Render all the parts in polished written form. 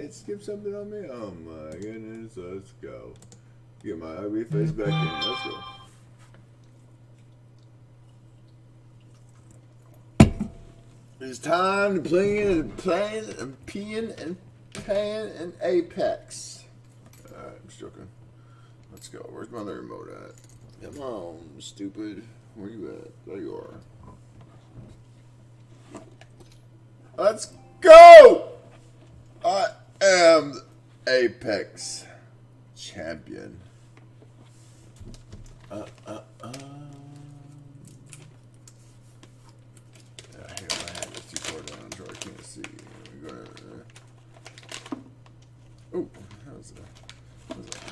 can't skip something on me? Oh my goodness, let's go. Get my ugly face back in. Let's go. It's time to play and peeing and paying in Apex. Alright, I'm joking. Let's go. Where's my other remote at? Come on, stupid. Where you at? There you are. Let's go! I am Apex champion. Yeah, here, I had this too far down so I can't see. Ooh, how's that?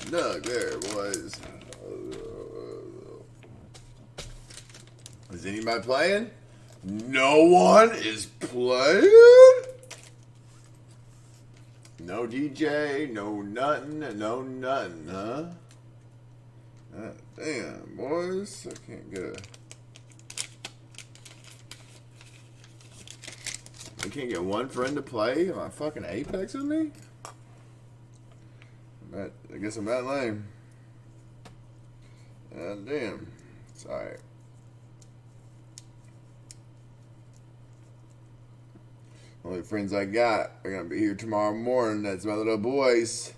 Nug there, boys. Is anybody playing? No one is playing? No DJ, no nothing, huh? Damn, boys. I can't get a... I can't get one friend to play my fucking Apex with me? I guess I'm that lame. God damn. It's alright. Only friends I got are gonna be here tomorrow morning. That's my little boys.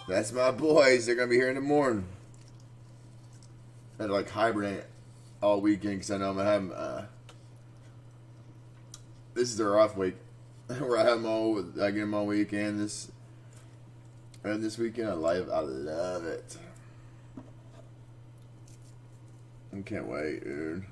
That's my boys. They're gonna be here in the morning. I had to like hibernate all weekend because I know I'm gonna have them. This is their off week, where I have them all. I get them all weekend. This weekend, I love it. I can't wait, dude.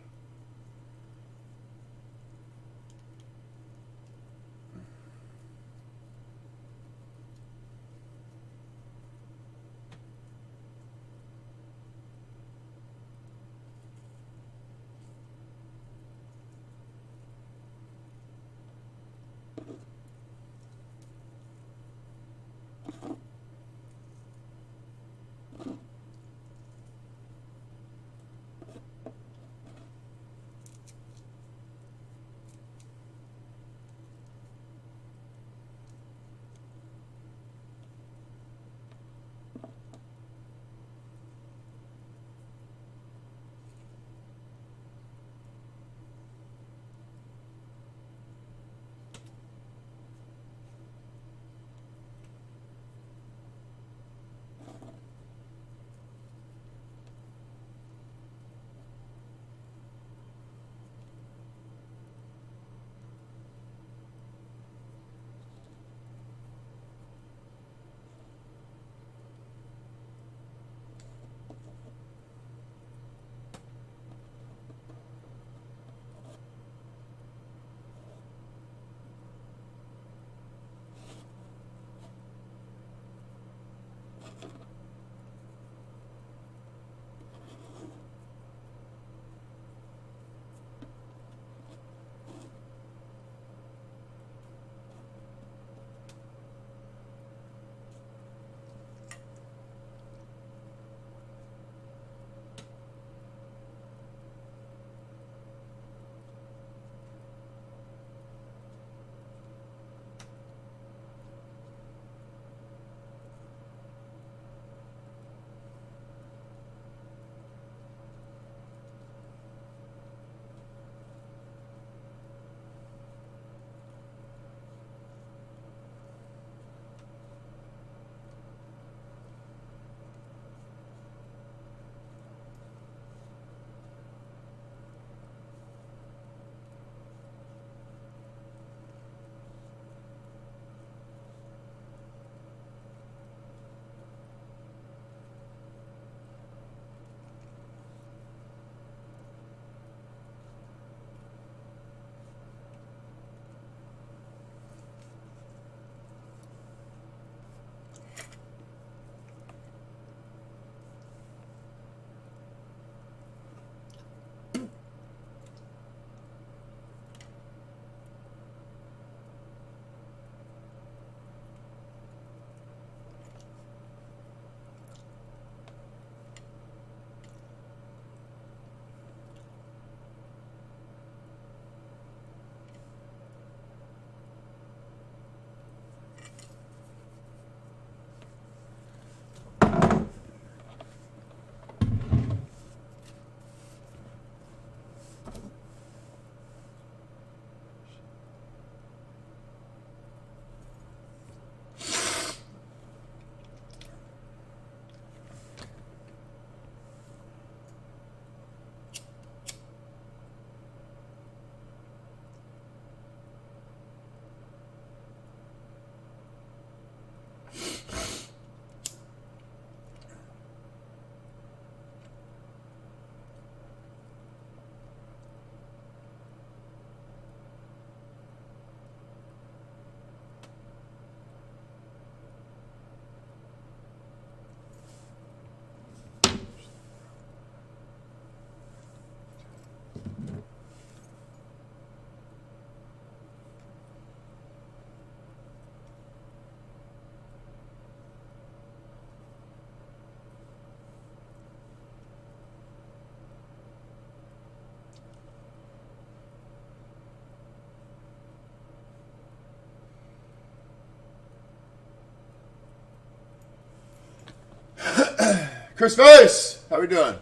Chris Face, how we doing?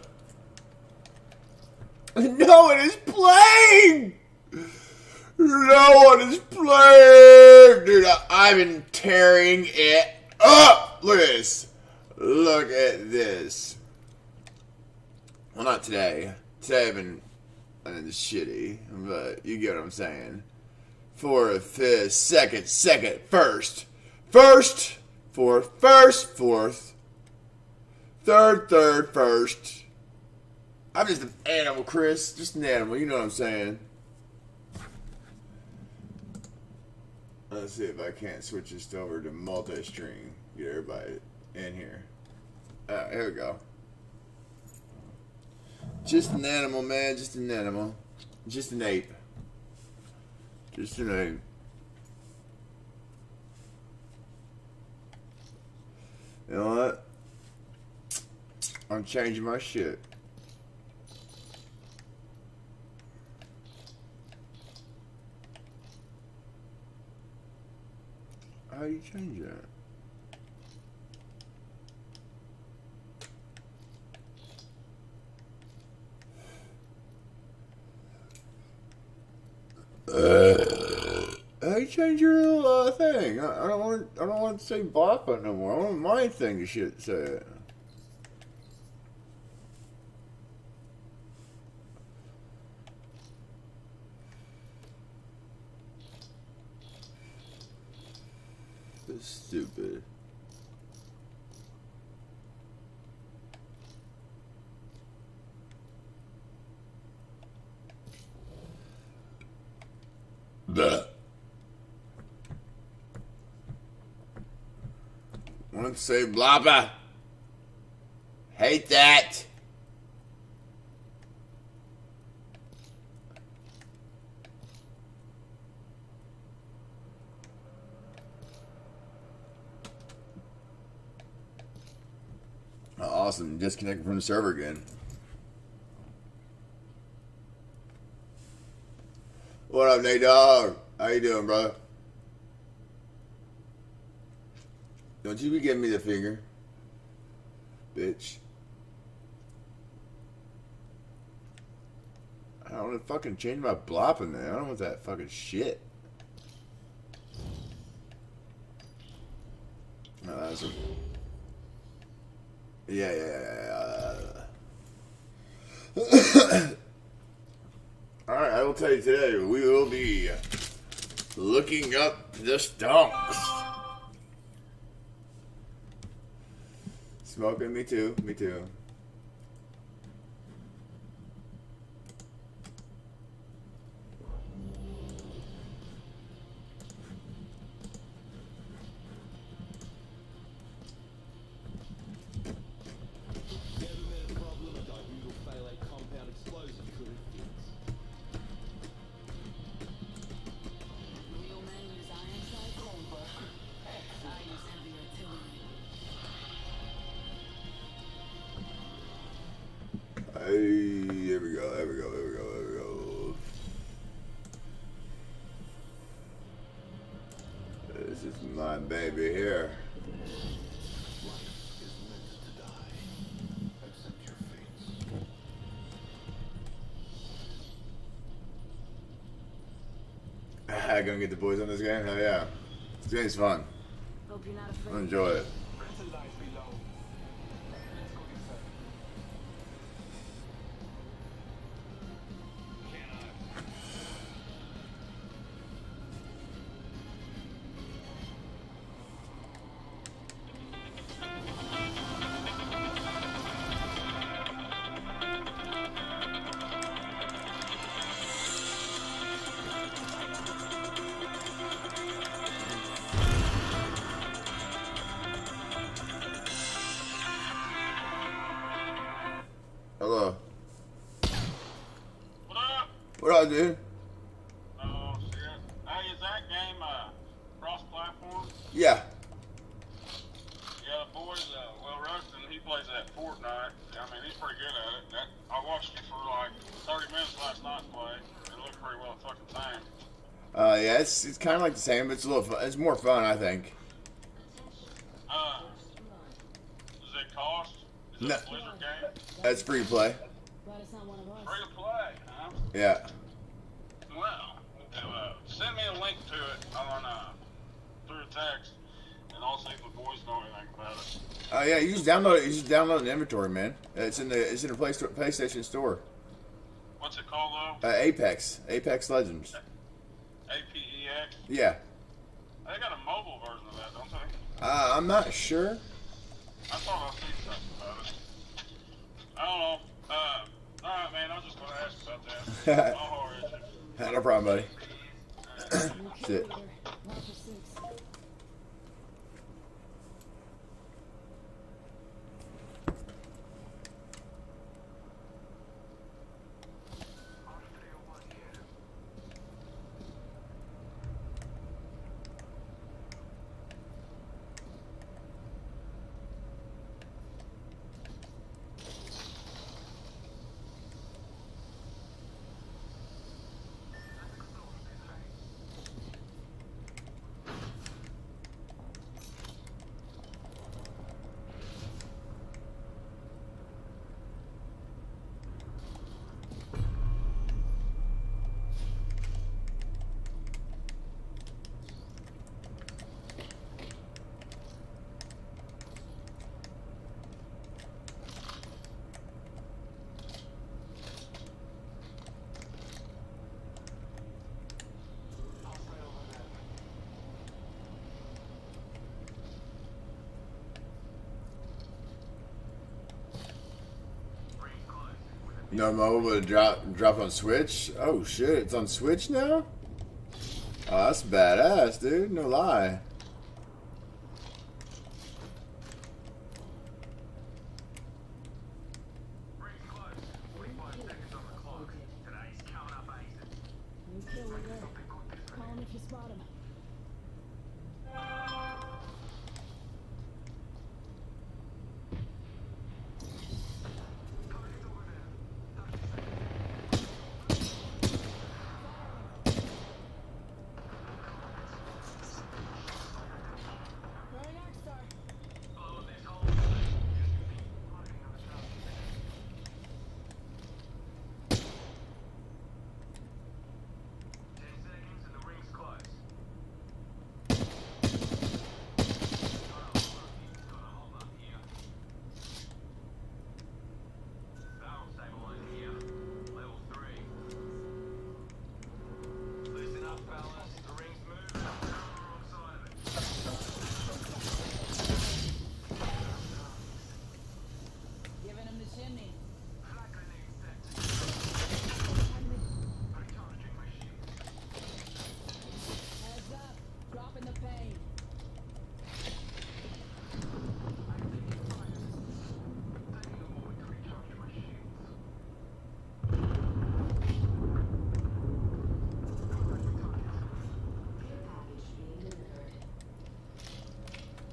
No one is playing! No one is playing! Dude, I've been tearing it up! Look at this. Look at this. Well, not today. Today I've been shitty, but you get what I'm saying. Fourth, fifth, second, first. First, fourth, fourth. Third, first. I'm just an animal, Chris. Just an animal. You know what I'm saying. Let's see if I can't switch this over to multi-stream. Get everybody in here. Here we go. Just an animal, man. Just an animal. Just an ape. Just an ape. You know what? I'm changing my shit. How do you change that? How you change your little thing? I don't want to say Boppa no more. I want my thing to shit say it. That's stupid. Bleh. Want to say blabba. Hate that. Oh, awesome. Disconnected from the server again. What up, Nate Dog? How you doing, bro? Don't you be giving me the finger, bitch. I don't want to fucking change my blopping there. I don't want that fucking shit. No, that's a... Yeah. Alright, I will tell you today, we will be looking up the stonks. Smoking, me too. Hey, here we go. This is my baby here. Gonna get the boys on this game? Hell yeah. This game's fun. I'll enjoy it. Hello. What up? What up, dude? Oh, shit. Hey, is that game cross-platform? Yeah. Yeah, the boys, well, Rustin, he plays that Fortnite. I mean, he's pretty good at it. I watched him for like 30 minutes last night play. It looked pretty well fucking tame. Yeah, it's kind of like the same, but it's a little fun. It's more fun, I think. Does it cost? Is No, Blizzard game? that's free play. Glad it's not one of us. Free to play, huh? Yeah. Well, send me a link to it on through text, and I'll see if the boys know anything about it. Oh yeah, you just download it. You just download an inventory, man. It's in the PlayStation Store. What's it called though? Apex Legends. APEX. Yeah. They got a mobile version of that, don't they? I'm not sure. I thought I seen something about it. I don't know. Alright, man, I was just gonna ask about that. I'll hold it. No problem, buddy. New Shit. leader. Roger 6. No mobile drop on Switch. Oh shit, it's on Switch now. Oh, that's badass, dude. No lie. New kill leader. Call him if you spot him. Throwing Arc Star. Giving him the chimney. Heads up. Dropping the pain.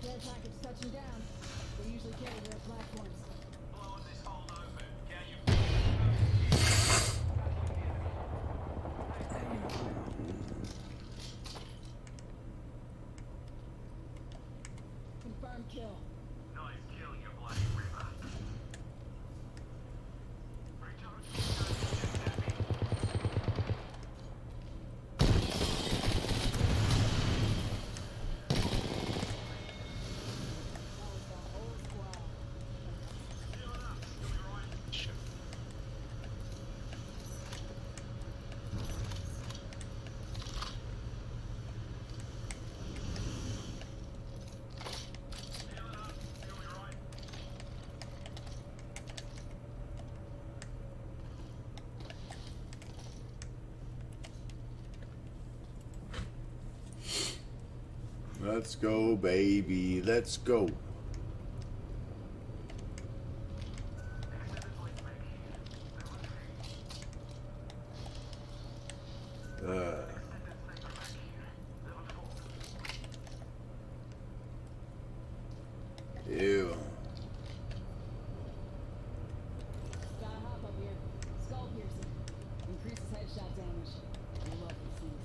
Care package touching down. They usually carry their platforms. Confirmed kill. That was the whole squad. Let's go, baby. Let's go. Ew. Gotta hop up here. Skull piercing. Increases headshot damage. I love these things.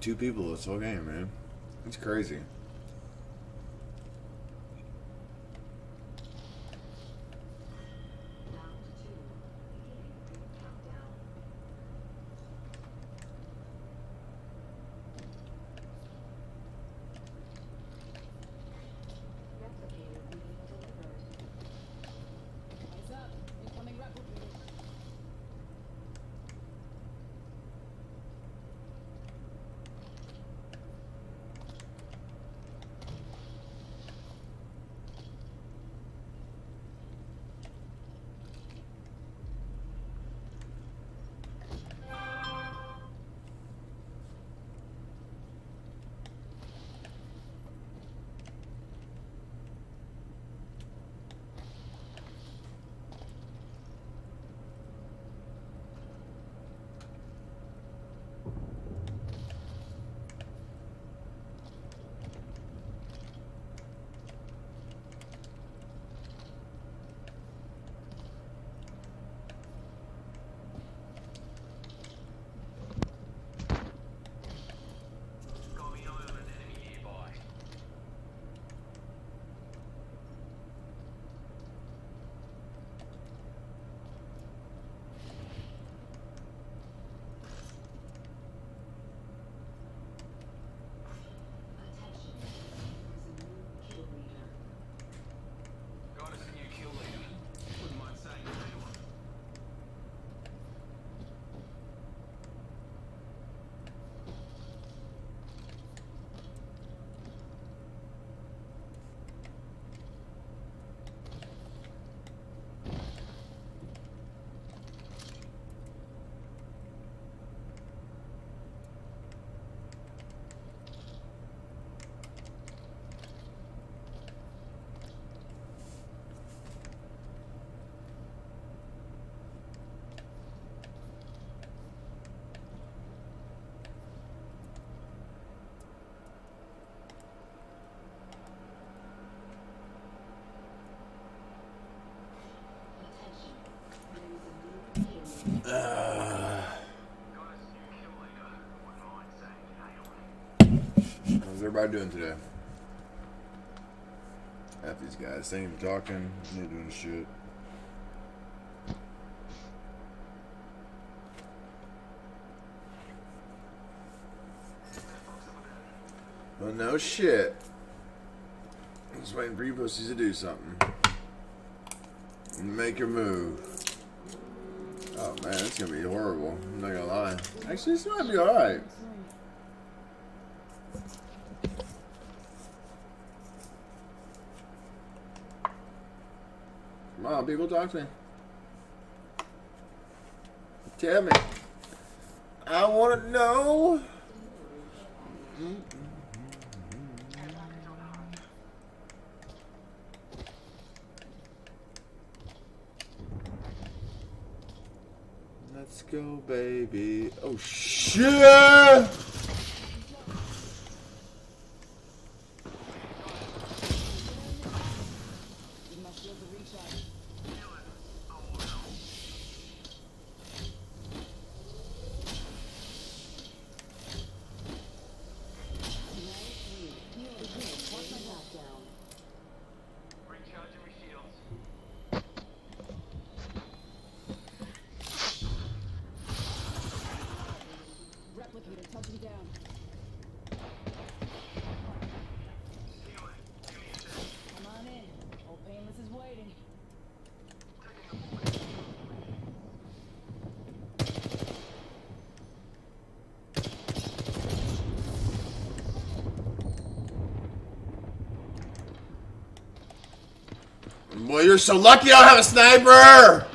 2 people this whole game, man. It's crazy. Eyes up. Incoming replicator. How's everybody doing today? Half these guys, they ain't even talking, they ain't doing shit. Well, no shit. I'm just waiting for you pussies to do something. Make a move. Oh man, it's gonna be horrible. I'm not gonna lie. Actually, this might be alright. Come on, people, talk to me. Tell me. I want to know. Let's go, baby. Oh, shit! You must be able to recharge. Watch my back down. Recharging my shields. Replicator touching down. Come on in. Old Painless is waiting. Boy, you're so lucky I don't have a sniper!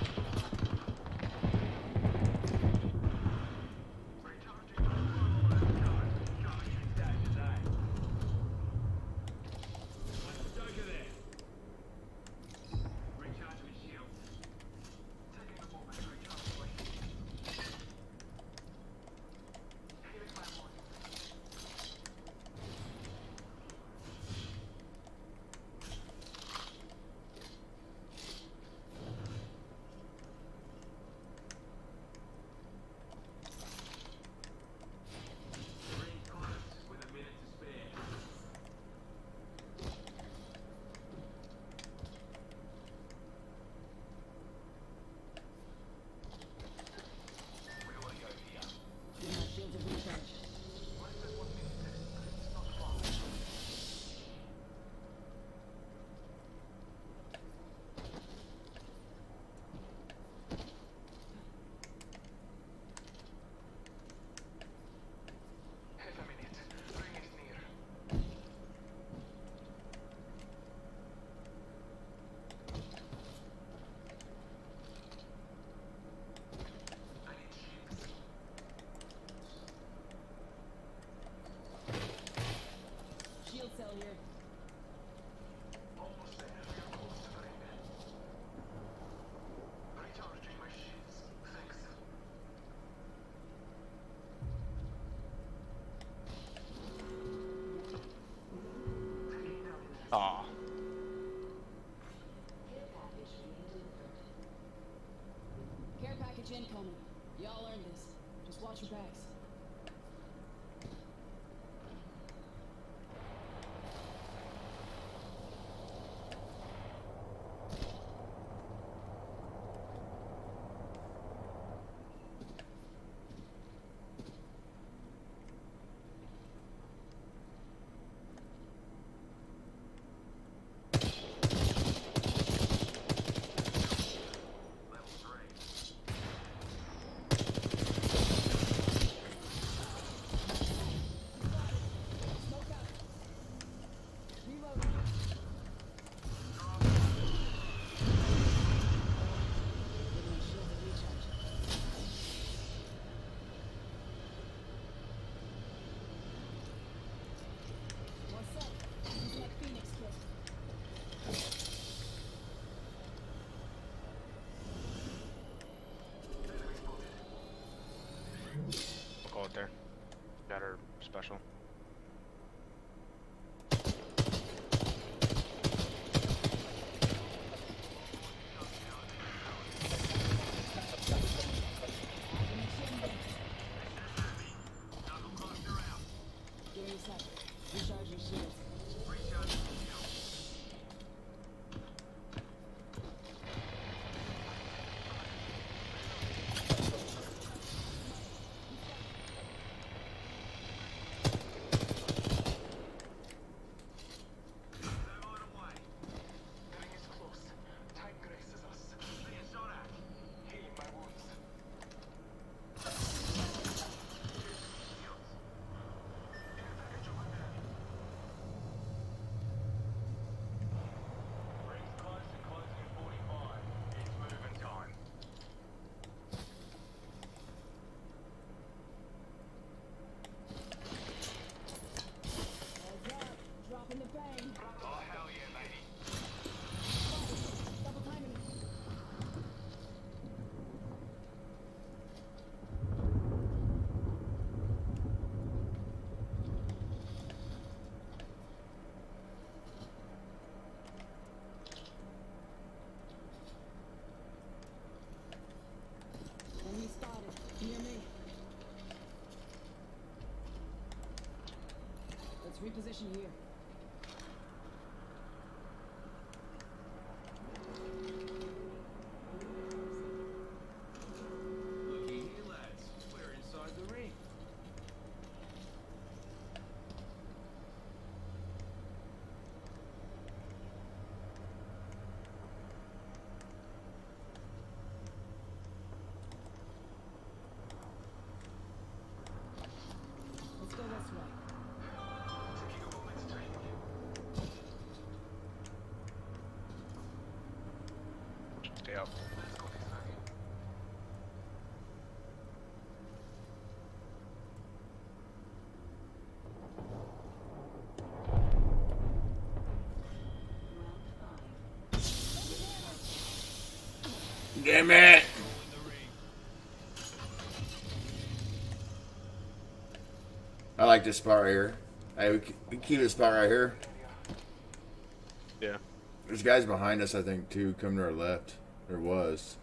Y'all earned this. Just watch your backs. Level 3. Smoke out. Reloading. Give my shield a recharge. One sec. Using that Phoenix kit. We'll call it there. Got her special. Give me a sec. Recharging shields. Rings close and closing in 45. It's moving time. Heads up. Dropping the bang. Oh, hell yeah, matey. Double timing it. Enemy spotted. Near me. Let's reposition here. Looky here, lads. We're inside the ring. Let's go this way. Stay up. Damn it! I like this spot right here. Hey, we keep this spot right here. Yeah. There's guys behind us, I think, too, coming to our left. There was.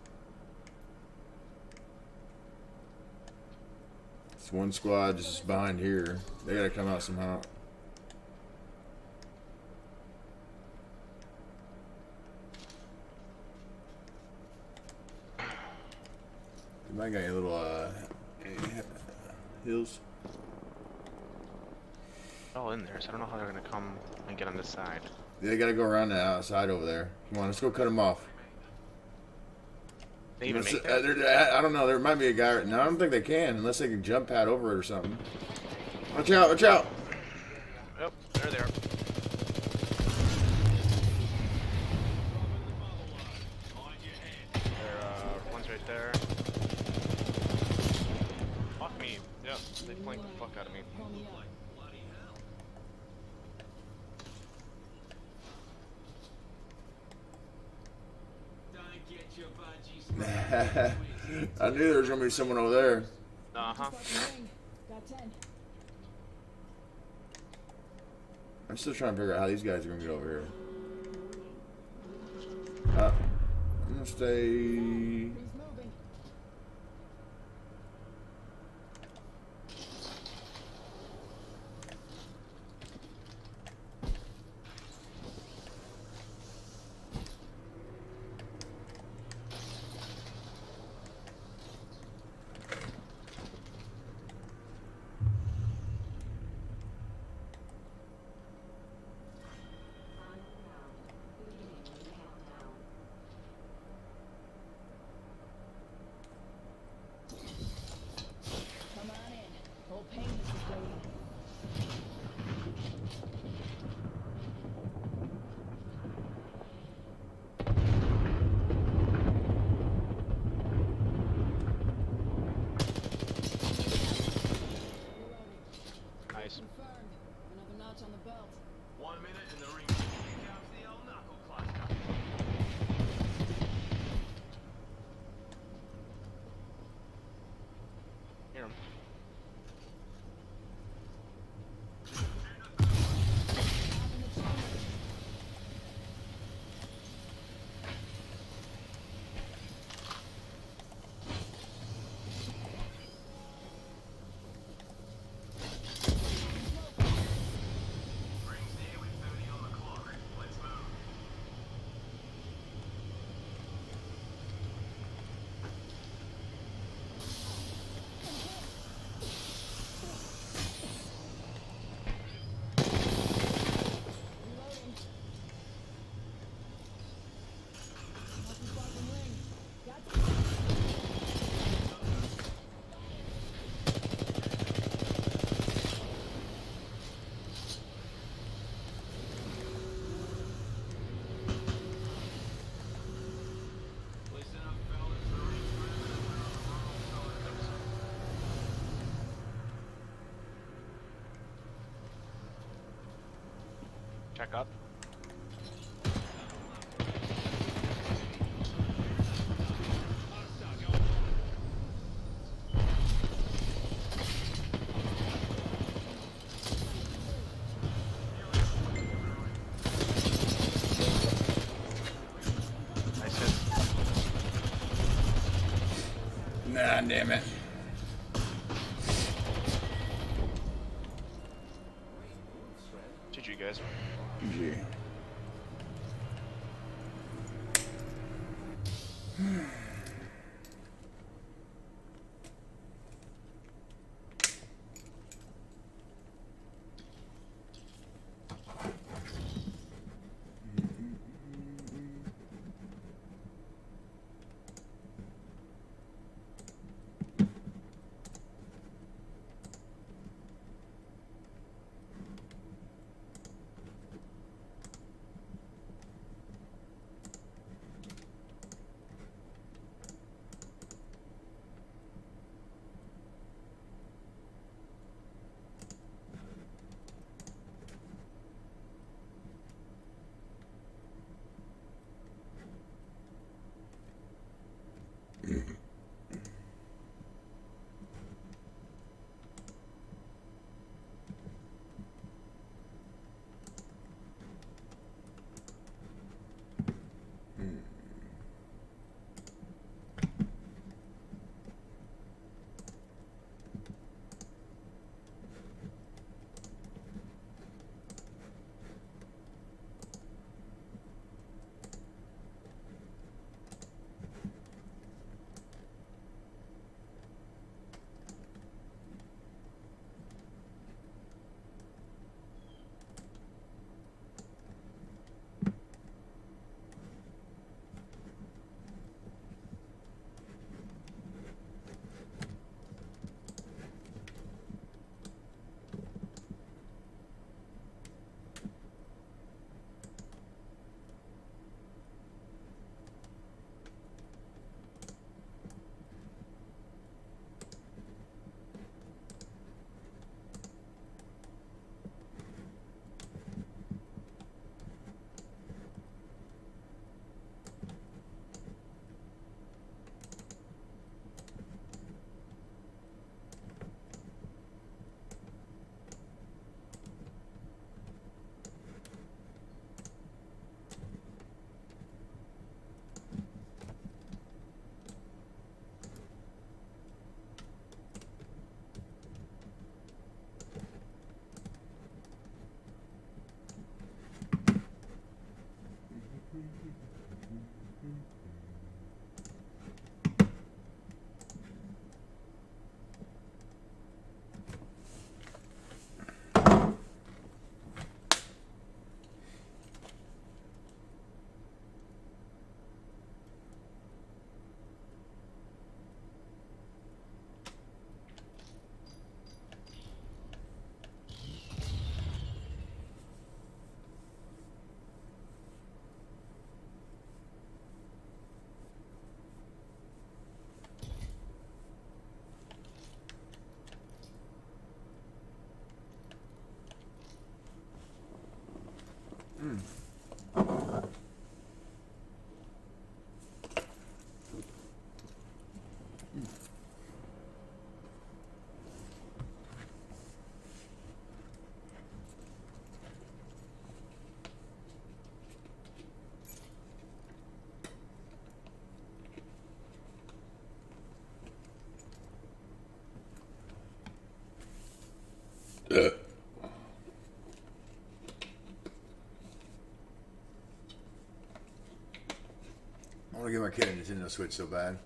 It's one squad just behind here. They gotta come out somehow. You might got your little, hills. They're all in there, so I don't know how they're gonna come and get on this side. They gotta go around the outside over there. Come on, let's go cut them off. They even make I don't know. There might be a guy. No, I don't think they can unless they can jump pad over it or something. Watch out! Watch out! Oh, they're there. One's right there. Fuck me. Yep, they flanked the fuck out of me. Pull me up. Don't get your budgies. I knew there was gonna be someone over there. Uh-huh. Fucking ring. Got 10. I'm still trying to figure out how these guys are gonna get over here. I'm gonna stay. He's moving. belt. 1 minute in the ring. Here comes the old knuckle cluster. Hear him. Out in the chamber. Rings near with 30 on the clock. Let's move. Reloading. Multi-button ring. Got to Listen up, fellas. The ring's moving and we're on the wrong side of it. Check up. Nice hit. Nah, damn it. GG, guys. GG. I want to get my kid a Nintendo Switch so bad.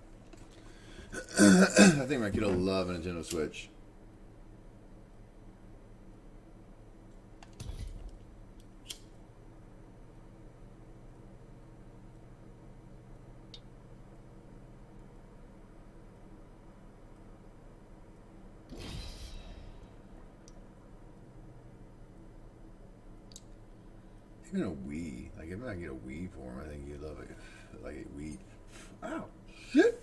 I think my kid will love a Nintendo Switch. Even a Wii. Like, if I get a Wii for him, I think he'd love it. Like a Wii. Ow. Shit.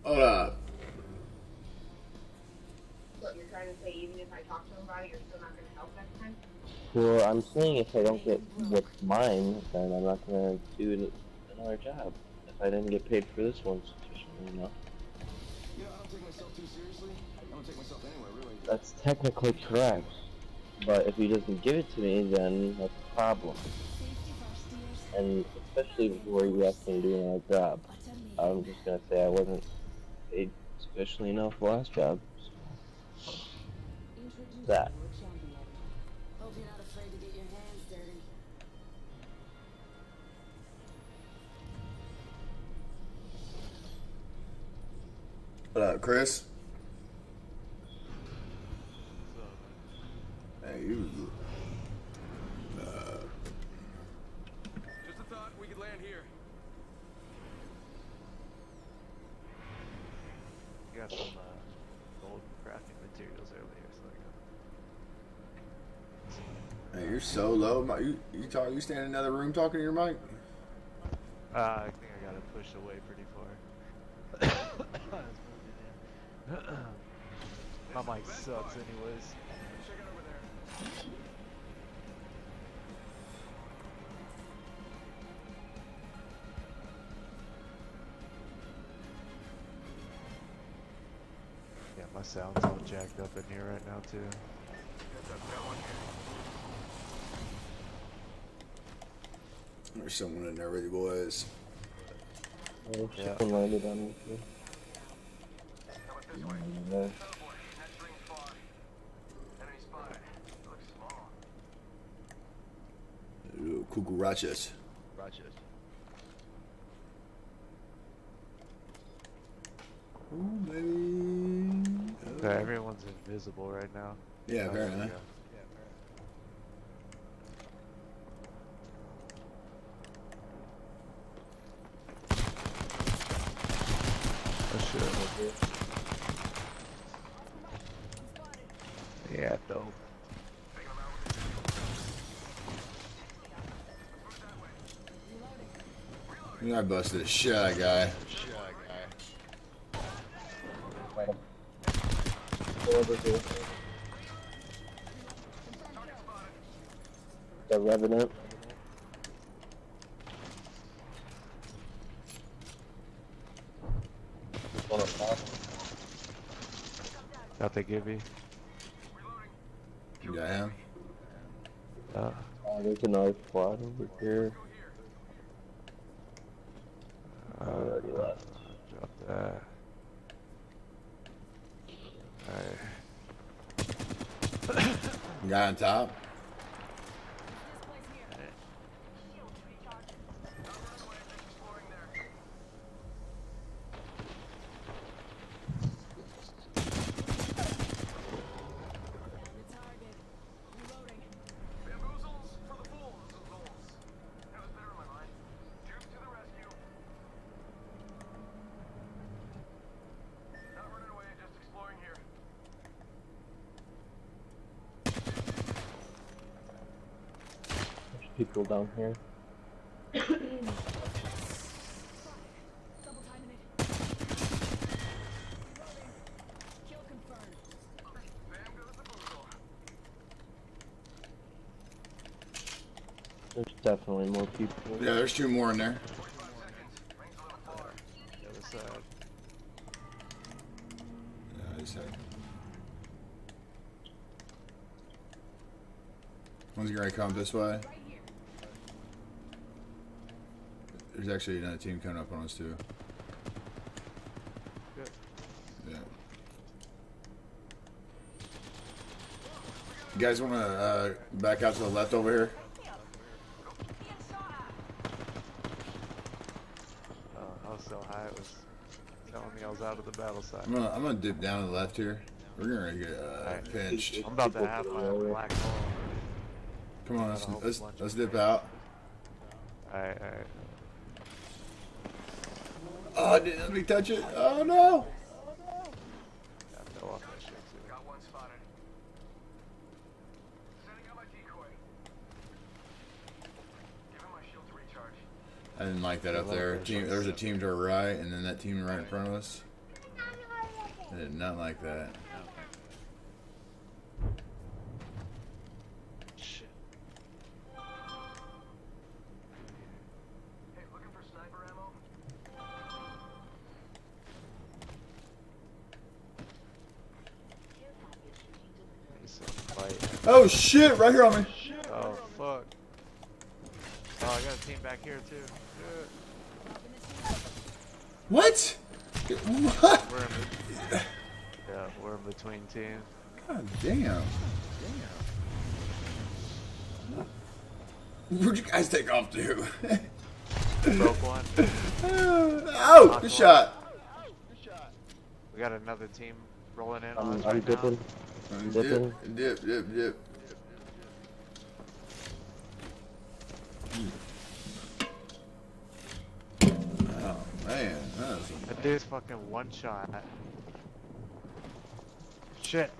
Hold up. What you're trying to say, even if I talk to him about it, you're still not going to help next time? Well, I'm saying if I don't get what's mine, then I'm not gonna do another job. If I didn't get paid for this one sufficiently enough. You know, I don't take myself too seriously. I don't take myself anywhere, really. That's technically correct. But if he doesn't give it to me, then that's a problem. And especially where you asked me to do another job. I'm just gonna say I wasn't paid sufficiently enough for last job. So. That. Hope you're not afraid to get your hands dirty. What up, Chris? Hey, you. Just a thought, we could land here. You got some gold crafting materials earlier, so Hey, you're so low. You talk. You stand in another room talking to your mic. I think I got it pushed away pretty far. My mic sucks anyways. Check it over there. Yeah, my sound's all jacked up in here right now too. There's someone in there with you boys. She can land it on me too. Yeah. Ooh, cucarachas. Roger. Ooh, baby. Okay, everyone's invisible right now. Yeah, Oh, there we apparently. go. Oh shit. Yeah, dope. I busted a shit out of guy. Over here. The Revenant. One up top. Got the Gibby. You got him? There's another squad over here. Already left. Drop that. Alright. Guy on top? Bamboozles for the fools. That was better in my mind. Troops to the rescue. Not running away, just exploring here. There's people down here. Double timing it. Reloading. Kill confirmed. Bam goes the boozle. There's definitely more people. Yeah, there's two more in there. 45 seconds. Rings a little far. The other side. Yeah, he's like. One's gonna come this way. Right here. There's actually another team coming up on us too. Good. Yeah. You guys want to back out to the left over here? I was so high it was telling me I was out of the battle side. I'm gonna dip down to the left here. We're gonna get pinched. I'm about to have my black hole. Come on, let's dip out. Alright. Oh, didn't let me touch it. Oh no! I fell off that shit too. Got one spotted. Setting up my decoy. Give him my shield to recharge. I didn't like that up there. There's a team to our right, and then that team right in front of us. I did not like that. Shit. Hey, looking for sniper ammo? He's so fight. Oh shit! Right here on me. Oh fuck. Oh, I got a team back here too. What? What? We're in between teams. God damn. Where'd you guys take off to? Broke one. Oh, good shot. We got another team rolling in. I'm dipping. Dipping. Dip. Oh man, That dude's fucking one shot. Shit.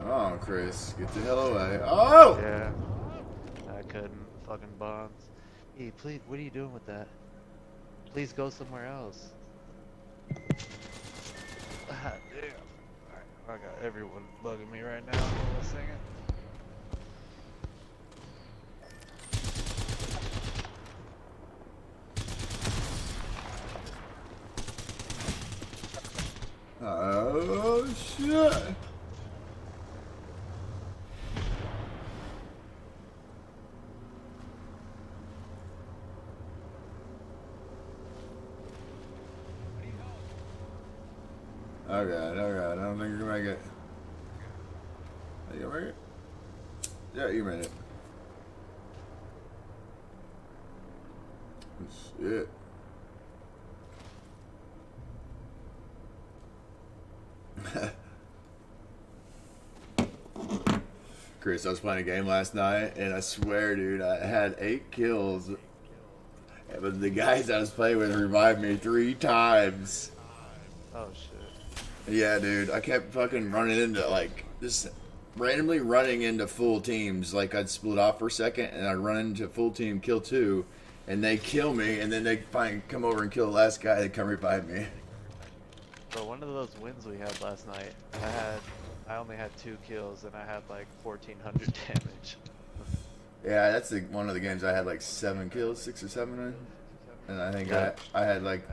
oh Chris, get the hell away. Oh! Yeah. I couldn't. Fucking bombs. Hey, please, what are you doing with that? Please go somewhere else. Ah, damn. Alright, I got everyone bugging me right now while I'm singing. Oh shit! Oh god, I don't think you're gonna make it. Are you gonna make it? Yeah, you made it. Shit. Chris, I was playing a game last night, and I swear, dude, I had 8 kills. But the guys I was playing with revived me 3 times. Oh shit. Yeah, dude, I kept fucking running into, like, just randomly running into full teams. Like, I'd split off for a second, and I'd run into full team, kill 2, and they kill me, and then they finally come over and kill the last guy that come revive me. Bro, one of those wins we had last night, I only had 2 kills, and I had like 1,400 damage. Yeah, that's one of the games I had like 7 kills, 6 or 7 in. And I think I had like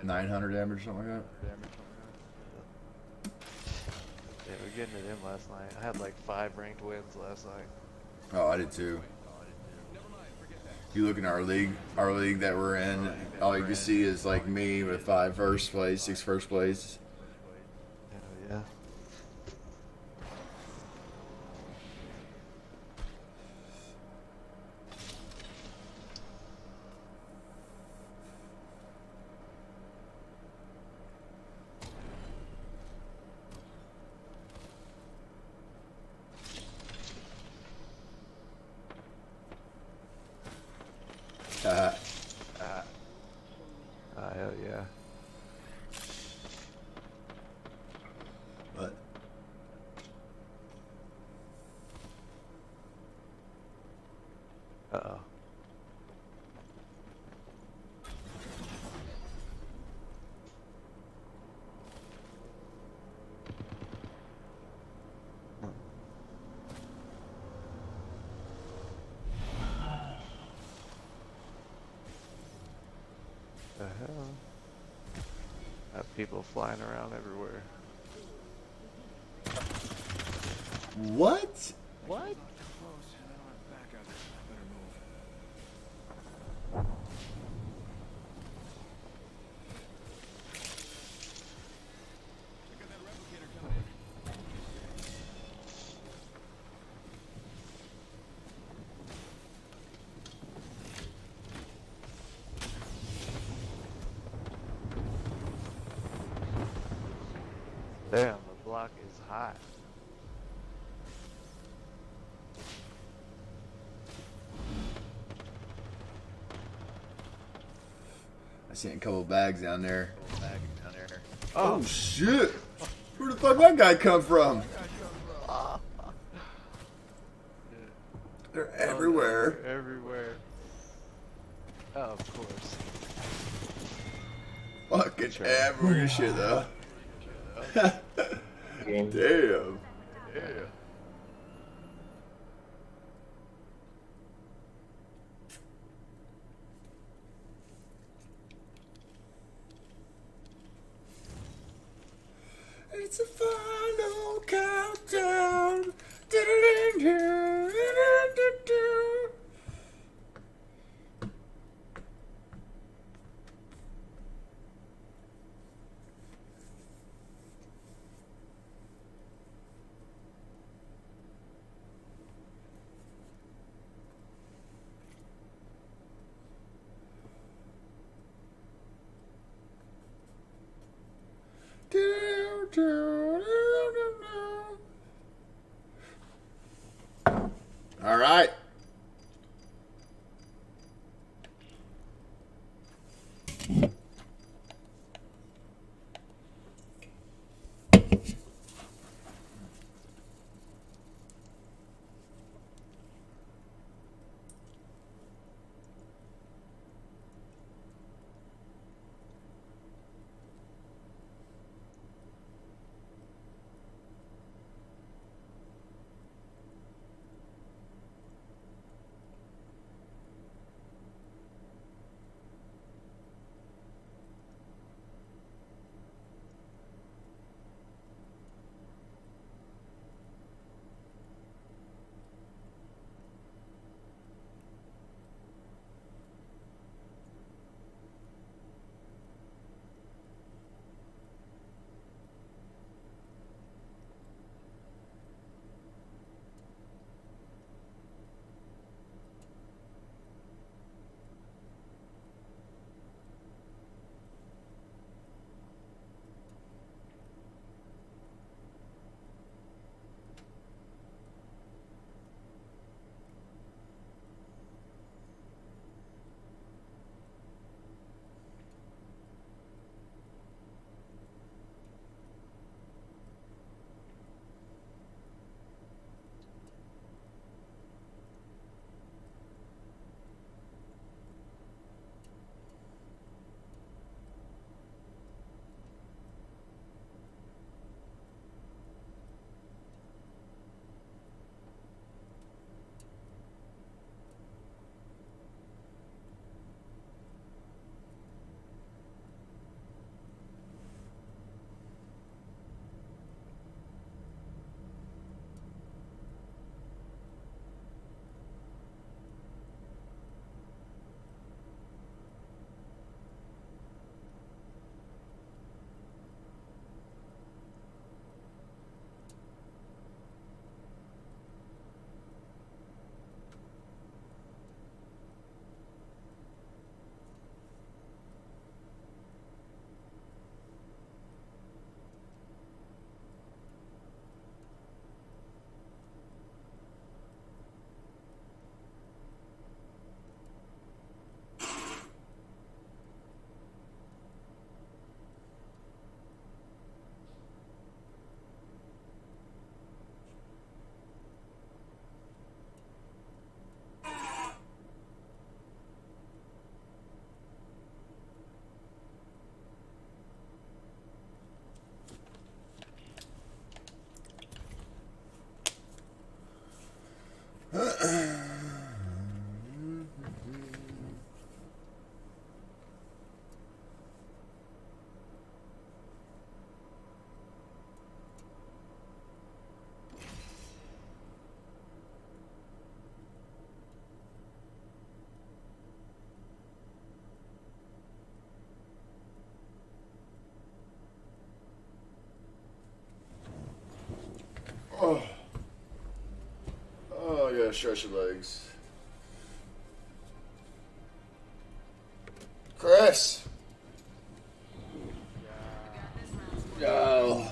900 damage or something like that. Yeah, we were getting it in last night. I had like 5 ranked wins last night. Oh, I did too. You look in our league that we're in, all you can see is like me with 5 first place, 6 first place. Yeah. Hell yeah. What? Uh-oh. The hell? Have people flying around everywhere. What? What? Damn, the block is hot. I seen a couple bags down there. Bag down there. Oh shit! Where the fuck that guy come from? They're everywhere. Everywhere. Oh, of course. Fucking everywhere shit though. Game. Damn. Yeah. It's a final countdown. All right. Oh. Oh, I gotta stretch your legs. Chris! Yo.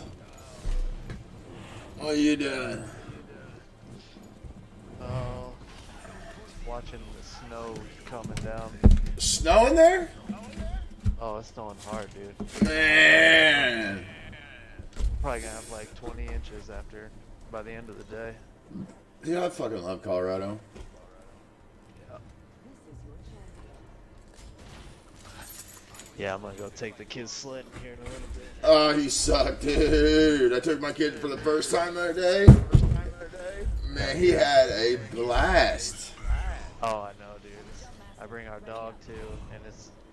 you doing? Oh, watching the snow coming down. Snowing there? Oh, it's snowing hard, dude. Man. Probably gonna have like 20 inches after by the end of the day. Yeah, I fucking love Colorado. Yeah, I'm gonna go take the kids sledding here in a little bit. Oh, you suck, dude. I took my kid for the first time the other day. Man, he had a blast. Oh, I know, dude. I bring our dog too, and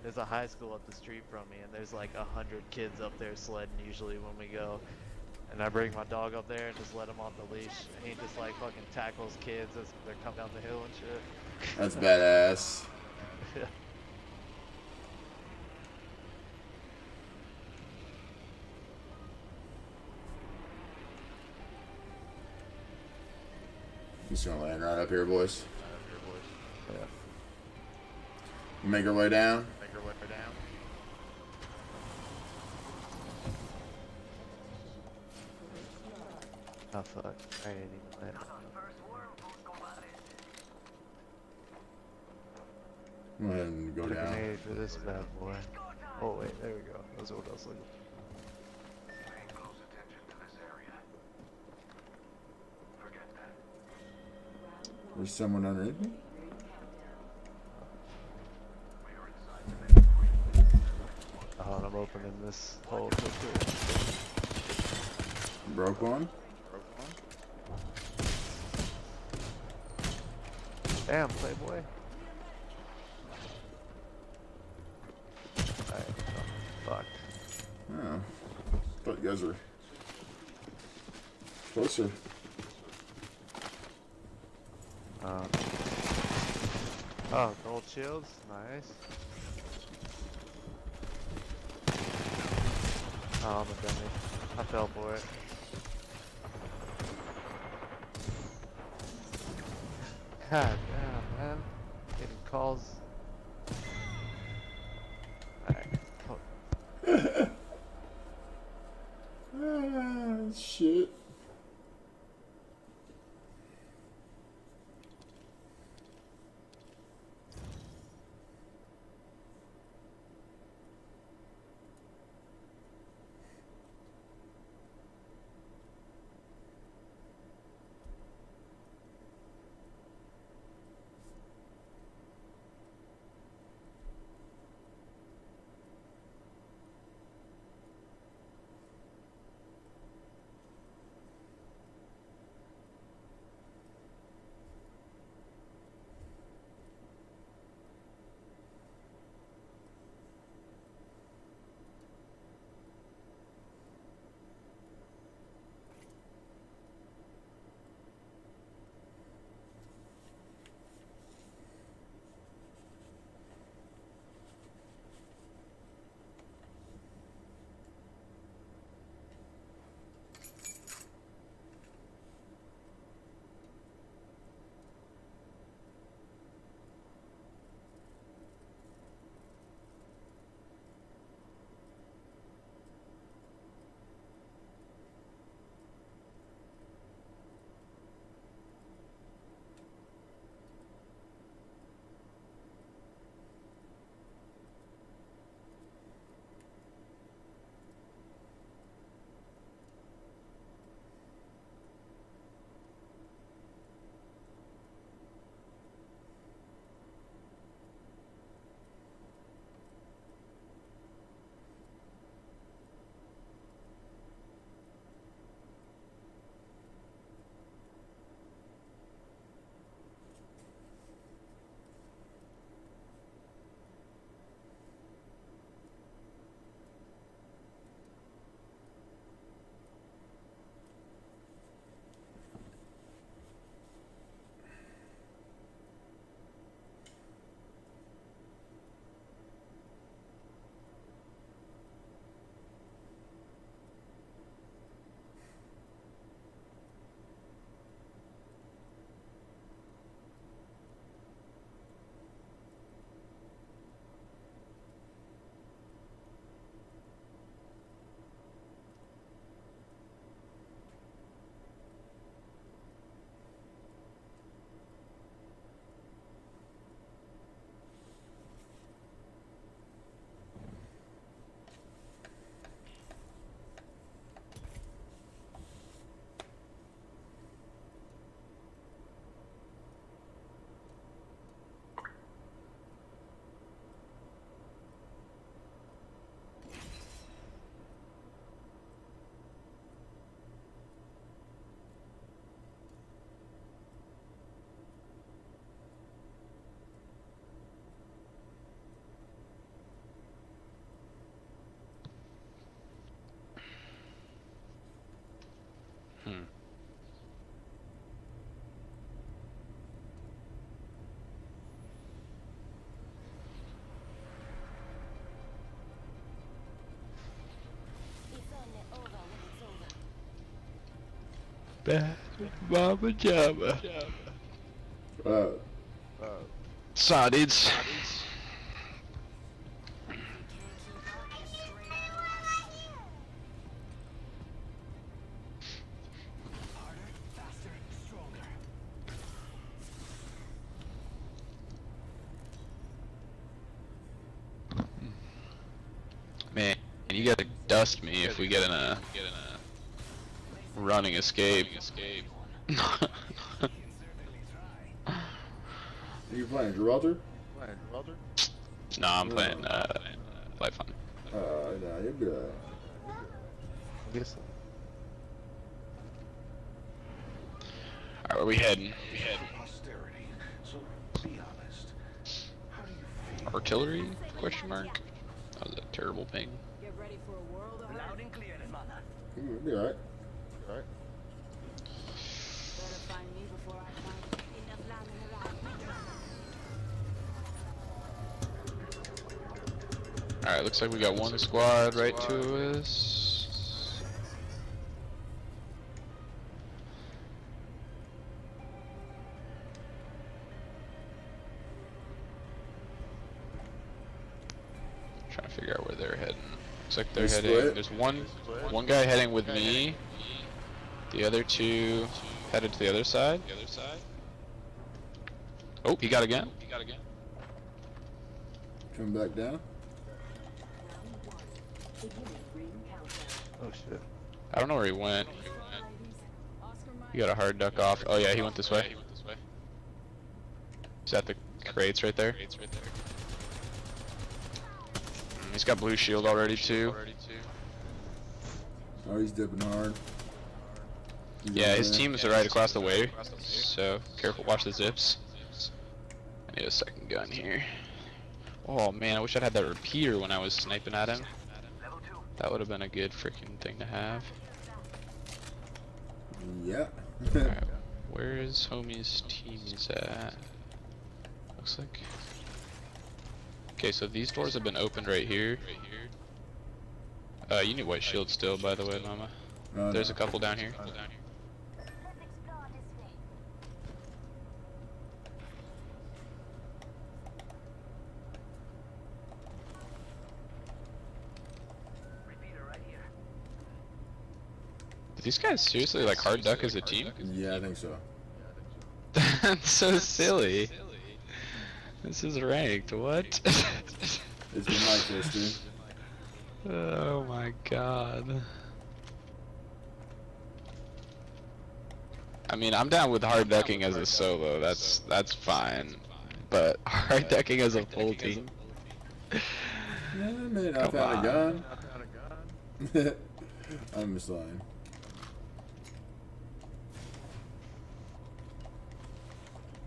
there's a high school up the street from me, and there's like 100 kids up there sledding usually when we go. And I bring my dog up there and just let him off the leash, and he just like fucking tackles kids as they're coming down the hill and shit. That's badass. Yeah. He's gonna land right up here, boys. Yeah. Make our way down. Make her way down. Oh fuck, I didn't even land. Go ahead and go Put a down. grenade for this bad boy. Oh wait, there we go. That's what I was looking for. Pay close attention to this area. Forget that. There's someone underneath me. We are inside the next ring. Oh, and I'm opening this hole real quick. Broke one. Damn, Playboy. Alright, fuck. Oh. Thought you guys were closer. Oh, gold shields, nice. Oh, I'm a dummy. I fell for it. God damn, man. Getting calls. Alright. Ah, shit. Mama Jama. Uh, Saw dudes. Man, you gotta dust me if we get in a running escape. are you playing Gibraltar? No, I'm playing Life on. Nah, you're good. Alright, where we heading? Posterity. So be honest. How do you feel? Artillery? Question mark? That was a terrible ping. Get ready for a world of hurt. Loud and clear, hermana. You'll be alright. Better find me before I find Alright, looks like we got one squad right to us. Trying to figure out where they're heading. Looks like they're They heading. split? There's one guy heading with me. The other two headed to the other side. Oh, he got again. Come back down. Oh shit. I don't know where he went. He got a hard duck off. Oh yeah, he went this way. He's at the crates right there. He's got blue shield already too. Oh, he's dipping hard. He's Yeah, over his there. team is right across the way. So careful, watch the zips. I need a second gun here. Oh man, I wish I'd had that repeater when I was sniping at him. That would have been a good freaking thing to have. Yeah. Alright, where is homie's teams at? Looks like. Okay, so these doors have been opened right here. You need white shield still, by the way, Mama. There's a couple down here. Repeater right here. Did these guys seriously like hard duck as a team? Yeah, I think so. That's so silly. This is ranked, what? It's been like this, dude. Oh my god. I mean, I'm down with hard ducking as a solo, that's fine. But hard ducking as a full team? Yeah, man, I Come found on. a gun. I'm just lying.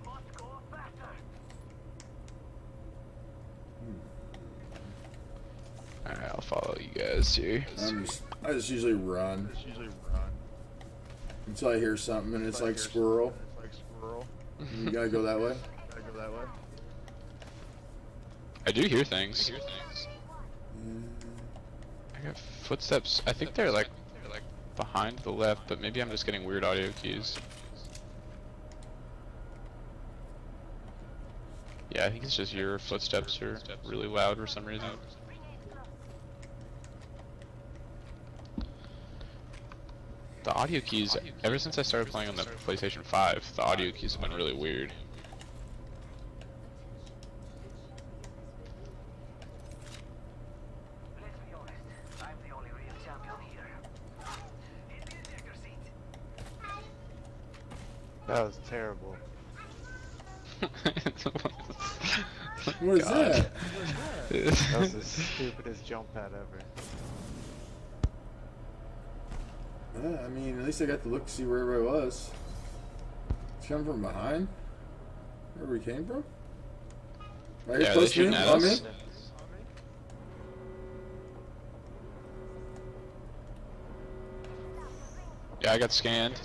Must go faster. Alright, I'll follow you guys here. I just usually run until I hear something and it's like squirrel. You gotta go that way. I do hear things. I got footsteps. I think they're like behind the left, but maybe I'm just getting weird audio cues. Yeah, I think it's just your footsteps are really loud for some reason. The audio keys, ever since I started playing on the PlayStation 5, the audio keys have been really weird. Let's be honest. I'm the only real champion here. Hit the ejector seat. That was terrible. What is that? That was the stupidest jump pad ever. Yeah, I mean, at least I got to look to see where everybody was. It's coming from behind? Where we came from? Right here, Yeah, close they're to me? shooting at On me? us. Yeah, I got scanned.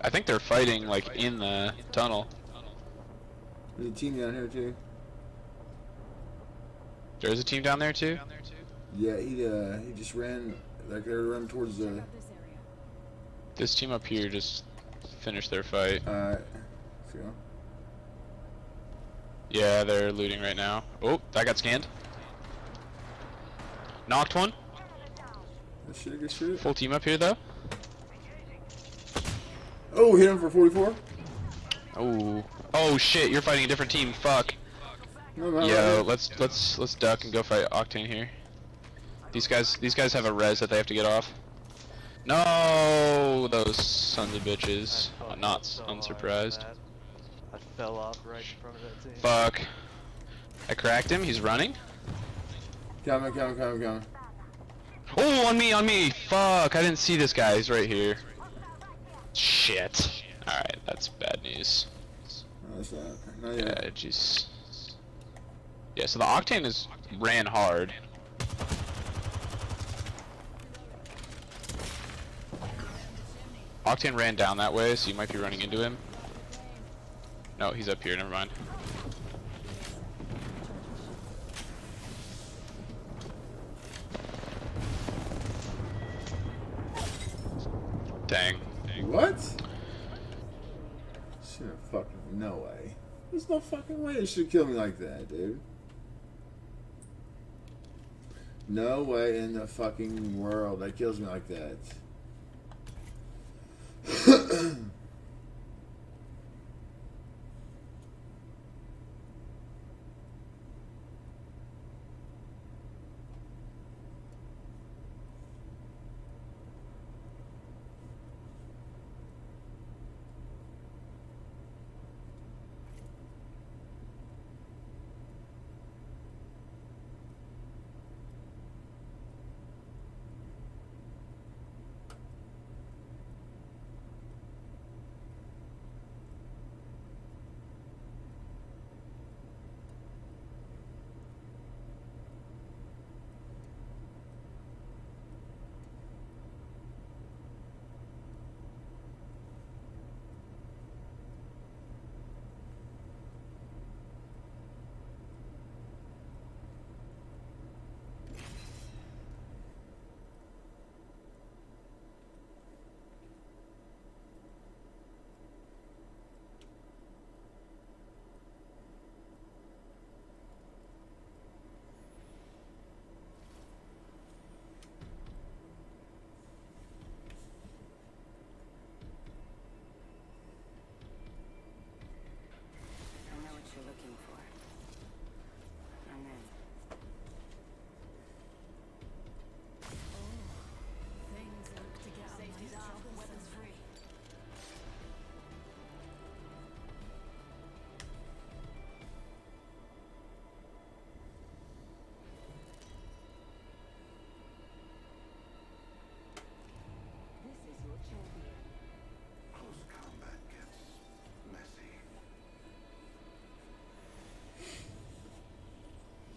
I think they're fighting like in the tunnel. There's a team down here too. There's a team down there too? Yeah, he just ran Like they're running towards the. Check out this area. This team up here just finished their fight. Alright. Let's go. Yeah, they're looting right now. Oh, that got scanned. Knocked one. That shit, good shit. Full team up here though. Oh, hit him for 44. Oh, oh shit! You're fighting a different team. Fuck. No, no, Yo, no. let's duck and go fight Octane here. These guys have a res that they have to get off. No, those sons of bitches. I fucked I'm not up so unsurprised. hard, man. I fell off right in front of that team. Fuck. I cracked him. He's running. Coming. Oh, on me. Fuck. I didn't see this guy. He's right here. Shit. All right, that's bad news. No, that's not Yeah, yet. jeez. Yeah, so the Octane is ran hard. Octane ran down that way, so you might be running into him. No, he's up here, never mind. Dang. What? Shit, fucking no way. There's no fucking way it should kill me like that, dude. No way in the fucking world that kills me like that. I know what you're looking for. I'm in. Things look to get safety's off, weapons free. This is your champion. Close combat gets messy.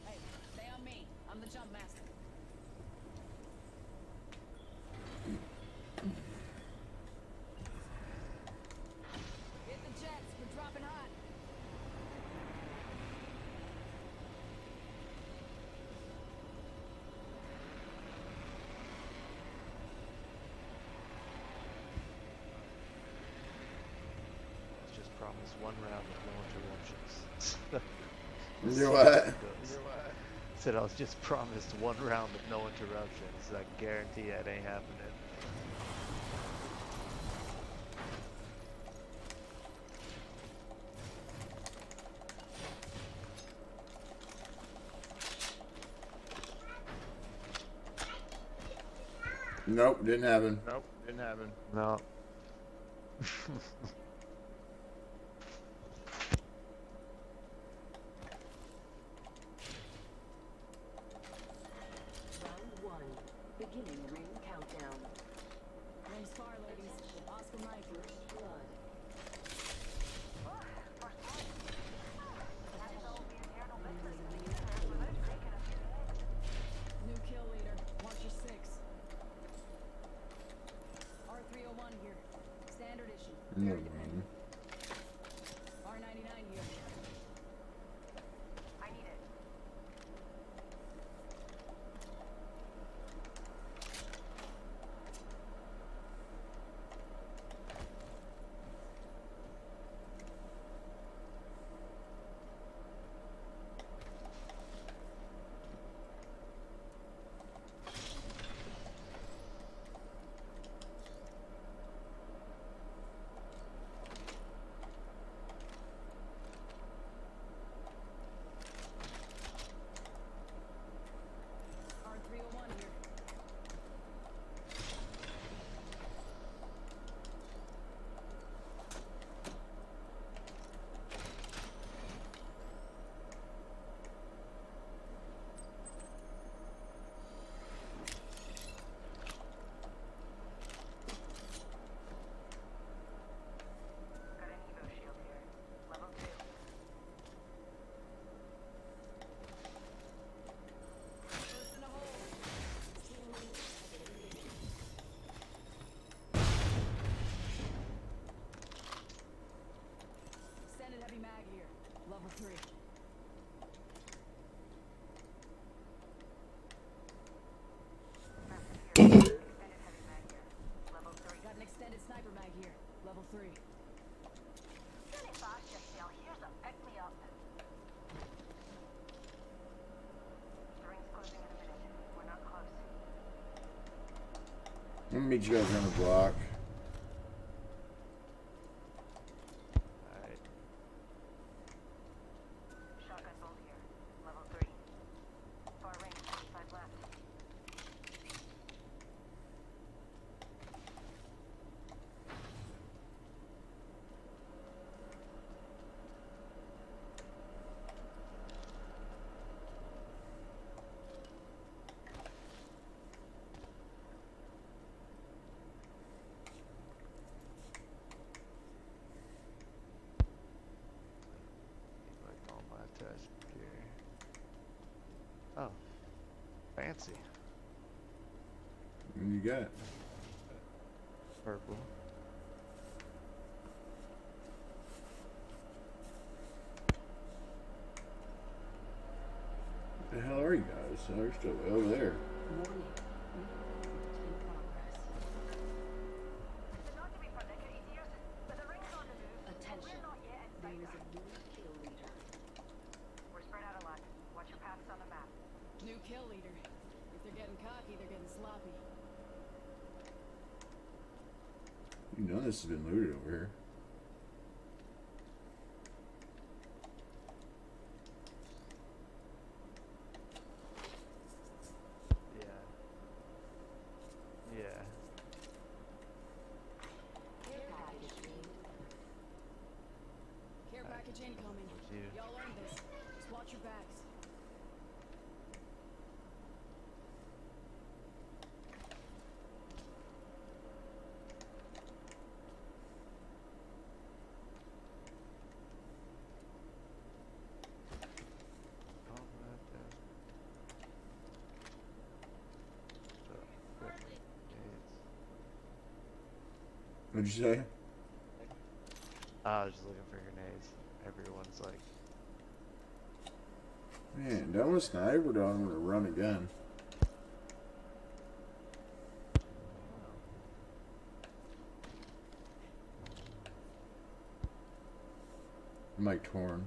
Hey, stay on me. I'm the jump master. Hit the jets. We're dropping hot. Let's just promise one round with no interruptions. You what? Said I was just promised one round with no interruptions. I guarantee it ain't happening. Nope, didn't happen. Nope, didn't happen. No. Round one. Beginning ring countdown. Rings far, ladies. Oscar Mike. Blood. New kill leader. Watch your six. R301 here. Standard issue. Never Very mind. R99 here. I need it. I'm gonna meet you guys around the block. Alright. Shotgun bolt here. Level 3. Far range, 25 left. Like all my attachment gear. Oh. Fancy. What do you got? Purple. What the hell are you guys? Oh, you're still way over there. Warning. In progress. Not to be particular, but the ring's on the move. Attention. We're not yet There inside is a that. new kill leader. We're spread out a lot. Watch your paths on the map. New kill leader. If they're getting cocky, they're getting sloppy. You know this has been looted over here. Yeah. Yeah. Care package. Care package incoming. What's you? Y'all earned this. Just watch your backs. Oh, right there. So, good. What'd you say? I was just looking for grenades. Everyone's like, Man, do I want to snipe or do I want to run again? I'm like torn.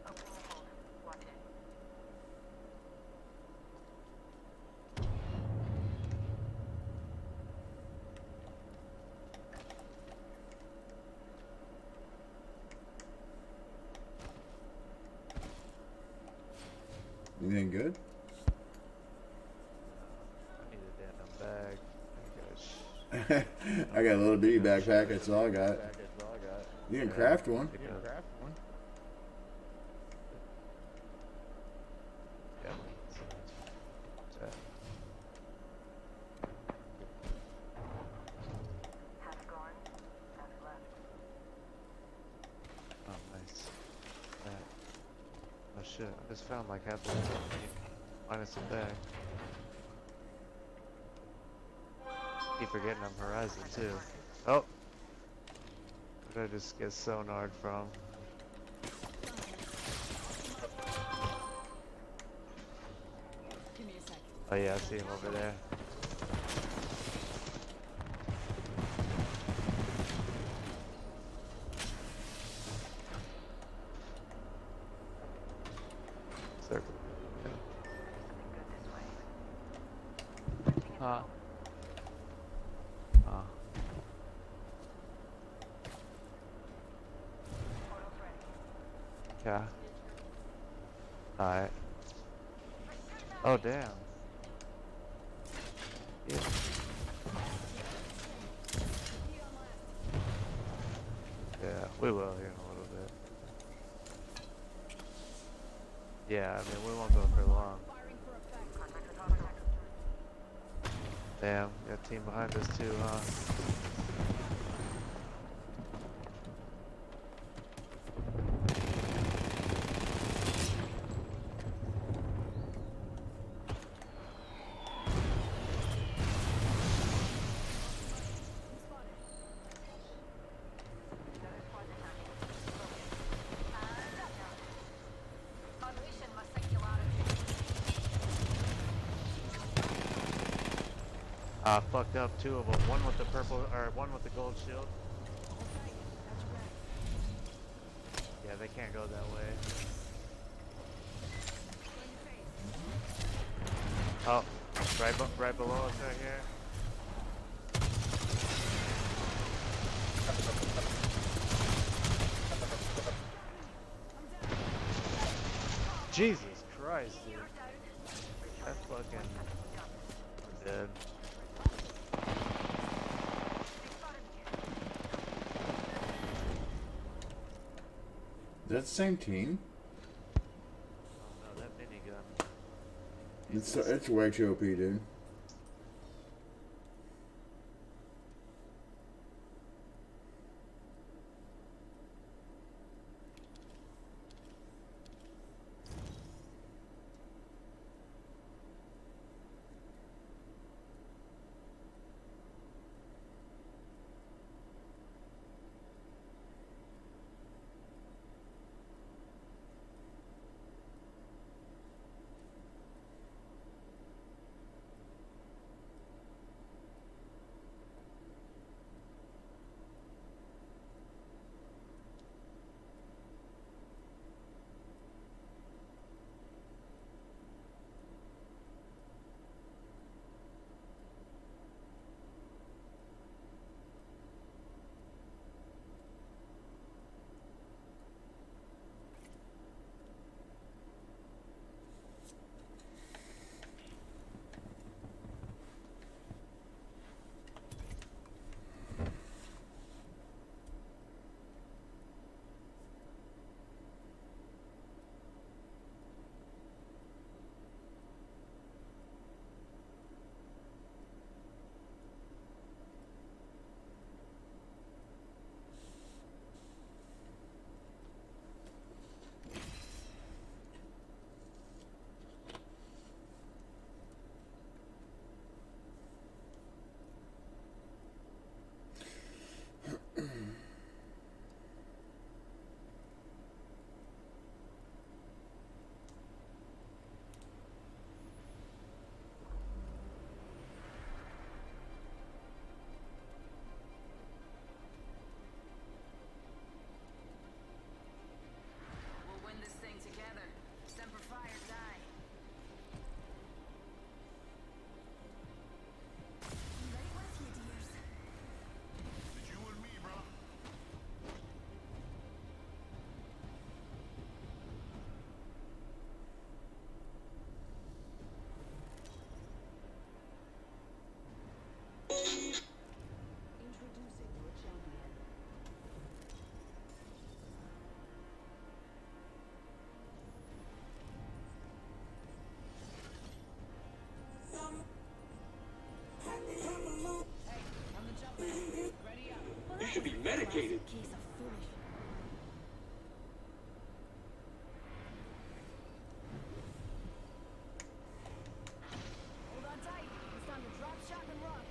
Opening the hold. Watch it. Anything good? I need a damn bag. I got a little bitty backpack, that's all I got. That's all I got. You can craft one. You can craft one. Yeah. What's that? Half gone. Half left. Oh, nice. That. Oh shit, I just found like half the company minus a bag. Keep forgetting I'm Horizon too. Oh! Where did I just get sonar'd from? Give me a second. Oh yeah, I see him over there. Circle. Yeah. Good this way. Huh? Huh? Portal's ready. Yeah. Alright. Oh damn. Yeah. Yeah, we will here in a little bit. Yeah, I mean we won't go for long. Firing for effect. Contact with hostile. Damn, got a team behind us too, huh? Another squad attacking. Unleashing my singularity. Fucked up 2 of them. One with the purple, or one with the gold shield. Yeah, they can't go that way. Oh, right below us right here. Jesus Christ, dude. That's fucking dead. Is that the same team? Oh no, that minigun. It's way too OP, dude. We'll win this thing together. Semper Fi or die. Right with you, dears. It's you and me, bro. Introducing your champion. Hey, I'm the jump man. Ready up. You should be medicated. Case of foolish. Hold on tight. It's time to drop shot and run.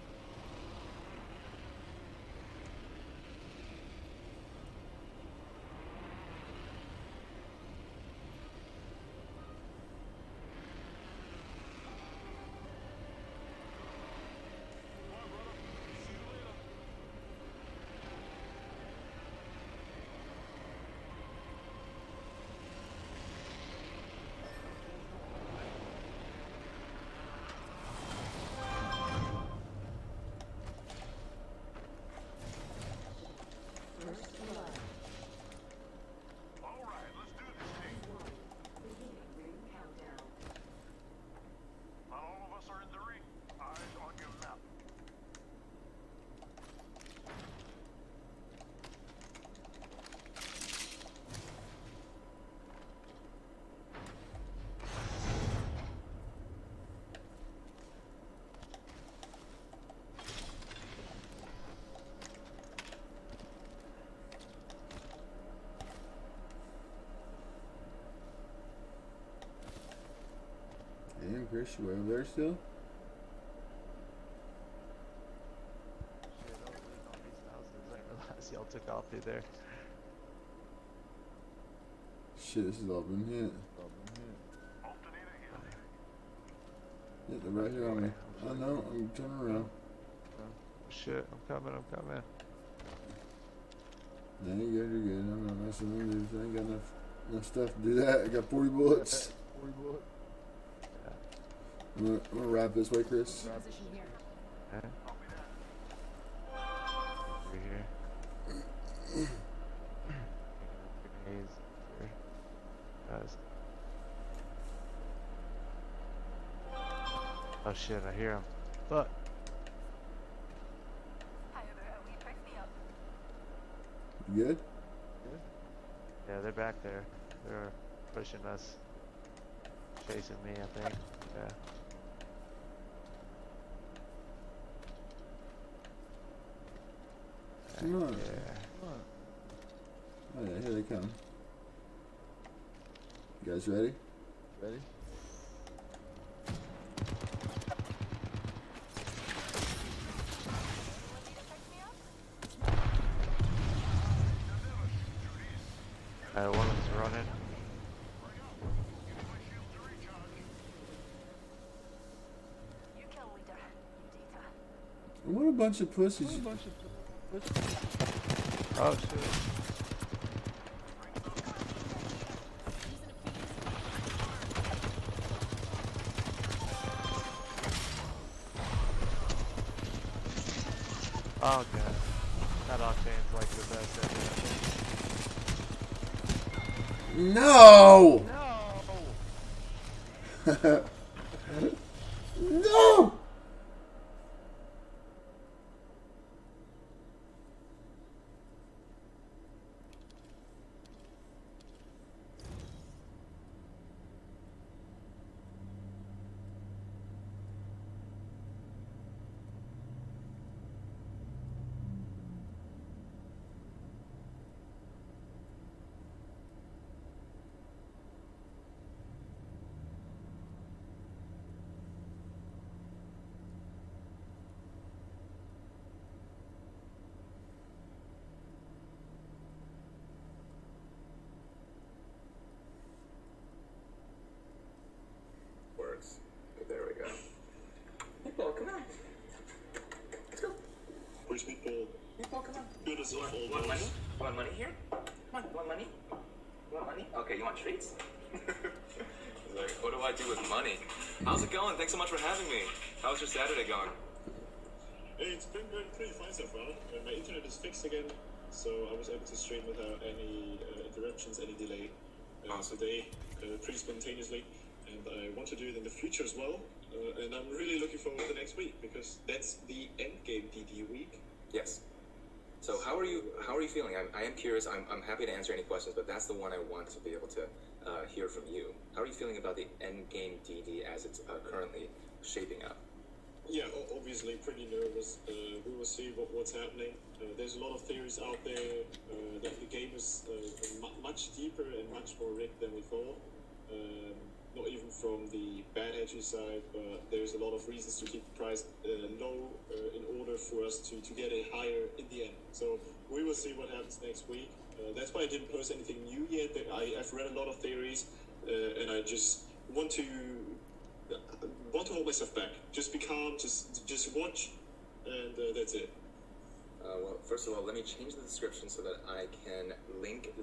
All right, let's do this thing. Not all of us are in the ring. Eyes on your map. Damn, Chris, you over there still? Shit, I was waiting on these houses. I didn't realize y'all took off through there. Shit, this is all been hit. Alternator here. Yeah, they're right here on me. I know, I'm turning around. Shit, I'm coming, I'm coming. No, you're good, you're good. I'm not messing with you. I ain't got enough stuff to do that. I got 40 bullets. 40 bullets. I'm gonna wrap this way, Chris. Position here. Okay. Over here. Grenades. Here. Guys. Oh shit, I hear him. Fuck. You good? Yeah, they're back there. They're pushing us. Chasing me, I think. Yeah. Come on. Yeah. Oh yeah, here they come. You guys ready? Ready? One is running. What a bunch of pussies. Oh shit. Oh god. That Octane's like the best at it. No! No! No! Works. There we go. Meatball, come on. Let's go. Where's Meatball? Meatball, come on. Good as all Want money? Want money here? Come on, want money? You want money? Okay, you want treats? He's like, what do I do with money? How's it going? Thanks so much for having me. How's your Saturday going? Hey, it's been going pretty fine so far. My internet is fixed again, so I was able to stream without any interruptions, any delay today, pretty spontaneously. And I want to do it in the future as well. And I'm really looking forward to next week because that's the endgame DD week. Yes. So how are you feeling? I am curious. I'm happy to answer any questions, but that's the one I want to be able to hear from you. How are you feeling about the endgame DD as it's currently shaping up? Yeah, obviously pretty nervous. We will see what's happening. There's a lot of theories out there that the game is much deeper and much more rigged than we thought. Not even from the bad hedging side, but there's a lot of reasons to keep the price low in order for us to get it higher in the end. So we will see what happens next week. That's why I didn't post anything new yet. I've read a lot of theories, and I just want to hold myself back. Just be calm, just watch, and that's it. Well, first of all, let me change the description so that I can link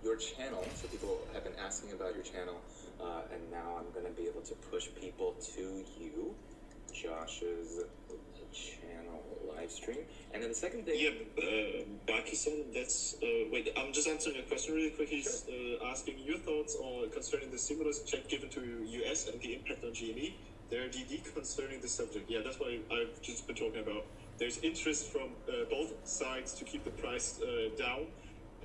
your channel. So people have been asking about your channel, and now I'm going to be able to push people to you, Josh's channel live stream. And then the second thing... Yeah, Bakison, that's... wait, I'm just answering a question really quick. He's asking your thoughts concerning the stimulus check given to US and the impact on GME. There are DD concerning the subject. Yeah, that's what I've just been talking about. There's interest from both sides to keep the price down.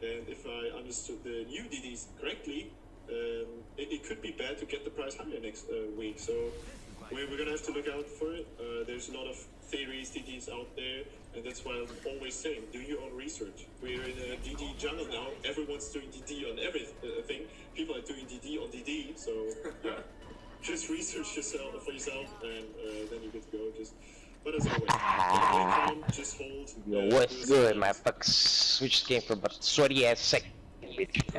And if I understood the new DDs correctly, it could be bad to get the price higher next week. So we're going to have to look out for it. There's a lot of theories, DDs out there, and that's why I'm always saying, do your own research. We're in a DD jungle now. Everyone's doing DD on everything. People are doing DD on DD, so yeah. Just research yourself for yourself, and then you get to go. But as always, calm, just hold. Yo, what's good, my fucks? Switched game for about 20 ass seconds.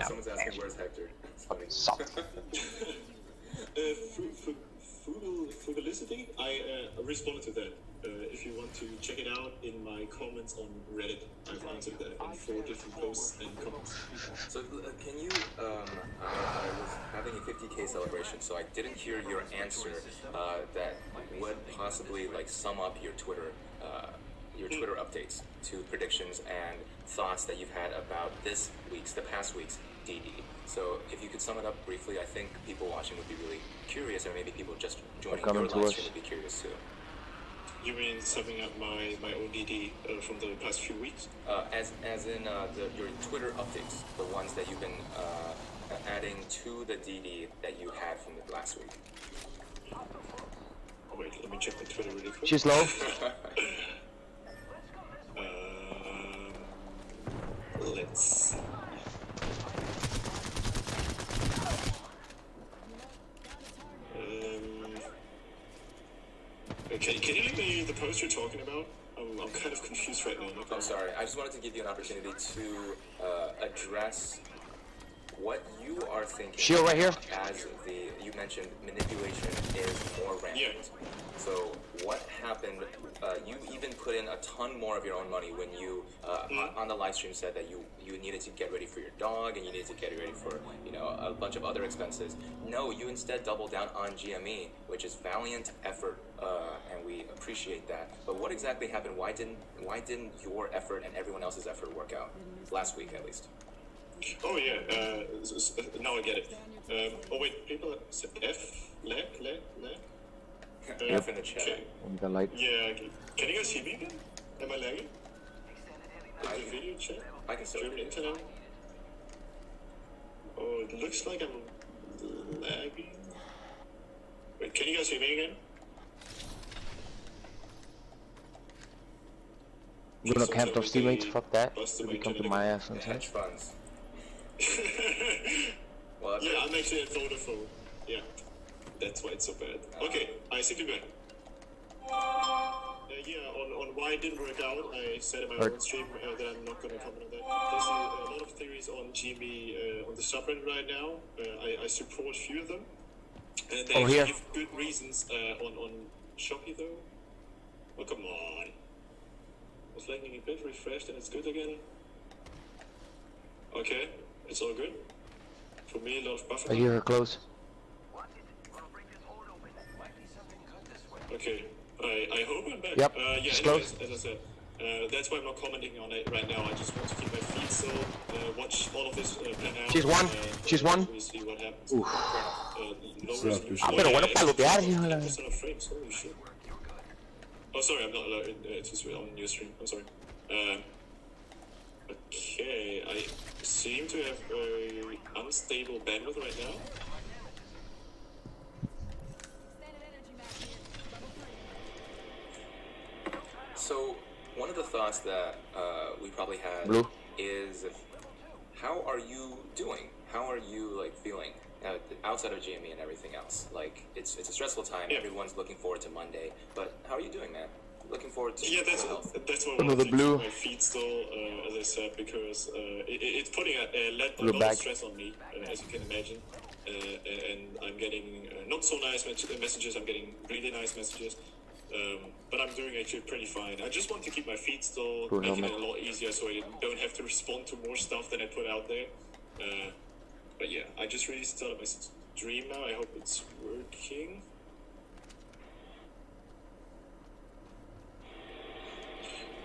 Someone's asking where's Hector. Fucking soft. Frugalicity. I responded to that. If you want to check it out in my comments on Reddit, I've answered that in 4 different posts and comments. So can you? I was having a 50K celebration, so I didn't hear your answer. That would possibly like sum up your Twitter updates to predictions and thoughts that you've had about the past week's DD. So if you could sum it up briefly, I think people watching would be really curious, or maybe people just joining your live stream would be curious too. You mean summing up my own DD from the past few weeks? As in your Twitter updates, the ones that you've been adding to the DD that you had from the last week. Oh wait, let me check my Twitter really quick. She's low. Let's see. Okay, can you give me the post you're talking about? I'm kind of confused right now. I'm sorry. I just wanted to give you an opportunity to address what you are thinking. Shield right here. As you mentioned, manipulation is more rampant. Yeah. So what happened? You even put in a ton more of your own money when you on the live stream said that you needed to get ready for your dog and you needed to get ready for a bunch of other expenses. No, you instead doubled down on GME, which is valiant effort, and we appreciate that. But what exactly happened? Why didn't your effort and everyone else's effort work out last week at least? Oh yeah. Now I get it. Oh wait, people said F lag. F in the chat. Okay. The light. Yeah. Can you guys hear me again? Am I lagging? The video chat? I can still German hear you. internet? Oh, it looks like I'm lagging. Wait, can you guys hear me again? You're gonna camp those teammates? Fuck that. You come to my ass and Hedge funds. Well, yeah, I'm actually at Vodafone. Yeah, that's why it's so bad. Okay, I seem to be back. Yeah, on why it didn't work out, I said in my own stream that I'm not going to comment on that. There's a lot of theories on GME on the subreddit right now. I support a few of them. And they give good reasons on Shopee though. Oh, come on. I was lagging a bit, refreshed, and it's good again. Okay, it's all good. For me, a lot of buffer. I hear her close. Okay, I hope I'm back. Yep, Yeah, she's anyways, close. as I said, that's why I'm not commenting on it right now. I just want to keep my feet still, watch all of this pan out. She's one. She's one. We see what happens. Uf. Pero bueno para lootear, hijo de la- Holy shit. Oh, sorry, I'm not allowed on your stream. I'm sorry. Okay, I seem to have a unstable bandwidth right now. So one of the thoughts that we probably had Blue. is, how are you doing? How are you feeling outside of GME and everything else? Like it's a stressful time. Yeah. Everyone's looking forward to Monday, but how are you doing, man? Looking forward to Yeah, that's health. what I want to keep my feet still, as I said, because it's putting a lot of stress on me, as you can imagine. And I'm getting not so nice messages, I'm getting really nice messages. But I'm doing actually pretty fine. I just want to keep my feet still, making it a lot easier so I don't have to respond to more stuff than I put out there. But yeah, I just really started my stream now. I hope it's working.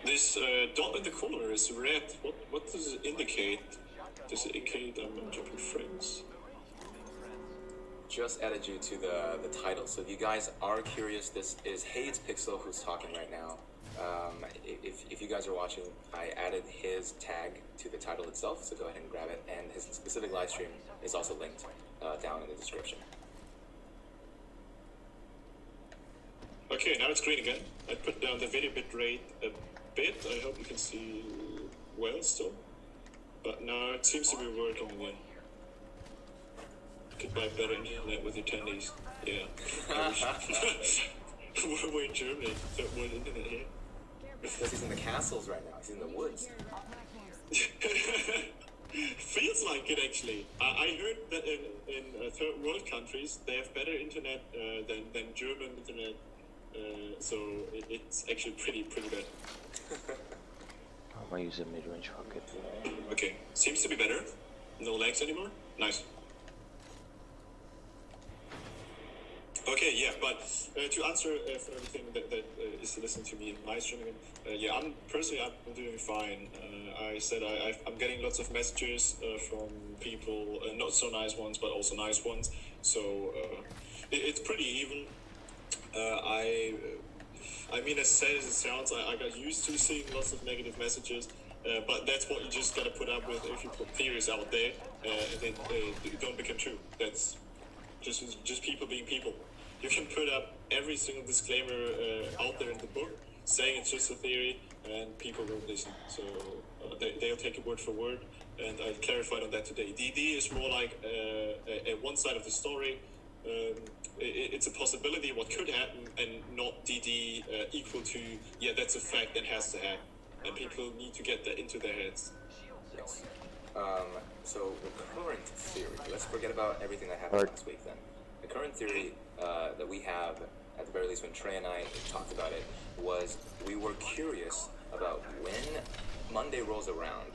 This dot in the corner is red. What does it indicate? Does it indicate I'm jumping frames? Just added you to the title. So if you guys are curious, this is Hades Pixel who's talking right now. If you guys are watching, I added his tag to the title itself, so go ahead and grab it. And his specific live stream is also linked down in the description. Okay, now it's green again. I put down the video bitrate a bit. I hope you can see well still. But now it seems to be working again. Could buy better internet with your tendies. Yeah. We're in Germany, so we're internet here. Because he's in the castles right now. He's in the woods. Feels like it actually. I heard that in third world countries they have better internet than German internet, so it's actually pretty good. I'm gonna use a mid-range rocket. Okay, seems to be better. No lags anymore. Nice. Okay, yeah, but to answer for everything that is listening to me in my stream again, yeah, I'm doing fine. I said I'm getting lots of messages from people, not so nice ones, but also nice ones. So it's pretty even. I mean, as sad as it sounds, I got used to seeing lots of negative messages. But that's what you just gotta put up with if you put theories out there, and they don't become true. That's just people being people. You can put up every single disclaimer out there in the book, saying it's just a theory, and people won't listen. So they'll take it word for word, and I clarified on that today. DD is more like a one side of the story. It's a possibility what could happen, and not DD equal to, yeah, that's a fact that has to happen. And people need to get that into their heads. Yes. So the current theory, let's forget about everything that happened last week then. The current theory that we have, at the very least when Trey and I talked about it, was we were curious about when Monday rolls around,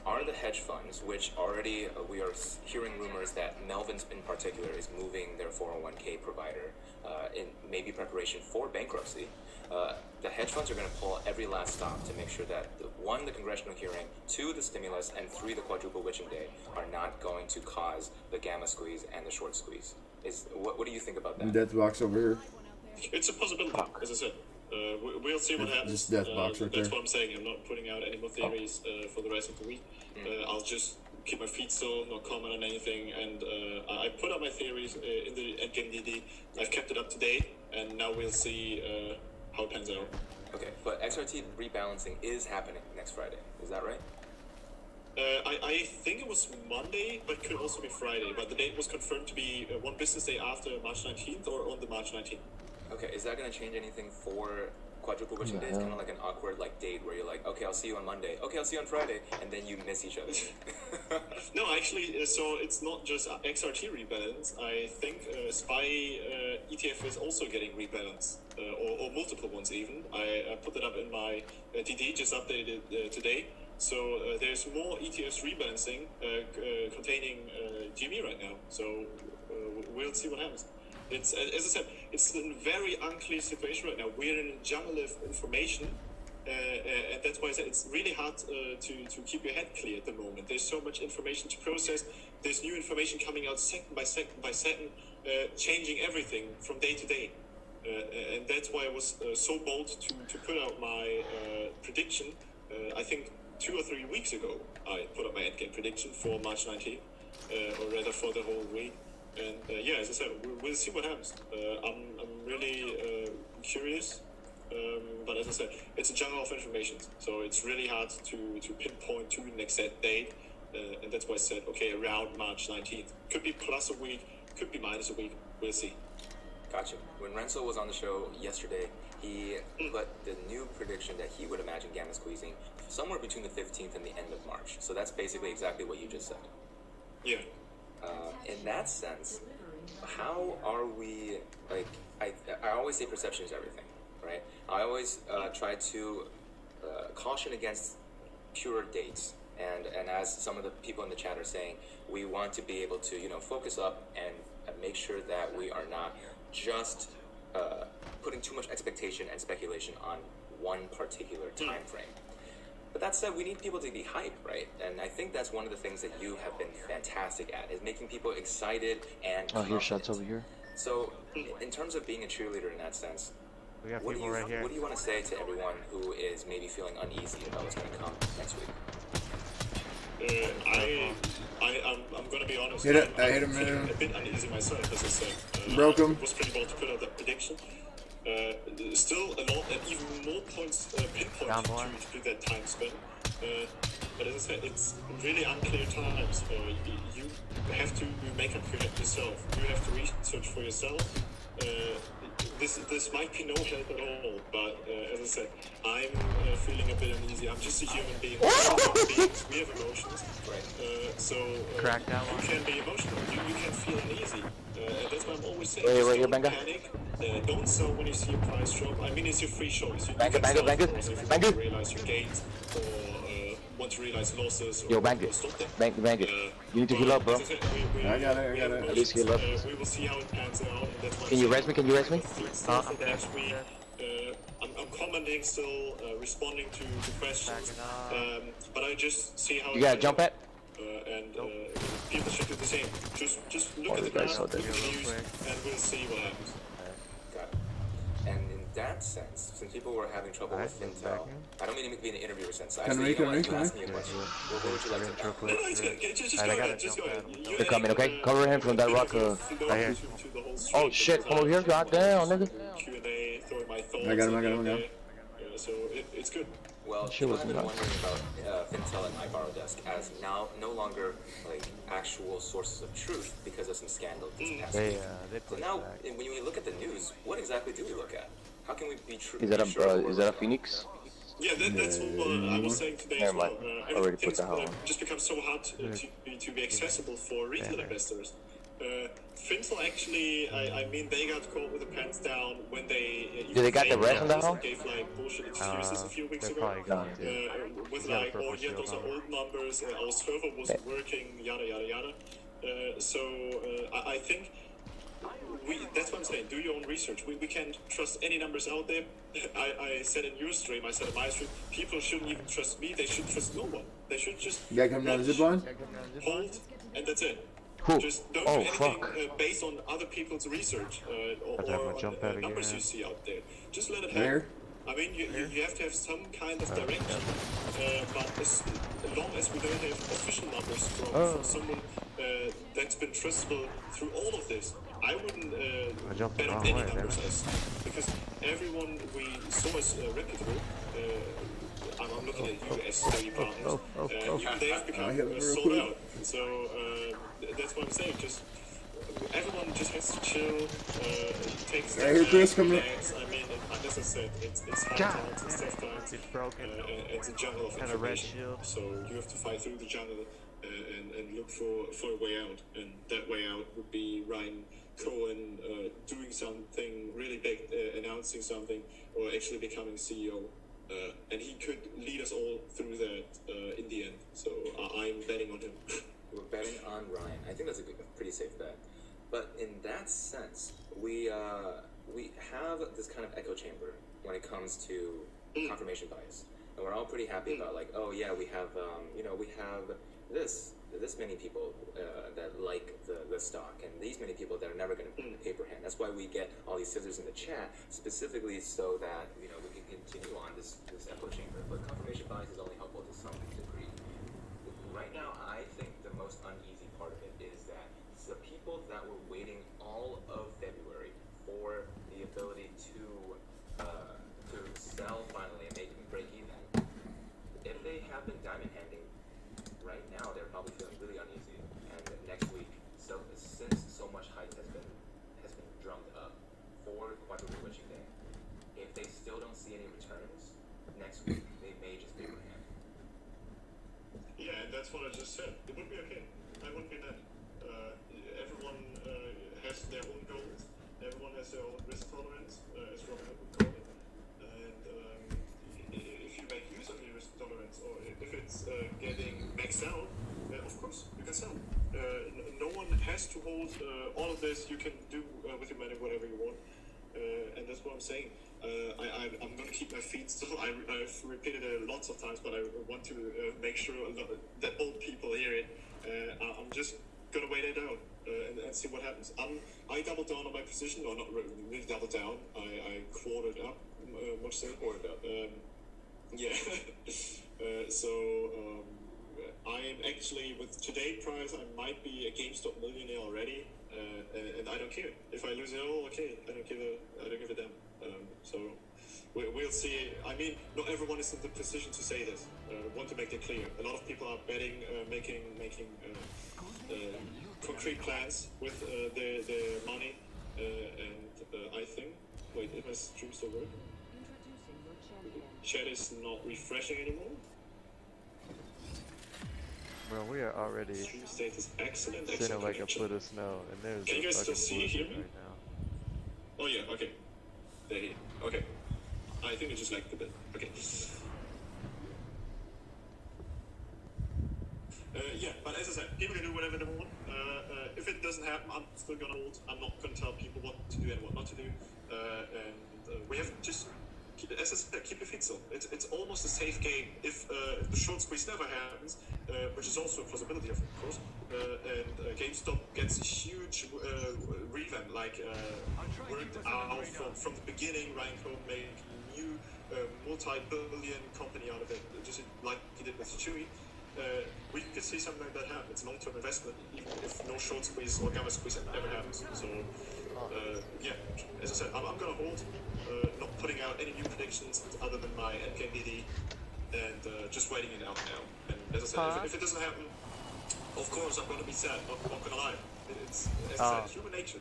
are the hedge funds, which already we are hearing rumors that Melvin's in particular is moving their 401k provider in maybe preparation for bankruptcy, the hedge funds are going to pull every last stop to make sure that one, the congressional hearing, two, the stimulus, and three, the quadruple witching day are not going to cause the gamma squeeze and the short squeeze. What do you think about that? Death box over here. It's a possibility, as I said. We'll see what happens. Just death box right That's there. what I'm saying. I'm not putting out any more theories for the rest of the week. I'll just keep my feet still, not comment on anything, and I put out my theories in the Endgame DD. I've kept it up to date, and now we'll see how it pans out. Okay, but XRT rebalancing is happening next Friday. Is that right? I think it was Monday, but could also be Friday. But the date was confirmed to be one business day after March 19th or on the March 19th. Okay, is that going to change anything for quadruple witching day? It's kind of like an awkward date where you're like, okay, I'll see you on Monday. Okay, I'll see you on Friday, and then you miss each other. No, actually, so it's not just XRT rebalance. I think SPY ETF is also getting rebalanced, or multiple ones even. I put that up in my DD, just updated today. So there's more ETFs rebalancing containing GME right now. So we'll see what happens. It's, as I said, it's a very unclear situation right now. We're in a jungle of information, and that's why I said it's really hard to keep your head clear at the moment. There's so much information to process. There's new information coming out second by second, changing everything from day to day. And that's why I was so bold to put out my prediction. I think 2 or 3 weeks ago, I put up my endgame prediction for March 19th, or rather for the whole week. And yeah, as I said, we'll see what happens. I'm really curious, but as I said, it's a jungle of information, so it's really hard to pinpoint to an exact date, and that's why I said, okay, around March 19th. Could be plus a week, could be minus a week, we'll see. Gotcha. When Renzo was on the show yesterday, he put the new prediction that he would imagine gamma squeezing somewhere between the 15th and the end of March. So that's basically exactly what you just said. Yeah. In that sense, how are we, like, I always say perception is everything, right? I always try to caution against pure dates. And as some of the people in the chat are saying, we want to be able to, focus up and make sure that we are not just putting too much expectation and speculation on one particular time frame. But that said, we need people to be hyped, right? And I think that's one of the things that you have been fantastic at, is making people excited and confident. Here's shots over here. So, in terms of being a cheerleader in that sense, we got what people right here. What do you want to say to everyone who is maybe feeling uneasy about what's going to come next week? I'm going to be honest. Hit it. I hit him, I'm a bit uneasy myself, as I said. Broke him. It was pretty bold to put out that prediction. Still a lot, and even more points pinpointed to that time span. But as I said, it's really unclear times. You have to make up your head yourself. You have to research for yourself. This might be no help at all, but as I said, I'm feeling a bit uneasy. I'm just a human being. We have emotions, right? So So Crackdown you can be emotional. You can feel uneasy. That's what I'm always saying. Wait, Just right here, don't Benga. panic. Don't sell when you see a price drop. I mean, it's your free choice. You Benga, can Benga, sell, Benga, of course, if you Benga. want to realize your gains or want to realize losses. Yo, or Benga. stop them. Benga. You need to heal up, bro. As I said, we I got it, I we got have it. At least heal up. We will see how it pans out. And that's why Can you res me? Can you res me? Stuff I'm for dead, next I'm week. dead. I'm commenting still, responding to questions. Backing up. But I just see how You it got a pans jump out. at? And people should do the same. Just look Oh, at the you guys graph, saw look that. at the Real news, quick. and we'll see what happens. Got it. And in that sense, since people were having trouble with Intel, I don't mean to be an interviewer sense. I Can actually, we- you know what, can you we- asked me a question. What would you like to know? No, it's good. Just go Alright, I ahead. gotta Just go jump ahead. down. You They're coming, okay? Cover him from that rock. Right here. Oh shit, come over here, goddamn, nigga. Q&A, throwing my thoughts. I got him. So it's good. Well, Shit people was have been nuts. wondering about Intel and iBorrowDesk as now no longer like actual sources of truth because of some scandal this past week. They So pushed now, back. when you look at the news, what exactly do we look at? How can we be true? Is that a Phoenix? Yeah, that's what I was saying today Never as well. mind. Already put Things that on. just become so hard to be accessible for retail investors. Fintel actually, I mean, they got caught with the pants down when they. Do they got the rest on that home? Gave like bullshit excuses a few weeks They're ago. probably gone too. With He's got a like, purple oh yeah, shield those are on. old numbers. Our server wasn't working. Yada yada yada. I think. That's what I'm saying. Do your own research. We can't trust any numbers out there. I said in your stream, I said in my stream, people shouldn't even trust me. They should trust no one. They should just You gotta come down the zip line? hold, and that's it. Who? Just don't Oh, do anything fuck. Based on other people's research or I on jump out numbers again. you see out there. Just let it Where? happen. I mean, you have to have some kind of direction, but as long as we don't have official numbers from someone that's been trustable through all of this, I wouldn't jumped the bet on wrong any way there. numbers because everyone we saw as reputable. I'm looking at you as study partners. They have become I hit it real sold quick. out. So that's what I'm saying. Just everyone just has to chill. Take steps Right here, Chris, come here. relax. I mean, as I said, it's hard God times, it's tough times. It's broken. It's a jungle of Got a red information. shield. So you have to fight through the jungle and look for a way out. And that way out would be Ryan Cohen doing something really big, announcing something, or actually becoming CEO. And he could lead us all through that in the end. So I'm betting on him. We're betting on Ryan. I think that's a pretty safe bet. But in that sense, we have this kind of echo chamber when it comes to confirmation bias, and we're all pretty happy about like, oh yeah, we have we have this many people that like the stock, and these many people that are never going to put in the paper hand. That's why we get all these scissors in the chat, specifically so that we can continue on this echo chamber. But confirmation bias is only helpful to some degree. Right now, I think the most uneasy part of it is that the people that were waiting all of February for the ability to sell finally and break even, if they have been diamond handing right now, they're probably feeling really uneasy. And next week, since so much hype has been drummed up for Quadruple Witching Day, if they still don't see any returns next week, they may just paper hand. Yeah, and that's what I just said. It would be okay. I wouldn't be mad. Everyone has their own goals. Everyone has their own risk tolerance, as Robin Hood would call it. And if you make use of your risk tolerance, or if it's getting maxed out, of course you can sell. No one has to hold all of this. You can do with your money whatever you want. And that's what I'm saying. I'm going to keep my feet still. I've repeated it lots of times, but I want to make sure that old people hear it. I'm just going to wait it out and see what happens. I doubled down on my position, or not really doubled down. I quartered up, much say. Quartered up. Yeah. I'm actually, with today's price, I might be a GameStop millionaire already, and I don't care. If I lose it all, okay, I don't give a damn. So we'll see. I mean, not everyone is in the position to say this. I want to make that clear. A lot of people are betting, making concrete plans with their money, and I think. Wait, is my stream still working? Chat is not refreshing anymore. Bro, we are already Stream state is excellent. sitting Excellent like a connection. foot of snow, and there's Can you a guys still fucking see, hear blizzard me? right now. Oh yeah, okay. There, okay. I think it just lagged a bit. Okay. Yeah, but as I said, people can do whatever they want. If it doesn't happen, I'm still gonna hold. I'm not gonna tell people what to do and what not to do. We have just, as I said, keep your feet still. It's almost a safe game if the short squeeze never happens, which is also a possibility, of course. And GameStop gets a huge revamp, like worked out from the beginning. Ryan Cohen made a new multi-billion company out of it, just like he did with Chewy. We could see something like that happen. It's a long-term investment, even if no short squeeze or gamma squeeze ever happens. So, yeah, as I said, I'm gonna hold, not putting out any new predictions other than my NKBD, and just waiting it out now. And as I said, if it doesn't happen, of course I'm gonna be sad. Not gonna lie. It's as I said, human nature.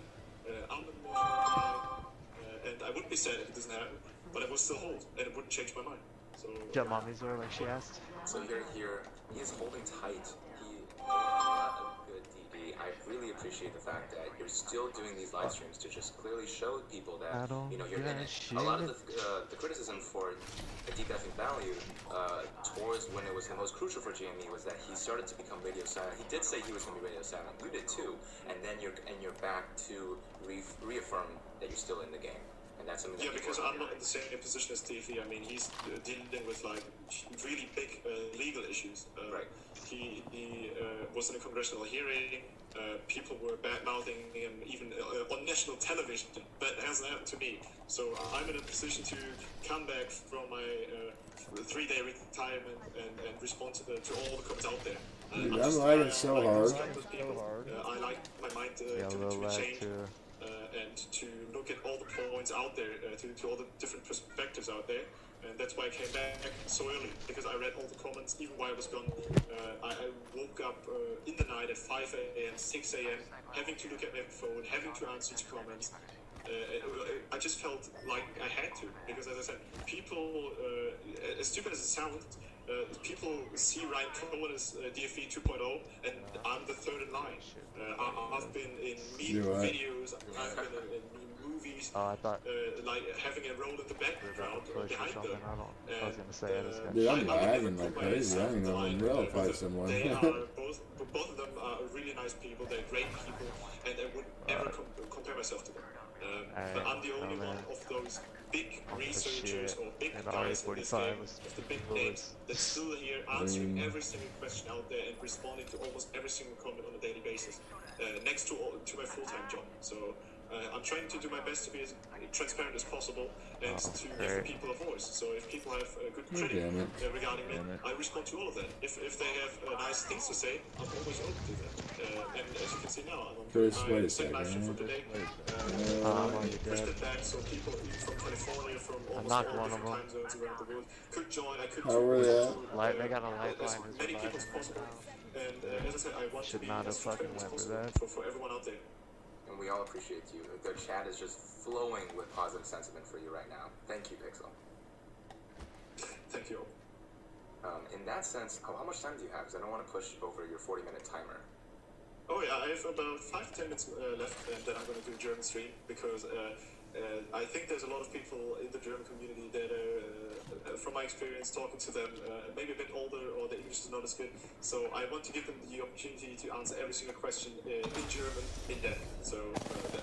I'm an emotional guy, and I wouldn't be sad if it doesn't happen, but I would still hold, and it wouldn't change my mind. So. Jump mommy's door like she asked. So you're here. He is holding tight. He is not a good DD. I really appreciate the fact that you're still doing these live streams to just clearly show people that you're in it. A lot of the criticism for the DPFing value towards when it was the most crucial for GME was that he started to become radio silent. He did say he was going to be radio silent. You did too. And then you're back to reaffirm that you're still in the game. And that's something that because I'm not in the same position as TV. I mean, he's dealing with like really big legal issues. Right. He was in a congressional hearing. People were bad-mouthing him even on national television. That hasn't happened to me. So I'm in a position to come back from my 3-day retirement and respond to all the comments out there. Dude, I'm lagging so hard. I like my mind to be changed. And to look at all the points out there, to all the different perspectives out there. And that's why I came back so early, because I read all the comments even while I was gone. I woke up in the night at 5 a.m., 6 a.m., having to look at my phone, having to answer each comments. I just felt like I had to, because as I said, people, as stupid as it sounds, people see Ryan Cohen as DFE 2.0, and I'm the third in line. I've been in meme videos, I've been in meme movies, like having a role in the background behind them. I was gonna say, Dude, I'm lagging like crazy. I don't even know when we'll fight someone. They are both of them are really nice people, they're great people, and I wouldn't ever compare myself to them. But I'm the only one of those big researchers or big guys in this game, of the big names, that's still here answering every single question out there and responding to almost every single comment on a daily basis, next to my full-time job. So I'm trying to do my best to be as transparent as possible and to give people a voice. So if people have a good critic regarding me, I respond to all of that. If they have nice things to say, I'm always open to that. And as you can see now, I'm on my second live stream for today. Pushed it back so people even from California, from almost all different time zones around the world could join. I could they got a lifeline as many people as possible. And as I said, I want to be as transparent as possible for everyone out there. And we all appreciate you. The chat is just flowing with positive sentiment for you right now. Thank you, Pixel. Thank you. In that sense, how much time do you have? Because I don't want to push over your 40-minute timer. Oh yeah, I have about 5 to 10 minutes left, and then I'm going to do a German stream, because I think there's a lot of people in the German community that are, from my experience talking to them, maybe a bit older, or the English is not as good. So I want to give them the opportunity to answer every single question in German in depth. So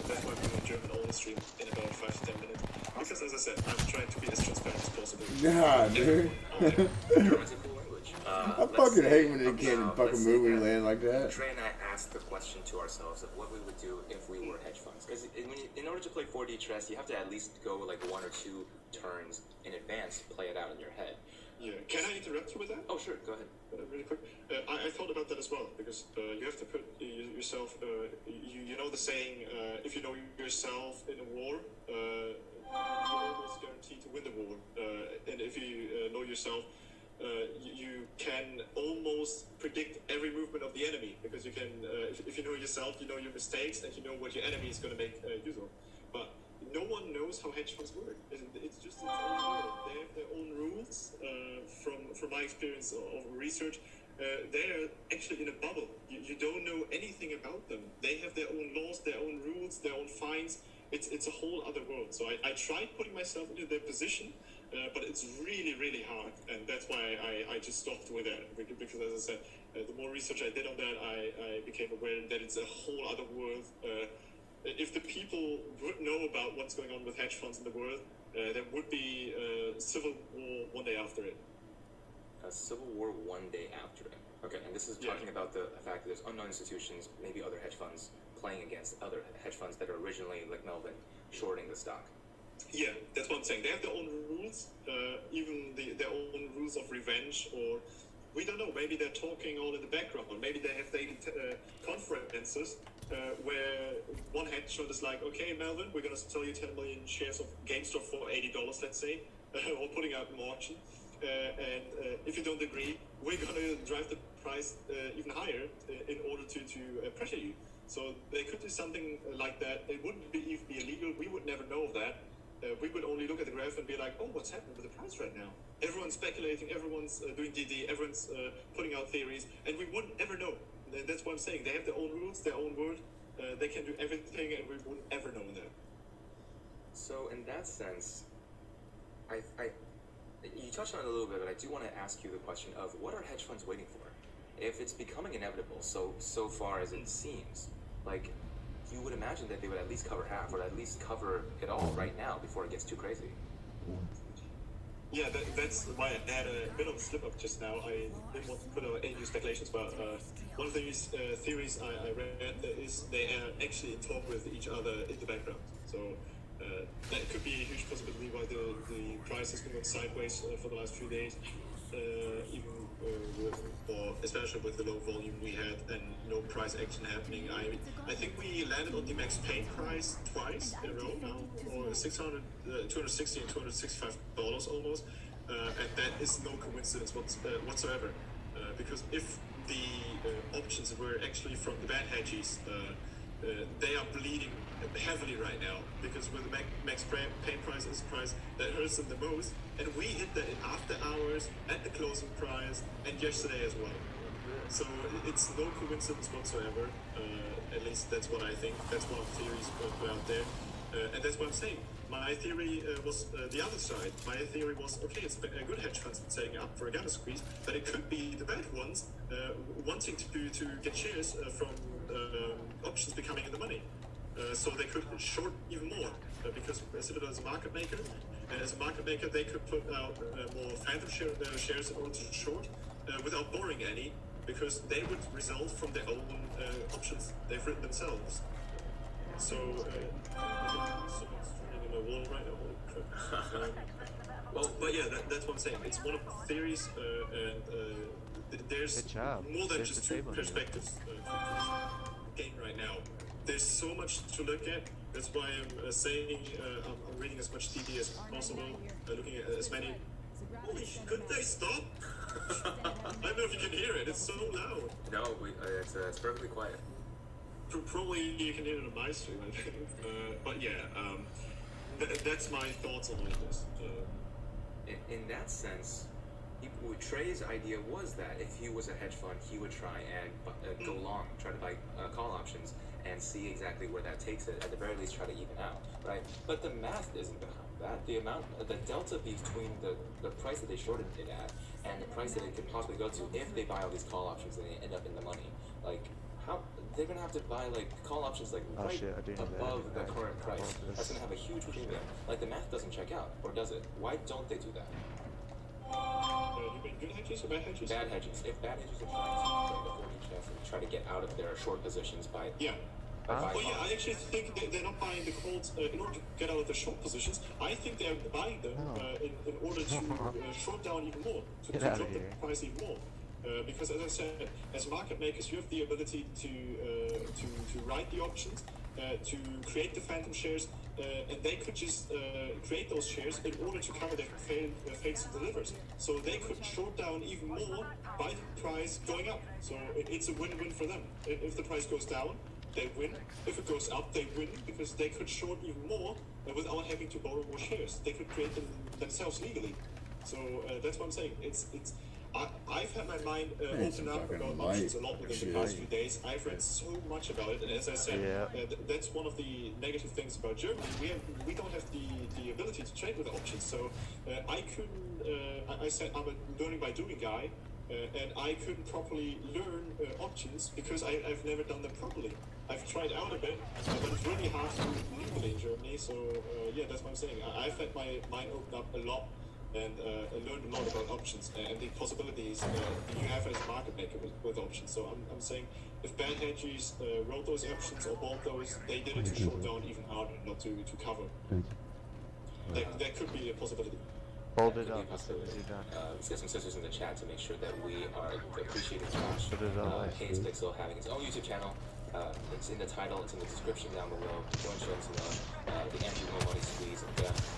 that's why I'm doing a German-only stream in about 5 to 10 minutes. Because as I said, I'm trying to be as transparent as possible. God, dude. German's a cool language. I fucking hate when they can't fucking move and land like that. Trey and I asked the question to ourselves of what we would do if we were hedge funds. Because in order to play 4D chess, you have to at least go like 1 or 2 turns in advance, play it out in your head. Yeah. Can I interrupt you with that? Oh, sure. Go ahead. Really quick. I thought about that as well, because you have to put yourself, you know the saying, if you know yourself in a war, you're almost guaranteed to win the war. And if you know yourself, you can almost predict every movement of the enemy, because you can, if you know yourself, you know your mistakes, and you know what your enemy is going to make use of. But no one knows how hedge funds work. It's just its own world. They have their own rules. From my experience of research, they're actually in a bubble. You don't know anything about them. They have their own laws, their own rules, their own fines. It's a whole other world. So I tried putting myself into their position, but it's really, really hard. And that's why I just stopped with that. Because as I said, the more research I did on that, I became aware that it's a whole other world. If the people would know about what's going on with hedge funds in the world, there would be a civil war one day after it. A civil war one day after it. Okay, and this is talking about the fact that there's unknown institutions, maybe other hedge funds, playing against other hedge funds that are originally, like Melvin, shorting the stock. Yeah, that's what I'm saying. They have their own rules, even their own rules of revenge, or we don't know. Maybe they're talking all in the background. Maybe they have daily conferences where one hedge fund is like, okay, Melvin, we're going to sell you 10 million shares of GameStop for $80, let's say, or putting out an auction. And if you don't agree, we're going to drive the price even higher in order to pressure you. So they could do something like that. It wouldn't even be illegal. We would never know of that. We would only look at the graph and be like, oh, what's happening with the price right now? Everyone's speculating, everyone's doing DD, everyone's putting out theories, and we wouldn't ever know. And that's what I'm saying. They have their own rules, their own world. They can do everything, and we wouldn't ever know that. So in that sense, you touched on it a little bit, but I do want to ask you the question of what are hedge funds waiting for? If it's becoming inevitable, so far as it seems, like you would imagine that they would at least cover half, or at least cover it all right now before it gets too crazy. Yeah, that's why I had a bit of a slip up just now. I didn't want to put out any new speculations, but one of these theories I read is they are actually in talk with each other in the background. So that could be a huge possibility why the price has been going sideways for the last few days, even or especially with the low volume we had and no price action happening. I think we landed on the Max Payne price twice in a row now, or $260 and $265 almost, and that is no coincidence whatsoever. Because if the options were actually from the bad hedges, they are bleeding heavily right now, because with the Max Payne price is the price that hurts them the most, and we hit that in after hours, at the closing price, and yesterday as well. So it's no coincidence whatsoever. At least that's what I think. That's one of the theories put out there, and that's what I'm saying. My theory was the other side. My theory was, okay, it's a good hedge funds setting up for a gamma squeeze, but it could be the bad ones wanting to get shares from options becoming in the money. So they could short even more, because Citadel is a market maker, and as a market maker they could put out more phantom shares in order to short without borrowing any, because they would result from their own options they've written themselves. So, someone's turning in my wall right now. Well, but yeah, that's what I'm saying. It's one of the theories, and there's more than just two perspectives for this game right now. There's so much to look at. That's why I'm saying I'm reading as much DD as possible, looking at as many. Holy, couldn't they stop? I don't know if you can hear it. It's so loud. No, it's perfectly quiet. Probably you can hear it on my stream, I think. But yeah, that's my thoughts on all this. In that sense, Trey's idea was that if he was a hedge fund, he would try and go long, try to buy call options, and see exactly where that takes it. At the very least, try to even out, right? But the math isn't behind that. The delta between the price that they shorted it at and the price that it could possibly go to if they buy all these call options and they end up in the money, like how they're gonna have to buy like call options like above the current price. That's gonna have a huge premium. Like the math doesn't check out, or does it? Why don't they do that? You mean good hedges or bad hedges? Bad hedges. If bad hedges are trying to take a 40 chance and try to get out of their short positions by Well, yeah, I actually think they're not buying the calls in order to get out of their short positions. I think they're buying them in order to short down even more, to drop the price even more. Because as I said, as market makers, you have the ability to write the options, to create the phantom shares, and they could just create those shares in order to cover their fails and delivers. So they could short down even more by the price going up. So it's a win-win for them. If the price goes down, they win. If it goes up, they win, because they could short even more without having to borrow more shares. They could create them themselves legally. So that's what I'm saying. I've had my mind Hey, open some up fucking about options a light. lot within Shit. the past few days. I've read so much about it, and as I said, Yeah. that's one of the negative things about Germany. We don't have the ability to trade with options. So I couldn't. I said I'm a learning by doing guy, and I couldn't properly learn options because I've never done them properly. I've tried out a bit, but it's really hard to legally in Germany. So yeah, that's what I'm saying. I've had my mind open up a lot. And learned a lot about options and the possibilities you have as a market maker with options. So I'm saying if bad hedges wrote those options or bought those, they did it to short down even harder, not to cover. That could be a possibility. Hold it up as soon as you're done. Let's get some sisters in the chat to make sure that we are appreciating Josh. Put it on. Hayes Pixel having his own YouTube channel. It's in the title, it's in the description down below. Go and show him some love. The Andrew No Money Squeeze of death.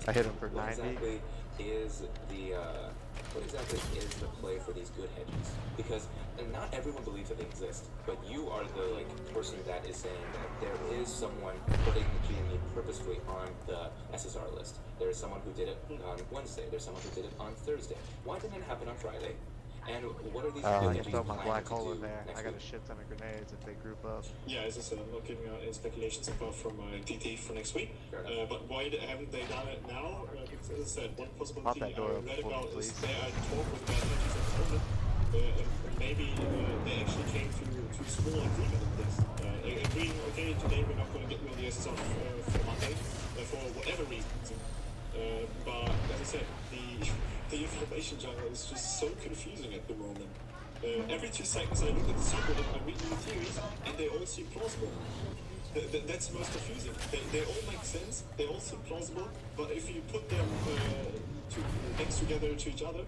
I hit him for What 90. exactly is the play for these good hedges? Because not everyone believes that they exist, but you are the person that is saying that there is someone putting GME purposefully on the SSR list. There is someone who did it on Wednesday. There's someone who did it on Thursday. Why didn't it happen on Friday? And what are these I good can hedges throw my planning black to hole do in there. next I got a week? shit ton of grenades if they group up. Yeah, as I said, I'm not giving out any speculations apart from DT for next week. But why haven't they done it now? Because as I said, one possibility I door read for me, about please. is they are talk with bad hedges at the moment. And maybe they actually came to a small agreement on this. Agreeing, okay, today we're not going to get you on the SSR for Monday, for whatever reason. But as I said, the information jungle is just so confusing at the moment. Every 2 seconds I look at the subreddit, I read new theories, and they all seem plausible. That's the most confusing. They all make sense, they all seem plausible, but if you put them next together to each other,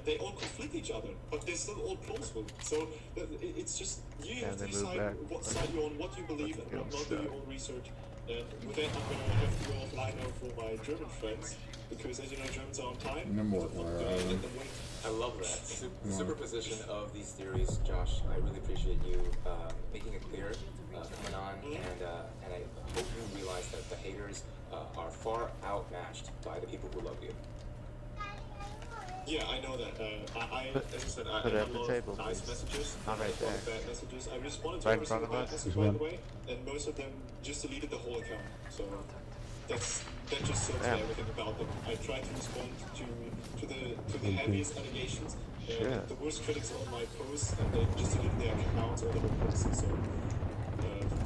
they all conflict each other, but they're still all plausible. So it's just, you have to decide what side you're on, what you believe, and what not, do your own research. And with that, I'm going to have to go offline now for my German friends, because as you know, Germans are on time. No more. I love that. Superposition of these theories, Josh. I really appreciate you making it clear, coming on, and I hope you realize that the haters are far outmatched by the people who love you. Yeah, I know that. As I said, I Put it have at a the lot table, of nice please. messages, Not right a lot of there. bad messages. I responded to Right in every front single of bad us. message, by the way, and most of them just deleted the whole account. So that just shows Damn. everything about them. I tried to respond to the heaviest allegations, the worst critics on my posts, and they just deleted their accounts or the whole post. So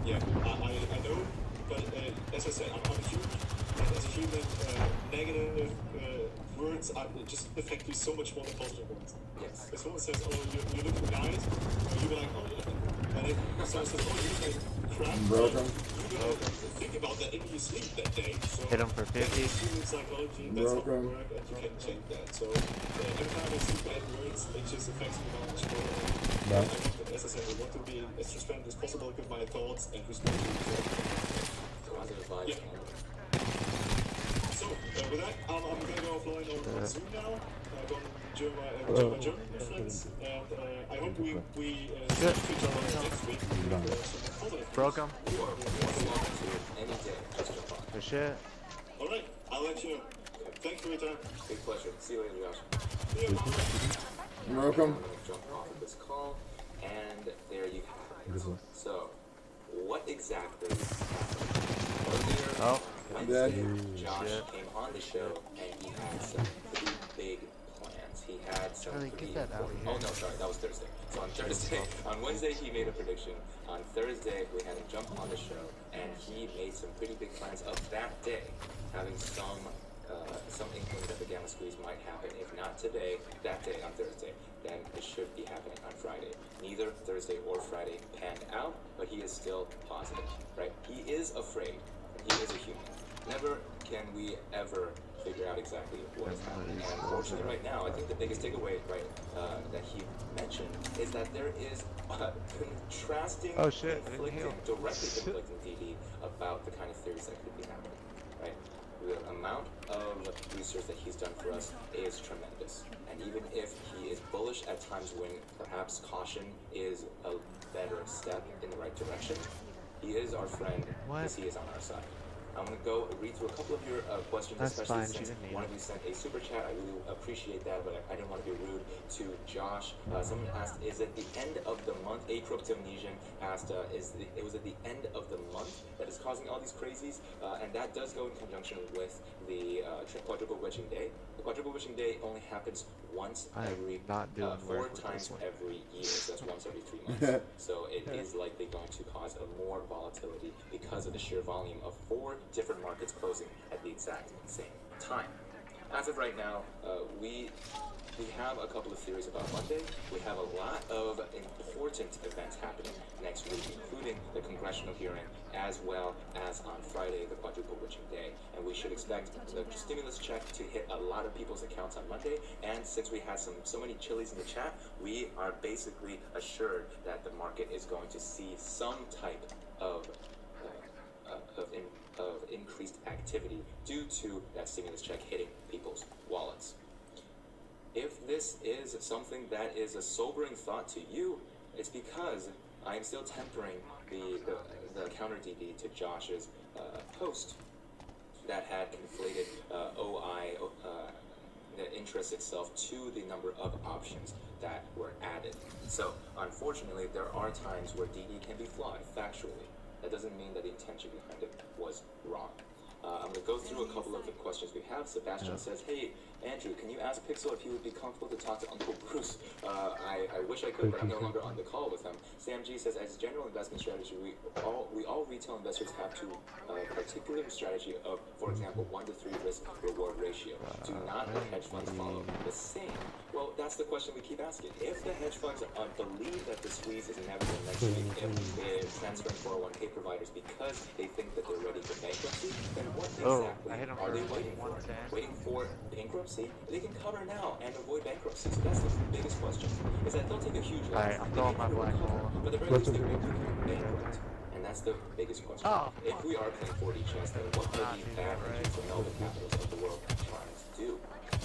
yeah, I know, but as I said, I'm human. And as a human, negative words just affect you so much more than positive ones. Yes. If someone says, "Oh, you're looking nice," you'll be like, "Oh, yeah." And if someone says, "Oh, you look like crap," Broken. you're gonna think about that in your sleep that day. So Hit him for 50. that's human psychology. That's how we work, and you can change that. So every time I see bad words, it just affects me that much more. And I want to, as I said, I want to be as transparent as possible, give my thoughts, and respond to Positive vibes. Yeah. So, with that, I'm going to go offline on Zoom now. I'm going to my German friends, and I hope we see each other next week. Some positive Broke him. You are welcome to it any day. Just jump on. Good shit. Alright, I'll let you know. Thanks for your time. Big pleasure. See you later, Josh. See you, bye. Welcome. I'm going to jump off of this call, and there you have it. So, what exactly happened? Earlier, Wednesday, Josh came on the show, and he had some pretty big plans. He had some Charlie, pretty get that out of important... Oh, no, sorry, that was Thursday. So on Thursday, on Wednesday, he made a prediction. On Thursday, we had him jump on the show, and he made some pretty big plans of that day, having some inkling that the Gamma Squeeze might happen. If not today, that day on Thursday, then it should be happening on Friday. Neither Thursday or Friday panned out, but he is still positive, right? He is afraid. He is a human. Never can we ever figure out exactly what is happening. And unfortunately, right now, I think the biggest takeaway, that he mentioned is that there is contrasting, conflicting, directly conflicting DD about the kind of theories that could be happening, right? The amount of research that he's done for us is tremendous. And even if he is bullish at times when perhaps caution is a better step in the right direction, he is our friend because he is on our side. I'm gonna go read through a couple of your questions, That's especially fine, she since didn't need one it. of you sent a super chat. I really appreciate that, but I didn't want to be rude to Josh. Someone asked, is it the end of the month? A Cryptonesian asked, it was at the end of the month that is causing all these crazies, and that does go in conjunction with the Quadruple Witching Day. The Quadruple Witching Day only happens once I am every not doing 4 work with times this one. every year, so that's once every 3 months. So it is likely going to cause a more volatility because of the sheer volume of 4 different markets closing at the exact same time. As of right now, we have a couple of theories about Monday. We have a lot of important events happening next week, including the congressional hearing, as well as on Friday, the Quadruple Witching Day. And we should expect the stimulus check to hit a lot of people's accounts on Monday. And since we had so many chilies in the chat, we are basically assured that the market is going to see some type of increased activity due to that stimulus check hitting people's wallets. If this is something that is a sobering thought to you, it's because I am still tempering the counter DD to Josh's post that had conflated OI, the interest itself, to the number of options that were added. So, unfortunately, there are times where DD can be flawed factually. That doesn't mean that the intention behind it was wrong. I'm going to go through a couple of the questions we have. Sebastian says, hey, Andrew, can you ask Pixel if he would be comfortable to talk to Uncle Bruce? I wish I could, but I'm no longer on the call with him. Sam G says, as a general investment strategy, we all retail investors have to particular strategy of, for example, 1 to 3 risk reward ratio. Do not let hedge funds follow the same. Well, that's the question we keep asking. If the hedge funds believe that the squeeze is inevitable next week, if they're transferring 401k providers because they think that they're ready for bankruptcy, then what exactly are they waiting for? Waiting for bankruptcy? They can cover now and avoid bankruptcy. So that's the biggest question. Is that they'll take a huge loss. Alright, I'm throwing my black hole. But the very least they won't become bankrupt. And that's the biggest question. If we are playing 4D chess, then what are these bad engines for Melvin Capitals of the world trying to do?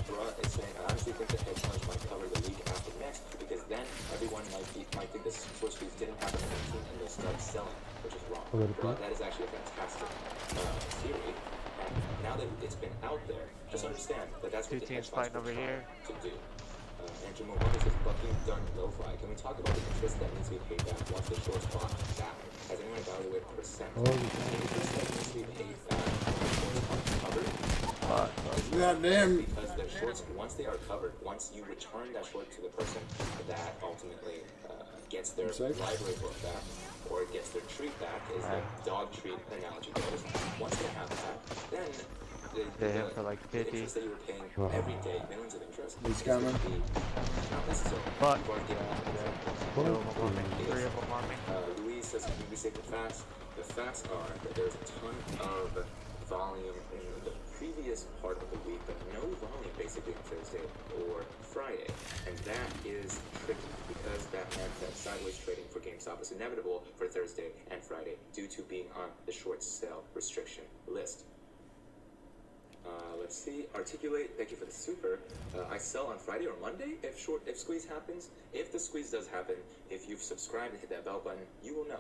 Bruh is saying, I honestly think the hedge funds might cover the week after next, because then everyone might think the short squeeze didn't happen in 19 and they'll start selling, which is wrong. Bruh, that is actually a fantastic theory. And now that it's been out there, just understand that that's what the hedge funds were trying to do. Andrew Mohammed says, Bucking done lo-fi. Can we talk about the interest that needs to be paid back once the shorts bought back? Has anyone evaluated percent? Interest that needs to be paid back once the shorts are covered? Because the shorts, once they are covered, once you return that short to the person that ultimately gets their library book back, or gets their treat back, is the dog treat analogy goes. Once they have that, then the interest that you were paying every day, millions of interest, He's coming. not necessarily. But Louise says, can we say the facts? The facts are that there's a ton of volume in the previous part of the week, but no volume basically on Thursday or Friday. And that is tricky because that meant that sideways trading for GameStop was inevitable for Thursday and Friday due to being on the short sale restriction list. Let's see. Articulate. Thank you for the super. I sell on Friday or Monday if squeeze happens. If the squeeze does happen, if you've subscribed and hit that bell button, you will know.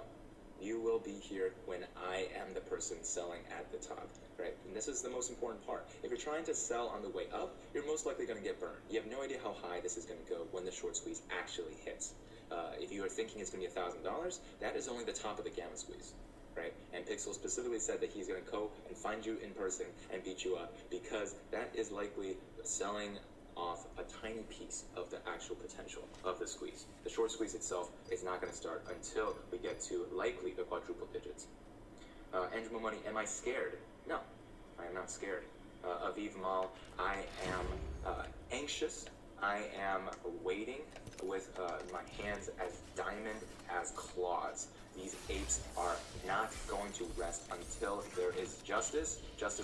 You will be here when I am the person selling at the top, right? And this is the most important part. If you're trying to sell on the way up, you're most likely going to get burned. You have no idea how high this is going to go when the short squeeze actually hits. If you are thinking it's going to be $1,000, that is only the top of the gamma squeeze. Right? And Pixel specifically said that he's going to go and find you in person and beat you up because that is likely selling off a tiny piece of the actual potential of the squeeze. The short squeeze itself is not going to start until we get to likely the quadruple digits. Andrew Money, am I scared? No, I am not scared. Aviv Mal, I am anxious. I am waiting with my hands as diamond as claws. These apes are not going to rest until there is justice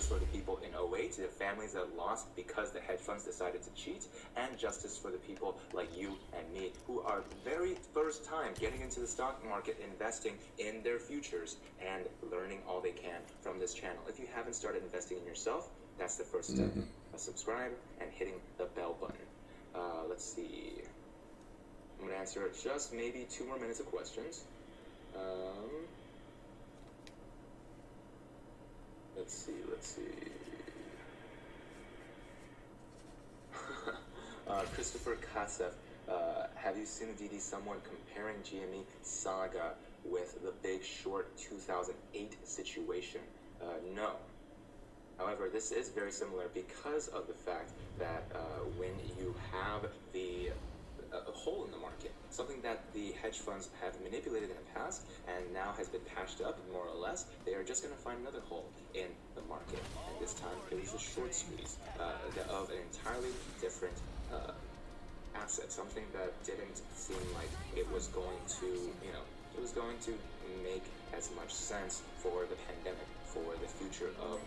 for the people in 08, the families that lost because the hedge funds decided to cheat, and justice for the people like you and me who are very first time getting into the stock market, investing in their futures and learning all they can from this channel. If you haven't started investing in yourself, that's the first step. Subscribe and hitting the bell button. Let's see. I'm going to answer just maybe 2 more minutes of questions. Let's see. Christopher Katsev, have you seen the DD someone comparing GME Saga with the Big Short 2008 situation? No. However, this is very similar because of the fact that when you have the a hole in the market, something that the hedge funds have manipulated in the past and now has been patched up more or less, they are just going to find another hole in the market. And this time it was a short squeeze of an entirely different asset, something that didn't seem like it was going to, it was going to make as much sense for the pandemic, for the future of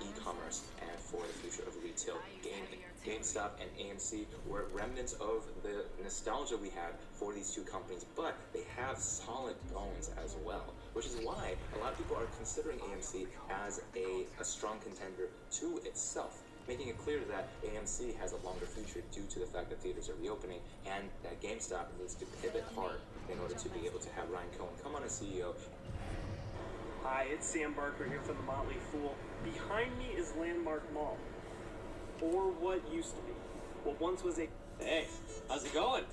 e-commerce, and for the future of retail gaming. GameStop and AMC were remnants of the nostalgia we had for these two companies, but they have solid bones as well, which is why a lot of people are considering AMC as a strong contender to itself, making it clear that AMC has a longer future due to the fact that theaters are reopening and that GameStop needs to pivot hard in order to be able to have Ryan Cohen come on as CEO. Hi, it's Sam Barker here from the Motley Fool. Behind me is Landmark Mall, or what used to be. What once was a... Hey, how's it going?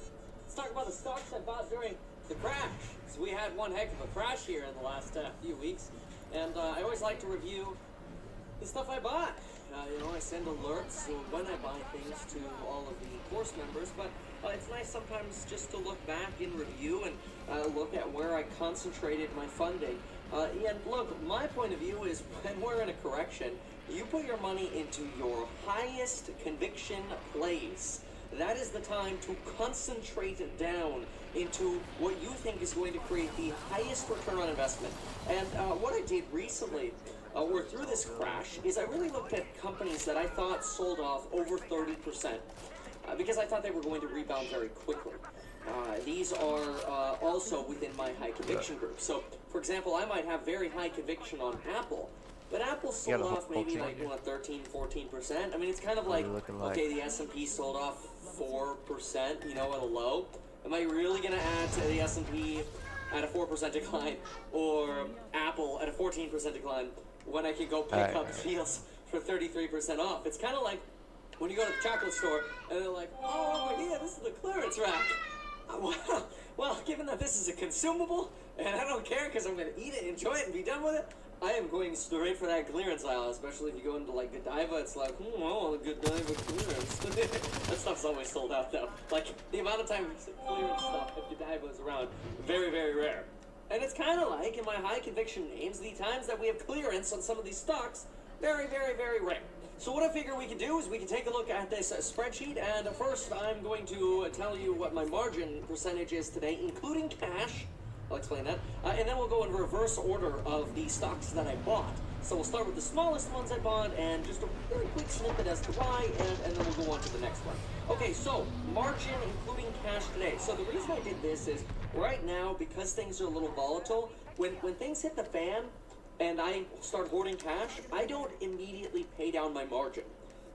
Let's talk about the stocks I bought during the crash. So we had one heck of a crash here in the last few weeks, and I always like to review the stuff I buy. I send alerts when I buy things to all of the course members, but it's nice sometimes just to look back and review and look at where I concentrated my funding. And look, my point of view is when we're in a correction, you put your money into your highest conviction plays. That is the time to concentrate down into what you think is going to create the highest return on investment. And what I did recently, or through this crash, is I really looked at companies that I thought sold off over 30%, because I thought they were going to rebound very quickly. These are also within my high conviction group. So, for example, I might have very high conviction on Apple, but Apple sold off maybe like 13, 14%. I mean, it's kind of like, okay, the S&P sold off 4%, at a low. Am I really going to add to the S&P at a 4% decline, or Apple at a 14% decline, when I could go pick up deals for 33% off? It's kind of like when you go to the chocolate store and they're like, oh yeah, this is the clearance rack. Well, given that this is a consumable and I don't care because I'm going to eat it, enjoy it, and be done with it, I am going straight for that clearance aisle, especially if you go into like Godiva. It's like, I want a Godiva clearance. That stuff's always sold out though. Like, the amount of time clearance stuff at Godiva is around, very, very rare. And it's kind of like in my high conviction names, the times that we have clearance on some of these stocks, very, very, very rare. So what I figure we can do is we can take a look at this spreadsheet, and first I'm going to tell you what my margin percentage is today, including cash. I'll explain that. And then we'll go in reverse order of the stocks that I bought. So we'll start with the smallest ones I bought, and just a very quick snippet as to why, and then we'll go on to the next one. Okay, so margin including cash today. So the reason I did this is right now, because things are a little volatile, when things hit the fan and I start hoarding cash, I don't immediately pay down my margin.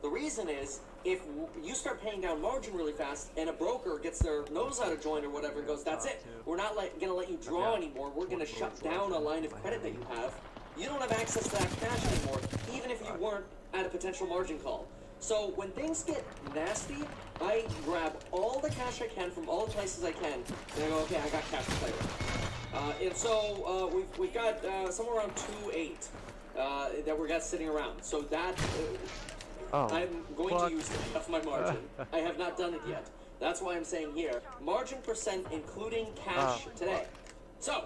The reason is, if you start paying down margin really fast and a broker gets their nose out of joint or whatever and goes, that's it, we're not going to let you draw anymore, we're going to shut down a line of credit that you have, you don't have access to that cash anymore, even if you weren't at a potential margin call. So when things get nasty, I grab all the cash I can from all the places I can, and I go, okay, I got cash to play with. And so we've got somewhere around 2.8 that we got sitting around. So that I'm going to use of my margin. I have not done it yet. That's why I'm saying here, margin percent including cash today. So,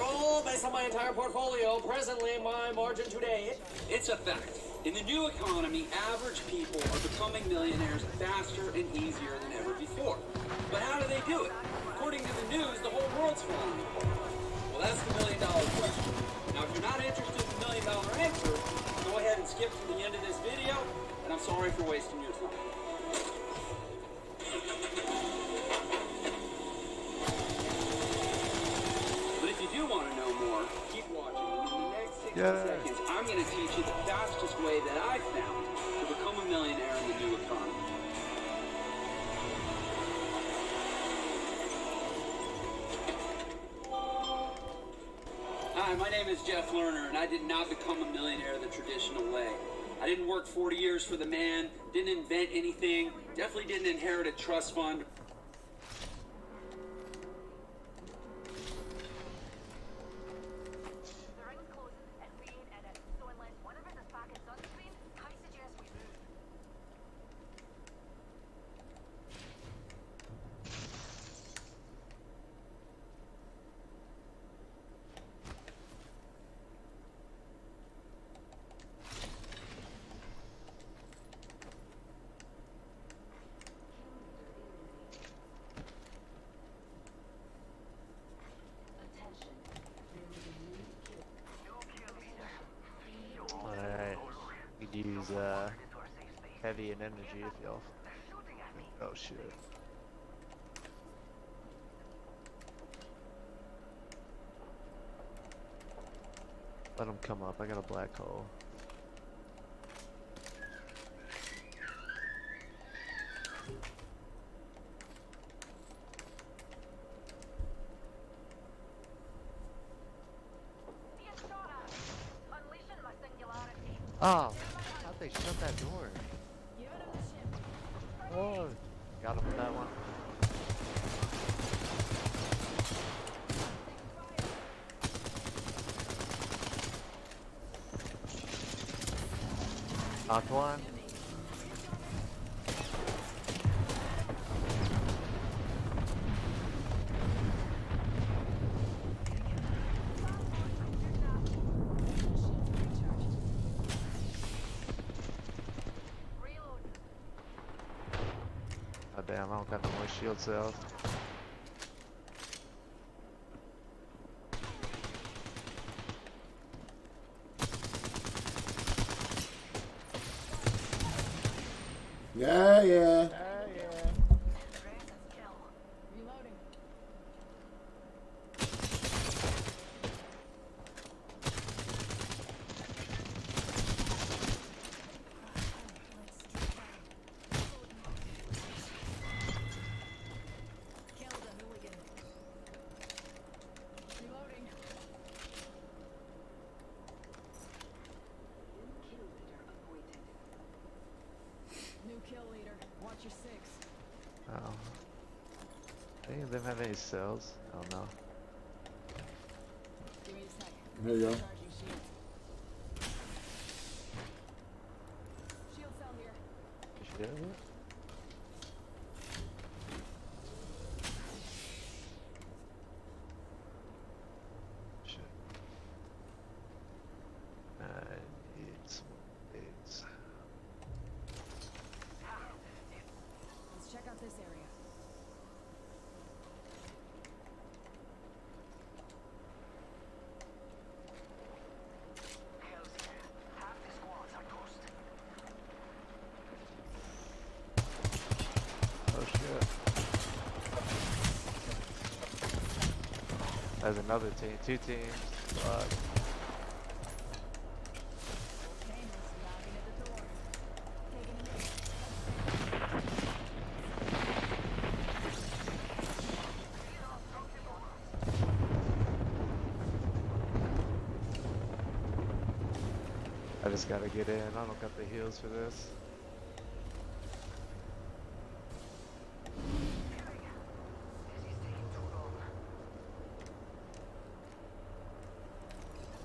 all based on my entire portfolio, presently my margin today, it's a fact. In the new economy, average people are becoming millionaires faster and easier than ever before. But how do they do it? According to the news, the whole world's falling apart. Well, that's the million-dollar question. Now, if you're not interested in the million-dollar answer, go ahead and skip to the end of this video, and I'm sorry for wasting your time. But if you do want to know more, keep watching. In the next 60 seconds, I'm going to teach you the fastest way that I found to become a millionaire in the new economy. Hi, my name is Jeff Lerner, and I did not become a millionaire the traditional way. I didn't work 40 years for the man, didn't invent anything, definitely didn't inherit a trust fund. Alright. You could use heavy and energy if y'all. Oh shit. Let them come up. I got a black hole. Oh, how'd they shut that door? Oh, got him with that one. Knocked one. Oh damn, I don't got no more shield cells. Yeah, yeah. Reloading. Kill the hooligan. Reloading. New kill leader. Watch your six. Oh. Any of them have any cells? I don't know. Give me a sec. There you go. Charging shields. Shield cell here. Shit. Shit. I need some things. Let's check out this area. Oh shit. There's another team. Two teams. Fuck. I just gotta get in. I don't got the heals for this.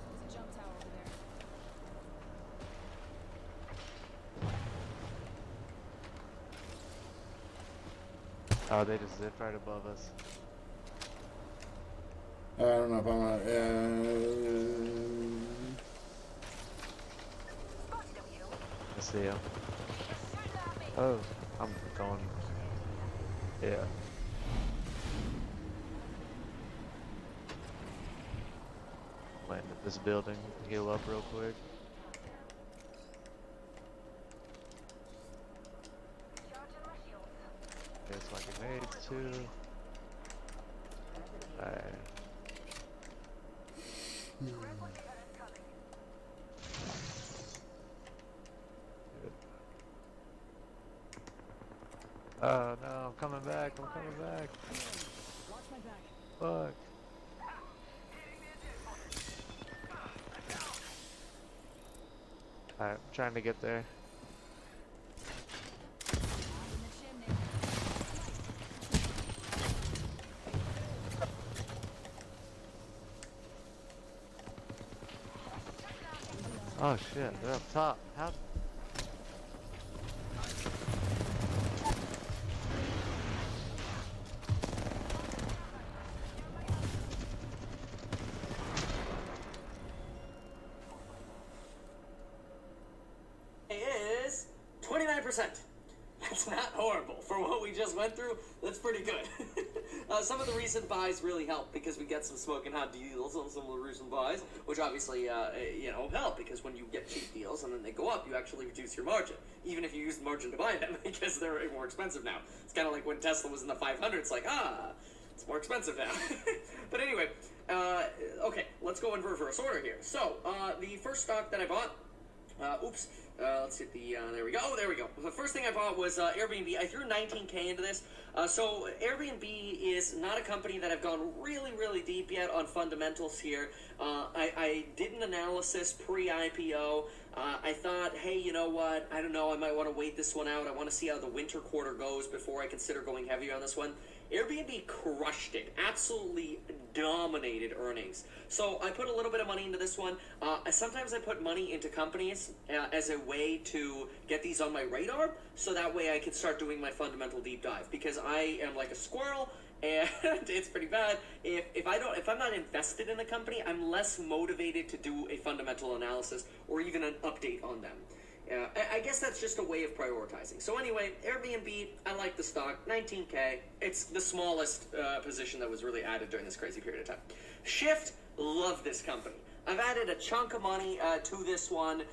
There's a jump tower over there. Oh, they just zipped right above us. I don't know if I'm I see him. Oh, I'm going. Yeah. Land at this building, heal up real quick. There's my grenades too. Alright. Oh no, I'm coming back, I'm coming back. Watch my back. Fuck. Alright, I'm trying to get there. Oh shit, they're up top. How? Is 29%. That's not horrible. For what we just went through, that's pretty good. Some of the recent buys really help because we get some smoking hot deals on some of the recent buys, which obviously, help because when you get cheap deals and then they go up, you actually reduce your margin, even if you use the margin to buy them because they're more expensive now. It's kind of like when Tesla was in the 500, it's like, it's more expensive now. But anyway, okay, let's go in reverse order here. So, the first stock that I bought, let's hit the, there we go. Oh, there we go. The first thing I bought was Airbnb. I threw $19K into this. So Airbnb is not a company that I've gone really, really deep yet on fundamentals here. I did an analysis pre-IPO. I thought, hey, you know what? I don't know. I might want to wait this one out. I want to see how the winter quarter goes before I consider going heavier on this one. Airbnb crushed it. Absolutely dominated earnings. So I put a little bit of money into this one. Sometimes I put money into companies as a way to get these on my radar, so that way I can start doing my fundamental deep dive. Because I am like a squirrel, and it's pretty bad. If I'm not invested in a company, I'm less motivated to do a fundamental analysis or even an update on them. I guess that's just a way of prioritizing. So anyway, Airbnb, I like the stock, 19K. It's the smallest position that was really added during this crazy period of time. Shift, love this company. I've added a chunk of money to this one.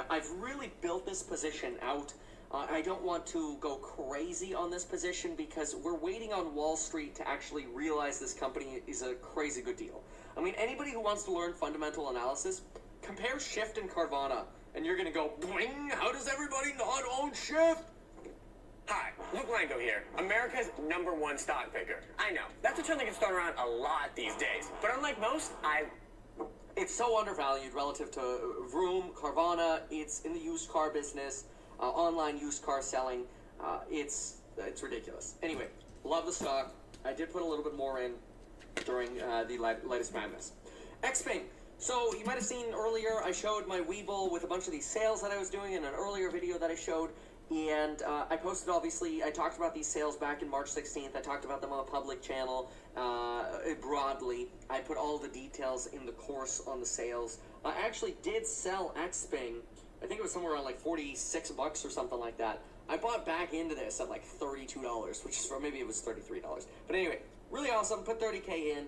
I've really built this position out. I don't want to go crazy on this position because we're waiting on Wall Street to actually realize this company is a crazy good deal. I mean, anybody who wants to learn fundamental analysis, compare Shift and Carvana. And you're gonna go, bling, how does everybody not own Shift? Hi, Luke Blanco here, America's #1 stock picker. I know, that's a term that gets thrown around a lot these days. But unlike most, It's so undervalued relative to Vroom, Carvana. It's in the used car business, online used car selling. It's ridiculous. Anyway, love the stock. I did put a little bit more in during the latest madness. Xpeng. So you might have seen earlier, I showed my Webull with a bunch of these sales that I was doing in an earlier video that I showed. And I posted, obviously, I talked about these sales back in March 16th. I talked about them on a public channel broadly. I put all the details in the course on the sales. I actually did sell Xpeng. I think it was somewhere around like $46 or something like that. I bought back into this at like $32, which is, or maybe it was $33. But anyway, really awesome. Put 30K in.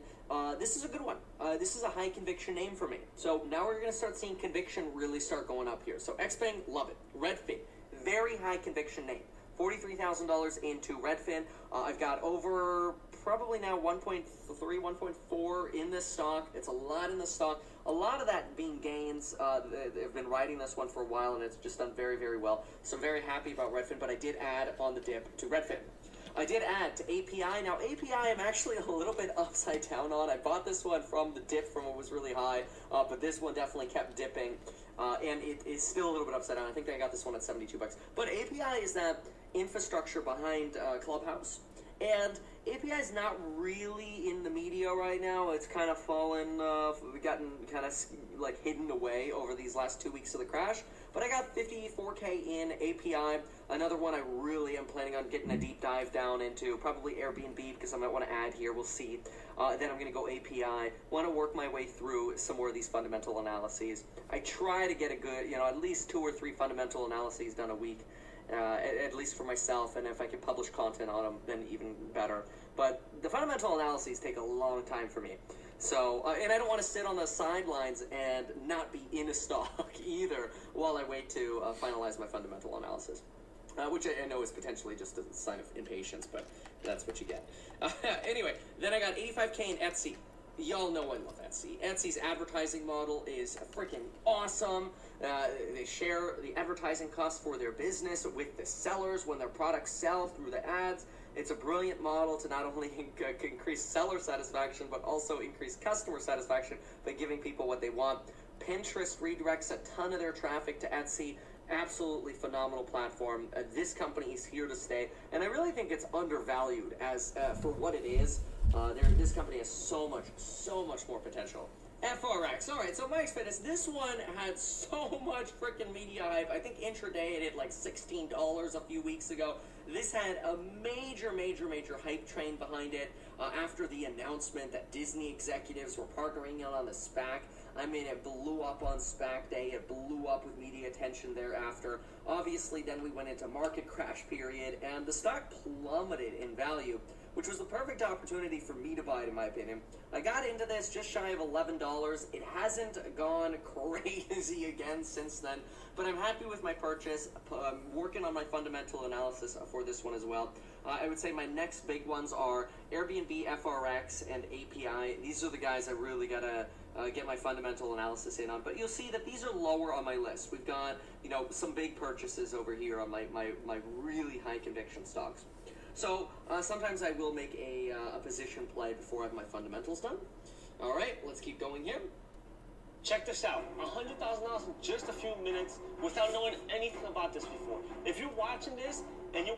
This is a good one. This is a high conviction name for me. So now we're going to start seeing conviction really start going up here. So Xpeng, love it. Redfin, very high conviction name. $43,000 into Redfin. I've got over probably now 1.3, 1.4 in this stock. It's a lot in the stock. A lot of that being gains. They've been riding this one for a while, and it's just done very, very well. So I'm very happy about Redfin, but I did add on the dip to Redfin. I did add to API. Now, API I'm actually a little bit upside down on. I bought this one from the dip from what was really high, but this one definitely kept dipping, and it is still a little bit upside down. I think I got this one at $72. But API is that infrastructure behind Clubhouse, and API is not really in the media right now. It's kind of fallen, gotten kind of like hidden away over these last 2 weeks of the crash. But I got 54K in API. Another one I really am planning on getting a deep dive down into, probably Airbnb, because I might want to add here. We'll see. Then I'm going to go API. Want to work my way through some more of these fundamental analyses. I try to get a good, at least 2 or 3 fundamental analyses done a week. At least for myself, and if I can publish content on them, then even better. But the fundamental analyses take a long time for me. So, and I don't want to sit on the sidelines and not be in a stock either while I wait to finalize my fundamental analysis. Which I know is potentially just a sign of impatience, but that's what you get. Anyway, then I got 85K in Etsy. Y'all know I love Etsy. Etsy's advertising model is freaking awesome. They share the advertising costs for their business with the sellers when their products sell through the ads. It's a brilliant model to not only increase seller satisfaction, but also increase customer satisfaction by giving people what they want. Pinterest redirects a ton of their traffic to Etsy. Absolutely phenomenal platform. This company is here to stay, and I really think it's undervalued as for what it is. This company has so much more potential. FRX. All right, so Mike's Fitness. This one had so much freaking media hype. I think intraday it hit like $16 a few weeks ago. This had a major hype train behind it after the announcement that Disney executives were partnering on the SPAC. I mean, it blew up on SPAC day. It blew up with media attention thereafter. Obviously, then we went into market crash period, and the stock plummeted in value, which was the perfect opportunity for me to buy it, in my opinion. I got into this just shy of $11. It hasn't gone crazy again since then, but I'm happy with my purchase. I'm working on my fundamental analysis for this one as well. I would say my next big ones are Airbnb, FRX, and API. These are the guys I really gotta get my fundamental analysis in on, but you'll see that these are lower on my list. We've got, you know, some big purchases over here on my really high conviction stocks. So sometimes I will make a position play before I have my fundamentals done. All right, let's keep going here. Check this out, $100,000 in just a few minutes without knowing anything about this before. If you're watching this and you...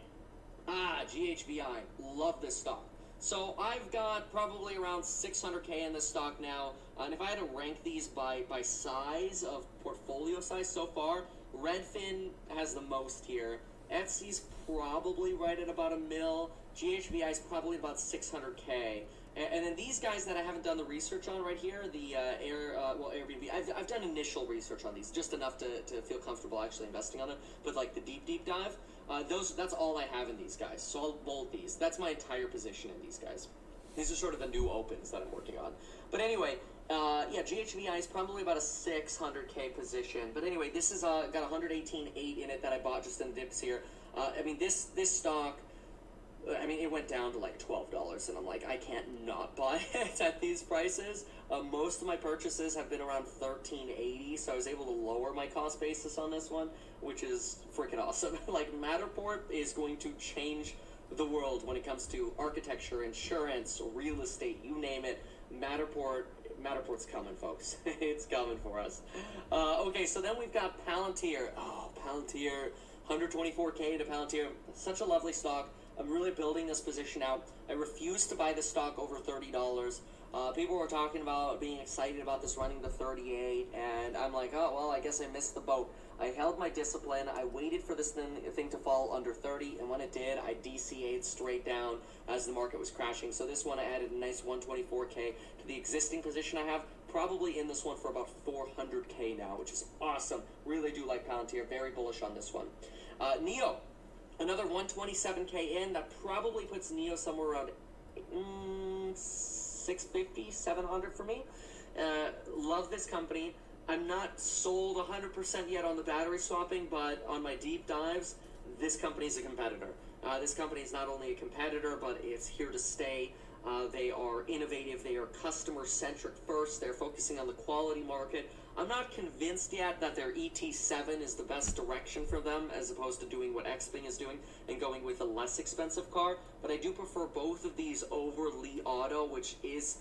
GHBI, love this stock. So I've got probably around 600K in this stock now, and if I had to rank these by size of portfolio size so far, Redfin has the most here. Etsy's probably right at about $1 million. GHBI is probably about 600K. And then these guys that I haven't done the research on right here, the Airbnb, I've done initial research on these, just enough to feel comfortable actually investing on them. But like the deep dive, that's all I have in these guys. So I'll bold these. That's my entire position in these guys. These are sort of the new opens that I'm working on. But anyway, yeah, GHBI is probably about a 600K position. But anyway, this is got 118.8 in it that I bought just in dips here. I mean, this stock, I mean, it went down to like $12, and I'm like, I can't not buy it at these prices. Most of my purchases have been around $13.80, so I was able to lower my cost basis on this one, which is freaking awesome. Like, Matterport is going to change the world when it comes to architecture, insurance, real estate, you name it. Matterport's coming, folks. It's coming for us. Okay, so then we've got Palantir. Oh, Palantir, 124K to Palantir. Such a lovely stock. I'm really building this position out. I refuse to buy this stock over $30. People were talking about being excited about this running to 38, and I'm like, oh, well, I guess I missed the boat. I held my discipline. I waited for this thing to fall under 30, and when it did, I DCA'd straight down as the market was crashing. So this one, I added a nice 124K to the existing position I have. Probably in this one for about 400K now, which is awesome. Really do like Palantir. Very bullish on this one. NIO. Another 127K in. That probably puts NIO somewhere around 650, 700 for me. Love this company. I'm not sold 100% yet on the battery swapping, but on my deep dives, this company is a competitor. This company is not only a competitor, but it's here to stay. They are innovative. They are customer-centric first. They're focusing on the quality market. I'm not convinced yet that their ET7 is the best direction for them as opposed to doing what Xpeng is doing and going with a less expensive car, but I do prefer both of these over Li Auto, which is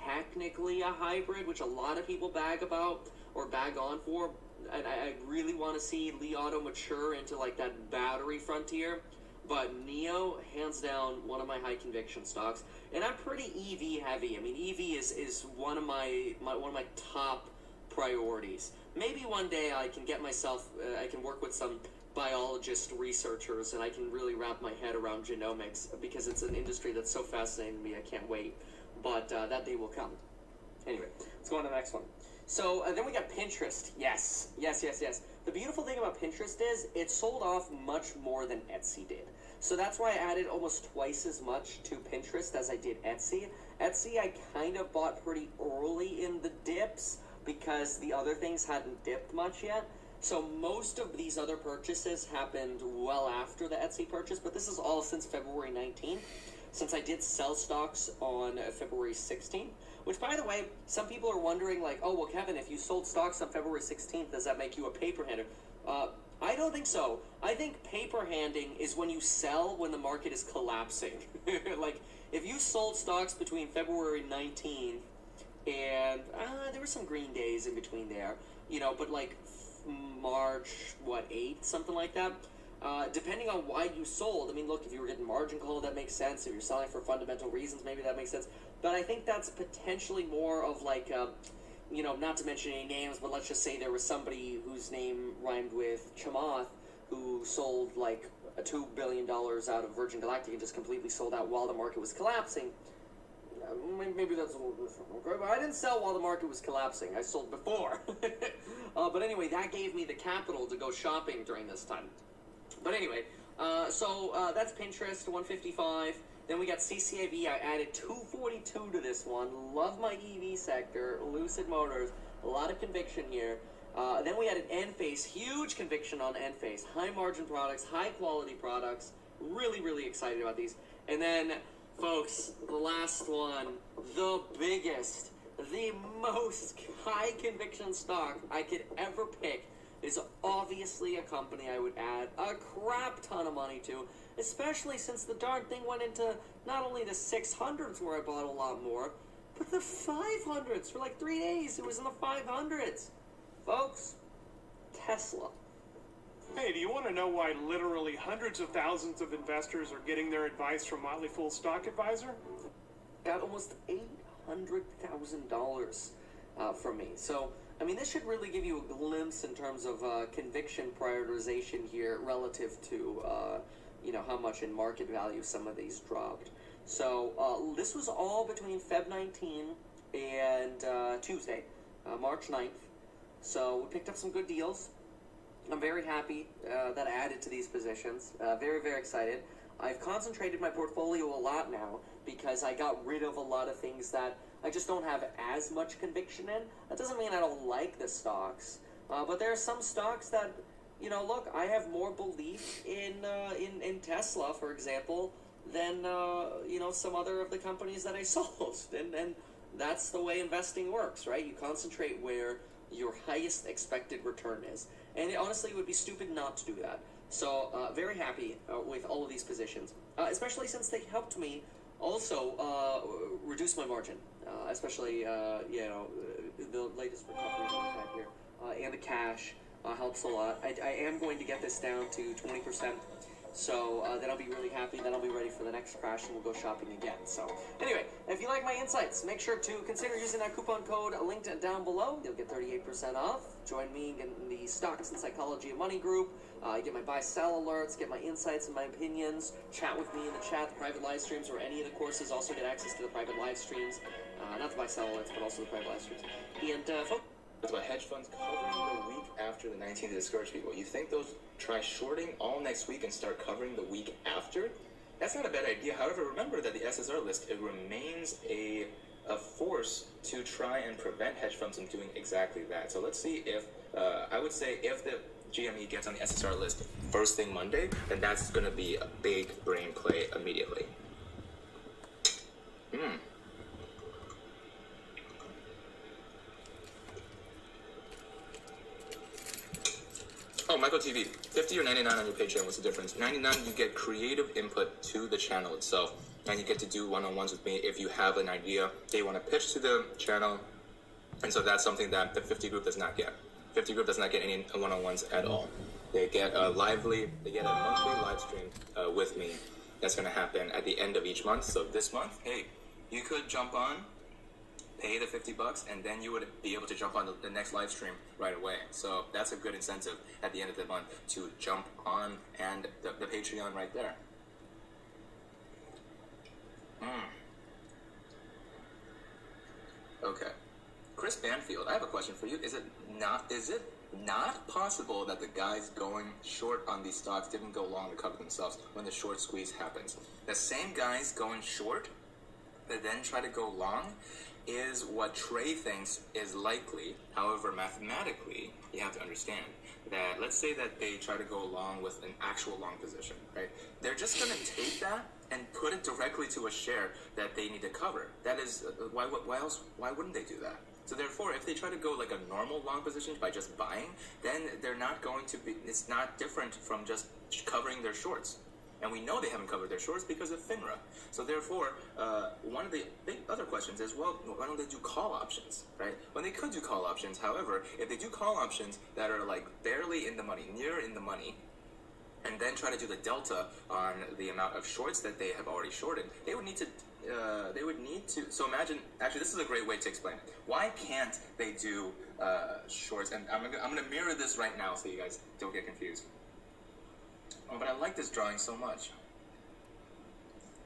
technically a hybrid, which a lot of people bag about or bag on for. And I really want to see Li Auto mature into like that battery frontier. But NIO, hands down, one of my high conviction stocks, and I'm pretty EV heavy. I mean, EV is one of my top priorities. Maybe one day I can get myself, I can work with some biologist researchers, and I can really wrap my head around genomics because it's an industry that's so fascinating to me. I can't wait, but that day will come. Anyway, let's go on to the next one. So then we got Pinterest. Yes. The beautiful thing about Pinterest is it sold off much more than Etsy did. So that's why I added almost twice as much to Pinterest as I did Etsy. Etsy I kind of bought pretty early in the dips because the other things hadn't dipped much yet. So most of these other purchases happened well after the Etsy purchase, but this is all since February 19th, since I did sell stocks on February 16th. Which, by the way, some people are wondering, like, oh, well, Kevin, if you sold stocks on February 16th, does that make you a paper hander? I don't think so. I think paper handing is when you sell when the market is collapsing. Like, if you sold stocks between February 19th and there were some green days in between there, you know, but like March, 8th, something like that. Depending on why you sold, I mean, look, if you were getting margin call, that makes sense. If you're selling for fundamental reasons, maybe that makes sense. But I think that's potentially more of like, you know, not to mention any names, but let's just say there was somebody whose name rhymed with Chamath who sold like $2 billion out of Virgin Galactic and just completely sold out while the market was collapsing. Maybe that's a little different, okay? But I didn't sell while the market was collapsing. I sold before. But anyway, that gave me the capital to go shopping during this time. But anyway, so that's Pinterest, 155. Then we got CCIV. I added 242 to this one. Love my EV sector. Lucid Motors. A lot of conviction here. Then we added Enphase. Huge conviction on Enphase. High margin products, high quality products. Really, really excited about these. And then, folks, the last one, the biggest, the most high conviction stock I could ever pick is obviously a company I would add a crap ton of money to, especially since the darn thing went into not only the 600s where I bought a lot more, but the 500s for like 3 days. It was in the 500s. Folks, Tesla. Hey, do you want to know why literally hundreds of thousands of investors are getting their advice from Motley Fool Stock Advisor? Got almost $800,000 from me. So, I mean, this should really give you a glimpse in terms of conviction prioritization here relative to, you know, how much in market value some of these dropped. So, this was all between Feb 19 and Tuesday, March 9th. So, we picked up some good deals. I'm very happy that I added to these positions. Very, very excited. I've concentrated my portfolio a lot now because I got rid of a lot of things that I just don't have as much conviction in. That doesn't mean I don't like the stocks, but there are some stocks that, you know, look, I have more belief in Tesla, for example, than you know, some other of the companies that I sold, and that's the way investing works, right? You concentrate where your highest expected return is, and honestly, it would be stupid not to do that. So, very happy with all of these positions, especially since they helped me also reduce my margin, especially, you know, the latest recovery that we've had here, and the cash helps a lot. I am going to get this down to 20%, so then I'll be really happy, then I'll be ready for the next crash, and we'll go shopping again. So, anyway, if you like my insights, make sure to consider using that coupon code linked down below. You'll get 38% off. Join me in the Stocks and Psychology of Money group. Get my buy-sell alerts, get my insights and my opinions, chat with me in the chat, the private live streams, or any of the courses. Also get access to the private live streams. Not the buy-sell alerts, but also the private live streams. And, folks... It's about hedge funds covering the week after the 19th to discourage people. You think they'll try shorting all next week and start covering the week after? That's not a bad idea. However, remember that the SSR list, it remains a force to try and prevent hedge funds from doing exactly that. So let's see if, I would say if the GME gets on the SSR list first thing Monday, then that's going to be a big brain play immediately. Oh, Michael TV, 50 or 99 on your Patreon, what's the difference? 99, you get creative input to the channel itself, and you get to do one-on-ones with me if you have an idea they want to pitch to the channel, and so that's something that the 50 group does not get. 50 group does not get any one-on-ones at all. They get a monthly live stream with me. That's going to happen at the end of each month. So this month, hey, you could jump on, pay the $50, and then you would be able to jump on the next live stream right away. So that's a good incentive at the end of the month to jump on and the Patreon right there. Okay. Chris Banfield, I have a question for you. Is it not possible that the guys going short on these stocks didn't go long to cover themselves when the short squeeze happens? The same guys going short that then try to go long is what Trey thinks is likely. However, mathematically, you have to understand that let's say that they try to go along with an actual long position, right? They're just going to take that and put it directly to a share that they need to cover. That is, why wouldn't they do that? So therefore, if they try to go like a normal long position by just buying, then they're not going to be, it's not different from just covering their shorts. And we know they haven't covered their shorts because of FINRA. So therefore, one of the big other questions is, well, why don't they do call options, right? When they could do call options, however, if they do call options that are like barely in the money, near in the money, and then try to do the delta on the amount of shorts that they have already shorted, they would need to, so imagine, actually this is a great way to explain it. Why can't they do shorts? And I'm gonna mirror this right now so you guys don't get confused. Oh, but I like this drawing so much.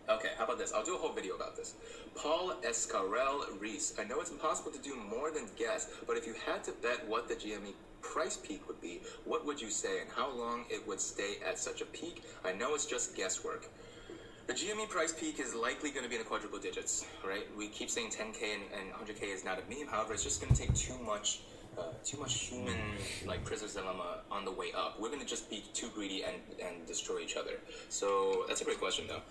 Okay, how about this? I'll do a whole video about this. Paul Escarel Reese. I know it's impossible to do more than guess, but if you had to bet what the GME price peak would be, what would you say and how long it would stay at such a peak? I know it's just guesswork. The GME price peak is likely going to be in the quadruple digits, right? We keep saying 10K and 100K is not a meme. However, it's just going to take too much human, like, prisoner's dilemma on the way up. We're going to just be too greedy and destroy each other. So that's a great question, though.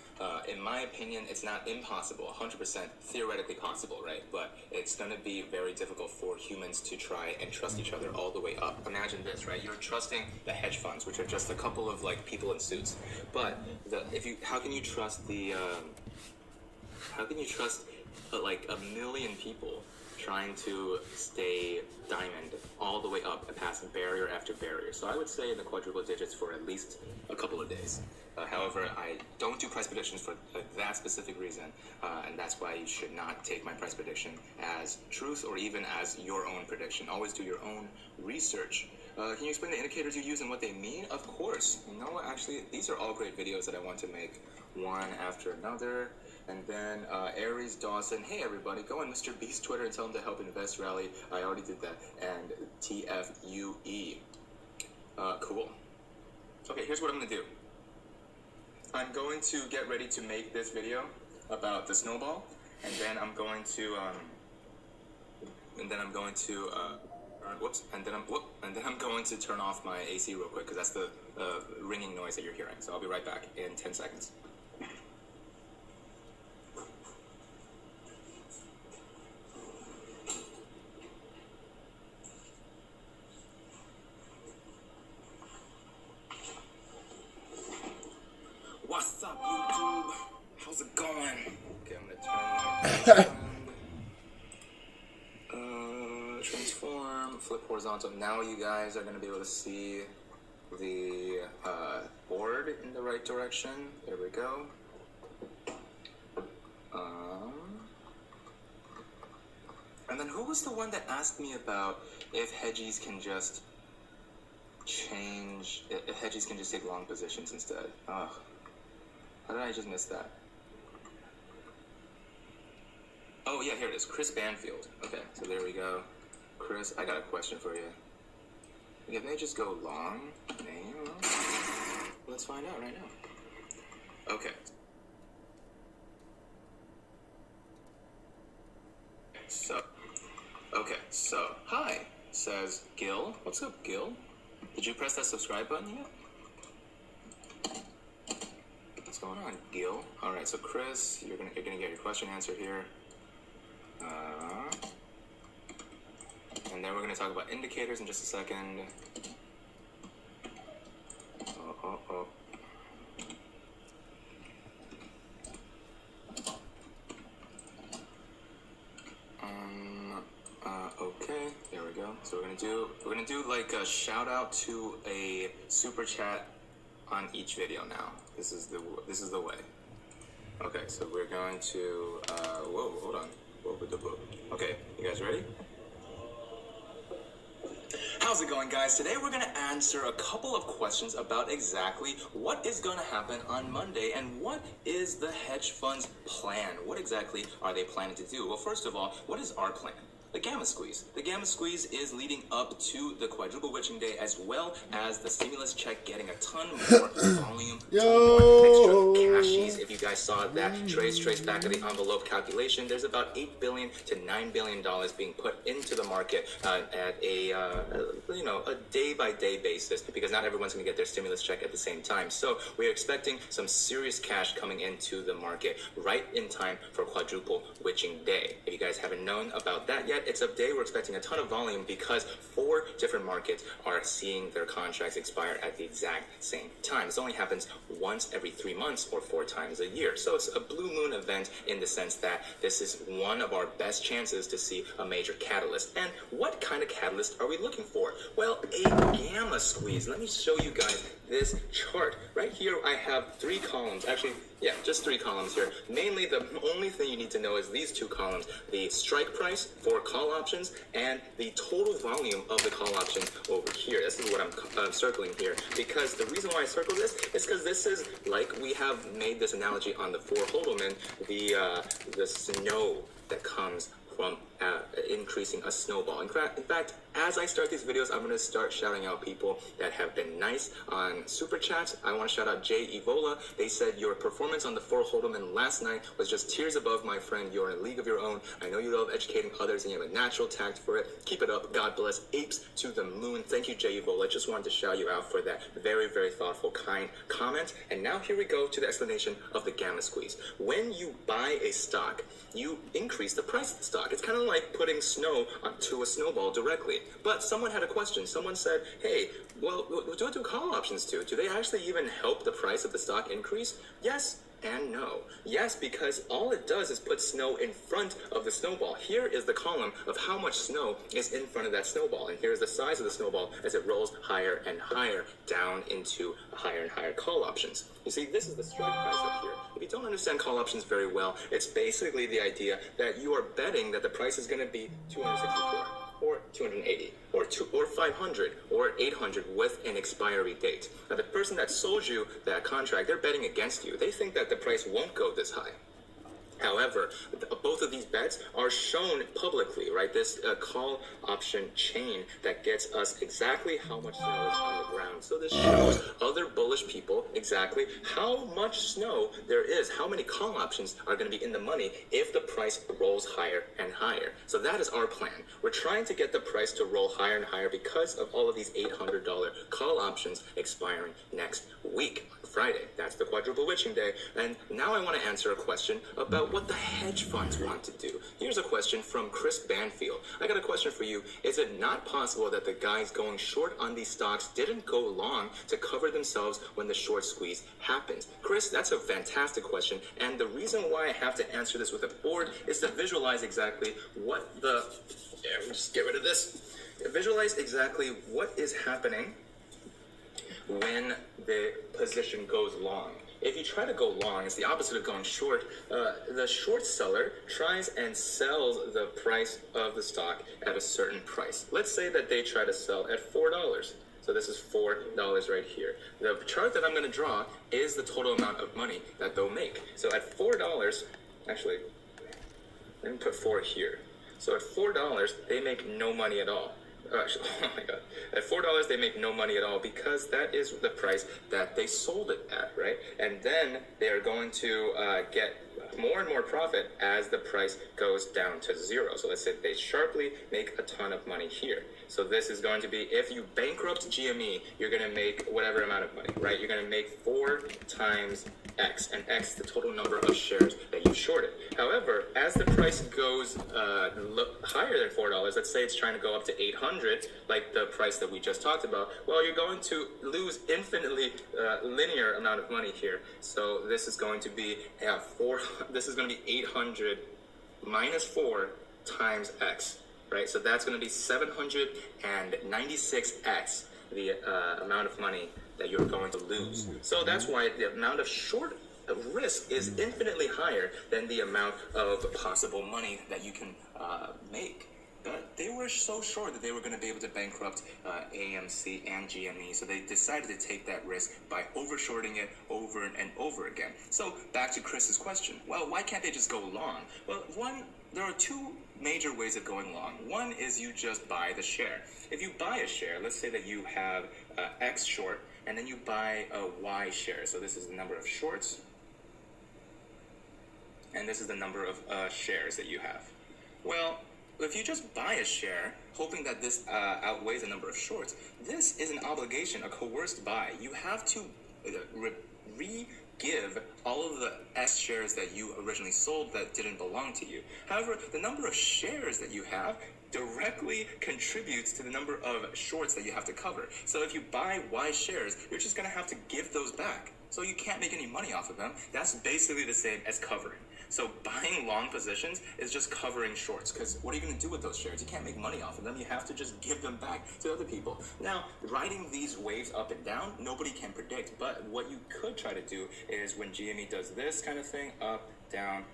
In my opinion, it's not impossible, 100% theoretically possible, right? But it's going to be very difficult for humans to try and trust each other all the way up. Imagine this, right? You're trusting the hedge funds, which are just a couple of, like, people in suits. But how can you trust like a million people trying to stay diamond all the way up and passing barrier after barrier? So I would say in the quadruple digits for at least a couple of days. However, I don't do price predictions for that specific reason, and that's why you should not take my price prediction as truth or even as your own prediction. Always do your own research. Can you explain the indicators you use and what they mean? Of course. You know what, actually, these are all great videos that I want to make one after another. And then Aries Dawson, hey everybody, go on Mr. Beast Twitter and tell him to help invest rally. I already did that. And TFUE. Cool. Okay, here's what I'm gonna do. I'm going to get ready to make this video about the snowball, and then I'm going to I'm going to turn off my AC real quick because that's the ringing noise that you're hearing. So I'll be right back in 10 seconds. What's up, YouTube? How's it going? Okay, I'm gonna turn transform, flip horizontal. Now you guys are gonna be able to see the board in the right direction. There we go. And then who was the one that asked me about if hedgies can just change, if hedgies can just take long positions instead? Ugh. How did I just miss that? Oh yeah, here it is. Chris Banfield. Okay, so there we go. Chris, I got a question for you. Can they just go long? Let's find out right now. Okay. So, hi, says Gil. What's up, Gil? Did you press that subscribe button yet? What's going on, Gil? All right, so Chris, you're gonna get your question answered here, and then we're gonna talk about indicators in just a second. Okay, there we go. So we're gonna do like a shout out to a super chat on each video now. This is the way. Okay, so we're going to whoa, hold on. Okay, you guys ready? How's it going, guys? Today we're going to answer a couple of questions about exactly what is going to happen on Monday and what is the hedge fund's plan. What exactly are they planning to do? Well, first of all, what is our plan? The Gamma Squeeze. The Gamma Squeeze is leading up to the Quadruple Witching Day, as well as the stimulus check getting a ton more volume, more extra cashies. If you guys saw that trace back of the envelope calculation, there's about $8 billion to $9 billion being put into the market at a day-by-day basis, because not everyone's going to get their stimulus check at the same time. So we're expecting some serious cash coming into the market right in time for Quadruple Witching Day. If you guys haven't known about that yet, forget, it's a day we're expecting a ton of volume because 4 different markets are seeing their contracts expire at the exact same time. This only happens once every 3 months or 4 times a year. So it's a blue moon event in the sense that this is one of our best chances to see a major catalyst. And what kind of catalyst are we looking for? Well, a gamma squeeze. Let me show you guys this chart. Right here I have 3 columns. Actually, yeah, just 3 columns here. Mainly the only thing you need to know is these 2 columns. The strike price for call options and the total volume of the call options over here. This is what I'm circling here. Because the reason why I circle this is because this is like we have made this analogy on the 4 Hodelman, the snow that comes from increasing a snowball. In fact, as I start these videos, I'm going to start shouting out people that have been nice on Super Chats. I want to shout out Jay Evola. They said, your performance on the 4 Hodelman last night was just tears above, my friend. You're in a league of your own. I know you love educating others and you have a natural tact for it. Keep it up. God bless. Apes to the moon. Thank you, Jay Evola. Just wanted to shout you out for that very, very thoughtful, kind comment. And now here we go to the explanation of the gamma squeeze. When you buy a stock, you increase the price of the stock. It's kind of like putting snow onto a snowball directly. But someone had a question. Someone said, hey, well, what do call options do? Do they actually even help the price of the stock increase? Yes and no. Yes, because all it does is put snow in front of the snowball. Here is the column of how much snow is in front of that snowball. And here's the size of the snowball as it rolls higher and higher down into higher and higher call options. You see, this is the strike price up here. If you don't understand call options very well, it's basically the idea that you are betting that the price is going to be 264 or 280 or 500 or 800 with an expiry date. Now, the person that sold you that contract, they're betting against you. They think that the price won't go this high. However, both of these bets are shown publicly, right? This call option chain that gets us exactly how much snow is on the ground. So this shows other bullish people exactly how much snow there is, how many call options are going to be in the money if the price rolls higher and higher. So that is our plan. We're trying to get the price to roll higher and higher because of all of these $800 call options expiring next week, Friday. That's the quadruple witching day. And now I want to answer a question about what the hedge funds want to do. Here's a question from Chris Banfield. I got a question for you. Is it not possible that the guys going short on these stocks didn't go long to cover themselves when the short squeeze happens? Chris, that's a fantastic question. And the reason why I have to answer this with a board is to visualize exactly what the... Yeah, we'll just get rid of this. Visualize exactly what is happening when the position goes long. If you try to go long, it's the opposite of going short. The short seller tries and sells the price of the stock at a certain price. Let's say that they try to sell at $4. So this is $4 right here. The chart that I'm going to draw is the total amount of money that they'll make. So at $4, actually, let me put 4 here. So at $4, they make no money at all. Actually, oh my god. At $4, they make no money at all because that is the price that they sold it at, right? And then they are going to get more and more profit as the price goes down to 0. So let's say they sharply make a ton of money here. So this is going to be, if you bankrupt GME, you're going to make whatever amount of money, right? You're going to make 4 times X, and X the total number of shares that you shorted. However, as the price goes higher than $4, let's say it's trying to go up to 800, like the price that we just talked about, well, you're going to lose infinitely linear amount of money here. So this is going to be this is going to be 800 minus 4 times X, right? So that's going to be 796X the amount of money that you're going to lose. So that's why the amount of short risk is infinitely higher than the amount of possible money that you can make. But they were so sure that they were going to be able to bankrupt AMC and GME, so they decided to take that risk by overshorting it over and over again. So back to Chris's question. Well, why can't they just go long? Well, there are 2 major ways of going long. One is you just buy the share. If you buy a share, let's say that you have X short, and then you buy a Y share. So this is the number of shorts, and this is the number of shares that you have. Well, if you just buy a share, hoping that this outweighs the number of shorts, this is an obligation, a coerced buy. You have to give all of the S shares that you originally sold that didn't belong to you. However, the number of shares that you have directly contributes to the number of shorts that you have to cover. So if you buy Y shares, you're just going to have to give those back. So you can't make any money off of them. That's basically the same as covering. So buying long positions is just covering shorts, because what are you going to do with those shares? You can't make money off of them. You have to just give them back to other people. Now, riding these waves up and down, nobody can predict, but what you could try to do is when GME does this kind of thing, up, down,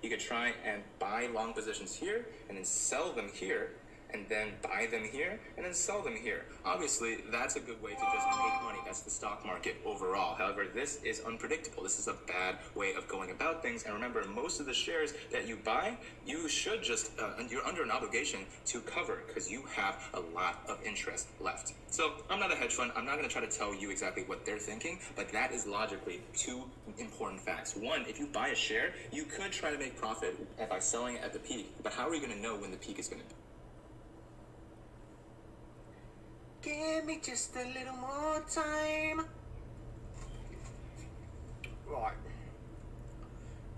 you could try and buy long positions here and then sell them here, and then buy them here, and then sell them here. Obviously, that's a good way to just make money. That's the stock market overall. However, this is unpredictable. This is a bad way of going about things. And remember, most of the shares that you buy, you should just, you're under an obligation to cover, because you have a lot of interest left. So I'm not a hedge fund. I'm not going to try to tell you exactly what they're thinking, but that is logically two important facts. One, if you buy a share, you could try to make profit by selling it at the peak, but how are you going to know when the peak is going to be? Give me just a little more time. Right.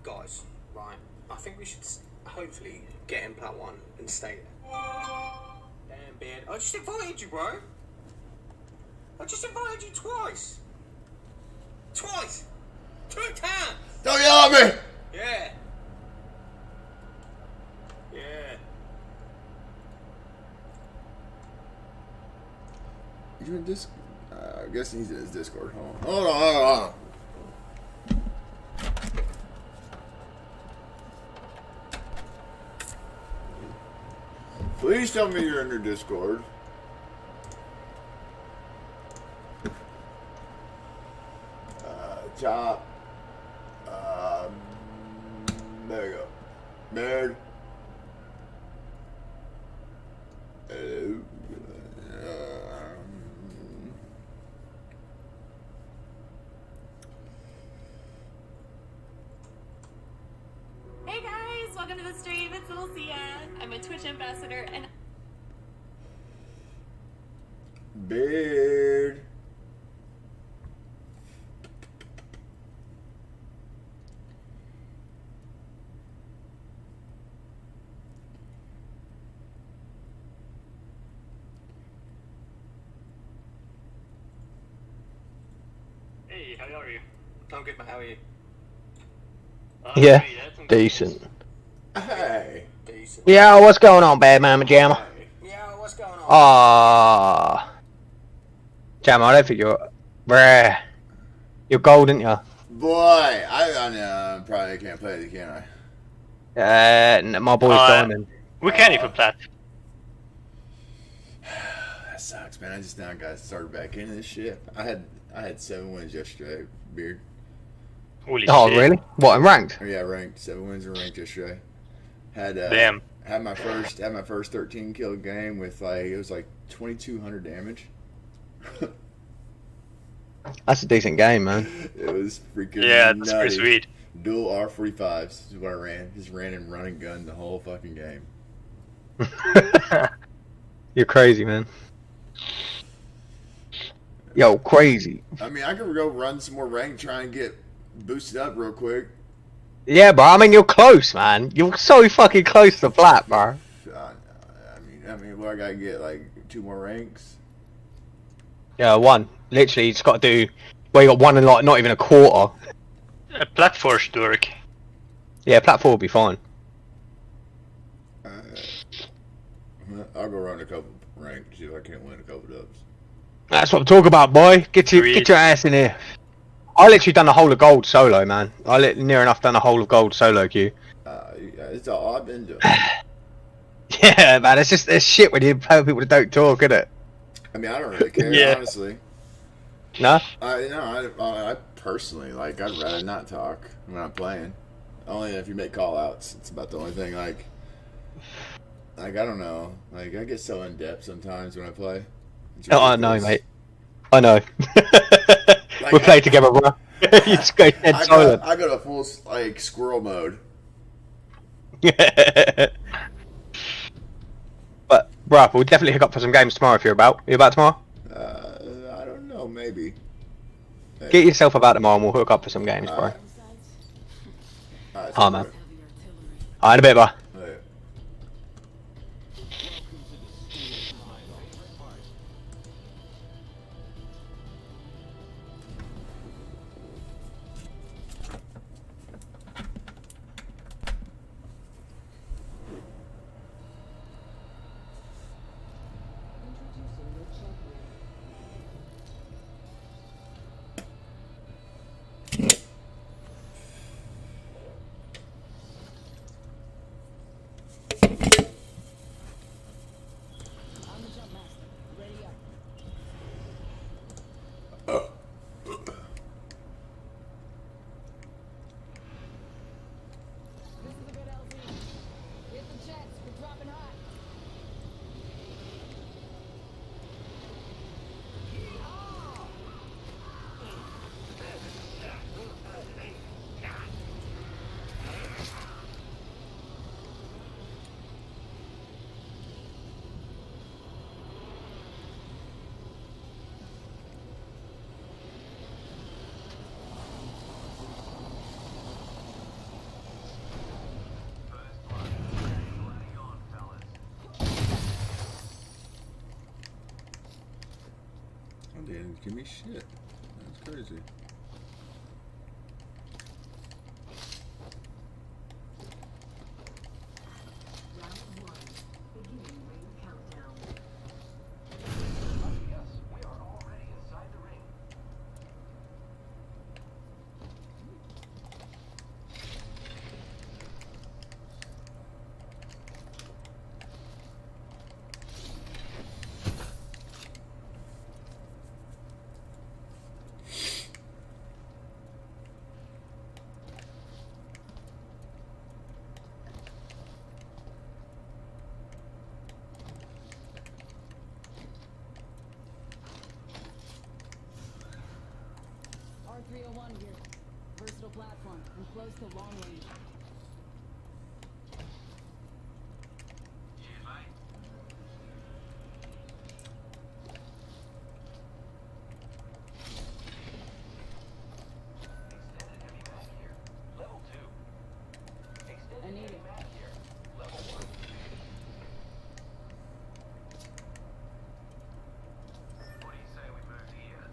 Guys, right. I think we should hopefully get in Plat 1 and stay there. Damn, Beard. I just invited you, bro. I just invited you twice. Twice. 2 times. Don't yell at me! Yeah. Yeah. You in Discord? I guess he's in his Discord. Hold on. Please tell me you're in your Discord. Top. There you go. Nerd. Hello. Hey guys, welcome to the stream. It's Little Sia. I'm a Twitch ambassador and Beard. Hey, how are you? I'm good, man. How are you? Yeah, decent. Hey. Decent. Yeah, what's going on, Bad Mama Jamma? Yeah, what's going on? Jamma, I don't think you're... Bruh. You're gold, aren't you? Boy, I know, probably can't play it, can I? My boy's diamond. We can't even plat. That sucks, man. I just now got started back into this shit. I had 7 wins yesterday, Beard. Holy oh, shit. really? What, in ranked? Yeah, ranked. 7 wins in ranked yesterday. Damn. Had my first 13 kill game with it was like 2,200 damage. That's a decent game, man. It was freaking Yeah, that's nutty. pretty sweet. Dual R45s is what I ran. Just ran and run and gun the whole fucking game. You're crazy, man. Yo, crazy. I mean, I could go run some more rank, try and get boosted up real quick. Yeah, bro. I mean, you're close, man. You're so fucking close to flat, bro. I mean, what I gotta get, like 2 more ranks? Yeah, 1. Literally, you just got to do. Well, you got 1 and like not even a quarter. A plat 4 should work. Yeah, plat 4 will be fine. I'll go run a couple ranks, see if I can't win a couple dubs. That's what I'm talking about, boy. Get your ass in here. I literally done the whole of gold solo, man. Near enough done the whole of gold solo queue. It's all I've been doing. Yeah, man. It's shit when you play with people that don't talk, isn't it? I mean, I don't really care, Yeah. honestly. No? I personally, like, I'd rather not talk when I'm playing. Only if you make call-outs. It's about the only thing, like, I don't know. Like, I get so in-depth sometimes when I play. Oh, I know, mate. I know. We play together, bro. You just go dead silent. I go to full, like, squirrel mode. But, bro, we'll definitely hook up for some games tomorrow if you're about. Are you about tomorrow? I don't know, maybe. Get yourself about tomorrow and we'll hook up for some games, bro. Alright, Oh man. Alright, in a bit, bye. Alright. Oh, they didn't give me shit. That's crazy. R301 here. Versatile platform and close to long range. I need it. What do you say we move here?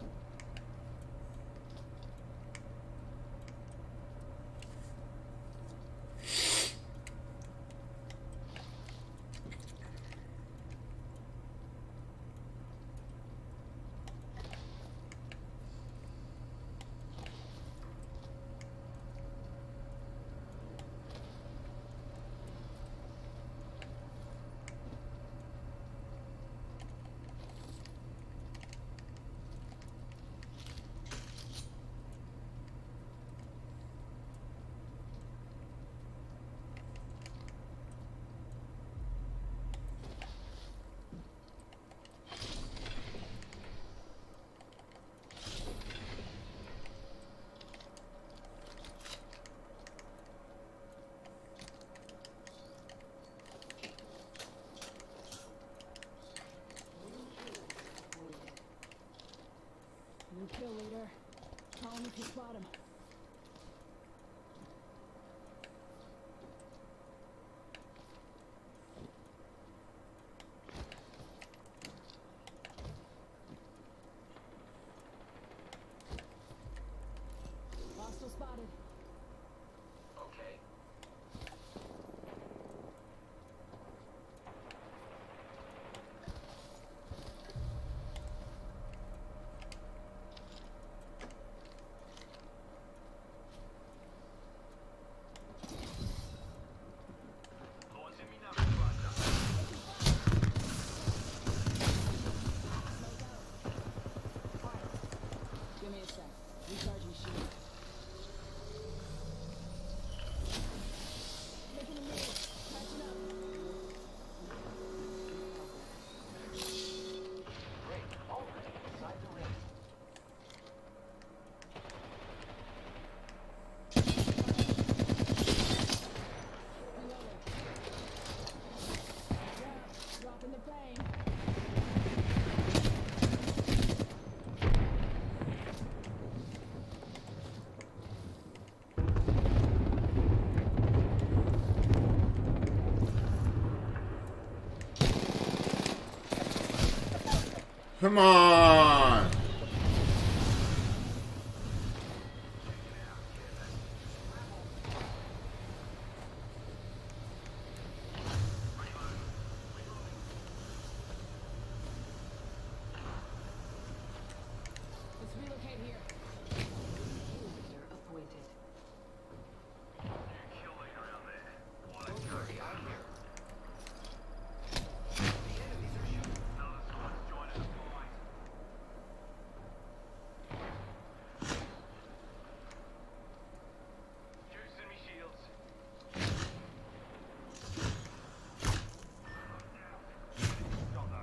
New kill leader. Call him if you spot him. Hostile spotted. Okay. Give me a sec. Recharging shield. Making a move. Catching up. Dropping the pain. Come on. Let's relocate here. Leader appointed. Juicing me shields. Don't know.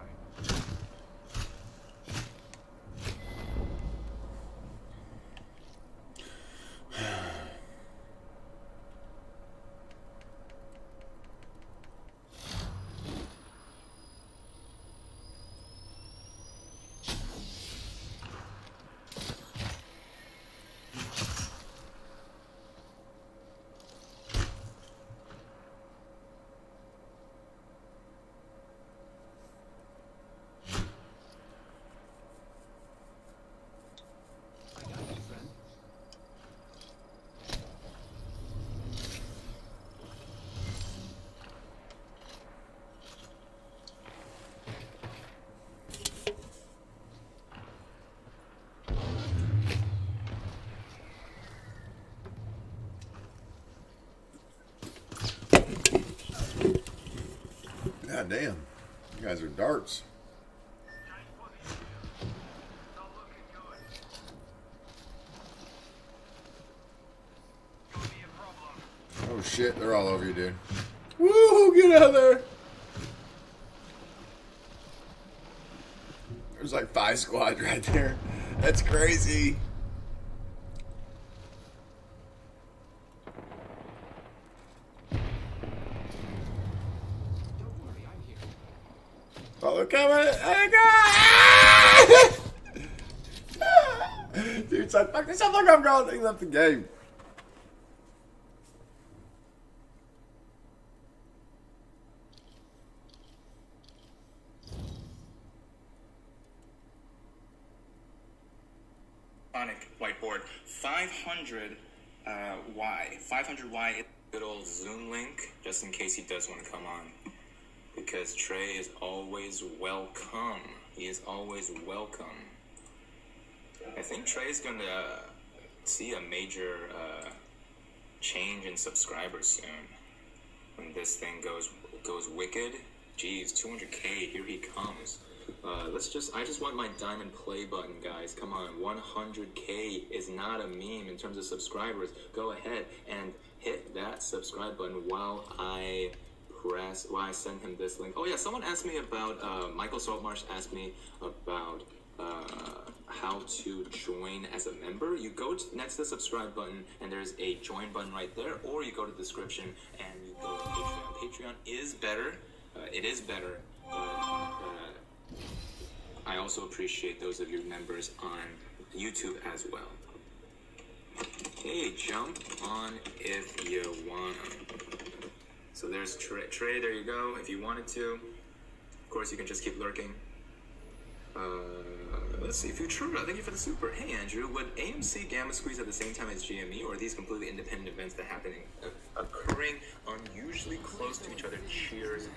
God damn. You guys are darts. Oh shit, they're all over you, dude. Woo! Get out of there! There's like 5 squads right there. That's crazy. Oh, they're coming! Oh, God! Dude, it's like, fuck this up like I'm going. They left the game. Whiteboard 500 Y. 500Y is a good old Zoom link, just in case he does want to come on. Because Trey is always welcome. He is always welcome. I think Trey's going to see a major change in subscribers soon. When this thing goes wicked. Jeez, 200K, here he comes. I just want my diamond play button, guys. Come on, 100K is not a meme in terms of subscribers. Go ahead and hit that subscribe button while I send him this link. Oh yeah, someone asked me about, Michael Saltmarsh asked me about how to join as a member. You go next to the subscribe button and there's a join button right there, or you go to the description and you go to Patreon. Patreon is better. It is better. I also appreciate those of you members on YouTube as well. Hey, jump on if you wanna. So there's Trey, there you go, if you wanted to. Of course, you can just keep lurking. Let's see, Futura, thank you for the super. Hey, Andrew, would AMC Gamma Squeeze at the same time as GME, or are these completely independent events that happen occurring unusually close to each other? Cheers.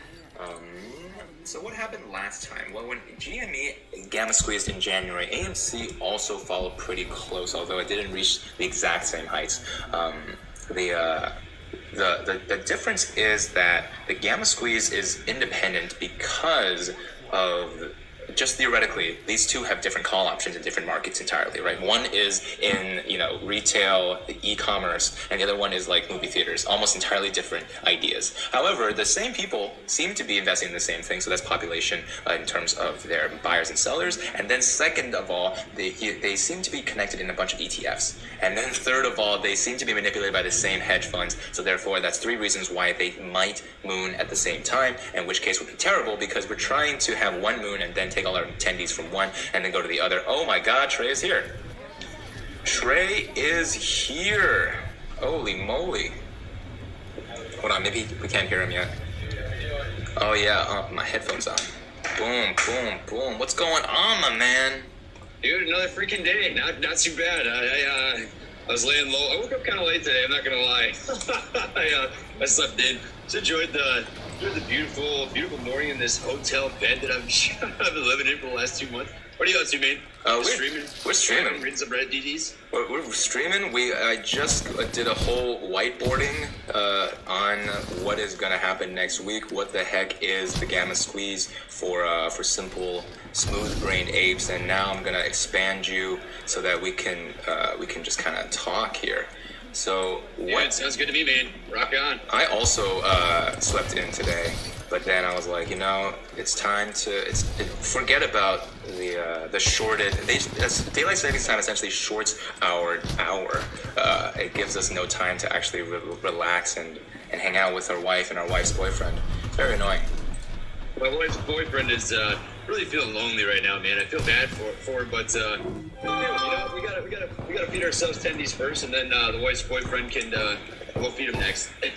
So what happened last time? Well, when GME Gamma Squeezed in January, AMC also followed pretty close, although it didn't reach the exact same heights. The difference is that the Gamma Squeeze is independent because of, just theoretically, these two have different call options in different markets entirely, right? One is in, retail, e-commerce, and the other one is like movie theaters, almost entirely different ideas. However, the same people seem to be investing in the same thing, so that's population in terms of their buyers and sellers. And then second of all, they seem to be connected in a bunch of ETFs. And then third of all, they seem to be manipulated by the same hedge funds, so therefore that's 3 reasons why they might moon at the same time, in which case would be terrible, because we're trying to have one moon and then take all our attendees from one and then go to the other. Oh my god, Trey is here. Trey is here. Holy moly. Hold on, maybe we can't hear him yet. Oh yeah, my headphones on. Boom, boom, boom. What's going on, my man? Dude, another freaking day. Not too bad. I was laying low. I woke up kind of late today. I'm not gonna lie. I slept in. Just enjoyed the beautiful morning in this hotel bed that I've been living in for the last 2 months. What are you up to, man? We're streaming. Reading some Reddit DDs. We're streaming. I just did a whole whiteboarding on what is going to happen next week. What the heck is the Gamma Squeeze for simple, smooth-brained apes? And now I'm going to expand you so that we can just kind of talk here. So what? Sounds good to me, man. Rock on. I also slept in today. But then I was like, it's time to forget about the shorted. Daylight savings time essentially shorts our hour. It gives us no time to actually relax and hang out with our wife and our wife's boyfriend. It's very annoying. My wife's boyfriend is really feeling lonely right now, man. I feel bad for her, but we gotta feed ourselves tendies first, and then the wife's boyfriend can. We'll feed him next. He's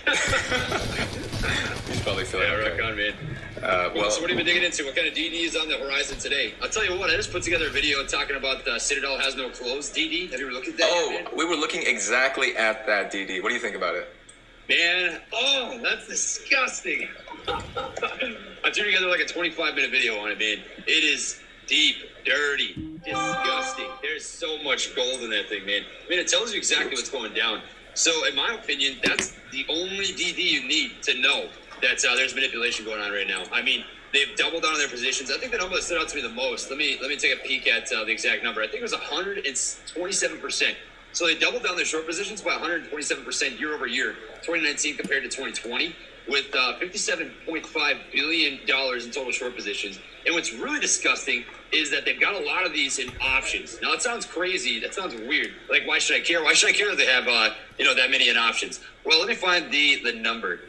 probably feeling okay. Rock on, man. So what have you been digging into? What kind of DD is on the horizon today? I'll tell you what, I just put together a video talking about Citadel has no clothes DD. Have you ever looked at that? Oh, yet, man? We were looking exactly at that DD. What do you think about it? Man, that's disgusting. I threw together like a 25-minute video on it, man. It is deep, dirty, disgusting. There's so much gold in that thing, man. I mean, it tells you exactly what's going down. So, in my opinion, that's the only DD you need to know that there's manipulation going on right now. I mean, they've doubled down on their positions. I think the number that stood out to me the most, let me take a peek at the exact number. I think it was 127%. So they doubled down their short positions by 127% year over year, 2019 compared to 2020, with $57.5 billion in total short positions. And what's really disgusting is that they've got a lot of these in options. Now, it sounds crazy. That sounds weird. Like, why should I care? Why should I care that they have, that many in options? Well, let me find the number.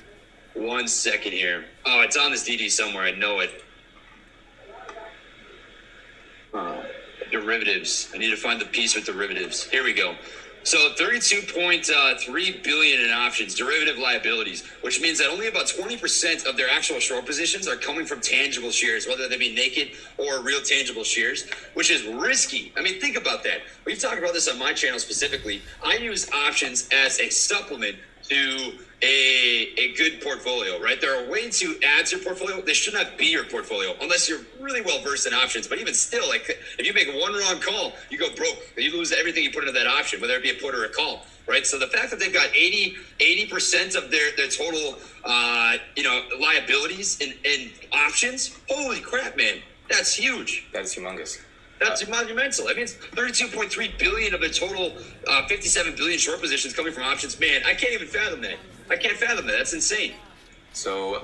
1 second here. Oh, it's on this DD somewhere. I know it. Derivatives. I need to find the piece with derivatives. Here we go. So 32.3 billion in options, derivative liabilities, which means that only about 20% of their actual short positions are coming from tangible shares, whether they be naked or real tangible shares, which is risky. I mean, think about that. We've talked about this on my channel specifically. I use options as a supplement to a good portfolio, right? There are ways to add to your portfolio. They should not be your portfolio unless you're really well versed in options. But even still, like if you make one wrong call, you go broke. You lose everything you put into that option, whether it be a put or a call, right? So the fact that they've got 80% of their total liabilities in options, holy crap, man, that's huge. That is humongous. That's monumental. I mean, it's 32.3 billion of the total 57 billion short positions coming from options. Man, I can't even fathom that. I can't fathom that. That's insane. So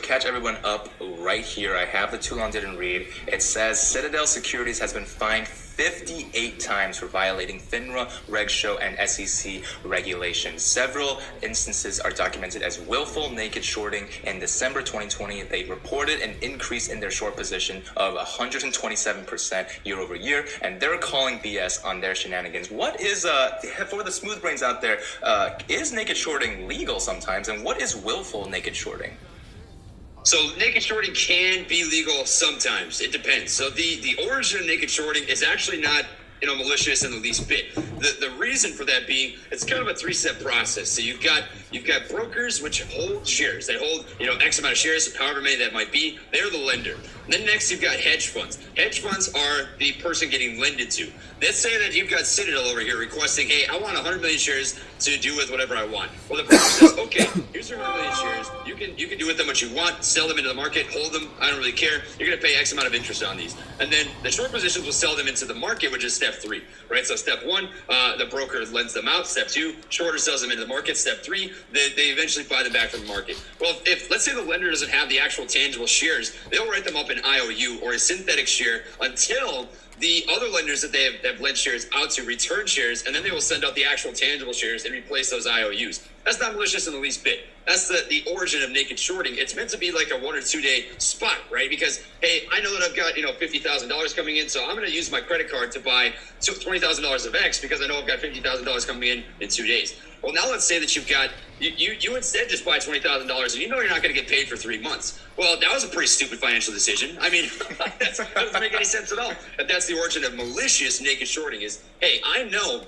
catch everyone up right here. I have the too long didn't read. It says Citadel Securities has been fined 58 times for violating FINRA, RegShow, and SEC regulations. Several instances are documented as willful naked shorting. In December 2020, they reported an increase in their short position of 127% year over year, and they're calling BS on their shenanigans. What is, for the smooth brains out there, is naked shorting legal sometimes, and what is willful naked shorting? So naked shorting can be legal sometimes. It depends. So the origin of naked shorting is actually not malicious in the least bit. The reason for that being, it's kind of a three-step process. So you've got brokers which hold shares. They hold X amount of shares, however many that might be. They're the lender. And then next you've got hedge funds. Hedge funds are the person getting lended to. Let's say that you've got Citadel over here requesting, hey, I want 100 million shares to do with whatever I want. Well, the broker says, okay, here's your 100 million shares. You can do with them what you want, sell them into the market, hold them. I don't really care. You're going to pay X amount of interest on these. And then the short positions will sell them into the market, which is step 3, right? So step 1, the broker lends them out. Step 2, shorter sells them into the market. Step 3, they eventually buy them back from the market. Well, if let's say the lender doesn't have the actual tangible shares, they'll write them up in IOU or a synthetic share until the other lenders that they have lent shares out to return shares, and then they will send out the actual tangible shares and replace those IOUs. That's not malicious in the least bit. That's the origin of naked shorting. It's meant to be like a 1 or 2 day spot, right? Because, hey, I know that I've got, $50,000 coming in, so I'm going to use my credit card to buy $20,000 of X because I know I've got $50,000 coming in 2 days. Well, now let's say that you've got you instead just buy $20,000 and you know you're not going to get paid for 3 months. Well, that was a pretty stupid financial decision. I mean, that doesn't make any sense at all. But that's the origin of malicious naked shorting. Is, hey, I know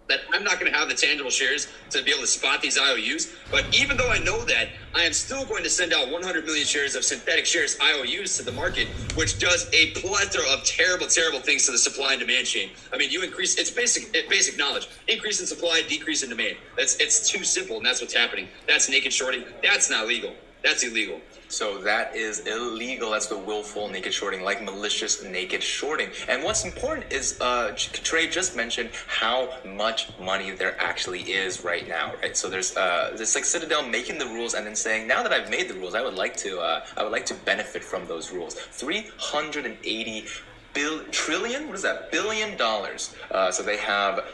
that I'm not going to have the tangible shares to be able to spot these IOUs. But even though I know that, I am still going to send out 100 million shares of synthetic shares, IOUs, to the market, which does a plethora of terrible, terrible things to the supply and demand chain. I mean, you increase, it's basic knowledge. Increase in supply, decrease in demand. It's too simple, and that's what's happening. That's naked shorting. That's not legal. That's illegal. So that is illegal. That's the willful naked shorting, like malicious naked shorting. And what's important is Trey just mentioned how much money there actually is right now, right? So there's this like Citadel making the rules and then saying, now that I've made the rules, I would like to benefit from those rules. 380 trillion? What is that? $1 billion. So they have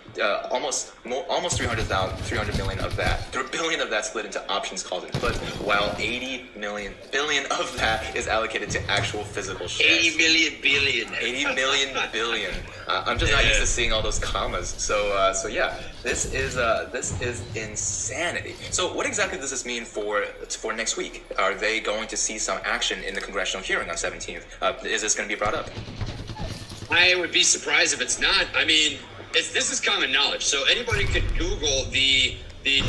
almost 300 million of that. 3 billion of that split into options, calls, and puts, while 80 billion of that is allocated to actual physical shares. 80 million billion. 80 million billion. I'm just not used to seeing all those commas. So yeah, this is insanity. So what exactly does this mean for next week? Are they going to see some action in the congressional hearing on 17th? Is this going to be brought up? I would be surprised if it's not. I mean, this is common knowledge. So anybody could Google the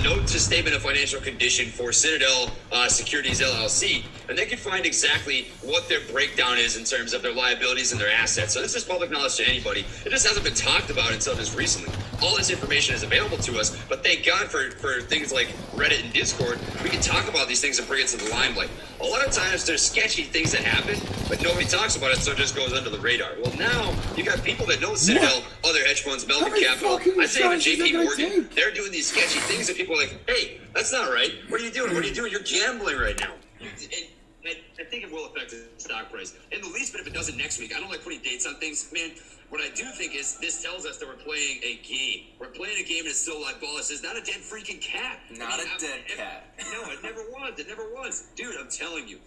note to statement of financial condition for Citadel Securities LLC, and they can find exactly what their breakdown is in terms of their liabilities and their assets. So this is public knowledge to anybody. It just hasn't been talked about until just recently. All this information is available to us, but thank God for things like Reddit and Discord. We can talk about these things and bring it to the limelight. A lot of times there's sketchy things that happen, but nobody talks about it, so it just goes under the radar. Well, now you got people that know Citadel, other hedge funds, Melvin Capital, I say even JP Morgan, they're doing these sketchy things that people are like, hey, that's not right. What are you doing? What are you doing? You're gambling right now. I think it will affect the stock price. In the least, but if it doesn't next week, I don't like putting dates on things. Man, what I do think is this tells us that we're playing a game. We're playing a game and it's still live ball. This is not a dead freaking cat. Not a dead cat. No, it never was. It never was. Dude, I'm telling you.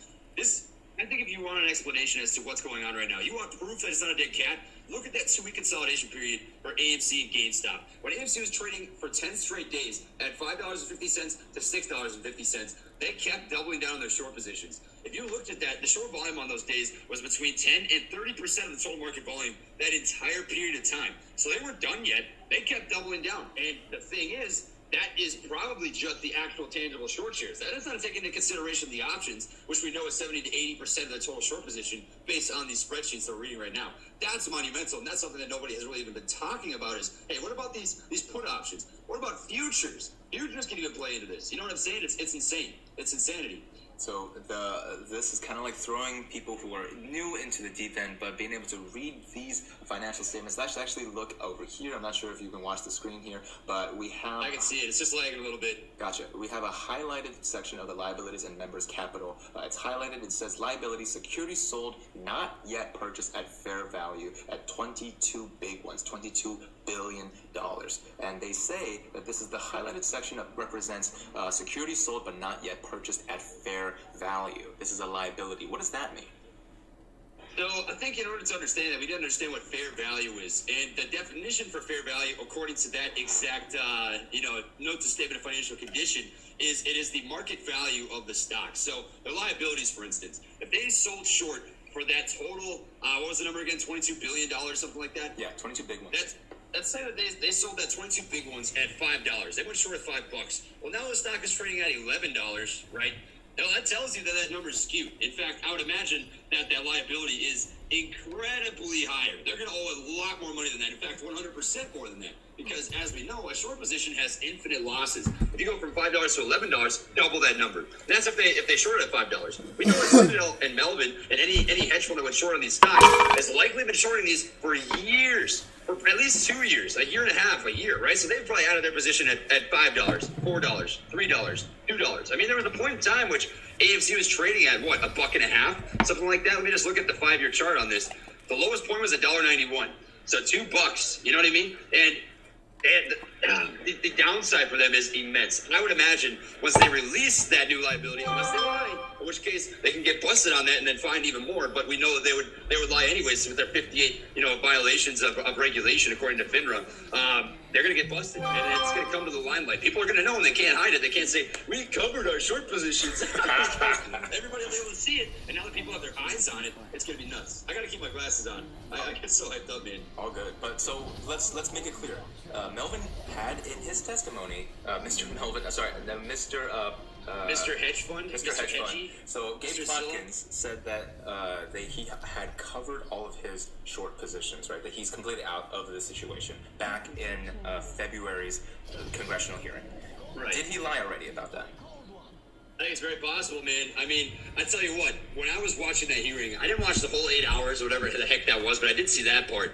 I think if you want an explanation as to what's going on right now, you want proof that it's not a dead cat, look at that 2-week consolidation period for AMC and GameStop. When AMC was trading for 10 straight days at $5.50 to $6.50, they kept doubling down on their short positions. If you looked at that, the short volume on those days was between 10 and 30% of the total market volume that entire period of time. So they weren't done yet. They kept doubling down. And the thing is, that is probably just the actual tangible short shares. That is not taking into consideration the options, which we know is 70 to 80% of the total short position based on these spreadsheets that we're reading right now. That's monumental, and that's something that nobody has really even been talking about is, hey, what about these put options? What about futures? Futures can even play into this. You know what I'm saying? It's insane. It's insanity. So this is kind of like throwing people who are new into the deep end, but being able to read these financial statements. Let's actually look over here. I'm not sure if you can watch the screen here, but we have... I can see it. It's just lagging a little bit. Gotcha. We have a highlighted section of the liabilities and members' capital. It's highlighted. It says liabilities, securities sold, not yet purchased at fair value at 22 big ones, $22 billion. And they say that this is the highlighted section that represents securities sold but not yet purchased at fair value. This is a liability. What does that mean? So I think in order to understand that, we need to understand what fair value is. And the definition for fair value, according to that exact, note to statement of financial condition, is it is the market value of the stock. So the liabilities, for instance, if they sold short for that total, what was the number again? $22 billion, something like that? Yeah, 22 big ones. Let's say that they sold that 22 big ones at $5. They went short at $5. Well, now the stock is trading at $11, right? Now that tells you that that number is skewed. In fact, I would imagine that liability is incredibly higher. They're going to owe a lot more money than that. In fact, 100% more than that. Because as we know, a short position has infinite losses. If you go from $5 to $11, double that number. And that's if they short at $5. We know that Citadel and Melvin and any hedge fund that went short on these stocks has likely been shorting these for years. For at least 2 years, a year and a half, a year, right? So they've probably added their position at $5, $4, $3, $2. I mean, there was a point in time which AMC was trading at, what, $1.50? Something like that. Let me just look at the 5-year chart on this. The lowest point was $1.91. So $2, you know what I mean? And the downside for them is immense. And I would imagine once they release that new liability, unless they lie, in which case they can get busted on that and then fined even more. But we know that they would lie anyways with their 58 violations of regulation according to FINRA. they're going to get busted, and it's going to come to the limelight. People are going to know, and they can't hide it. They can't say, we covered our short positions. Everybody will be able to see it, and now that people have their eyes on it, it's going to be nuts. I got to keep my glasses on. I get so hyped up, man. All good. But so let's make it clear. Melvin had in his testimony, Mr. Hedge Fund? Mr. Hedge Fund. Hedgy? So Gabe Mr. Watkins said that he had covered all of his short positions, right? That he's completely out of the situation back in February's congressional hearing. Right. Did he lie already about that? I think it's very possible, man. I mean, I tell you what, when I was watching that hearing, I didn't watch the whole 8 hours or whatever the heck that was, but I did see that part.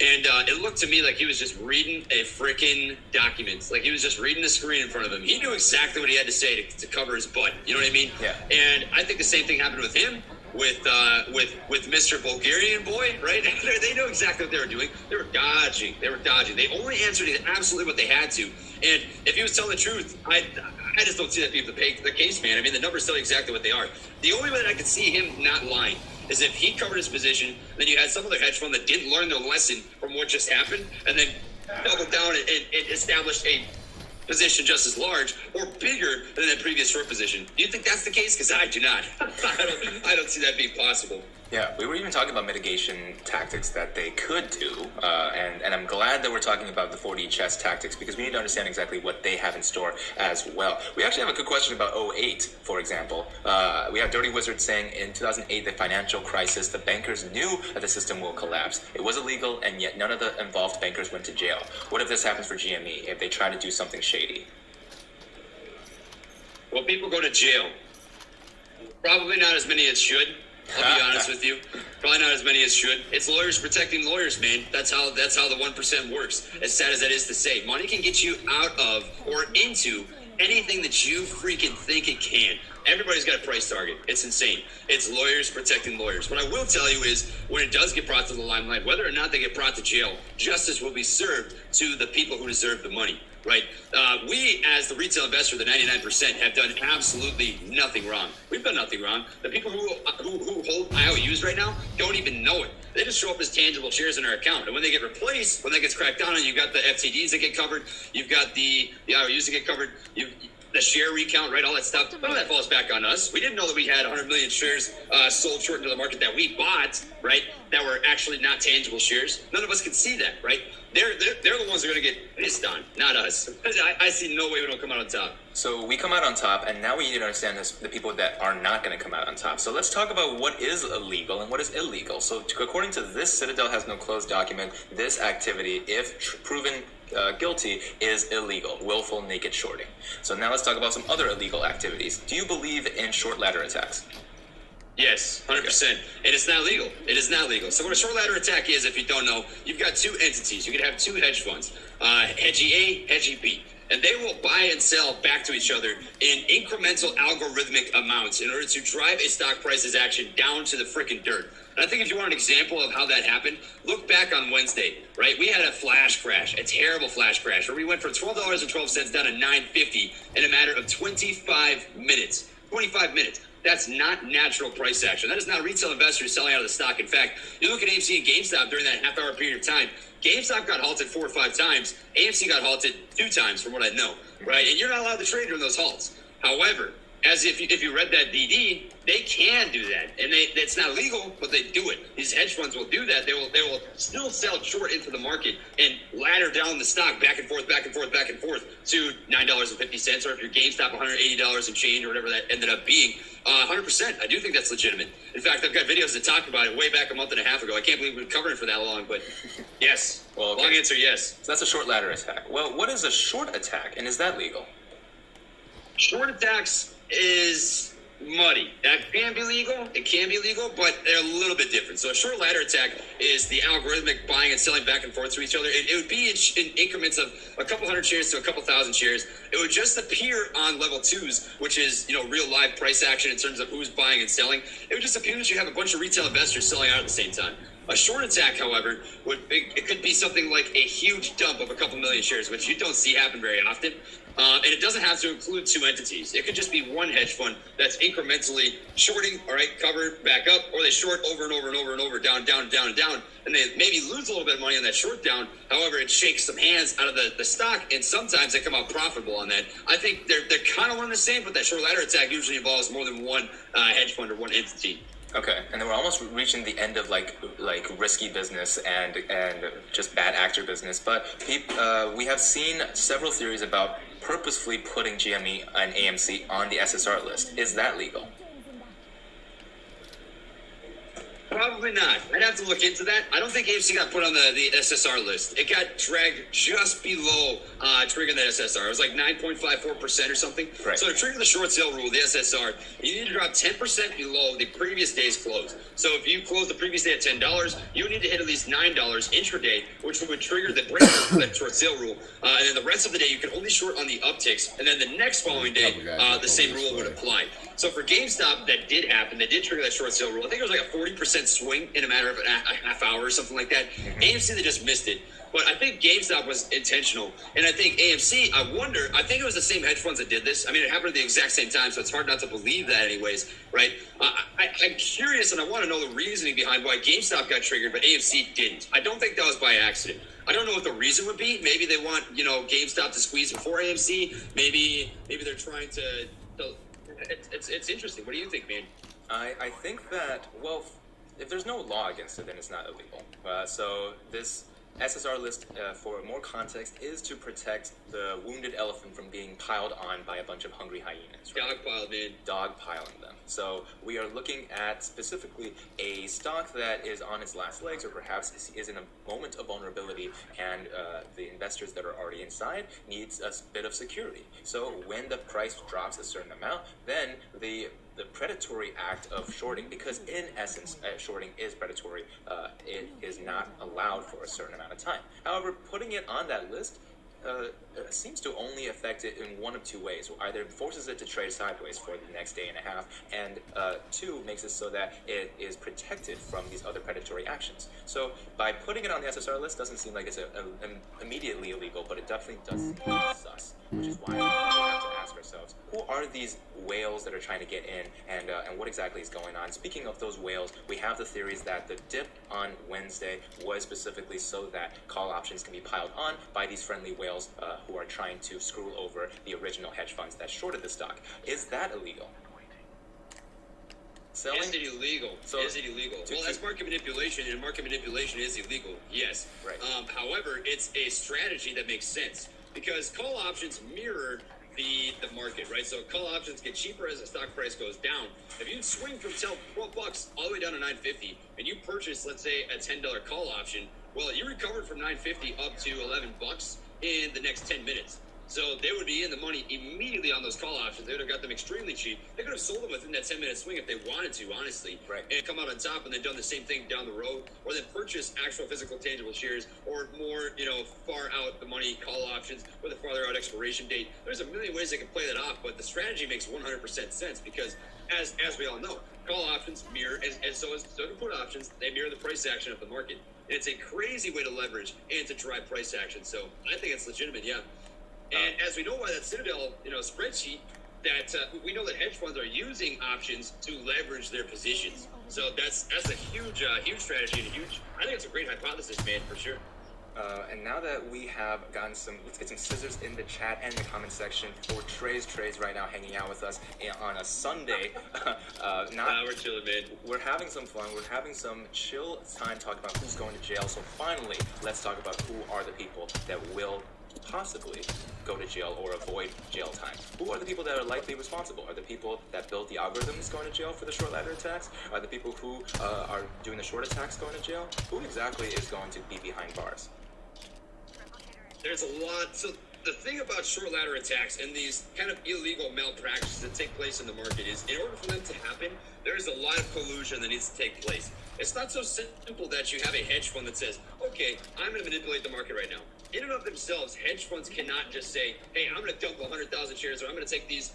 And it looked to me like he was just reading a freaking document. Like he was just reading the screen in front of him. He knew exactly what he had to say to cover his butt. You know what I mean? Yeah. And I think the same thing happened with him, with Mr. Bulgarian boy, right? They knew exactly what they were doing. They were dodging. They only answered absolutely what they had to. And if he was telling the truth, I just don't see that being the case, man. I mean, the numbers tell you exactly what they are. The only way that I could see him not lying is if he covered his position, then you had some other hedge fund that didn't learn their lesson from what just happened, and then doubled down and established a position just as large or bigger than that previous short position. Do you think that's the case? Because I do not. I don't see that being possible. Yeah, we were even talking about mitigation tactics that they could do, and I'm glad that we're talking about the 4D chess tactics because we need to understand exactly what they have in store as well. We actually have a good question about 08, for example. We have Dirty Wizard saying in 2008, the financial crisis, the bankers knew that the system will collapse. It was illegal, and yet none of the involved bankers went to jail. What if this happens for GME, if they try to do something shady? Well, people go to jail. Probably not as many as should. I'll be honest with you. Probably not as many as should. It's lawyers protecting lawyers, man. That's how the 1% works. As sad as that is to say. Money can get you out of or into anything that you freaking think it can. Everybody's got a price target. It's insane. It's lawyers protecting lawyers. What I will tell you is when it does get brought to the limelight, whether or not they get brought to jail, justice will be served to the people who deserve the money. Right? We, as the retail investor, the 99%, have done absolutely nothing wrong. We've done nothing wrong. The people who hold IOUs right now don't even know it. They just show up as tangible shares in our account. And when they get replaced, when that gets cracked down on, you've got the FTDs that get covered, you've got the IOUs that get covered, the share recount, right, all that stuff. None of that falls back on us. We didn't know that we had 100 million shares sold short into the market that we bought, right, that were actually not tangible shares. None of us could see that, right? They're the ones that are going to get pissed on, not us. I see no way we don't come out on top. So we come out on top, and now we need to understand the people that are not going to come out on top. So let's talk about what is illegal and what is illegal. So according to this Citadel Has No Clothes document, this activity, if proven guilty, is illegal, willful naked shorting. So now let's talk about some other illegal activities. Do you believe in short ladder attacks? Yes, 100%. And it's not legal. It is not legal. So what a short ladder attack is, if you don't know, you've got two entities. You could have two hedge funds, Hedgy A, Hedgy B. And they will buy and sell back to each other in incremental algorithmic amounts in order to drive a stock price's action down to the freaking dirt. And I think if you want an example of how that happened, look back on Wednesday, right? We had a flash crash, a terrible flash crash, where we went from $12.12 down to $9.50 in a matter of 25 minutes. 25 minutes. That's not natural price action. That is not retail investors selling out of the stock. In fact, you look at AMC and GameStop during that half-hour period of time, GameStop got halted 4 or 5 times. AMC got halted 2 times, from what I know, right? And you're not allowed to trade during those halts. However, as if you read that DD, they can do that, and it's not legal, but they do it. These hedge funds will do that. They will still sell short into the market and ladder down the stock back and forth, back and forth, back and forth to $9.50, or if you're GameStop, $180 and change, or whatever that ended up being. 100%. I do think that's legitimate. In fact, I've got videos that talk about it way back a month and a half ago. I can't believe we've been covering it for that long, but yes. Well, okay. Long answer, yes. So that's a short ladder attack. Well, what is a short attack, and is that legal? Short attacks is muddy. That can be legal. It can be legal, but they're a little bit different. So a short ladder attack is the algorithmic buying and selling back and forth to each other. It would be in increments of a couple hundred shares to a couple thousand shares. It would just appear on level 2s, which is, real live price action in terms of who's buying and selling. It would just appear that you have a bunch of retail investors selling out at the same time. A short attack, however, it could be something like a huge dump of a couple million shares, which you don't see happen very often. And it doesn't have to include two entities. It could just be one hedge fund that's incrementally shorting, all right, cover, back up, or they short over and over and over and over, down, down, down, and down, and they maybe lose a little bit of money on that short down. However, it shakes some hands out of the stock, and sometimes they come out profitable on that. I think they're kind of one and the same, but that short ladder attack usually involves more than one hedge fund or one entity. Okay, and then we're almost reaching the end of like risky business and just bad actor business. But we have seen several theories about purposefully putting GME and AMC on the SSR list. Is that legal? Probably not. I'd have to look into that. I don't think AMC got put on the SSR list. It got dragged just below triggering that SSR. It was like 9.54% or something. Right. So to trigger the short sale rule, the SSR, you need to drop 10% below the previous day's close. So if you close the previous day at $10, you need to hit at least $9 intraday, which would trigger the breakout for that short sale rule. And then the rest of the day, you can only short on the upticks. And then the next following day, the same rule would apply. So for GameStop, that did happen. They did trigger that short sale rule. I think it was like a 40% swing in a matter of a half hour or something like that. AMC, they just missed it. But I think GameStop was intentional. And I think AMC, I think it was the same hedge funds that did this. I mean, it happened at the exact same time, so it's hard not to believe that anyways, right? I'm curious, and I want to know the reasoning behind why GameStop got triggered, but AMC didn't. I don't think that was by accident. I don't know what the reason would be. Maybe they want, GameStop to squeeze before AMC. Maybe they're trying to it's interesting. What do you think, man? I think that, well, if there's no law against it, then it's not illegal. So this SSR list, for more context, is to protect the wounded elephant from being piled on by a bunch of hungry hyenas. Right? Dogpiled, man. Dogpiling them. So we are looking at specifically a stock that is on its last legs, or perhaps is in a moment of vulnerability, and the investors that are already inside needs a bit of security. So when the price drops a certain amount, then the predatory act of shorting, because in essence shorting is predatory, it is not allowed for a certain amount of time. However, putting it on that list seems to only affect it in one of two ways. Either it forces it to trade sideways for the next day and a half, and two, makes it so that it is protected from these other predatory actions. So by putting it on the SSR list doesn't seem like it's immediately illegal, but it definitely does seem sus, which is why we have to ask ourselves, who are these whales that are trying to get in, and what exactly is going on? Speaking of those whales, we have the theories that the dip on Wednesday was specifically so that call options can be piled on by these friendly whales who are trying to screw over the original hedge funds that shorted the stock. Is that illegal? Selling? Is it illegal? Is it illegal? Well, that's market manipulation, and market manipulation is illegal, yes. Right. However, it's a strategy that makes sense, because call options mirror the market, right? So call options get cheaper as the stock price goes down. If you swing from $12 all the way down to $9.50, and you purchase, let's say, a $10 call option, well, you recovered from $9.50 up to $11 in the next 10 minutes. So they would be in the money immediately on those call options. They would have got them extremely cheap. They could have sold them within that 10-minute swing if they wanted to, honestly. Right. And come out on top and then done the same thing down the road, or then purchase actual physical tangible shares, or more, far out the money call options with a farther out expiration date. There's a million ways they can play that off, but the strategy makes 100% sense, because as we all know, call options mirror, and so do put options. They mirror the price action of the market. And it's a crazy way to leverage and to drive price action. So I think it's legitimate, yeah. And as we know by that Citadel, spreadsheet, that we know that hedge funds are using options to leverage their positions. So that's a huge strategy, and I think it's a great hypothesis, man, for sure. And now that we have gotten let's get some scissors in the chat and the comment section for Trey's right now hanging out with us on a Sunday. We're chilling, man. We're having some fun. We're having some chill time talking about who's going to jail. So finally, let's talk about who are the people that will possibly go to jail or avoid jail time. Who are the people that are likely responsible? Are the people that built the algorithms going to jail for the short ladder attacks? Are the people who are doing the short attacks going to jail? Who exactly is going to be behind bars? There's a lot. So the thing about short ladder attacks and these kind of illegal malpractices that take place in the market is, in order for them to happen, there's a lot of collusion that needs to take place. It's not so simple that you have a hedge fund that says, okay, I'm going to manipulate the market right now. In and of themselves, hedge funds cannot just say, hey, I'm going to dump 100,000 shares, or I'm going to take these,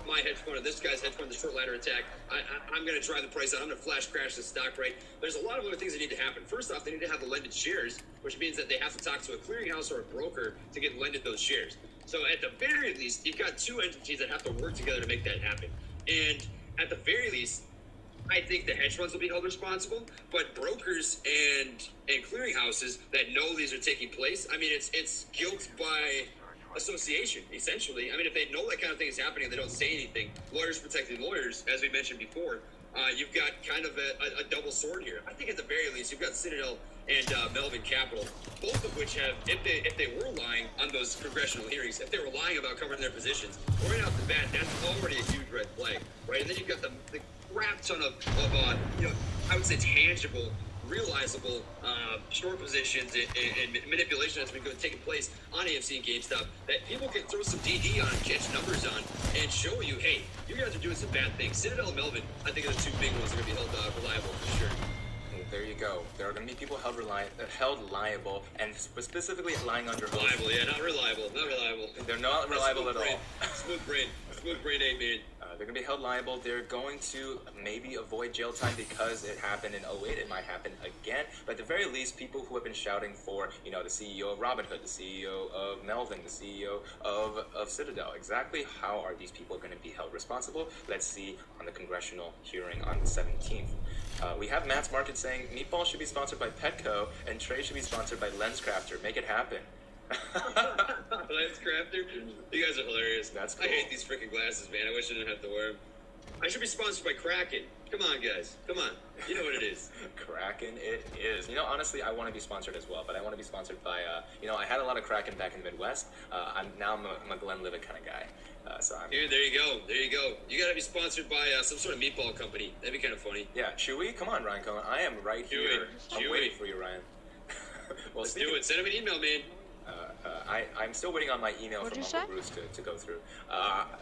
my hedge fund or this guy's hedge fund, the short ladder attack. I'm going to drive the price out. I'm going to flash crash the stock, right? There's a lot of other things that need to happen. First off, they need to have the lended shares, which means that they have to talk to a clearinghouse or a broker to get lended those shares. So at the very least, you've got two entities that have to work together to make that happen. And at the very least, I think the hedge funds will be held responsible, but brokers and clearinghouses that know these are taking place, I mean, it's guilt by association, essentially. I mean, if they know that kind of thing is happening and they don't say anything, lawyers protecting lawyers, as we mentioned before, you've got kind of a double sword here. I think at the very least, you've got Citadel and Melvin Capital, both of which have, if they were lying on those congressional hearings, if they were lying about covering their positions, right off the bat, that's already a huge red flag, right? And then you've got the crap ton of I would say tangible, realizable short positions and manipulation that's been taking place on AMC and GameStop that people can throw some DD on, catch numbers on, and show you, hey, you guys are doing some bad things. Citadel and Melvin, I think, are the two big ones that are going to be held reliable for sure. There you go. There are going to be people held liable, and specifically lying under oath. Reliable, yeah, not reliable. They're not reliable at all. Smooth brain, 8, man. They're going to be held liable. They're going to maybe avoid jail time because it happened in 08. It might happen again. But at the very least, people who have been shouting for, the CEO of Robinhood, the CEO of Melvin, the CEO of Citadel, exactly how are these people going to be held responsible? Let's see on the congressional hearing on the 17th. We have Matt's Market saying Meatball should be sponsored by Petco and Trey should be sponsored by LensCrafter. Make it happen. LensCrafter? You guys are hilarious. That's cool. I hate these freaking glasses, man. I wish I didn't have to wear them. I should be sponsored by Kraken. Come on, guys. Come on. You know what it is. Kraken, it is. Honestly, I want to be sponsored as well, but I want to be sponsored by, I had a lot of Kraken back in the Midwest. I'm a Glenlivet kind of guy. Dude, there you go. You gotta be sponsored by some sort of meatball company. That'd be kind of funny. Yeah, Chewy? Come on, Ryan Cohen. I am right here. I'm waiting for you, Ryan. Well, let's do it. Send him an email, man. I'm still waiting on my email from Uncle Bruce to go through.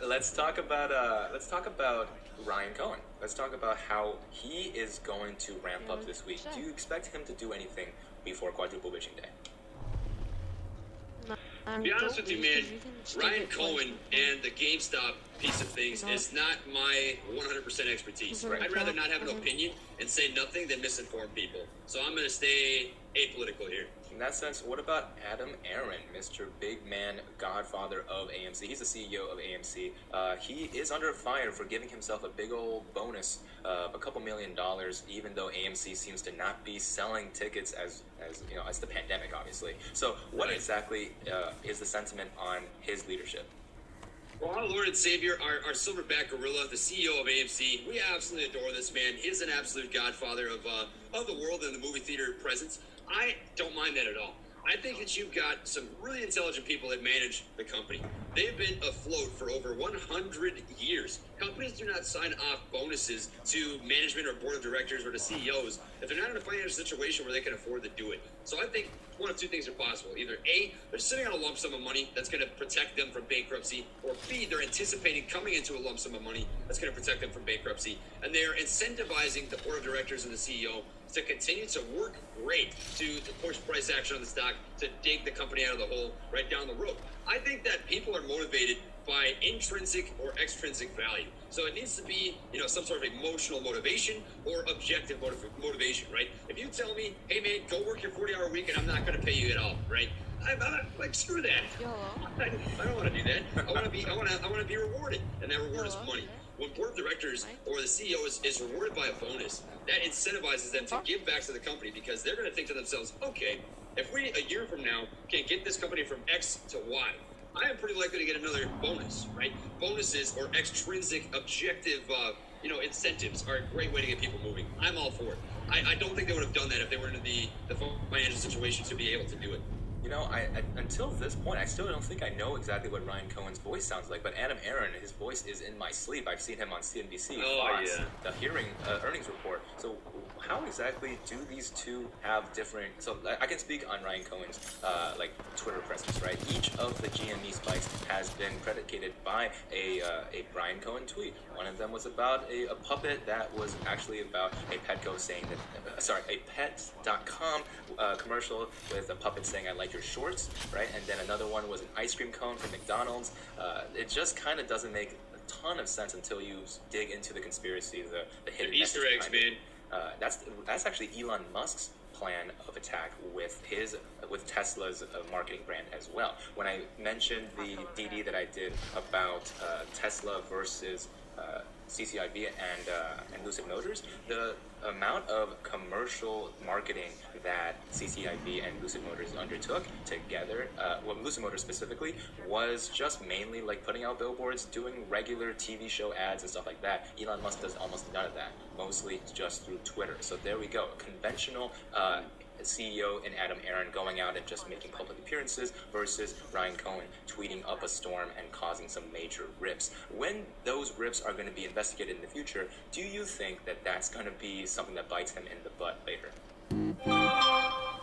Let's talk about Ryan Cohen. Let's talk about how he is going to ramp up this week. Do you expect him to do anything before Quadruple Witching Day? To be honest with you, man, Ryan Cohen and the GameStop piece of things is not my 100% expertise. I'd rather not have an opinion and say nothing than misinform people. So I'm going to stay apolitical here. In that sense, what about Adam Aron, Mr. Big Man Godfather of AMC? He's the CEO of AMC. He is under fire for giving himself a big old bonus of a couple $1 million, even though AMC seems to not be selling tickets as the pandemic, obviously. So what exactly is the sentiment on his leadership? Well, our Lord and Savior, our silverback gorilla, the CEO of AMC, we absolutely adore this man. He's an absolute godfather of the world and the movie theater presence. I don't mind that at all. I think that you've got some really intelligent people that manage the company. They've been afloat for over 100 years. Companies do not sign off bonuses to management or board of directors or to CEOs if they're not in a financial situation where they can afford to do it. So I think one of two things are possible. Either A, they're sitting on a lump sum of money that's going to protect them from bankruptcy, or B, they're anticipating coming into a lump sum of money that's going to protect them from bankruptcy, and they're incentivizing the board of directors and the CEO to continue to work great to push price action on the stock, to dig the company out of the hole right down the road. I think that people are motivated by intrinsic or extrinsic value. So it needs to be, some sort of emotional motivation or objective motivation, right? If you tell me, hey man, go work your 40-hour week and I'm not going to pay you at all, right? I'm like, screw that. I don't want to do that. I want to be rewarded, and that reward is money. When board of directors or the CEO is rewarded by a bonus, that incentivizes them to give back to the company, because they're going to think to themselves, okay, if we a year from now can get this company from X to Y, I am pretty likely to get another bonus, right? Bonuses or extrinsic objective, incentives are a great way to get people moving. I'm all for it. I don't think they would have done that if they were in the financial situation to be able to do it. Until this point, I still don't think I know exactly what Ryan Cohen's voice sounds like, but Adam Aron, his voice is in my sleep. I've seen him on CNBC, Fox, the hearing earnings report. So how exactly do these two have different? So I can speak on Ryan Cohen's like Twitter presence, right? Each of the GME spikes has been predicated by a Ryan Cohen tweet. One of them was about a puppet that was actually about a Petco saying that, a Pets.com commercial with a puppet saying, "I like your shorts," right? And then another one was an ice cream cone from McDonald's. It just kind of doesn't make a ton of sense until you dig into the conspiracy, the hidden Easter eggs, man. That's actually Elon Musk's plan of attack with Tesla's marketing brand as well. When I mentioned the DD that I did about Tesla versus CCIV and Lucid Motors, the amount of commercial marketing that CCIV and Lucid Motors undertook together, Lucid Motors specifically, was just mainly like putting out billboards, doing regular TV show ads and stuff like that. Elon Musk does almost none of that, mostly just through Twitter. So there we go, conventional CEO and Adam Aaron going out and just making public appearances versus Ryan Cohen tweeting up a storm and causing some major rips. When those rips are going to be investigated in the future, do you think that that's going to be something that bites him in the butt later? I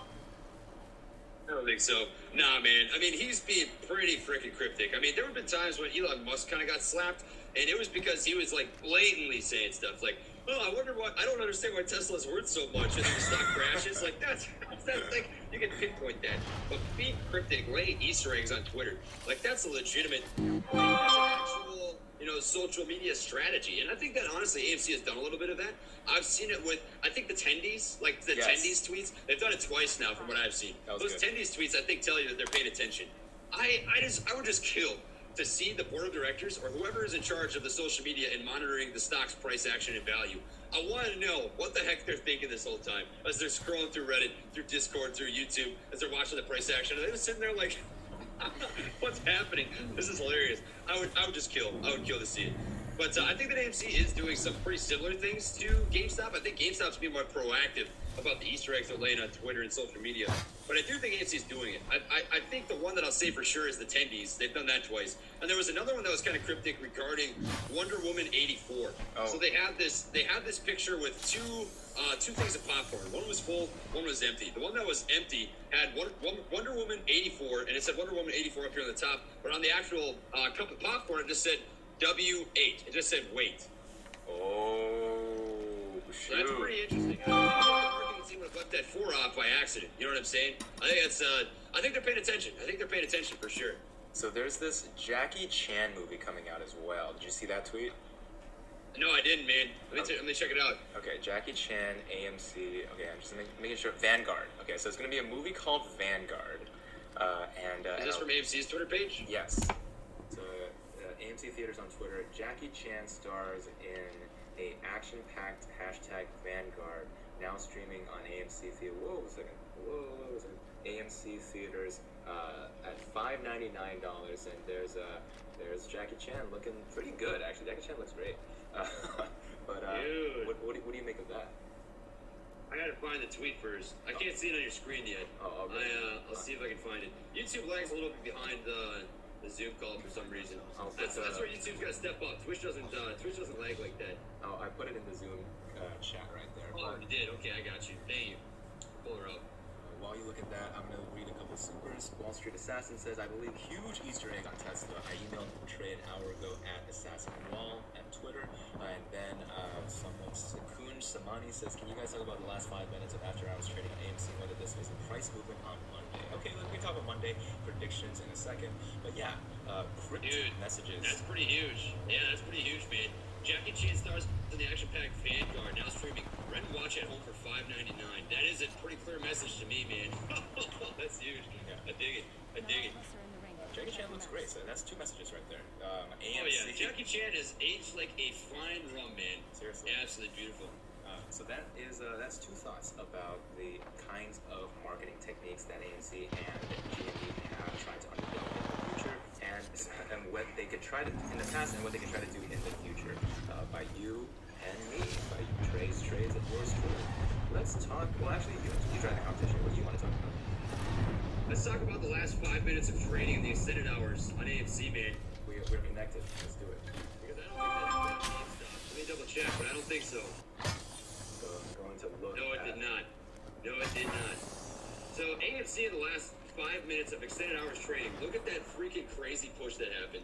don't think so. Nah, man. I mean, he's being pretty freaking cryptic. I mean, there have been times when Elon Musk kind of got slapped, and it was because he was like blatantly saying stuff like, "Oh, I wonder I don't understand why Tesla's worth so much," and then the stock crashes. Like that's like you can pinpoint that. But being cryptic, laying Easter eggs on Twitter, like that's a legitimate, that's an actual, social media strategy. And I think that honestly, AMC has done a little bit of that. I've seen it with, I think the Tendies, like the Tendies tweets. They've done it twice now, from what I've seen. Those Tendies tweets, I think, tell you that they're paying attention. I would just kill to see the board of directors or whoever is in charge of the social media and monitoring the stock's price action and value. I want to know what the heck they're thinking this whole time as they're scrolling through Reddit, through Discord, through YouTube, as they're watching the price action. And they're just sitting there like, what's happening? This is hilarious. I would just kill. I would kill to see it. But I think that AMC is doing some pretty similar things to GameStop. I think GameStop's being more proactive about the Easter eggs they're laying on Twitter and social media. But I do think AMC is doing it. I think the one that I'll say for sure is the Tendies. They've done that twice. And there was another one that was kind of cryptic regarding Wonder Woman 84. Oh. So they had this picture with two things of popcorn. One was full, one was empty. The one that was empty had Wonder Woman 84, and it said Wonder Woman 84 up here on the top. But on the actual cup of popcorn, it just said W8. It just said wait. Oh, shoot. So that's pretty interesting. I think the marketing team would have left that 4 off by accident. You know what I'm saying? I think they're paying attention. I think they're paying attention for sure. So there's this Jackie Chan movie coming out as well. Did you see that tweet? No, I didn't, man. Let me check it out. Okay, Jackie Chan, AMC. Okay, I'm just making sure. Vanguard. Okay, so it's going to be a movie called Vanguard. Is this from AMC's Twitter page? Yes. So AMC Theaters on Twitter. Jackie Chan stars in a action-packed hashtag Vanguard, now streaming on AMC Theater. Whoa, a second. AMC Theaters at $5.99, and there's Jackie Chan looking pretty good, actually. Jackie Chan looks great. What do you make of that? I gotta find the tweet first. I can't see it on your screen yet. Oh, okay. I'll see if I can find it. YouTube lags a little bit behind the Zoom call for some reason. That's where YouTube's gotta step up. Twitch doesn't lag like that. Oh, I put it in the Zoom chat right there. Oh, you did? Okay, I got you. Thank you. Pull her up. While you look at that, I'm going to read a couple supers. Wall Street Assassin says, "I believe huge Easter egg on Tesla. I emailed Trey an hour ago at Assassin Wall at Twitter." And then someone, Kunj Samani says, "Can you guys talk about the last 5 minutes of after hours trading at AMC, whether this was a price movement on Monday?" Okay, we can talk about Monday predictions in a second. But yeah, cryptic messages. That's pretty huge. Yeah, that's pretty huge, man. Jackie Chan stars in the action-packed Vanguard, now streaming. Rent and watch at home for $5.99. That is a pretty clear message to me, man. That's huge. Yeah. I dig it. Jackie Chan looks great, so that's 2 messages right there. AMC. Oh yeah, Jackie Chan has aged like a fine rum, man. Seriously. Absolutely beautiful. So that's 2 thoughts about the kinds of marketing techniques that AMC and GME have tried to undergo in the future, and what they could try to in the past and what they can try to do in the future. By you and me, by Trey's trades and yours truly. Let's talk. Well, actually, you tried the competition. What do you want to talk about? Let's talk about the last 5 minutes of trading in the extended hours on AMC, man. We're connected. Let's do it. Because I don't think that's GameStop. Let me double check, but I don't think so. So I'm going to look. No, it did not. No, it did not. So AMC in the last 5 minutes of extended hours trading. Look at that freaking crazy push that happened.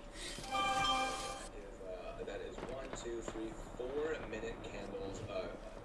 That is 1, 2, 3, 4-minute candles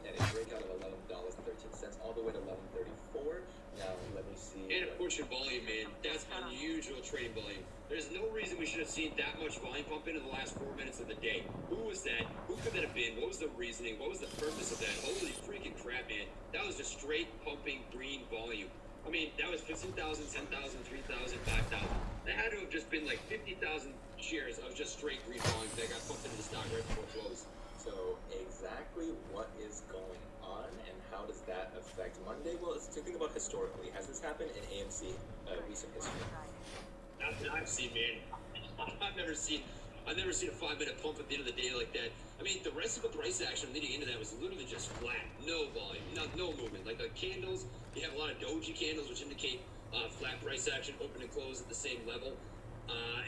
at a breakout of $11.13 all the way to $11.34. Now let me see. And a push in volume, man. That's unusual trading volume. There's no reason we should have seen that much volume pump in the last 4 minutes of the day. Who was that? Who could that have been? What was the reasoning? What was the purpose of that? Holy freaking crap, man. That was just straight pumping green volume. I mean, that was 15,000, 10,000, 3,000, 5,000. That had to have just been like 50,000 shares of just straight green volume that got pumped into the stock right before close. So exactly what is going on and how does that affect Monday? Well, to think about historically, has this happened in AMC recent history? Not that I've seen, man. I've never seen a 5-minute pump at the end of the day like that. I mean, the rest of the price action leading into that was literally just flat, no volume, no movement. Like the candles, you have a lot of doji candles, which indicate flat price action, open and close at the same level.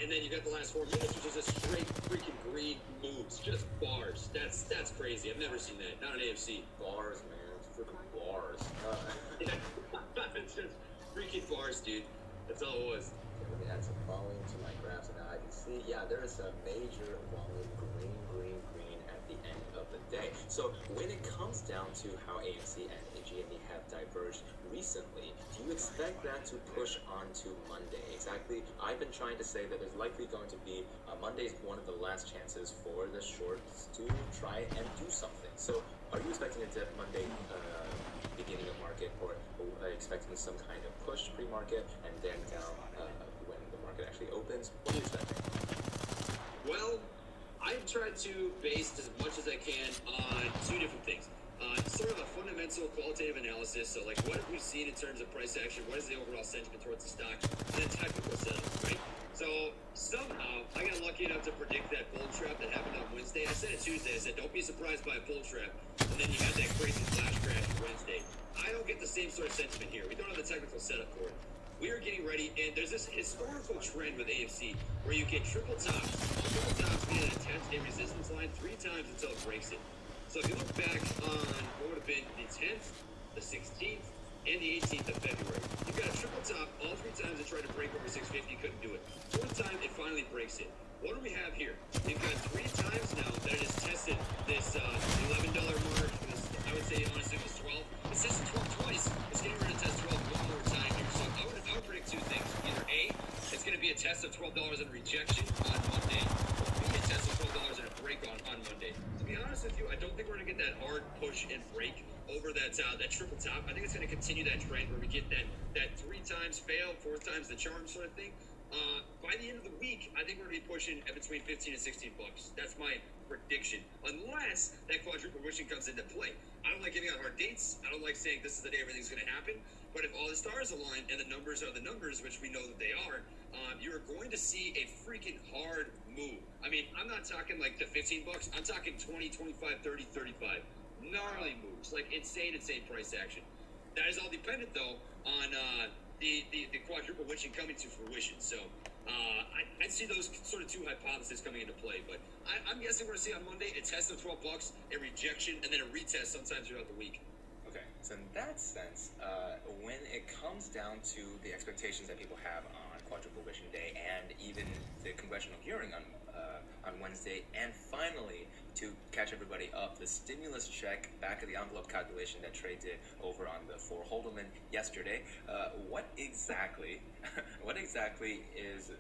And then you got the last 4 minutes, which is just straight freaking green moves, just bars. That's crazy. I've never seen that. Not an AMC. Bars, man. It's freaking bars. It's just freaking bars, dude. That's all it was. Okay, let me add some volume to my graphs, and now I can see, yeah, there is a major volume green at the end of the day. So when it comes down to how AMC and GME have diverged recently, do you expect that to push on to Monday? Exactly. I've been trying to say that there's likely going to be Monday's one of the last chances for the shorts to try and do something. So are you expecting a dip Monday beginning of market, or expecting some kind of push pre-market and then down when the market actually opens? What are you expecting? Well, I've tried to base as much as I can on two different things. Sort of a fundamental qualitative analysis. So, like, what have we seen in terms of price action? What is the overall sentiment towards the stock? And then technical setup, right? So, somehow, I got lucky enough to predict that bull trap that happened on Wednesday. I said it Tuesday. I said, don't be surprised by a bull trap. And then you had that crazy flash crash Wednesday. I don't get the same sort of sentiment here. We don't have the technical setup for it. We are getting ready, and there's this historical trend with AMC where you get triple tops. Triple tops meaning it attempt a resistance line 3 times until it breaks it. So if you look back on what would have been the 10th, the 16th, and the 18th of February, you've got a triple top all 3 times it tried to break over 650, couldn't do it. 4th time, it finally breaks it. What do we have here? You've got 3 times now that it has tested this $11 mark. This, I would say, honestly, it was 12. It's tested 12 twice. It's getting ready to test 12 one more time here. So I would predict 2 things. Either A, it's going to be a test of $12 and rejection on Monday, or B, a test of $12 and a break on Monday. To be honest with you, I don't think we're going to get that hard push and break over that triple top. I think it's going to continue that trend where we get that 3 times fail, 4th time's the charm sort of thing. By the end of the week, I think we're going to be pushing between 15 and 16 bucks. That's my prediction. Unless that quadruple wishing comes into play. I don't like giving out hard dates. I don't like saying this is the day everything's going to happen. But if all the stars align and the numbers are the numbers, which we know that they are, you're going to see a freaking hard move. I mean, I'm not talking like the 15 bucks. I'm talking 20, 25, 30, 35. Gnarly moves. Like insane price action. That is all dependent, though, on the quadruple wishing coming to fruition. So I'd see those sort of 2 hypotheses coming into play. But I'm guessing we're going to see on Monday a test of 12 bucks, a rejection, and then a retest sometime throughout the week. Okay, so in that sense, when it comes down to the expectations that people have on quadruple wishing day and even the congressional hearing on Wednesday, and finally, to catch everybody up, the stimulus check back of the envelope calculation that Trey did over on the for Holderman yesterday, what exactly is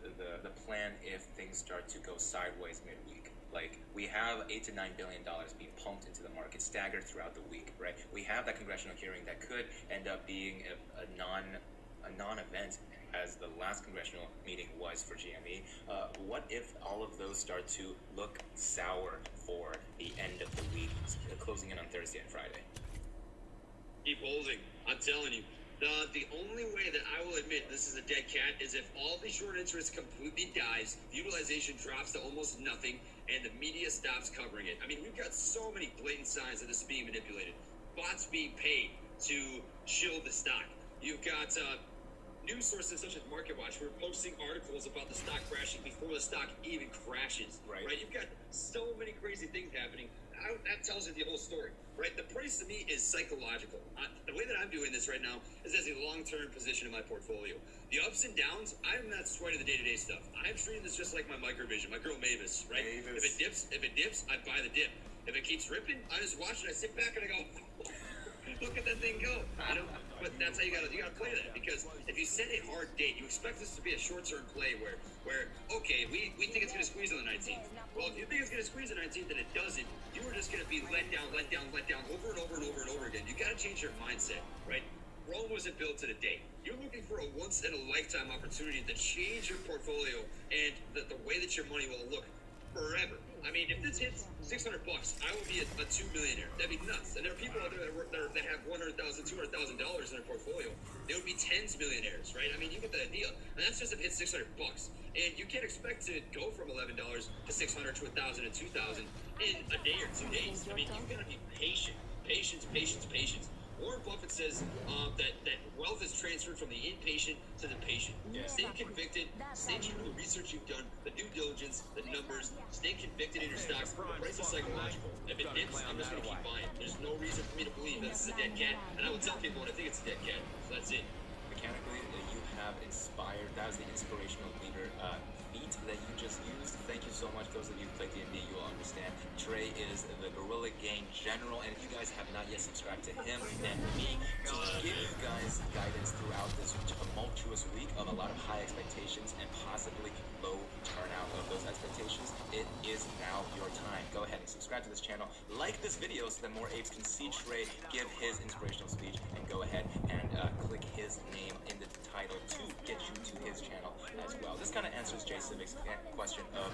the plan if things start to go sideways midweek? Like, we have $8 to $9 billion being pumped into the market, staggered throughout the week, right? We have that congressional hearing that could end up being a non-event, as the last congressional meeting was for GME. What if all of those start to look sour for the end of the week, closing in on Thursday and Friday? Keep holding. I'm telling you. The only way that I will admit this is a dead cat is if all the short interest completely dies, the utilization drops to almost nothing, and the media stops covering it. I mean, we've got so many blatant signs that this is being manipulated. Bots being paid to shield the stock. You've got news sources such as MarketWatch who are posting articles about the stock crashing before the stock even crashes. Right? You've got so many crazy things happening. That tells you the whole story. right? The price to me is psychological. The way that I'm doing this right now is as a long-term position in my portfolio. The ups and downs, I'm not sweating the day-to-day stuff. I'm treating this just like my microvision, my girl Mavis, right? If it dips, I buy the dip. If it keeps ripping, I just watch it. I sit back and I go, look at that thing go. You know, but that's how you gotta play that, because if you set a hard date, you expect this to be a short-term play where okay, we think it's gonna squeeze on the 19th. Well, if you think it's gonna squeeze on the 19th and it doesn't, you are just gonna be let down over and over again. You gotta change your mindset, right? Rome wasn't built in a day. You're looking for a once-in-a-lifetime opportunity to change your portfolio and the way that your money will look forever. I mean, if this hits $600, I will be a $2 millionaire. That'd be nuts. And there are people out there that have $100,000, $200,000 in their portfolio. They would be tens millionaires, right? I mean, you get the idea. And that's just if it hits $600. And you can't expect to go from $11 to $600 to $1,000 to $2,000 in a day or 2 days. I mean, you've got to be patient. Patience. Warren Buffett says that wealth is transferred from the impatient to the patient. Yeah. Stay convicted, stay true to the research you've done, the due diligence, the numbers, stay convicted in your stocks. The price is psychological. If it dips, I'm just going to keep buying. There's no reason for me to believe that this is a dead cat, and I will tell people when I think it's a dead cat. So that's it. Mechanically, you have inspired. That was the inspirational leader feat that you just used. Thank you so much. Those of you who play D&D, you will understand. Trey is the Guerrilla Gang General, and if you guys have not yet subscribed to him and me to give you guys guidance throughout this tumultuous week of a lot of high expectations and possibly low turnout of those expectations, it is now your time. Go ahead and subscribe to this channel, like this video so that more apes can see Trey give his inspirational speech, and go ahead and click his name in the title to get you to his channel as well. This kind of answers Jay Civic's question of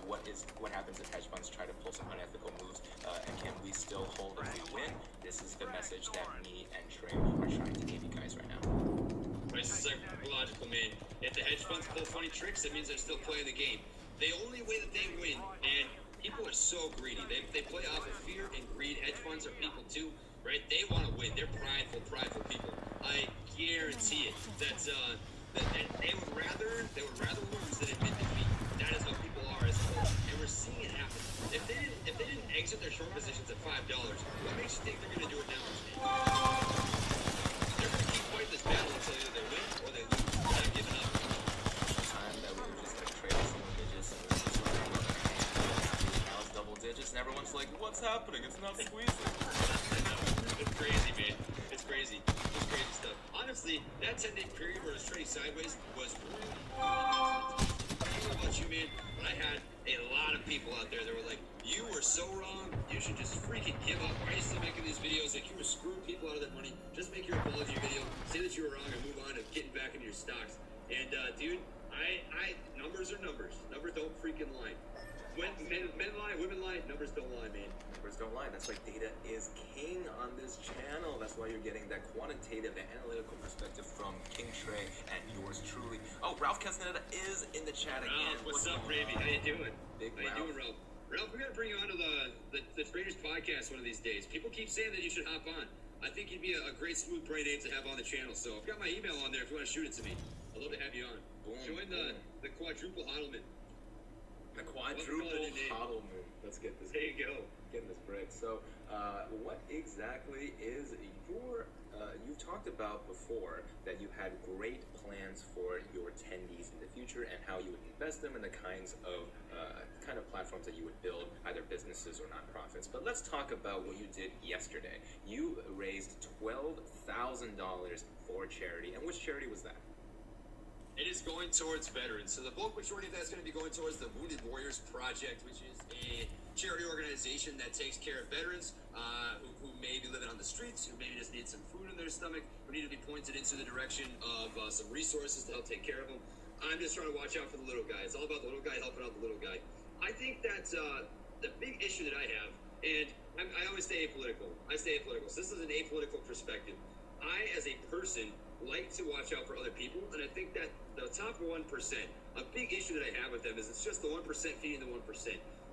what happens if hedge funds try to pull some unethical moves, and can we still hold if we win? This is the message that me and Trey are trying to give you guys right now. Price is psychological, man. If the hedge funds pull funny tricks, that means they're still playing the game. The only way that they win, and people are so greedy. They play off of fear and greed. Hedge funds are people too, right? They want to win. They're prideful people. I guarantee it. That they would rather lose than admit defeat. That is how people are as a whole, and we're seeing it happen. If they didn't exit their short positions at $5, what makes you think they're going to do it now? They're going to keep fighting this battle until either they win or they lose. They're not giving up. Time that we were just like trading single digits, and we're just like, now it's double digits, and everyone's like, what's happening? It's not squeezing. It's crazy, man. It's crazy. It's crazy stuff. Honestly, that 10-day period where it was trading sideways was really I don't know about you, man, but I had a lot of people out there that were like, you were so wrong. You should just freaking give up. Why are you still making these videos? Like, you were screwing people out of their money. Just make your apology video. Say that you were wrong and move on and getting back into your stocks. And, dude, numbers are numbers. Numbers don't freaking lie. When men lie, women lie, numbers don't lie, man. Numbers don't lie. That's why data is king on this channel. That's why you're getting that quantitative and analytical perspective from King Trey and yours truly. Oh, Ralph Castaneda is in the chat again. What's up, Ravy? How you doing? Big How you doing, Ralph? Ralph, we gotta bring you onto the Traders podcast one of these days. People keep saying that you should hop on. I think you'd be a great smooth brain ape to have on the channel. So I've got my email on there if you want to shoot it to me. I'd love to have you on. Join the quadruple hodlman. A quadruple hodl move. Let's get this. There you go. Getting this break. So, what exactly is your? You talked about before that you had great plans for your attendees in the future and how you would invest them in the kinds of platforms that you would build, either businesses or nonprofits. But let's talk about what you did yesterday. You raised $12,000 for charity, and which charity was that? It is going towards veterans. So the bulk majority of that is going to be going towards the Wounded Warriors Project, which is a charity organization that takes care of veterans who may be living on the streets, who maybe just need some food in their stomach, who need to be pointed into the direction of some resources to help take care of them. I'm just trying to watch out for the little guy. It's all about the little guy helping out the little guy. I think that's the big issue that I have, and I always stay apolitical. So this is an apolitical perspective. I, as a person, like to watch out for other people, and I think that the top 1%, a big issue that I have with them is it's just the 1% feeding the 1%.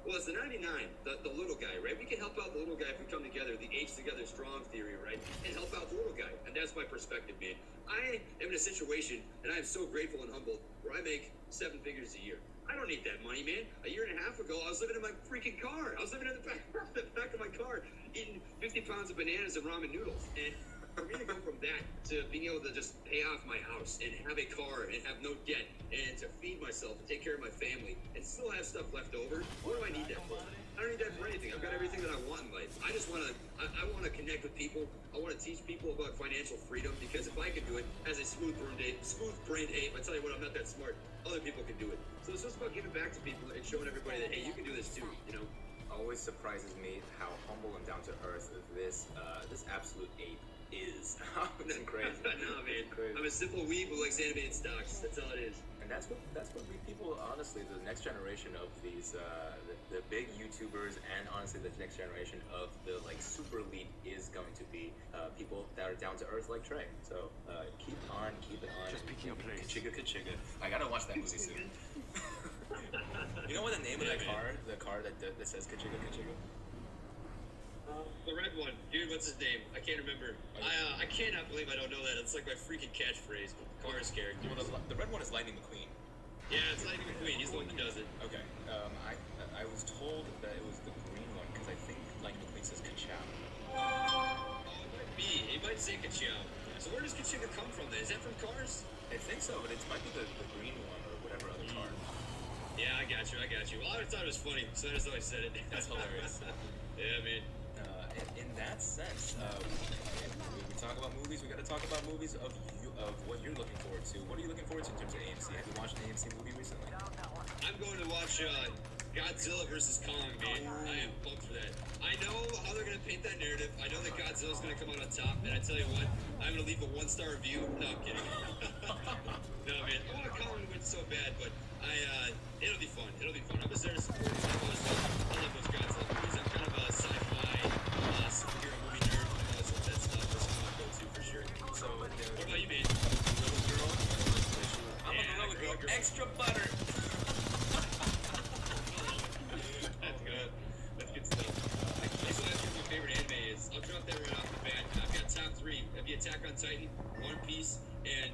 Well, it's the 99, the little guy, right? We can help out the little guy if we come together, the apes together strong theory, right? And help out the little guy, and that's my perspective, man. I am in a situation, and I am so grateful and humbled, where I make 7 figures a year. I don't need that money, man. A year and a half ago, I was living in my freaking car. I was living in the back of my car, eating 50 pounds of bananas and ramen noodles. And for me to go from that to being able to just pay off my house and have a car and have no debt and to feed myself and take care of my family and still have stuff left over, what do I need that for? I don't need that for anything. I've got everything that I want in life. I just want to, I want to connect with people. I want to teach people about financial freedom because if I can do it as a smooth-brained ape, I tell you what, I'm not that smart. Other people can do it. So it's just about giving back to people and showing everybody that, hey, you can do this too, you know? Always surprises me how humble and down to earth this absolute ape is. It's crazy. Nah, man. I'm a simple weeb who likes animated stocks. That's all it is. And that's what we people, honestly, the next generation of these the big YouTubers, and honestly the next generation of the like super elite is going to be people that are down to earth like Trey. So keep it on. Just pick your place. Kachiga. I gotta watch that movie soon. You know what the name of that car? The car that says Kachiga. The red one, dude. What's his name? I can't remember. I cannot believe I don't know that. It's like my freaking catchphrase. Cars character. Well, the red one is Lightning McQueen. Yeah, it's Lightning McQueen. He's the one that does it. Okay. I was told that it was the green one because I think Lightning McQueen says Kachow. Oh, it might be. It might say Kachow. So where does Kachiga come from then? Is that from Cars? I think so, but it might be the green one or whatever other car. Yeah, I got you. Well, I thought it was funny, so that's why I said it. That's hilarious. Yeah, man. In that sense, we talk about movies. We got to talk about movies of what you're looking forward to. What are you looking forward to in terms of AMC? Have you watched an AMC movie recently? I'm going to watch Godzilla vs. Kong, man. I am pumped for that. I know how they're going to paint that narrative. I know that Godzilla's going to come out on top, and I tell you what, I'm going to leave a 1-star review. No, I'm kidding. No, man. I want Kong to win so bad, but it'll be fun. I was there to support it. I love those Godzilla movies. I'm kind of a sci-fi superhero movie nerd. That stuff is my go-to for sure. So, what about you, man? Gorilla Girl? I'm a Gorilla Girl. Extra butter. That's good stuff. Also, that's what my favorite anime is. I'll drop that right off the bat. I've got top 3. Have the Attack on Titan, One Piece, and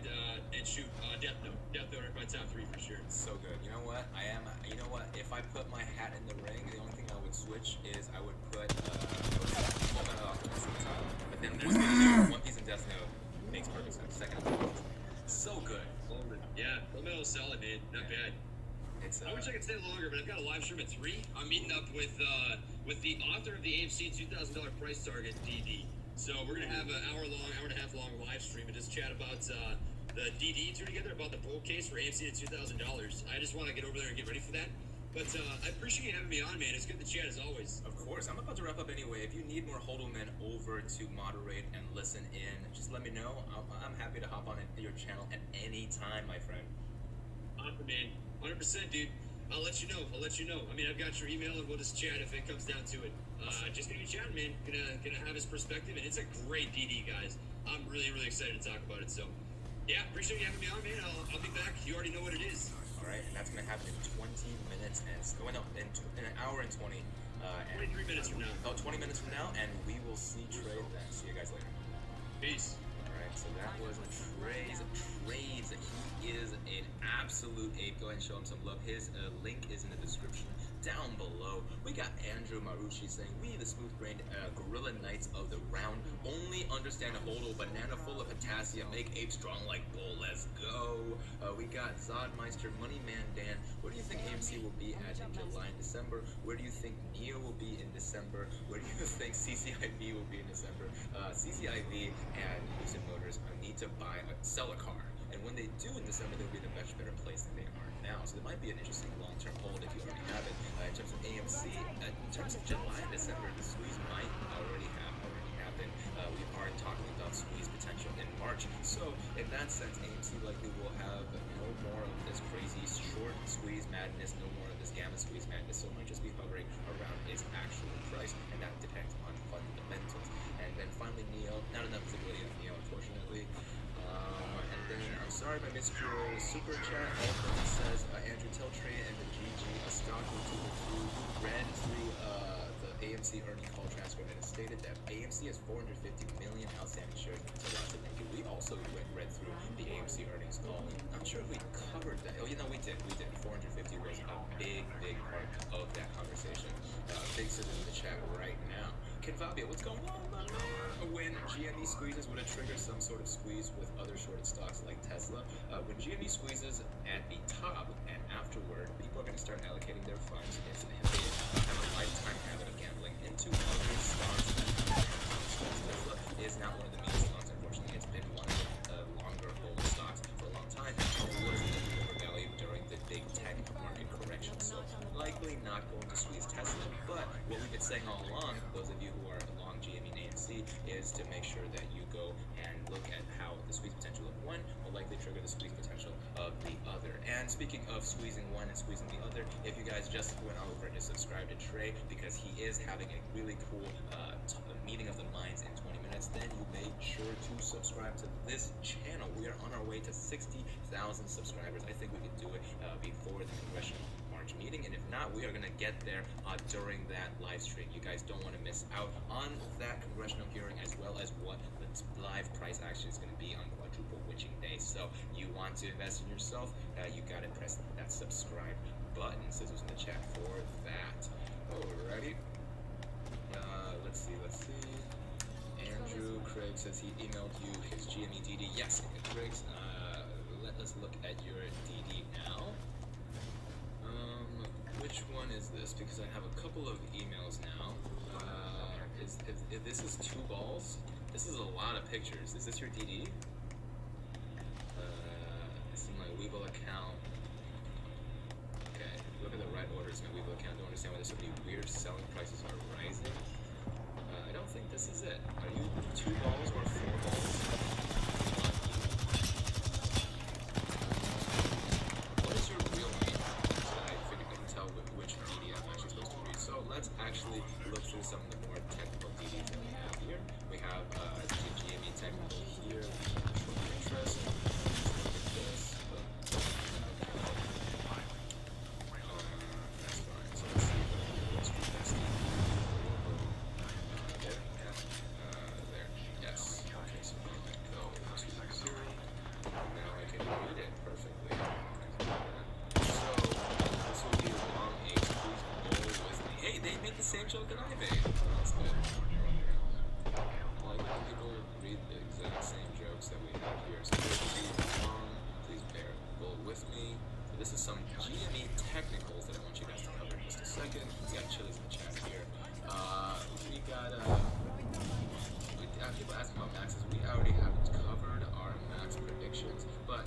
Death Note. Death Note are my top 3 for sure. So good. You know what? If I put my hat in the ring, the only thing I would switch is I would put Fullmetal Alchemist in the title. But then One Piece and Death Note makes perfect sense. Second. So good. Yeah, Fullmetal is solid, man. Not bad. I wish I could stay longer, but I've got a live stream at 3. I'm meeting up with the author of the AMC $2,000 price target, DD. So we're gonna have an hour and a half long live stream and just chat about the DD threw together about the bull case for AMC at $2,000. I just want to get over there and get ready for that. But I appreciate you having me on, man. It's good to chat as always. Of course. I'm about to wrap up anyway. If you need more Hodlmen over to moderate and listen in, just let me know. I'm happy to hop on your channel at any time, my friend. Awesome, man. 100%, dude. I'll let you know. I mean, I've got your email, and we'll just chat if it comes down to it. Just gonna be chatting, man. Gonna have his perspective, and it's a great DD, guys. I'm really, really excited to talk about it. So, yeah, appreciate you having me on, man. I'll be back. You already know what it is. All right, and that's gonna happen in 20 minutes, and in an hour and 20. 23 minutes from now. Oh, 20 minutes from now, and we will see Trey then. See you guys later. Peace. All right, so that was Trey's trades. He is an absolute ape. Go ahead and show him some love. His link is in the description down below. We got Andrew Marucci saying, we the smooth-brained gorilla knights of the round only understand a hodl banana full of potassium, make ape strong like bull. Let's go. We got Zodmeister, Moneyman Dan. Where do you think AMC will be at in July and December? Where do you think Neo will be in December? Where do you think CCIV will be in December? CCIV and Lucid Motors need to sell a car. And when they do in December, they'll be in a much better place than they are now. So it might be an interesting long-term hold if you already have it. In terms of AMC, in terms of July and December, the squeeze might already happen. We are talking about squeeze potential in March. So in that sense, AMC likely will have no more of this crazy short squeeze madness, no more of this gamma squeeze madness. So it might just be hovering around its actual price, and that depends on fundamentals. And then finally, Neo. Not enough visibility of Neo, unfortunately. And then, I'm sorry if I missed your super chat. Also, it says, Andrew, tell Trey and the GG a stock ran through the AMC earning call transfer, and it stated that AMC has 450 million outstanding shares until last. We also read through the AMC earnings call. I'm not sure if we covered that. Oh, you know, we did. 450 was a big part of that conversation. Big scissors in the chat right now. Kid Fabio, what's going on? When GME squeezes, would it trigger some sort of squeeze with other shorted stocks like Tesla? When GME squeezes at the top and afterward, people are going to start allocating their funds into they have a lifetime habit of gambling into other stocks. Tesla is not one of the main stocks, unfortunately. It's been one of the longer hold stocks for a long time. It was overvalued during the big tech market correction, so likely not going to squeeze Tesla. But what we've been saying all along, those of you who are along GME and AMC, is to make sure that you go and look at how the squeeze potential of one will likely trigger the squeeze potential of the other. And speaking of squeezing one and squeezing the other, if you guys just went over to subscribe to Trey because he is having a really cool meeting of the minds in 20 minutes, then you make sure to subscribe to this channel. We are on our way to 60,000 subscribers. I think we can do it before the congressional March meeting, and if not, we are going to get there during that live stream. You guys don't want to miss out on that congressional hearing, as well as what the live price action is going to be on Quadruple Witching Day. So you want to invest in yourself, you got to press that subscribe button. Scissors in the chat for that. Alrighty. Let's see. Andrew Craig says he emailed you his GME DD. Yes, Craig. Let us look at your DD now. Which one is this? Because I have a couple of emails now. If this is 2 balls, this is a lot of pictures. Is this your DD? This is my Webull account. Okay, look at the right orders in my Webull account. Don't understand why there's so many weird selling prices are rising. I don't think this is it. Are you 2 balls or 4 balls? What is your real name? So I figured I can tell which DD I'm actually supposed to read. So let's actually look through some of the more technical DDs that we have here. We have GME technical here. Short interest. Let's look at this. That's fine. So let's see what's the best. Same joke that I made. That's good. Like, people read the exact same jokes that we have here. So please bear with me. So this is some GME technicals that I want you guys to cover in just a second. We got Chili's in the chat here. We got people asking about maxes. We already have covered our max predictions, but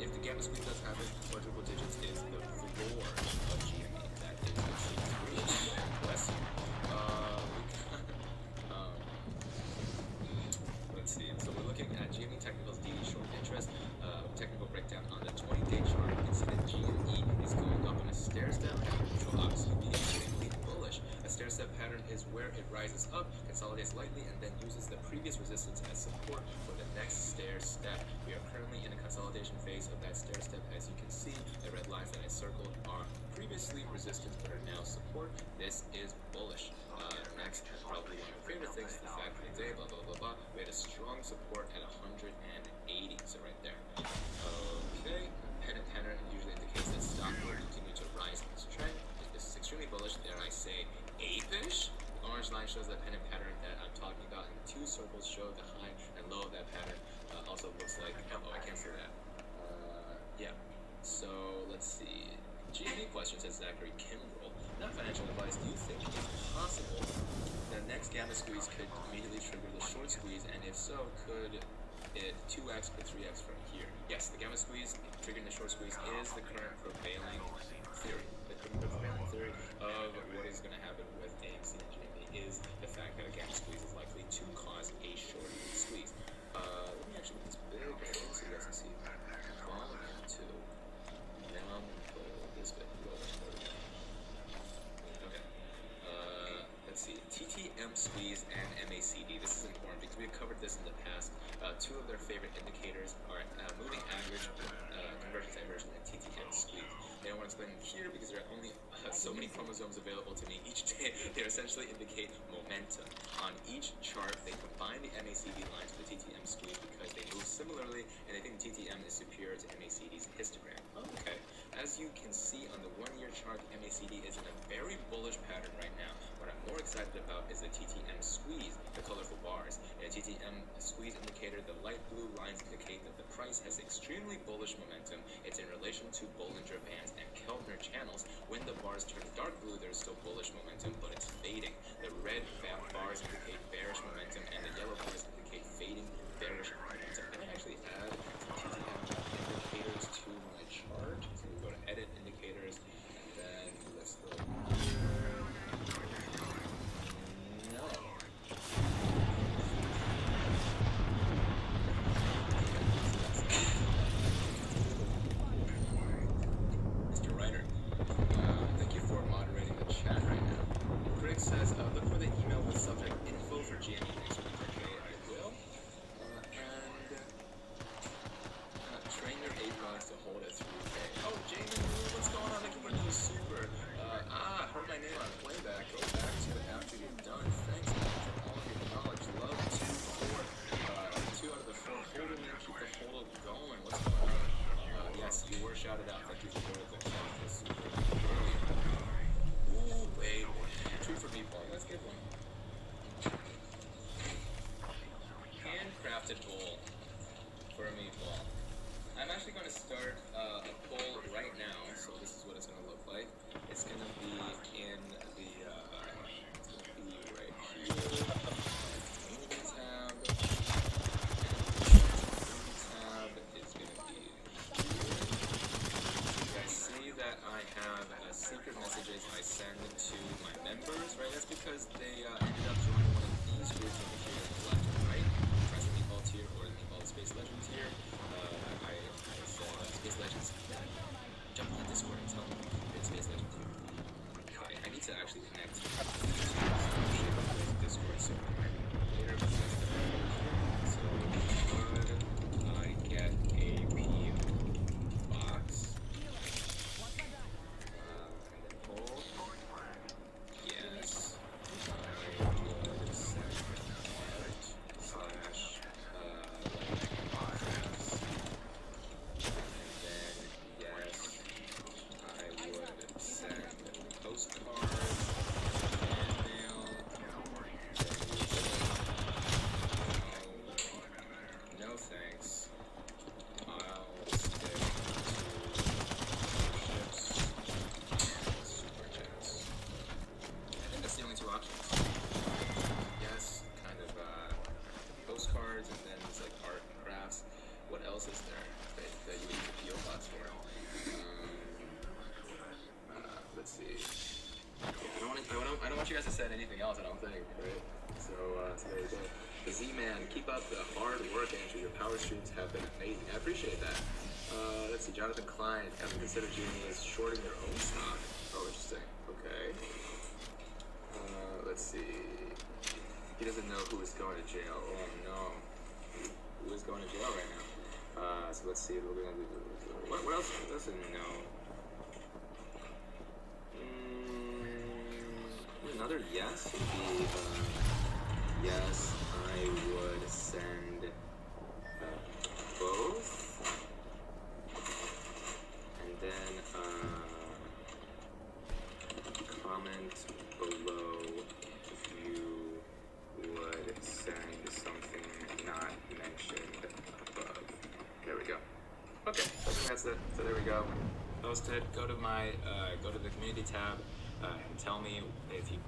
if the gamma squeeze does happen, quadruple digits is the floor of GME. That is the truth. Bless you. Let's see. So we're looking at GME Technicals DD short interest. Technical breakdown on the 20-day chart. You can see that GME is going up in a stair-step pattern, which will obviously be extremely bullish. A stair-step pattern is where it rises up, consolidates lightly, and then uses the previous resistance as support for the next stair-step. We are currently in a consolidation phase of that stair-step. As you can see, the red lines that I circled are previously resistance but are now support. This is bullish. Next, probably one of my favorite things, the fact of the day, blah, blah, blah, blah. We had a strong support at 180, so right there. Okay, pen and tenor usually indicates that stock will continue to rise in this trend. This is extremely bullish, dare I say, apish. The orange line shows that pen and pattern that I'm talking about, and the 2 circles show the high and low of that pattern. Also looks like, oh, I can't see that. Yeah, so let's see. GME question, says Zachary Kimbrell. Not financial advice, do you think it's possible the next gamma squeeze could immediately trigger the short squeeze, and if so, could it 2x or 3x from here? Yes, the gamma squeeze triggering the short squeeze is the current prevailing theory. The current prevailing theory of what is going to happen with AMC and GME is the fact that a gamma squeeze is likely to cause a short squeeze. Let me actually make this bigger so you guys can see volume 2. Now I'm going to pull this bit. Let's see, TTM squeeze and MACD. This is important because we've covered this in the past. 2 of their favorite indicators are moving average, convergence inversion, and TTM squeeze. They don't want to explain them here because there are only so many chromosomes available to me each day. They essentially indicate momentum. On each chart, they combine the MACD lines with the TTM squeeze because they move similarly TTM is superior to MACD's histogram. Okay. As you can see on the 1-year chart, MACD is in a very bullish pattern right now. What I'm more excited about is the TTM squeeze, the colorful bars. In a TTM squeeze indicator, the light blue lines indicate that the price has extremely bullish momentum. It's in relation to Bollinger Bands and Keltner channels. When the bars turn dark blue, there's still bullish momentum, but it's fading. The red bars indicate bearish momentum, and the yellow bars indicate fading bearish momentum. Can I actually add TTM indicators to my chart? So we go to edit indicators, and then let's go. No. Mr. Ryder, thank you for moderating the chat right now. Greg says, look for the email with subject info for GME next week. Okay, I will. And train your 8 months to hold it 3K. Oh, Jamie, what's going on? Thank you for the super. Heard my name on playback. Go back to it after you're done. Thanks for all of your knowledge. Love 2 out of the 4. Holding there, keep the hold going. What's going on? Yes, you were shouted out. Thank you for the super earlier. Ooh, wait. 2 for meatball. Let's get one. Handcrafted bowl for a meatball. I'm actually going to start a poll right now, so this is what it's going to look like. It's going to be in the, it's going to be right here, community tab, and community tab is going to be here. You guys see that I have secret messages I send to my members, right? That's because they ended up joining one of these groups over here on the left and right, Press Meatball tier or the Meatball Space Legend tier. I said Space Legends, jump on the Discord and tell them it's Space Legends tier. Okay, I need to actually connect to Discord so later, but that's the so could I get a P box? Poll. Yes. I would send art slash and then yes, I would send postcards, fan mail, no thanks. I'll stick to ships and super chats. I think that's the only 2 options. Yes, kind of postcards, and then it's like art and crafts. What else is there that you need the PO box for? Let's see. Yeah, I don't want you guys to send anything else, I don't think, right? So there you go. The Z-Man, keep up the hard work, Andrew. Your power streams have been amazing. I appreciate that. Let's see. Jonathan Klein, haven't considered GME as shorting their own stock. Oh, interesting. Okay. Let's see. He doesn't know who is going to jail. Oh no. Who is going to jail right now? So let's see. We're gonna do. What else doesn't know? Another yes would be yes. I would send both, and then comment below if you would send something not mentioned above. There we go. Okay, I think that's it. So there we go. Posted. Go to my go to the community tab and tell me if you.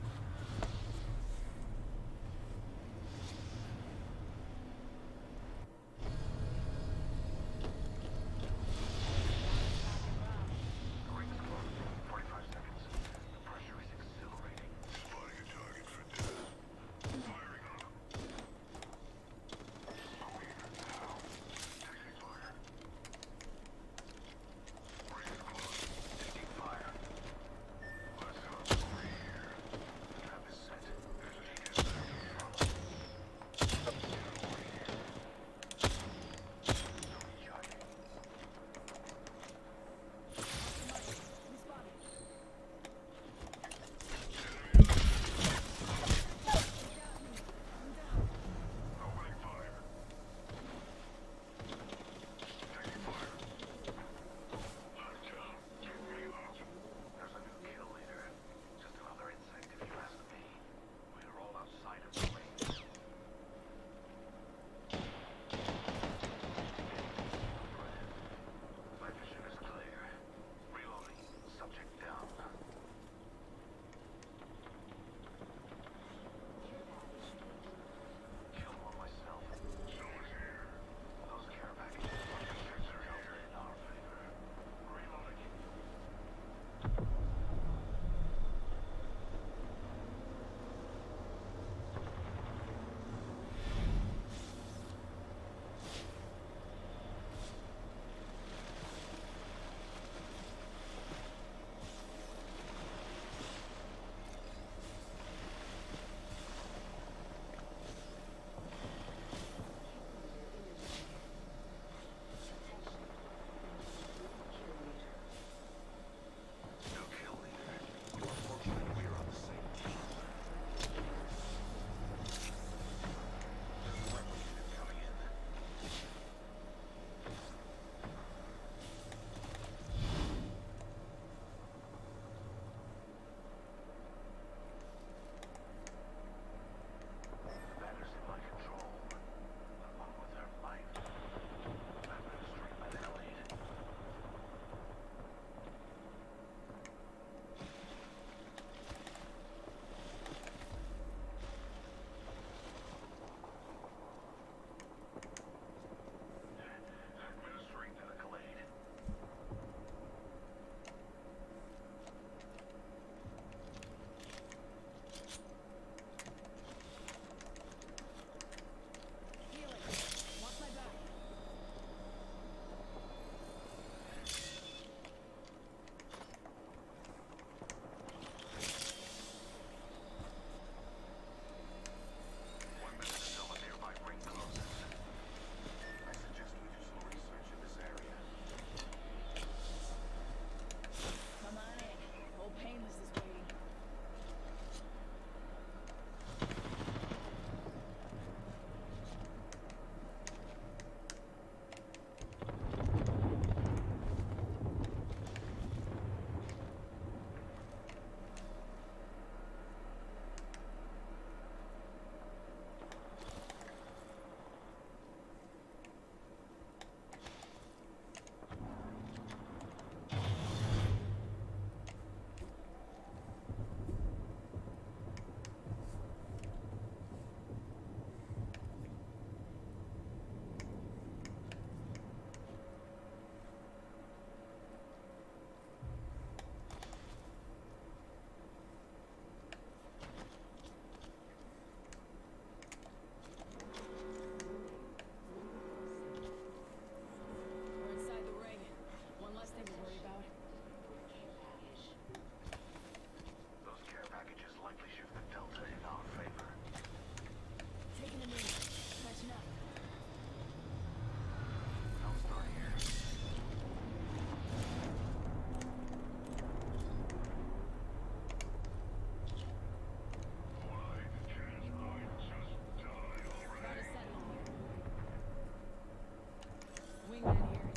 wingman here.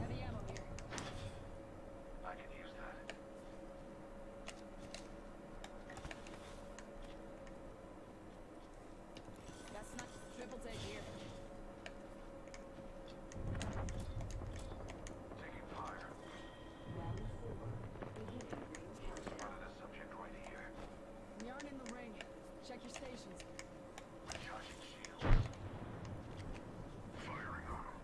Heavy ammo here. I can use that. That's not triple take here. Taking fire. Spotted a subject right here. We aren't in the ring. Check your stations. Recharging shields. Firing on him.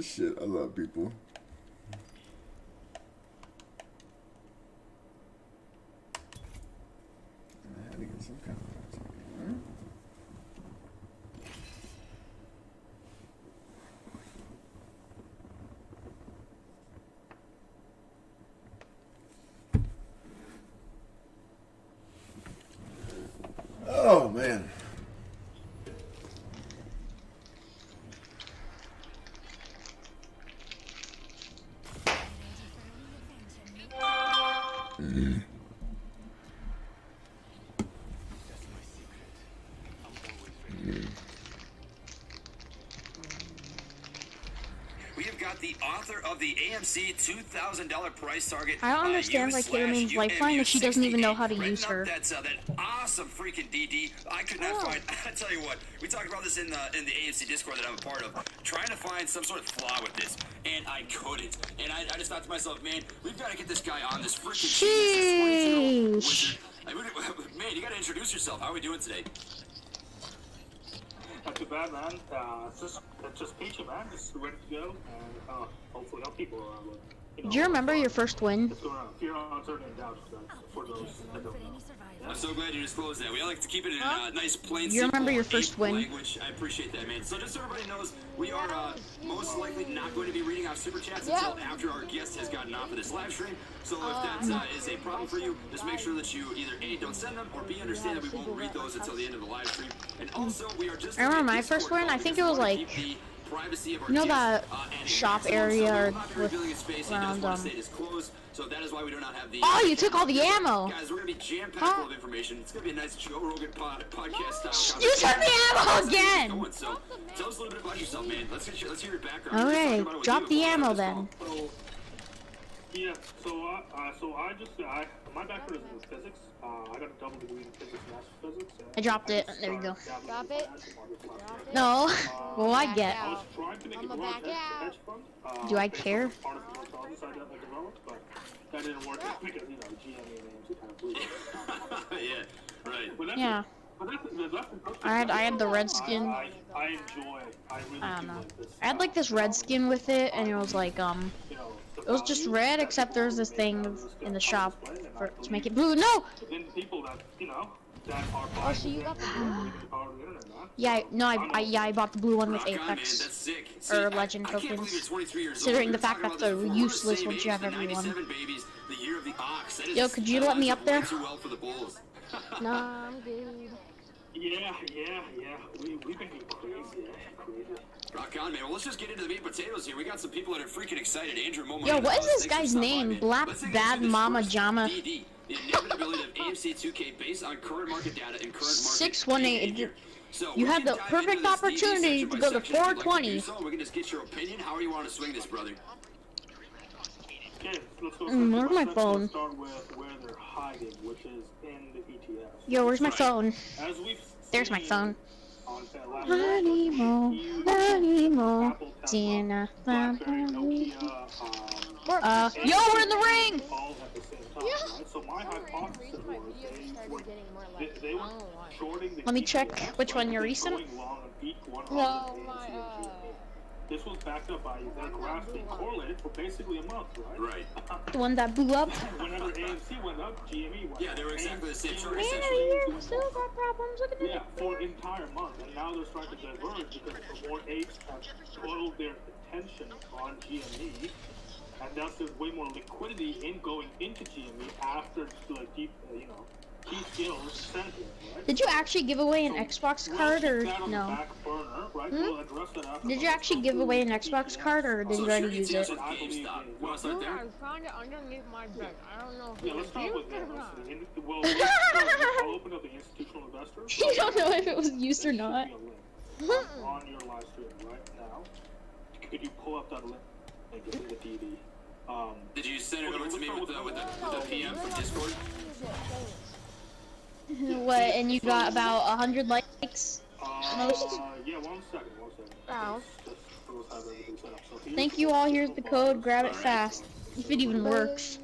Shit, I love people. I had to get some kind of Oh man. We have got the author of the AMC $2,000 price target. I don't understand why Kayla means lifeline if she doesn't even know how to use her. That's that awesome freaking DD. I could not find. I tell you what, we talked about this in the AMC Discord that I'm a part of, trying to find some sort of flaw with this, and I couldn't. And I just thought to myself, man, we've got to get this guy on this freaking Sheesh. Man, you got to introduce yourself. How are we doing today? Not too bad, man. It's just peachy, man. Just ready to go, and hopefully help people around with. Do you remember your first win? Fear, uncertainty, and doubt for those that don't know. I'm so glad you disclosed that. We like to keep it in nice, plain, You remember your first win? language. I appreciate that, man. So just so everybody knows, we are most likely not going to be reading off super chats until after our guest has gotten off of this live stream. So if that is a problem for you, just make sure that you either A, don't send them, or B, understand that we won't read those until the end of the live stream. And also, we are just... I remember my first win. I think it was like, you know that shop area with around So that is why we do not have the. Oh, you took all the ammo. Guys, we're gonna be jam-packed full of information. It's gonna be a nice Joe Rogan podcast style. You took the ammo again. So tell us a little bit about yourself, man. Let's hear your background. Okay, drop the ammo then. Yeah, my background is in physics. I got a double degree in physics, master physics. I dropped it. There you go. Drop it. No. Well, I get. I was trying to make a large hedge fund. Do I care? Part of the intelligence I developed, but that didn't work out because, you know, GME and AMC kind of blew it. Yeah, right. But that's Yeah. I had the red skin. I enjoy. I really don't do know. like this. I had like this red skin with it, and it was like it was just red, except there's this thing in the shop to make it blue. No. Then people that, you know, that are Oh, so you got the blue? Yeah, no, I bought the blue one with Rock on, man. Apex That's sick. See, or Legend I can't believe tokens. you're 23 years old. Considering We the were fact talking that's about a this before. useless Same once age, you have the every one. 97 babies, the year of the ox. That is, Yo, could you let me up there? Too well for the Bulls. Nah, I'm good. Yeah. We've been getting crazy. Rock on, man. Well, let's just get into the meat and potatoes here. We got some people that are freaking excited. Andrew Momo. Yo, what is this guy's name? Black Bad Mama Jama. DD, the inevitability of AMC 2K based on current market data and current market 618. So You we had can the dive perfect into this DD opportunity section to by go to section if you'd like 420. do so. We can just get your opinion. How do you want to swing this, brother? Okay, let's go. Where's my phone? Let's start with where they're hiding, which is in the ETFs. Yo, where's my phone? As we've There's my seen phone. on Animo, Dina, yo, we're in the ring! all at the same time, right? So my hypothesis was they were shorting the Let me check ETFs, which one you're right? recent. Going long on each one No, of the my, AMC and GME. This was backed up by their graphs being correlated for basically a month, right? Right. The one that blew up. Whenever AMC went up, GME went up. Yeah, they were exactly the same chart. Man, essentially. you still got problems. Look at Yeah, that. for an entire month, and now they're starting to diverge because the more apes have totaled their attention on GME, and thus there's way more liquidity in going into GME after like deep, key skills center, right? Did you actually give away an Xbox card or That on the no? back burner, right? We'll address that after. Did you actually give away an Xbox card or did you already use it? with GameStop. Want to start there? I found it underneath my bed. I don't know if Yeah, it let's was start with used or that. not. I'll open up the institutional investor. You don't know if it was used or not. On your live stream right now. Could you pull up that link and get me the DD? Did you send it over to me with the PM from Discord? What, and you got about 100 likes? Most? Yeah, one second. Ow. Just have everything set up. So here's Thank you all, here's the code, grab it fast. If it even works.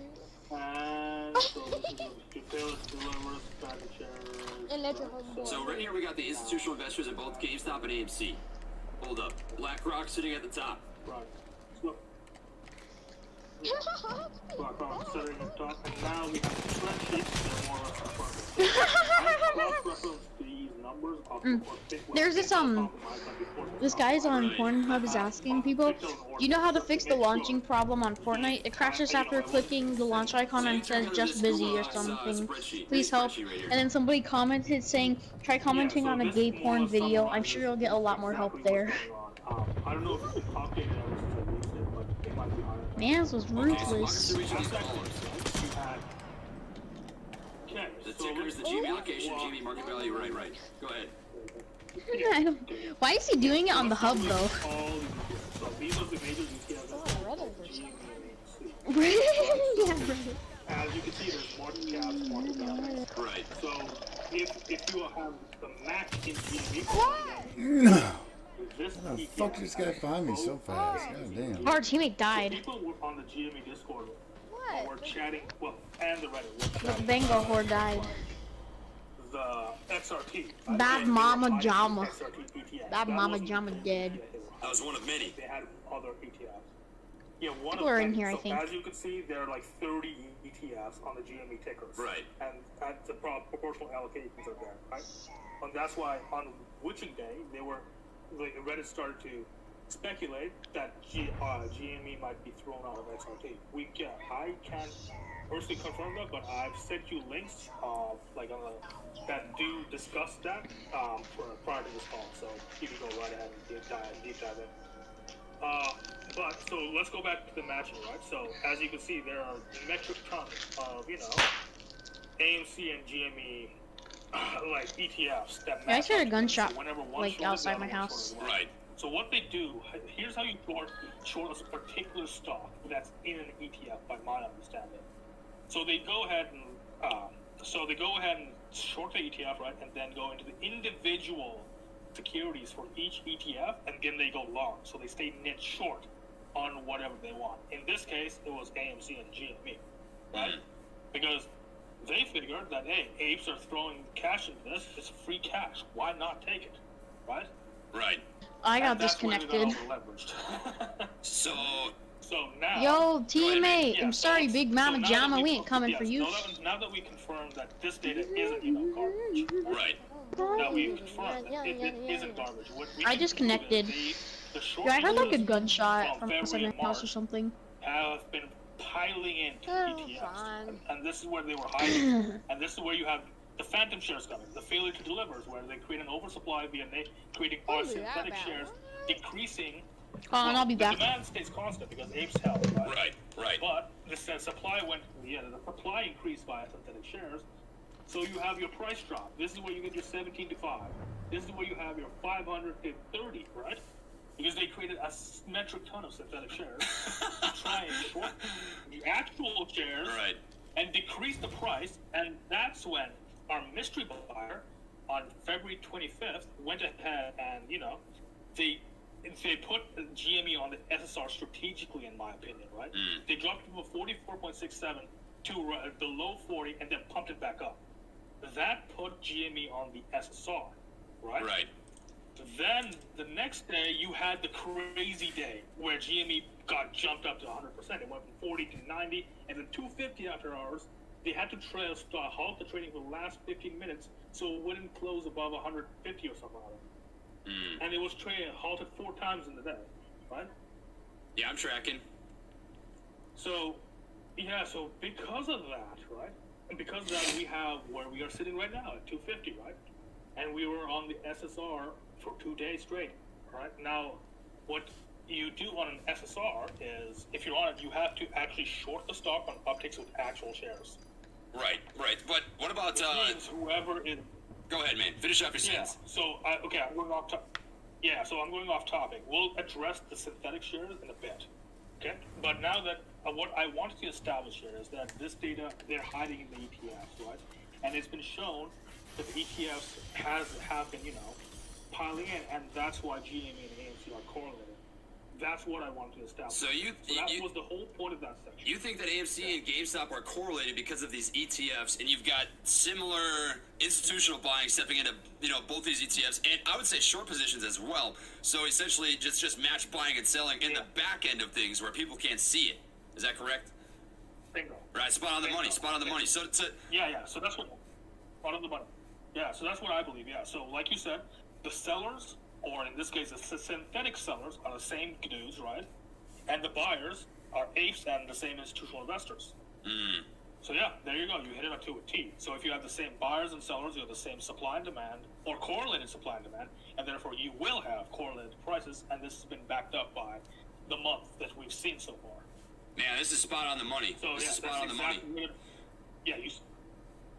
And so this is the failure to deliver, package errors. And that's a homeboy. So right here we got the institutional investors at both GameStop and AMC. Hold up. BlackRock sitting at the top. Right. So, setting it up, and now we have spreadsheets that are more cross-reference these numbers of There's this guy's on Pornhub is asking people, do you know how to fix the launching problem on Fortnite? It crashes after clicking the launch icon and says just busy or something. Please help. And then somebody commented saying, try commenting on a gay porn video. I'm sure you'll get a lot more help there. I don't know if it's updated ever since I released it, but it might be higher. Man, this was ruthless. The ticker is the GME allocation, GME market value, right. Go ahead. Why is he doing it on the hub though? Yeah, right. As you can see, there's market caps, market value. Right. So if you have the max in GME, How the fuck did this guy find me so fast? God damn. Our teammate died. People were on the GME Discord. We're chatting, well, and the Reddit. The Bengal whore died. The XRT. Bad Mama Jama. XRT ETFs. Bad Mama Jama dead. That was one of many. They had other ETFs. Yeah, one People of are them, in here, I so think. As you can see, there are like 30 ETFs on the GME tickers. Right. And the proportional allocations are there, right? And that's why on Witching Day, Reddit started to speculate that GME might be thrown out of XRT. I can't personally confirm that, but I've sent you links that do discuss that prior to this call, so you can go right ahead and deep dive in. But so let's go back to the matching, right? So as you can see, there are metric tons of AMC and GME like ETFs that match. I heard a gunshot whenever one like short is outside the my other one house. short is. Right. So what they do, here's how you short a particular stock that's in an ETF, by my understanding. So they go ahead and short the ETF, right, and then go into the individual securities for each ETF, and then they go long. So they stay net short on whatever they want. In this case, it was AMC and GME, right? Because they figured that, hey, apes are throwing cash into this. It's free cash. Why not take it, right? Right. I got And that's where they disconnected. got over-leveraged. So now, Yo, teammate, Yeah, I'm sorry, Big Mama now that Jama, we ain't coming yes, for you. Now that we confirmed that this data isn't, garbage. Right. Now we've confirmed that it isn't garbage. What we I can disconnected. prove is the short Yeah, I heard like a notice gunshot from February outside and my house or March something. have been piling into ETFs, and this is where they were hiding. And this is where you have the phantom shares coming, the failure to deliver, is where they create an oversupply via creating synthetic shares, decreasing. And I'll be the back. demand stays constant because apes held, right? Right. But the supply the supply increased via synthetic shares, so you have your price drop. This is where you get your 17 to 5. This is where you have your 500 to 30, right? Because they created a metric ton of synthetic shares to try and short the actual shares, right, and decrease the price. And that's when our mystery buyer on February 25th went ahead and they put GME on the SSR strategically, in my opinion, right? They dropped it from 44.67 to the low 40 and then pumped it back up. That put GME on the SSR, right? Right. Then the next day you had the crazy day where GME got jumped up to 100%. It went from 40 to 90, and then 250 after hours. They had to halt the trading for the last 15 minutes so it wouldn't close above 150 or something like that. And it was halted 4 times in the day, right? Yeah, I'm tracking. So because of that, right? And because of that, we have where we are sitting right now at 250, right? And we were on the SSR for 2 days straight, right? Now, what you do on an SSR is, if you're on it, you have to actually short the stock on upticks with actual shares. Right. But what about Which means whoever is... Go ahead, man. Finish up your sentence. So, I'm going off I'm going off topic. We'll address the synthetic shares in a bit. Okay? But now that what I wanted to establish here is that this data, they're hiding in the ETFs, right? And it's been shown that the ETFs have been, piling in, and that's why GME and AMC are correlated. That's what I wanted to establish. So that was the whole point of that section. You think that AMC and GameStop are correlated because of these ETFs, and you've got similar institutional buying stepping into both these ETFs, and I would say short positions as well. So essentially, just match buying and selling in the back end of things where people can't see it. Is that correct? Bingo. Right, spot on the money. Spot on the money. So yeah. So that's what spot on the money. Yeah. So that's what I believe. Yeah. So like you said, the sellers, or in this case, the synthetic sellers, are the same dudes, right? And the buyers are apes and the same institutional investors. Mm. So yeah, there you go. You hit it up to a T. So if you have the same buyers and sellers, you have the same supply and demand, or correlated supply and demand, and therefore you will have correlated prices. And this has been backed up by the month that we've seen so far. Man, this is spot on the money. So this yeah, is spot on the money.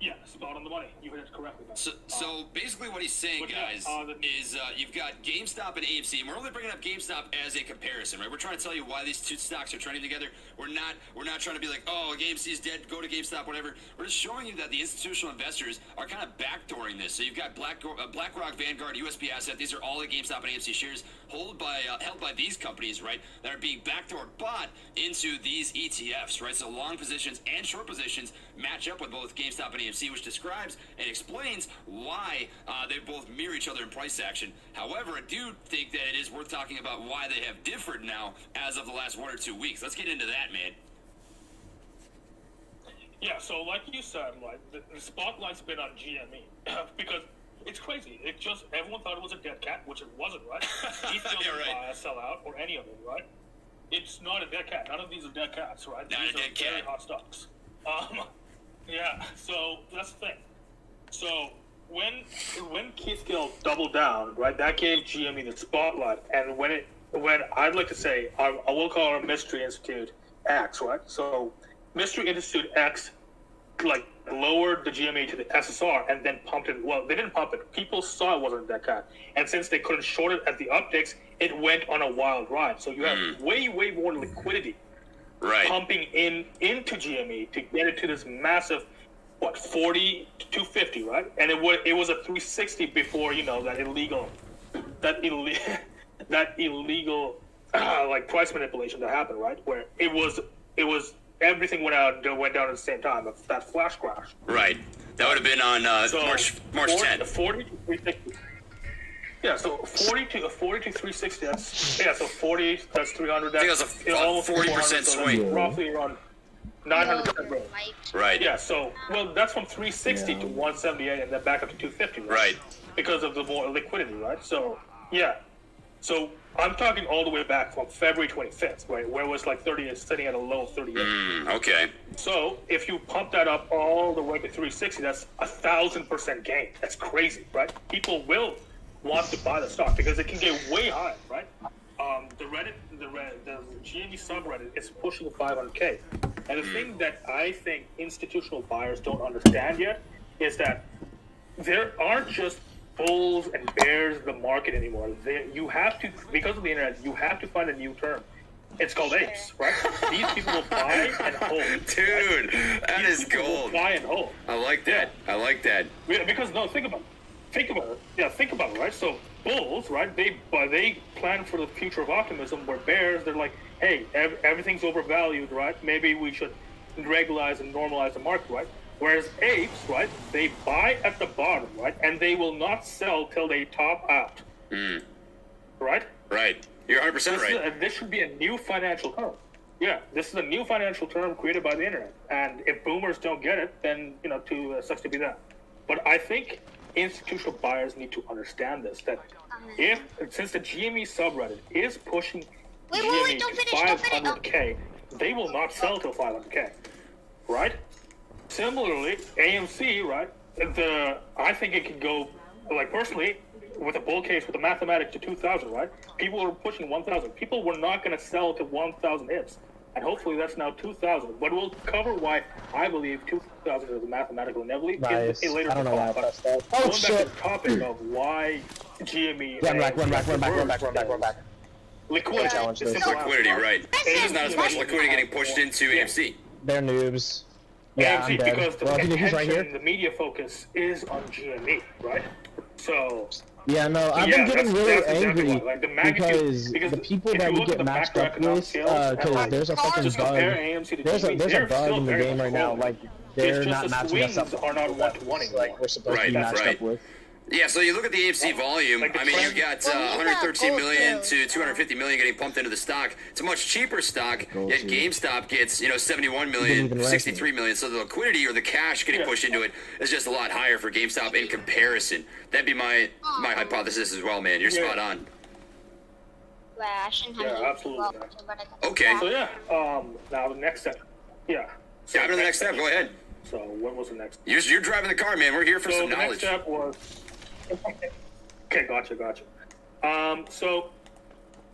Yeah, spot on the money. You hit it correctly. So basically what he's saying, guys, is you've got GameStop and AMC, and we're only bringing up GameStop as a comparison, right? We're trying to tell you why these two stocks are trending together. We're not trying to be like, oh, AMC's dead, go to GameStop, whatever. We're just showing you that the institutional investors are kind of backdooring this. So you've got BlackRock, Vanguard, USB Asset. These are all the GameStop and AMC shares held by these companies, right, that are being backdoor bought into these ETFs, right? So long positions and short positions match up with both GameStop and AMC, which describes and explains why they both mirror each other in price action. However, I do think that it is worth talking about why they have differed now as of the last 1 or 2 weeks. Let's get into that, man. Yeah, so like you said, like the spotlight's been on GME because it's crazy. It just everyone thought it was a dead cat, which it wasn't, right? These deals didn't buy, sell out, or any of them, right? It's not a dead cat. None of these are dead cats, right? These are very hot stocks. Yeah, so that's the thing. So when Keith Gill doubled down, right, that gave GME the spotlight, and when I'd like to say, I will call our Mystery Institute X, right? So Mystery Institute X, like, lowered the GME to the SSR and then pumped it. Well, they didn't pump it. People saw it wasn't that cat, and since they couldn't short it at the upticks, it went on a wild ride. So you have way more liquidity. Right. Pumping into GME to get it to this massive, 40 to 250, right? And it was a 360 before that illegal like price manipulation that happened, right? Where it was everything went down at the same time. That flash crash. Right. That would have been on March 10th. 40 to 360. Yeah, so 40 to 360. So 40. That's 300. That's, I think that's a 40% swing. Roughly around 900% growth. Right. Yeah. So that's from 360 to 178, and then back up to 250. Right. Because of the more liquidity, right? So yeah. So I'm talking all the way back from February 25th, right, where it was like 30, sitting at a low of 38. Okay. So if you pump that up all the way to 360, that's 1,000% gain. That's crazy, right? People will want to buy the stock because it can get way high, right? The GME subreddit is pushing 500K, and the thing that I think institutional buyers don't understand yet is that there aren't just bulls and bears in the market anymore. You have to, because of the internet, you have to find a new term. It's called apes, right? These people will buy and hold. Dude, that is gold. Buy and hold. I like that. Yeah. I like that. Because think about it. Yeah, think about it, right? So bulls, right? They plan for the future of optimism. Where bears, they're like, hey, everything's overvalued, right? Maybe we should regularize and normalize the market, right? Whereas apes, right? They buy at the bottom, right? And they will not sell till they top out. Right? Right. You're 100% right. This should be a new financial term. Yeah, this is a new financial term created by the internet. And if boomers don't get it, then, sucks to be that. But I think institutional buyers need to understand this, that since the GME subreddit is pushing GME to 500K, they will not sell till 500K, right? Similarly, AMC, right? I think it could go, like, personally, with a bull case with the mathematics to 2,000, right? People were pushing 1,000. People were not going to sell to 1,000 hits. And hopefully that's now 2,000. But we'll cover why I believe 2,000 is a mathematical inevitability in later. I don't know why I pressed that. Oh, shit. Going back to the topic of why GME... Run back. Liquidity. Liquidity, right. There's not as much liquidity getting pushed into AMC. They're noobs. Yeah, AMC, because the attention, the media focus is on GME, right? So Yeah, no, I've been getting really angry because the people that we get matched up with, because there's a fucking bug. There's a bug in the game right now. Like they're not matching us up. Are not 120 like we're supposed to be matched up with. Yeah, so you look at the AMC volume. I mean, you got 113 million to 250 million getting pumped into the stock. It's a much cheaper stock. Yet GameStop gets 71 million, 63 million. So the liquidity or the cash getting pushed into it is just a lot higher for GameStop in comparison. That'd be my hypothesis as well, man. You're spot on. Yeah, absolutely. Okay. So yeah, now the next step. Yeah. So Dive into the next step. Go ahead. So what was the next? You're driving the car, man. We're here for some the knowledge. Next step was. Okay, gotcha.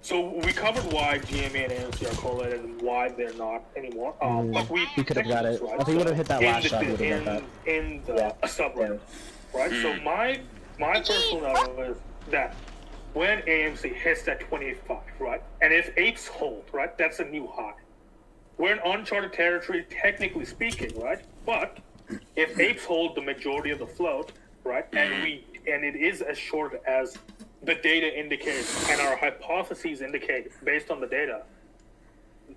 So we covered why GME and AMC are correlated and why they're not anymore. But we could have got it. If we would have hit that last shot, we would have got that. In the subreddit, right? So my personal knowledge is that when AMC hits that 25, right, and if apes hold, right, that's a new high. We're in uncharted territory, technically speaking, right? But if apes hold the majority of the float, right, and it is as short as the data indicates and our hypotheses indicate based on the data,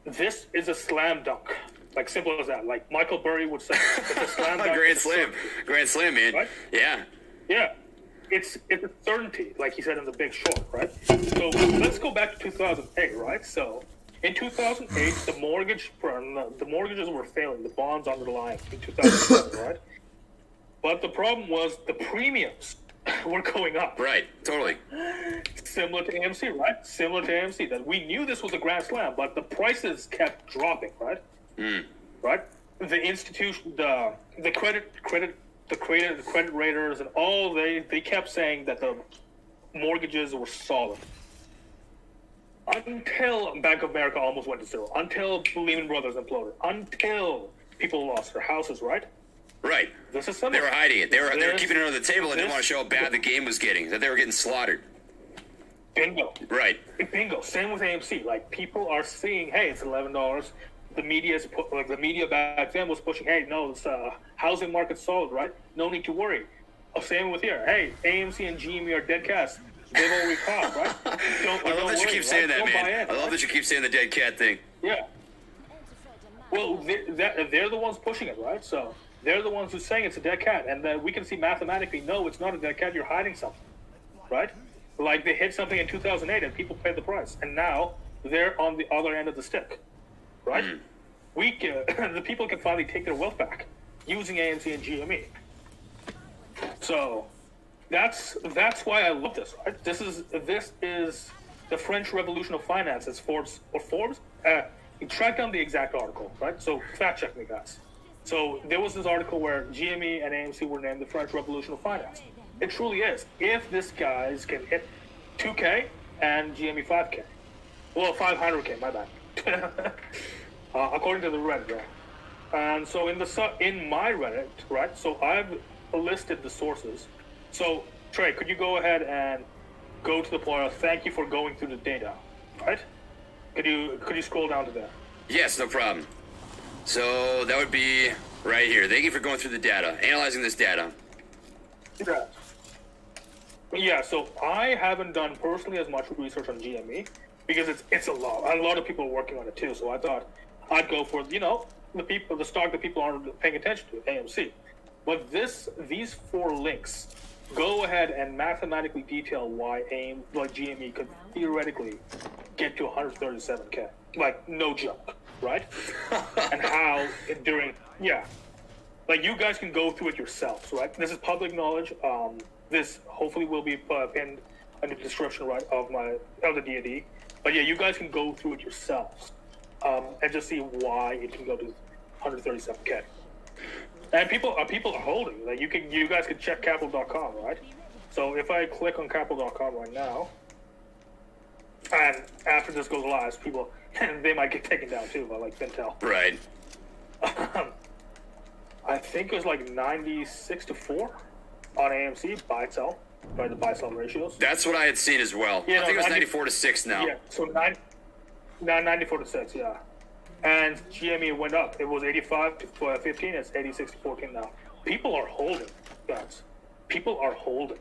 this is a slam dunk. Like, simple as that. Like Michael Burry would say, it's a slam dunk. Grand slam, man. Right? Yeah. It's a certainty, like he said in The Big Short, right? So let's go back to 2008, right? So in 2008, the mortgages were failing, the bonds underlying in 2007, right? But the problem was the premiums were going up. Right, totally. Similar to AMC, right? Similar to AMC. That we knew this was a grand slam, but the prices kept dropping, right? Right? The institution, the credit raters and all, they kept saying that the mortgages were solid. Until Bank of America almost went to zero. Until Lehman Brothers imploded. Until people lost their houses, right? Right. This is they were hiding it. They were keeping it under the table and didn't want to show how bad the game was getting, that they were getting slaughtered. Bingo. Right. Bingo. Same with AMC. Like, people are seeing, hey, it's $11. The media back then was pushing, hey, no, it's housing market's solid, right? No need to worry. Same with here. Hey, AMC and GME are dead cats. They've already caught, right? I love that you keep saying that, man. I love that you keep saying the dead cat thing. Yeah. Well, they're the ones pushing it, right? So they're the ones who's saying it's a dead cat, and we can see mathematically, no, it's not a dead cat. You're hiding something, right? Like, they hit something in 2008, and people paid the price, and now they're on the other end of the stick, right? The people can finally take their wealth back using AMC and GME. So that's why I love this, right? This is the French Revolution of Finance, as Forbes. Track down the exact article, right? So fact check me, guys. So there was this article where GME and AMC were named the French Revolution of Finance. It truly is. If this guys can hit 2K and GME 5K. Well, 500K, my bad. According to the Reddit, right? And so in my Reddit, right? So I've listed the sources. So Trey, could you go ahead and go to the point? Thank you for going through the data, right? Could you scroll down to that? Yes, no problem. So that would be right here. Thank you for going through the data, analyzing this data. Yeah, so I haven't done personally as much research on GME because it's a lot. A lot of people are working on it too. So I thought I'd go for the stock that people aren't paying attention to, AMC. But these 4 links go ahead and mathematically detail why GME could theoretically get to 137K. Like, no joke, right? And how like, you guys can go through it yourselves, right? This is public knowledge. This hopefully will be pinned in the description, right, of the D&D. But yeah, you guys can go through it yourselves and just see why it can go to 137K. And people are holding. Like, you guys can check capital.com, right? So if I click on capital.com right now, and after this goes live, people they might get taken down too by like Fintel. Right. I think it was like 96-4 on AMC buy sell, by the buy sell ratios. That's what I had seen as well. Yeah, I think it was 94-6 now. Yeah, so 94-6, yeah. And GME went up. It was 85-15. It's 86-14 now. People are holding, guys. People are holding.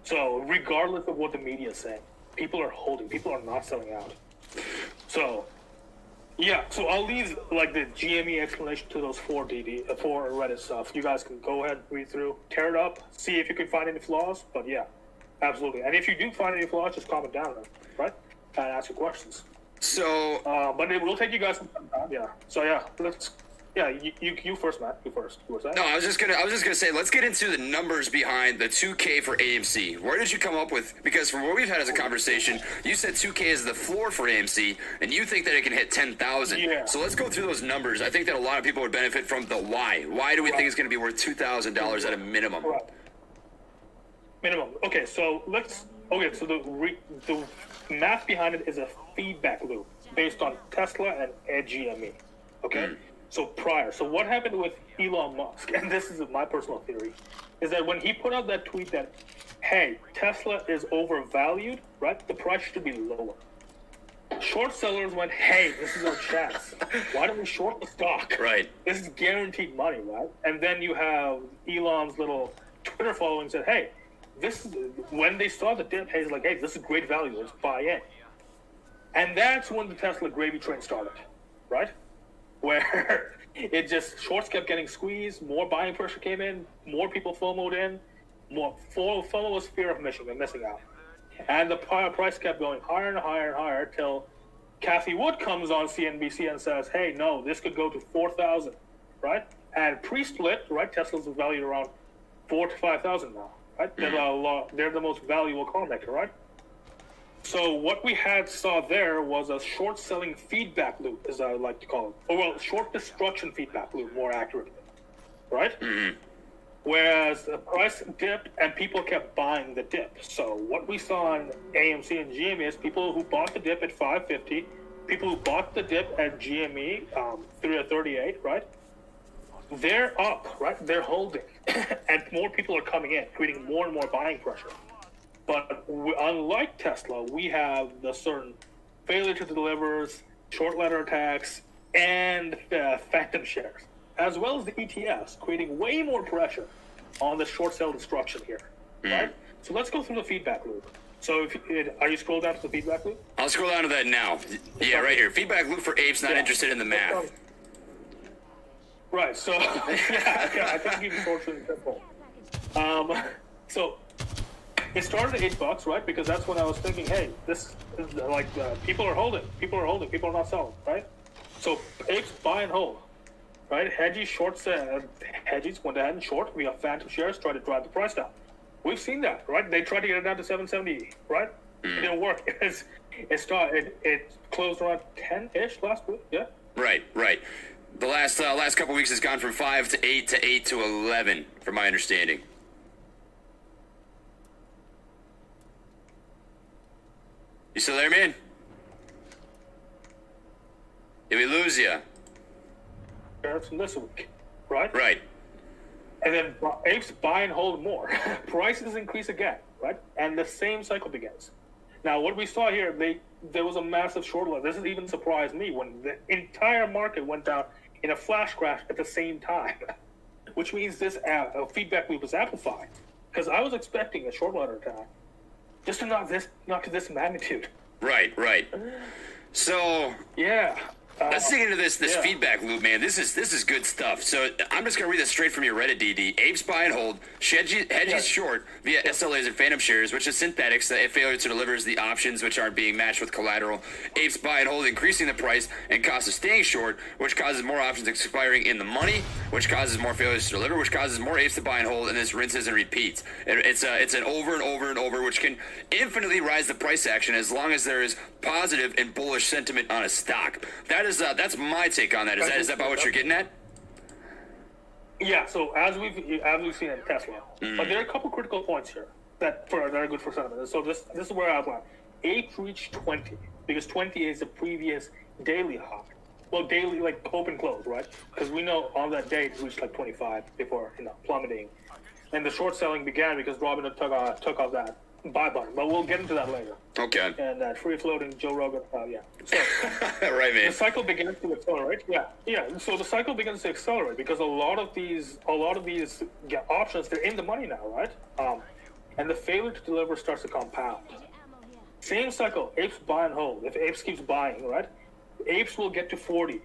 So regardless of what the media is saying, people are holding. People are not selling out. So, yeah. So I'll leave like the GME explanation to those four Reddit stuff. You guys can go ahead, read through, tear it up, see if you can find any flaws. But yeah, absolutely. And if you do find any flaws, just comment down on them, right? And ask your questions. So, but it will take you guys some time. Yeah. So yeah, let's. Yeah, you first, Matt. You first. You were saying? No, I was just gonna say, let's get into the numbers behind the 2K for AMC. Where did you come up with? Because from what we've had as a conversation, you said 2K is the floor for AMC, and you think that it can hit 10,000. Yeah. So let's go through those numbers. I think that a lot of people would benefit from the why. Why do we think it's going to be worth $2,000 at a minimum? Right. Minimum. Okay, so let's. Okay, so the math behind it is a feedback loop based on Tesla and GME. Okay. So prior, so what happened with Elon Musk, and this is my personal theory, is that when he put out that tweet that, hey, Tesla is overvalued, right? The price should be lower. Short sellers went, hey, this is our chance. Why don't we short the stock? Right. This is guaranteed money, right? And then you have Elon's little Twitter following said, hey, this is, when they saw the dip, he's like, hey, this is great value, let's buy in. And that's when the Tesla gravy train started, right? Where it just shorts kept getting squeezed, more buying pressure came in, more people FOMO'd in, more FOMO was fear of missing out. And the price kept going higher and higher and higher till Cathie Wood comes on CNBC and says, hey, no, this could go to 4,000, right? And pre-split, right, Tesla's valued around 4,000 to 5,000 now, right? They're the most valuable car maker, right? So what we saw there was a short selling feedback loop, as I like to call it. Or well, short destruction feedback loop, more accurately, right? Mm-hmm. Whereas the price dipped and people kept buying the dip. So what we saw on AMC and GME is people who bought the dip at 550, people who bought the dip at GME through at 38, right? They're up, right? They're holding, and more people are coming in, creating more and more buying pressure. But unlike Tesla, we have the certain failure to deliver, short letter attacks, and phantom shares, as well as the ETFs, creating way more pressure on the short sell destruction here, right? So let's go through the feedback loop. So are you scroll down to the feedback loop? I'll scroll down to that now. Yeah, right here. Feedback loop for apes not interested in the math. Right, so, yeah, I think it's short and simple. So, it started at $8, right? Because that's when I was thinking, hey, this is like people are holding, people are not selling, right? So apes buy and hold, right? Hedgies hedgies went ahead and short. We have phantom shares try to drive the price down. We've seen that, right? They tried to get it down to 770, right? It didn't work. It closed around 10-ish last week, yeah. Right. The last couple weeks has gone from 5 to 8 to 8 to 11, from my understanding. You still there, man? Did we lose you? From this week, right? Right. And then apes buy and hold more. Prices increase again, right? And the same cycle begins. Now, what we saw here, there was a massive short line. This has even surprised me when the entire market went down in a flash crash at the same time, which means this feedback loop is amplified. Because I was expecting a short line attack. Just not to this magnitude. Right. So yeah. Let's dig into this feedback loop, man. This is good stuff. So I'm just gonna read this straight from your Reddit, DD. Apes buy and hold, hedges short via SLAs and phantom shares, which is synthetics that failure to deliver the options which aren't being matched with collateral. Apes buy and hold, increasing the price and cost of staying short, which causes more options expiring in the money, which causes more failures to deliver, which causes more apes to buy and hold, and this rinses and repeats. It's an over and over and over, which can infinitely rise the price action as long as there is positive and bullish sentiment on a stock. That's my take on that. Is that about what you're getting at? Yeah. So as we've seen in Tesla, but there are a couple critical points here that are good for sentiment. So this is where I outline. Apes reached 20 because 20 is the previous daily high. Well, daily like open close, right? Because we know on that day it reached like 25 before plummeting, and the short selling began because Robinhood took off that buy button. But we'll get into that later. Okay. And that free floating Joe Rogan, yeah. So, right, man. The cycle begins to accelerate. Yeah. So the cycle begins to accelerate because a lot of these options, they're in the money now, right? and the failure to deliver starts to compound. Same cycle, apes buy and hold. If apes keeps buying, right, apes will get to 40.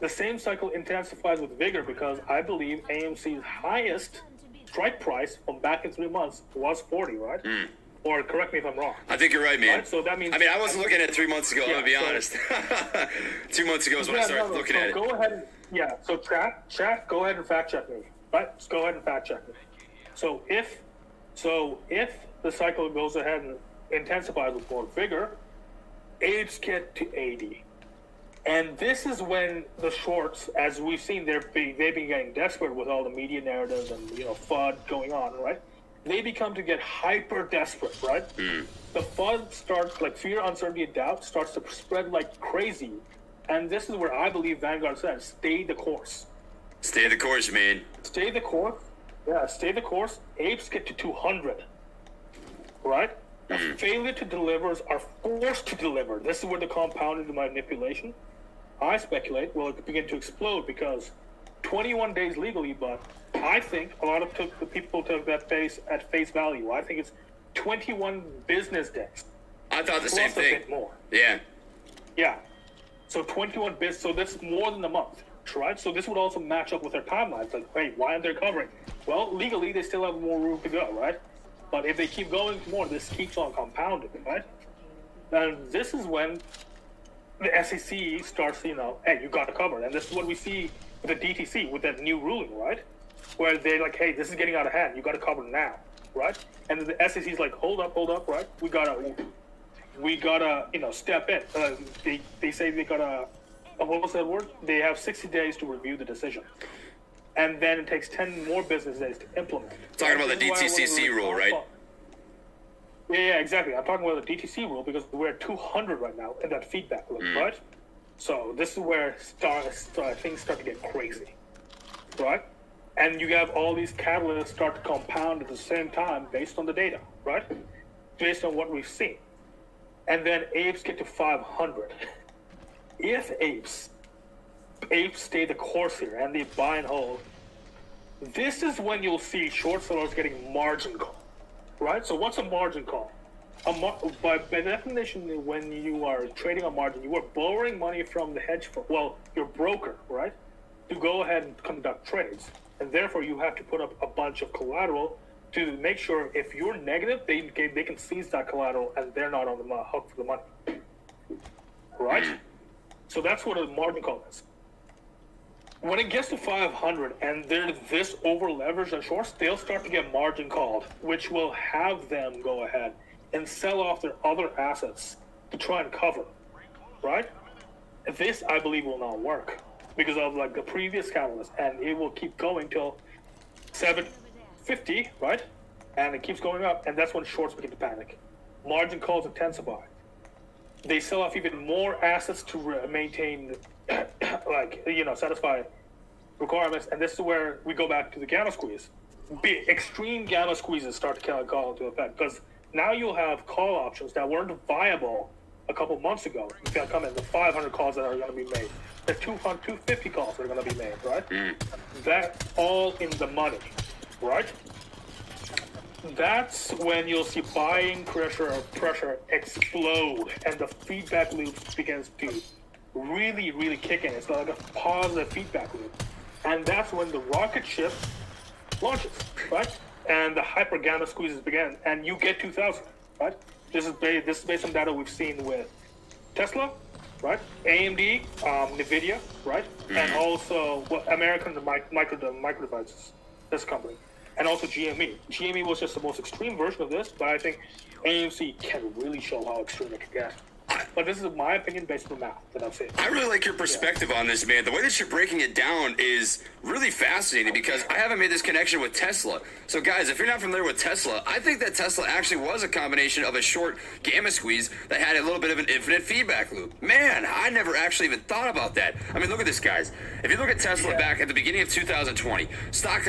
The same cycle intensifies with vigor because I believe AMC's highest strike price from back in 3 months was 40, right? Or correct me if I'm wrong. I think you're right, man. Right? So that means I wasn't looking at it 3 months ago, I'm going to be honest. 2 months ago is when I started looking at it. Go ahead and, so chat, go ahead and fact check me, right? Just go ahead and fact check me. So if the cycle goes ahead and intensifies with more vigor, apes get to 80. And this is when the shorts, as we've seen, they've been getting desperate with all the media narratives and FUD going on, right? They become to get hyper desperate, right? The FUD starts, like fear, uncertainty, and doubt, starts to spread like crazy. And this is where I believe Vanguard says, stay the course. Stay the course, man. Stay the course. Yeah, stay the course. Apes get to 200, right? Failure to delivers are forced to deliver. This is where the compounded manipulation, I speculate, will begin to explode because 21 days legally, but I think a lot of the people took that at face value. I think it's 21 business days. I thought the same thing. A bit more. Yeah. Yeah. So 21 bits. So that's more than a month, right? So this would also match up with their timelines. Like, hey, why aren't they covering? Well, legally they still have more room to go, right? But if they keep going more, this keeps on compounding, right? And this is when the SEC starts, hey, you got to cover. And this is what we see with the DTC, with that new ruling, right? Where they're like, hey, this is getting out of hand. You got to cover now, right? And the SEC is like, hold up, right? We gotta, step in. They say they gotta, what was that word? They have 60 days to review the decision. And then it takes 10 more business days to implement. Talking about the DTCC rule, right? Yeah, exactly. I'm talking about the DTC rule because we're at 200 right now in that feedback loop, right? So this is where things start to get crazy, right? And you have all these catalysts start to compound at the same time based on the data, right? Based on what we've seen. And then apes get to 500. If apes stay the course here and they buy and hold, this is when you'll see short sellers getting margin call, right? So what's a margin call? By definition, when you are trading on margin, you are borrowing money from the hedge fund, your broker, right, to go ahead and conduct trades. And therefore, you have to put up a bunch of collateral to make sure if you're negative, they can seize that collateral and they're not on the hook for the money, right? So that's what a margin call is. When it gets to 500 and they're this over leveraged on shorts, they'll start to get margin called, which will have them go ahead and sell off their other assets to try and cover, right? This, I believe, will not work because of the previous catalyst, and it will keep going till 750, right? And it keeps going up, and that's when shorts begin to panic. Margin calls intensify. They sell off even more assets to maintain, satisfy requirements, and this is where we go back to the gamma squeeze. Extreme gamma squeezes start to call into effect because now you'll have call options that weren't viable a couple months ago. It's going to come in the 500 calls that are going to be made, the 250 calls that are going to be made, right? That's all in the money, right? That's when you'll see buying pressure explode and the feedback loop begins to really, really kick in. It's like a positive feedback loop. And that's when the rocket ship launches, right? And the hyper gamma squeezes begin, and you get 2,000, right? This is based on data we've seen with Tesla, right? AMD, NVIDIA, right? And also American micro devices, this company. And also GME. GME was just the most extreme version of this, but I think AMC can really show how extreme it can get. But this is my opinion based on the math that I've seen. I really like your perspective on this, man. The way that you're breaking it down is really fascinating because I haven't made this connection with Tesla. So, guys, if you're not familiar with Tesla, I think that Tesla actually was a combination of a short gamma squeeze that had a little bit of an infinite feedback loop. Man, I never actually even thought about that. I mean, look at this, guys. If you look at Tesla back at the beginning of 2020, stock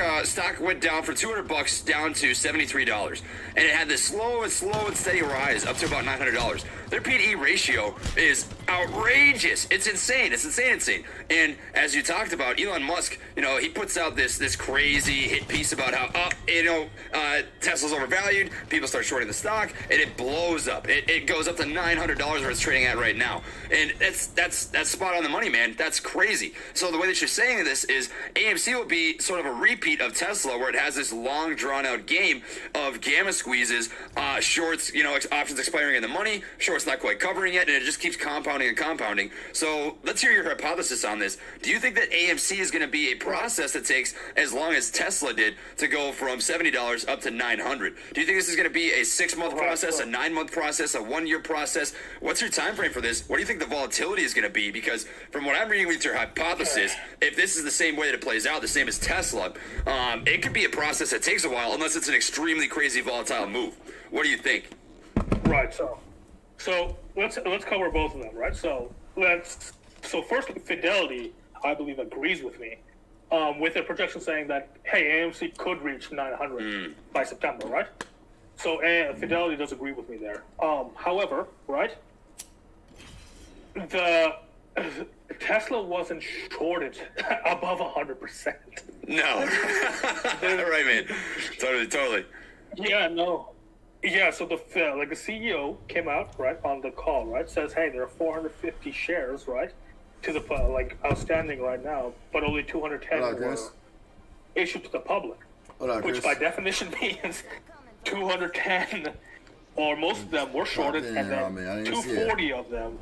went down for $200 down to $73, and it had this slow and steady rise up to about $900. Their P/E ratio is outrageous. It's insane. It's insane. And as you talked about, Elon Musk, he puts out this crazy hit piece about how Tesla's overvalued. People start shorting the stock, and it blows up. It goes up to $900 where it's trading at right now. And that's spot on the money, man. That's crazy. So the way that you're saying this is AMC will be sort of a repeat of Tesla, where it has this long drawn out game of gamma squeezes, shorts, options expiring in the money, shorts not quite covering it, and it just keeps compounding and compounding. So let's hear your hypothesis on this. Do you think that AMC is going to be a process that takes as long as Tesla did to go from $70 up to $900? Do you think this is going to be a 6-month process, a 9-month process, a 1-year process? What's your time frame for this? What do you think the volatility is going to be? Because from what I'm reading with your hypothesis, if this is the same way that it plays out, the same as Tesla, it could be a process that takes a while unless it's an extremely crazy volatile move. What do you think? Right. So let's cover both of them. Right. So first, Fidelity, I believe, agrees with me with their projection saying that, hey, AMC could reach 900 by September. Right. So Fidelity does agree with me there. However, right, the Tesla wasn't shorted above 100%. No. Right, man. Totally. Yeah, no. Yeah, so the CEO came out, right, on the call, right, says, hey, there are 450 shares, right, to the, outstanding right now, but only 210 were issued to the public, which by definition means 210, or most of them were shorted, and then 240 of them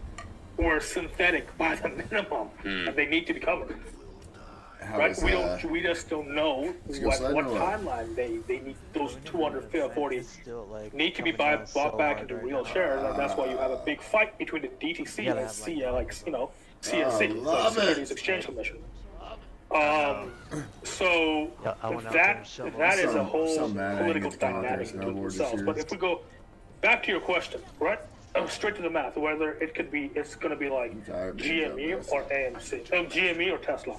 were synthetic by the minimum, and they need to be covered. Right, we just don't know what timeline they need. Those 240 need to be bought back into real shares, and that's why you have a big fight between the DTC and CSC, the Securities Exchange Commission. So that is a whole political dynamic into itself. But if we go back to your question, right? Straight to the math, whether it's going to be like GME or AMC, GME or Tesla.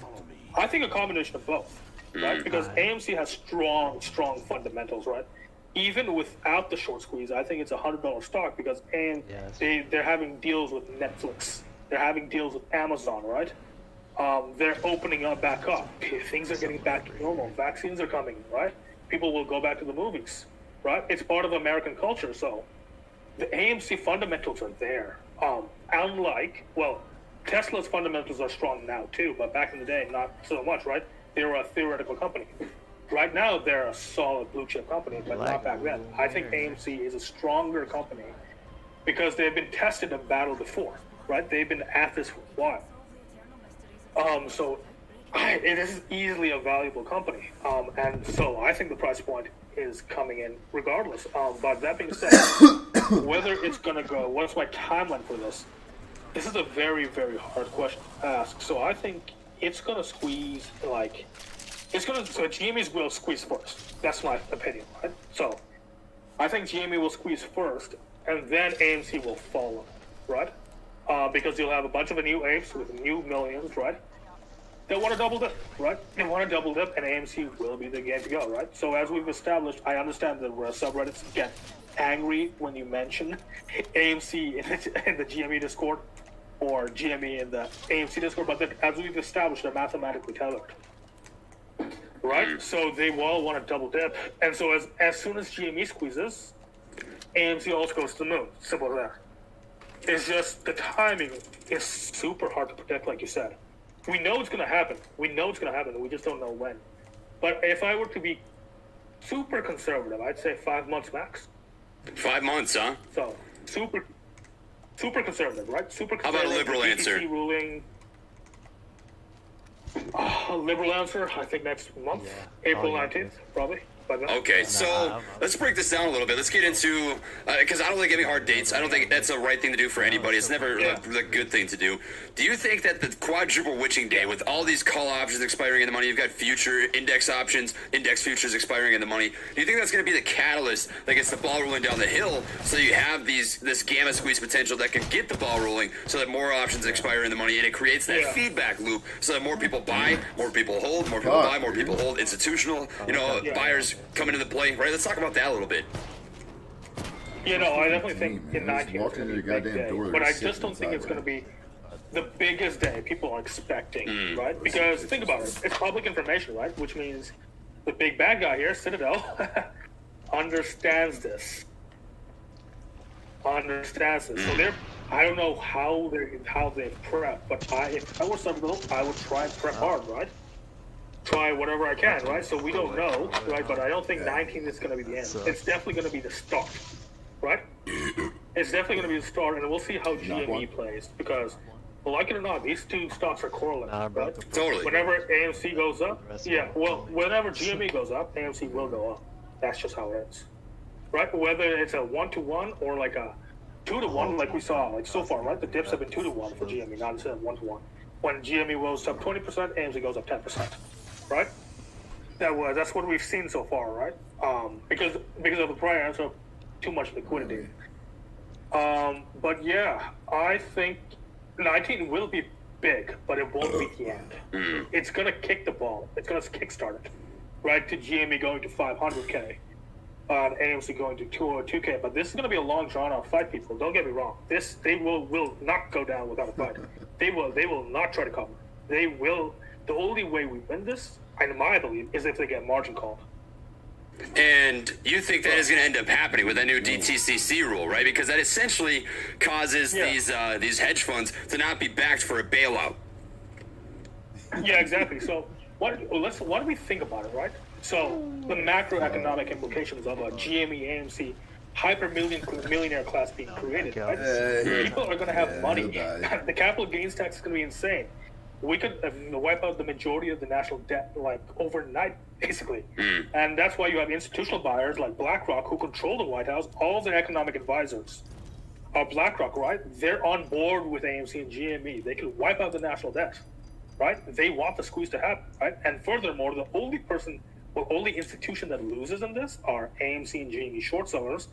I think a combination of both, right? Because AMC has strong fundamentals, right? Even without the short squeeze, I think it's $100 stock because they're having deals with Netflix, they're having deals with Amazon, right? They're opening back up. Things are getting back to normal. Vaccines are coming, right? People will go back to the movies, right? It's part of American culture, so the AMC fundamentals are there. Tesla's fundamentals are strong now too, but back in the day, not so much, right? They were a theoretical company. Right now, they're a solid blue chip company, but not back then. I think AMC is a stronger company because they've been tested in battle before, right? They've been at this for a while. So it is easily a valuable company. And so I think the price point is coming in regardless. But that being said, whether it's going to go, what's my timeline for this? This is a very, very hard question to ask. So I think it's going to squeeze, so GME will squeeze first. That's my opinion, right? So I think GME will squeeze first, and then AMC will follow, right? Because you'll have a bunch of new apes with new millions, right? They want to double dip, right? They want to double dip, and AMC will be the game to go, right? So as we've established, I understand that subreddits get angry when you mention AMC in the GME Discord or GME in the AMC Discord, but as we've established, they're mathematically tethered, right? So they will want to double dip, and so as soon as GME squeezes, AMC also goes to the moon. Simple as that. It's just the timing is super hard to predict, like you said. We know it's going to happen. We just don't know when. But if I were to be super conservative, I'd say 5 months max. 5 months, huh? So super conservative, right? Super conservative. How about a liberal answer? Ruling. A liberal answer, I think next month, April 19th, probably. Okay, so let's break this down a little bit. Let's get into, because I don't like giving hard dates. I don't think that's the right thing to do for anybody. It's never a good thing to do. Do you think that the quadruple witching day, with all these call options expiring in the money, you've got future index options, index futures expiring in the money, do you think that's going to be the catalyst that gets the ball rolling down the hill so you have this gamma squeeze potential that can get the ball rolling so that more options expire in the money, and it creates that feedback loop so that more people buy, more people hold, more people buy, more people hold, institutional, buyers come into the play, right? Let's talk about that a little bit. You know, I definitely think in 19 walked into your goddamn door. But I just don't think it's going to be the biggest day people are expecting, right? Because think about it, it's public information, right? Which means the big bad guy here, Citadel, understands this. So they're, I don't know how they've prepped, but if I were Citadel, I would try and prep hard, right? Try whatever I can, right? So we don't know, right? But I don't think 19 is going to be the end. It's definitely going to be the start, right? It's definitely going to be the start, and we'll see how GME plays, because, well, like it or not, these two stocks are correlated, right? Totally. Whenever AMC goes up, whenever GME goes up, AMC will go up. That's just how it is, right? Whether it's a 1-to-1 or like a 2-to-1, like we saw, like so far, right? The dips have been 2-to-1 for GME, not instead of 1-to-1. When GME goes up 20%, AMC goes up 10%, right? That's what we've seen so far, right? Because of the prior answer of too much liquidity. But yeah, I think 19 will be big, but it won't be the end. It's gonna kick the ball. It's gonna kickstart it, right? To GME going to 500K, AMC going to 202K. But this is gonna be a long drawn-out fight, people. Don't get me wrong. They will not go down without a fight. They will not try to cover. They will. The only way we win this, in my belief, is if they get margin called. And you think that is going to end up happening with that new DTCC rule, right? Because that essentially causes these hedge funds to not be backed for a bailout. Yeah, exactly. So what do we think about it, right? So the macroeconomic implications of a GME AMC millionaire class being created, right? People are going to have money. The capital gains tax is going to be insane. We could wipe out the majority of the national debt like overnight, basically. And that's why you have institutional buyers like BlackRock who control the White House. All of their economic advisors are BlackRock, right? They're on board with AMC and GME. They can wipe out the national debt, right? They want the squeeze to happen, right? And furthermore, the only institution that loses in this are AMC and GME short sellers,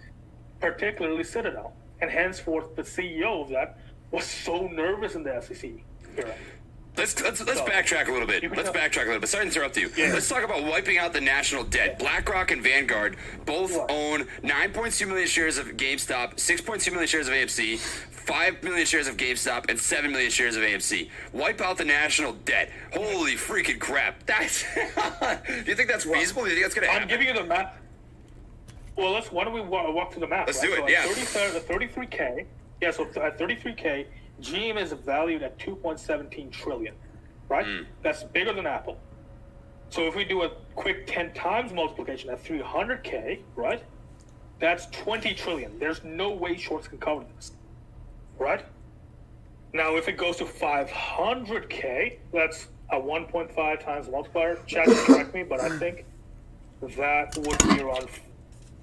particularly Citadel. And henceforth, the CEO of that was so nervous in the SEC era. Let's backtrack a little bit. Sorry to interrupt you. Yeah. Let's talk about wiping out the national debt. BlackRock and Vanguard both own 9.2 million shares of GameStop, 6.2 million shares of AMC, 5 million shares of GameStop, and 7 million shares of AMC. Wipe out the national debt. Holy freaking crap. That's. Do you think that's feasible? Do you think that's going to happen? I'm giving you the math. Well, why don't we walk through the math? Let's do it, yeah. 33K. Yeah, so at 33K, GM is valued at 2.17 trillion, right? That's bigger than Apple. So if we do a quick 10 times multiplication at 300K, right? That's 20 trillion. There's no way shorts can cover this, right? Now, if it goes to 500K, that's a 1.5 times multiplier. Chat, correct me, but I think that would be around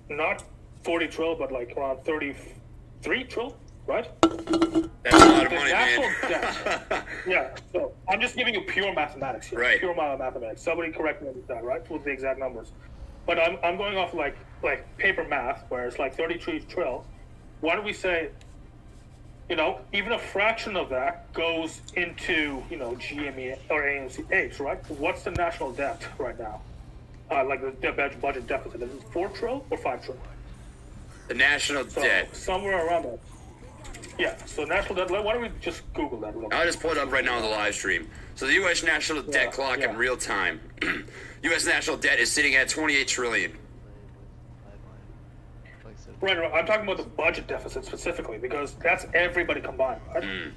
not 40 trill, but like around 33 trill. Right? That's a lot of money, man. Yeah, so I'm just giving you pure mathematics here. Right. Pure mathematics. Somebody correct me with that, right? With the exact numbers. But I'm going off like paper math, where it's like 33 trill. Why don't we say, even a fraction of that goes into, GME or AMC apes, right? What's the national debt right now? Like the budget deficit. Is it 4 trill or 5 trill? The national debt. Somewhere around that. Yeah, so national debt, why don't we just Google that? I'll just pull it up right now on the live stream. So the U.S. national debt clock in real time. U.S. national debt is sitting at 28 trillion. Right, I'm talking about the budget deficit specifically, because that's everybody combined, right?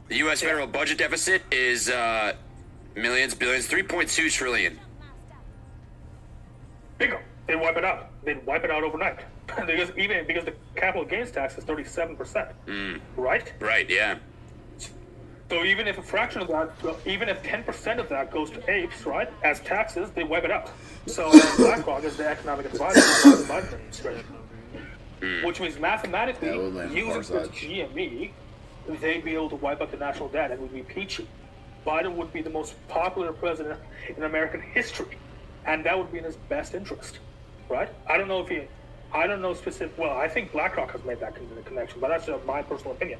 The U.S. federal budget deficit is millions, billions, 3.2 trillion. Bingo. They'd wipe it out. They'd wipe it out overnight. because the capital gains tax is 37%, right? Right, yeah. So even if a fraction of that, even if 10% of that goes to apes, right, as taxes, they wipe it out. So BlackRock is the economic advisor of the Biden administration, which means mathematically, using this GME, they'd be able to wipe out the national debt and would be peachy. Biden would be the most popular president in American history, and that would be in his best interest, right? I don't know specific. Well, I think BlackRock has made that connection, but that's my personal opinion,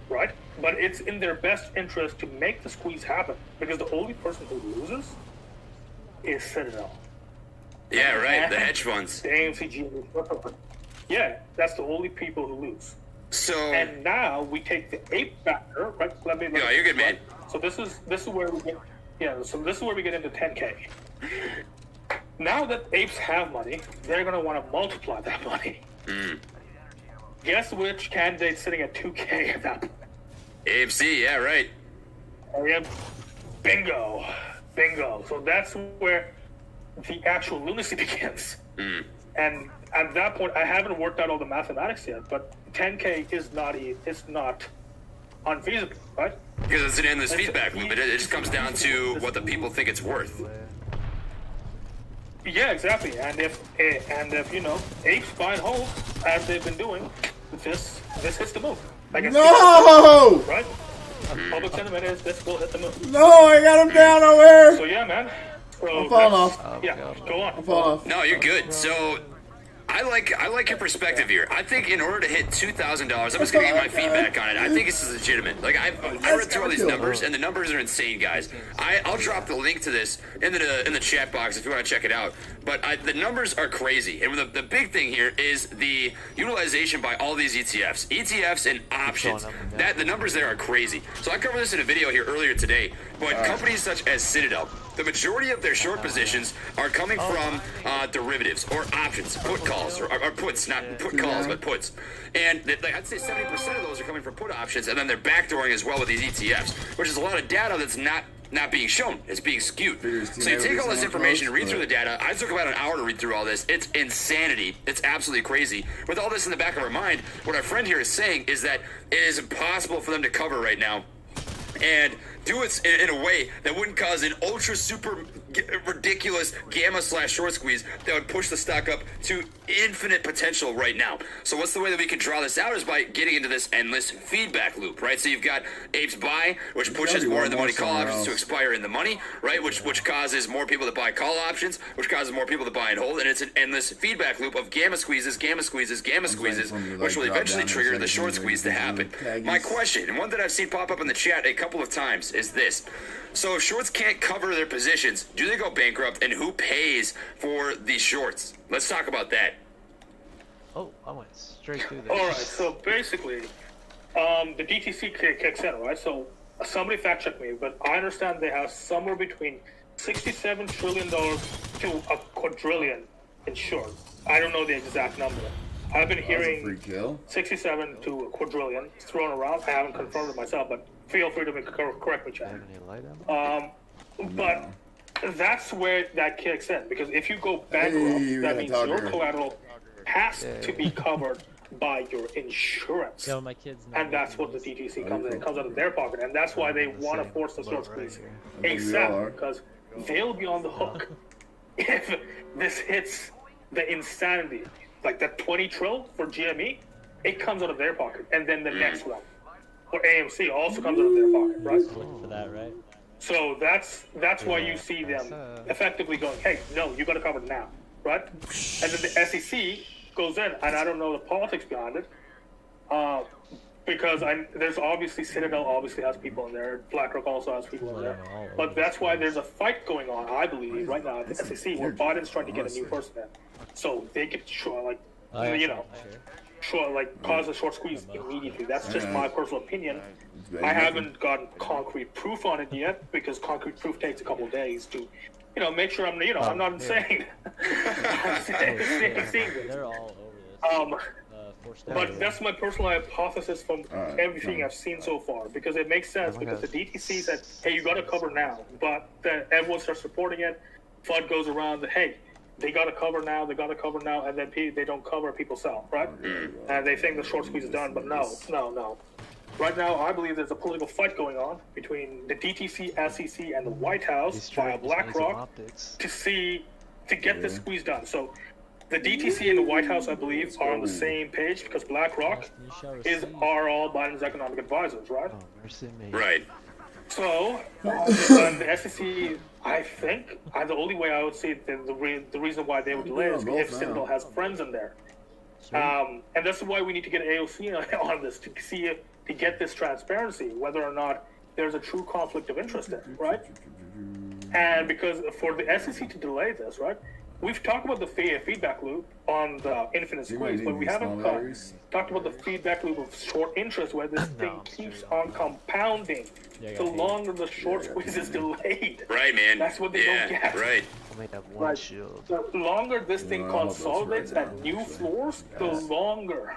right? But it's in their best interest to make the squeeze happen, because the only person who loses is Citadel. Yeah, right. The hedge funds. The AMC GME. Yeah, that's the only people who lose. So and now we take the ape factor, right? Yeah, you're good, man. So this is where we get So this is where we get into 10K. Now that apes have money, they're gonna want to multiply that money. Guess which candidate's sitting at 2K at that point? AMC, yeah, right. Bingo. So that's where the actual lunacy begins. And at that point, I haven't worked out all the mathematics yet, but 10K is not unfeasible, right? Because it's an endless feedback loop. It just comes down to what the people think it's worth. Yeah, exactly. And if apes buy and hold as they've been doing, this hits the move. No! Right? Public sentiment is this will hit the move. No, I got him down over. So yeah, man. So I'm falling off. Yeah, go on. I'm falling off. No, you're good. So I like your perspective here. I think in order to hit $2,000, I'm just gonna give you my feedback on it. I think this is legitimate. Like I read through all these numbers, and the numbers are insane, guys. I'll drop the link to this in the chat box if you want to check it out. But the numbers are crazy, and the big thing here is the utilization by all these ETFs and options. That the numbers there are crazy. So I covered this in a video here earlier today. But companies such as Citadel, the majority of their short positions are coming from derivatives or options, put calls, or puts, not put calls, but puts. And I'd say 70% of those are coming from put options, and then they're backdooring as well with these ETFs, which is a lot of data that's not being shown. It's being skewed. So you take all this information and read through the data. I took about an hour to read through all this. It's insanity. It's absolutely crazy. With all this in the back of our mind, what our friend here is saying is that it is impossible for them to cover right now and do it in a way that wouldn't cause an ultra super ridiculous gamma/short squeeze that would push the stock up to infinite potential right now. So what's the way that we can draw this out is by getting into this endless feedback loop, right? So you've got apes buy, which pushes more in the money call options to expire in the money, right? Which causes more people to buy call options, which causes more people to buy and hold, and it's an endless feedback loop of gamma squeezes, which will eventually trigger the short squeeze to happen. My question, and one that I've seen pop up in the chat a couple of times, is this. So if shorts can't cover their positions, do they go bankrupt, and who pays for these shorts? Let's talk about that. Oh, I went straight through this. All right, so basically, the DTC kicks in, right? So somebody fact check me, but I understand they have somewhere between $67 trillion to a quadrillion in short. I don't know the exact number. I've been hearing 67 to a quadrillion thrown around. I haven't confirmed it myself, but feel free to correct me, Chad. But that's where that kicks in, because if you go bankrupt, that means your collateral has to be covered by your insurance. Yeah, my kids and that's what the DTC comes in. It comes out of their pocket, and that's why they want to force the short squeeze ASAP, because they'll be on the hook if this hits the insanity. Like that 20 trill for GME, it comes out of their pocket, and then the next one for AMC also comes out of their pocket, right? For that, right? So that's why you see them effectively going, hey, no, you got to cover it now, right? And then the SEC goes in, and I don't know the politics behind it, because there's obviously Citadel obviously has people in there, BlackRock also has people in there, but that's why there's a fight going on, I believe, right now at the SEC, where Biden's trying to get a new person in, so they could cause a short squeeze immediately. That's just my personal opinion. I haven't gotten concrete proof on it yet, because concrete proof takes a couple of days to, make sure I'm not insane. I'm seeing this. They're all over this. But that's my personal hypothesis from everything I've seen so far, because it makes sense, because the DTC said, hey, you got to cover now, but then everyone starts supporting it. FUD goes around that, hey, they got to cover now, and then they don't cover, people sell, right? And they think the short squeeze is done, but no. Right now, I believe there's a political fight going on between the DTC, SEC, and the White House via BlackRock to get this squeeze done. So the DTC and the White House, I believe, are on the same page, because BlackRock are all Biden's economic advisors, right? Right. So, the SEC, I think, the only way I would see the reason why they would delay is if Citadel has friends in there. And that's why we need to get AOC on this, to get this transparency, whether or not there's a true conflict of interest there, right? And because for the SEC to delay this, right, we've talked about the feedback loop on the infinite squeeze, but we haven't talked about the feedback loop of short interest where this thing keeps on compounding. The longer the short squeeze is delayed. Right, man. That's what they don't get. Right. I might have one shield. The longer this thing consolidates at new floors, the longer.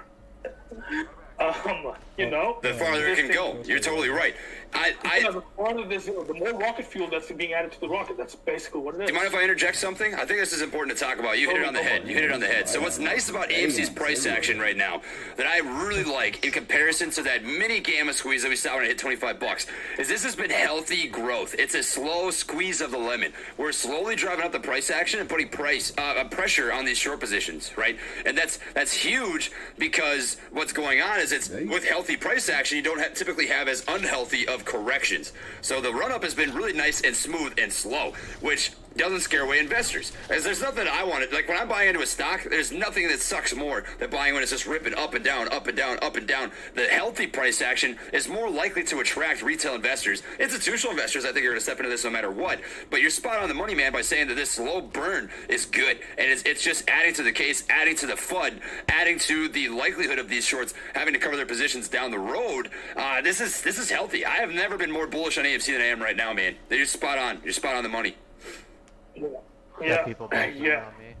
You know, the farther it can go. You're totally right. The farther this, the more rocket fuel that's being added to the rocket. That's basically what it is. Do you mind if I interject something? I think this is important to talk about. You hit it on the head. You hit it on the head. So what's nice about AMC's price action right now that I really like in comparison to that mini gamma squeeze that we saw when it hit $25 is this has been healthy growth. It's a slow squeeze of the lemon. We're slowly driving up the price action and putting pressure on these short positions, right? And that's huge because what's going on is it's with healthy price action, you don't typically have as unhealthy of corrections. So the run-up has been really nice and smooth and slow, which doesn't scare away investors. As there's nothing I want. Like when I'm buying into a stock, there's nothing that sucks more than buying when it's just ripping up and down, up and down, up and down. The healthy price action is more likely to attract retail investors. Institutional investors, I think, are going to step into this no matter what. But you're spot on the money, man, by saying that this slow burn is good. And it's just adding to the case, adding to the FUD, adding to the likelihood of these shorts having to cover their positions down the road. This is healthy. I have never been more bullish on AMC than I am right now, man. You're spot on. You're spot on the money. Yeah, people on me.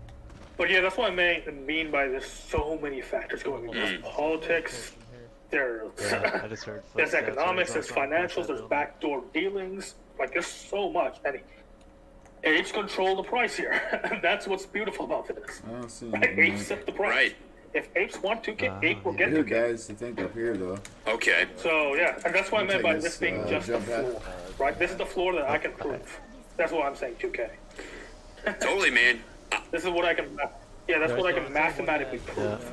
But yeah, that's what I mean by there's so many factors going on. There's politics, there's economics, there's financials, there's backdoor dealings. Like there's so much, and apes control the price here. That's what's beautiful about this. Right? Apes set the price. Right. If apes want 2K, ape will get 2K. Guys, I think up here though. Okay. So yeah, and that's what I meant by this being just the floor. Right? This is the floor that I can prove. That's what I'm saying. 2K. Totally, man. This is what I can. Yeah, that's what I can mathematically prove.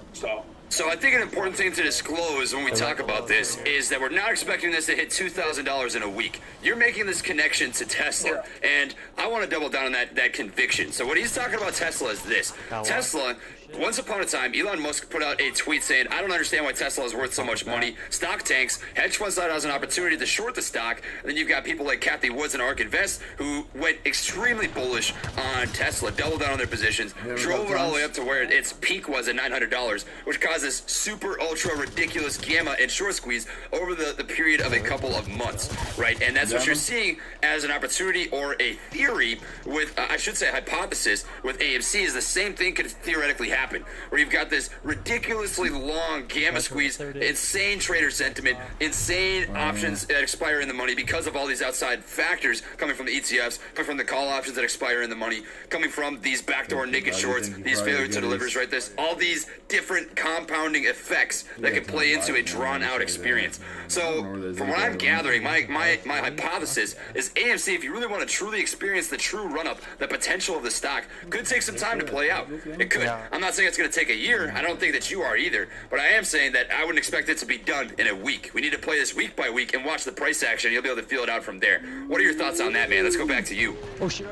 So I think an important thing to disclose when we talk about this is that we're not expecting this to hit $2,000 in a week. You're making this connection to Tesla, and I want to double down on that conviction. So what he's talking about Tesla is this. Tesla, once upon a time, Elon Musk put out a tweet saying, I don't understand why Tesla is worth so much money. Stock tanks. Hedge funds thought it was an opportunity to short the stock. And then you've got people like Kathy Woods and ARK Invest who went extremely bullish on Tesla, doubled down on their positions, drove it all the way up to where its peak was at $900, which caused this super ultra ridiculous gamma and short squeeze over the period of a couple of months, right? And that's what you're seeing as an opportunity or a theory with, I should say hypothesis with AMC is the same thing could theoretically happen, where you've got this ridiculously long gamma squeeze, insane trader sentiment, insane options that expire in the money because of all these outside factors coming from the ETFs, coming from the call options that expire in the money, coming from these backdoor naked shorts, these failure to delivers, right? This all these different compounding effects that can play into a drawn out experience. So from what I'm gathering, my hypothesis is AMC, if you really want to truly experience the true run up, the potential of the stock could take some time to play out. It could. I'm not saying it's going to take a year. I don't think that you are either, but I am saying that I wouldn't expect it to be done in a week. We need to play this week by week and watch the price action. You'll be able to feel it out from there. What are your thoughts on that, man? Let's go back to you. Oh shit.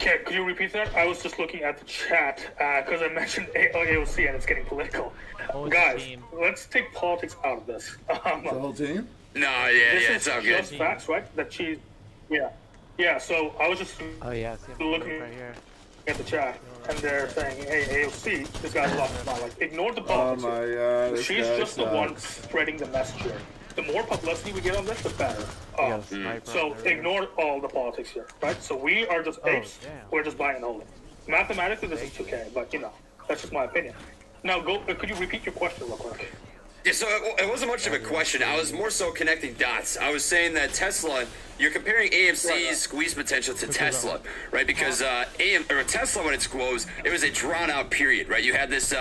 Okay, could you repeat that? I was just looking at the chat because I mentioned AOC and it's getting political. Guys, let's take politics out of this. The whole team? No, it's all good. This is just facts, right? That she's, yeah. So I was just looking right here at the chat, and they're saying, "Hey, AOC, this guy's lost his mind. Like, ignore the politics. Oh my God, she's just the one spreading the message here. The more publicity we get on this, the better. So ignore all the politics here, right? So we are just apes. We're just buying and holding. Mathematically, this is 2K, but that's just my opinion. Now, could you repeat your question real quick? Yeah, so it wasn't much of a question. I was more so connecting dots. I was saying that Tesla, you're comparing AMC's squeeze potential to Tesla, right? Because Tesla, when it squoze, it was a drawn-out period, right? You had this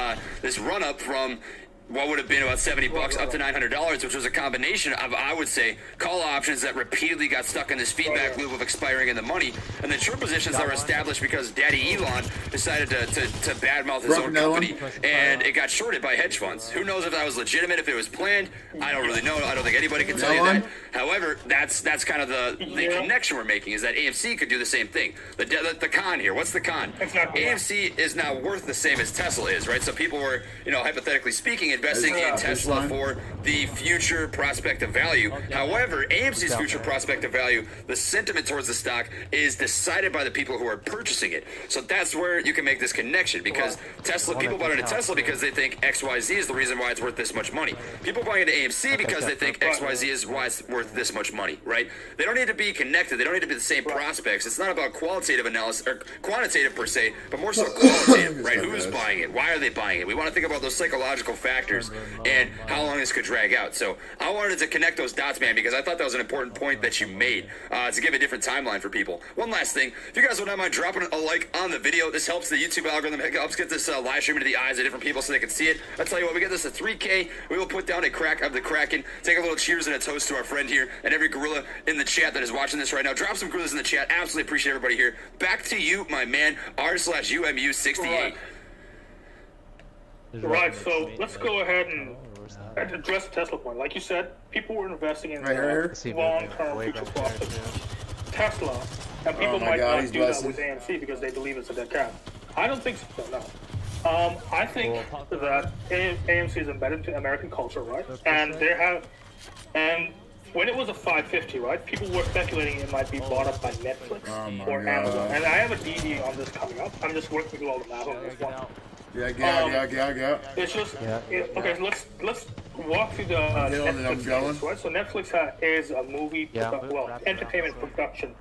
run up from what would have been about $70 up to $900, which was a combination of, I would say, call options that repeatedly got stuck in this feedback loop of expiring in the money, and then short positions that were established because Daddy Elon decided to badmouth his own company, and it got shorted by hedge funds. Who knows if that was legitimate, if it was planned? I don't really know. I don't think anybody can tell you that. However, that's kind of the connection we're making, is that AMC could do the same thing. The con here, what's the con? AMC is now worth the same as Tesla is, right? So people were, hypothetically speaking, investing in Tesla for the future prospect of value. However, AMC's future prospect of value, the sentiment towards the stock is decided by the people who are purchasing it. So that's where you can make this connection, because Tesla, people bought into Tesla because they think XYZ is the reason why it's worth this much money. People buying into AMC because they think XYZ is why it's worth this much money, right? They don't need to be connected. They don't need to be the same prospects. It's not about qualitative analysis or quantitative per se, but more so qualitative, right? Who's buying it? Why are they buying it? We want to think about those psychological factors and how long this could drag out. So I wanted to connect those dots, man, because I thought that was an important point that you made to give a different timeline for people. One last thing, if you guys would not mind dropping a like on the video, this helps the YouTube algorithm, it helps get this live stream into the eyes of different people so they can see it. I'll tell you what, we get this to 3K, we will put down a crack of the Kraken, take a little cheers and a toast to our friend here and every gorilla in the chat that is watching this right now. Drop some gorillas in the chat. Absolutely appreciate everybody here. Back to you, my man, r/UMU68. Right, so let's go ahead and address the Tesla point. Like you said, people were investing in long-term future prospects. Tesla, and people might not do that with AMC because they believe it's a dead cat. I don't think so, no. I think that AMC is embedded into American culture, right? And when it was a 550, right, people were speculating it might be bought up by Netflix or Amazon. And I have a DD on this coming up. I'm just working through all the math on this one. Yeah. It's just okay. So let's walk through the Netflix, right? So Netflix is a movie, entertainment production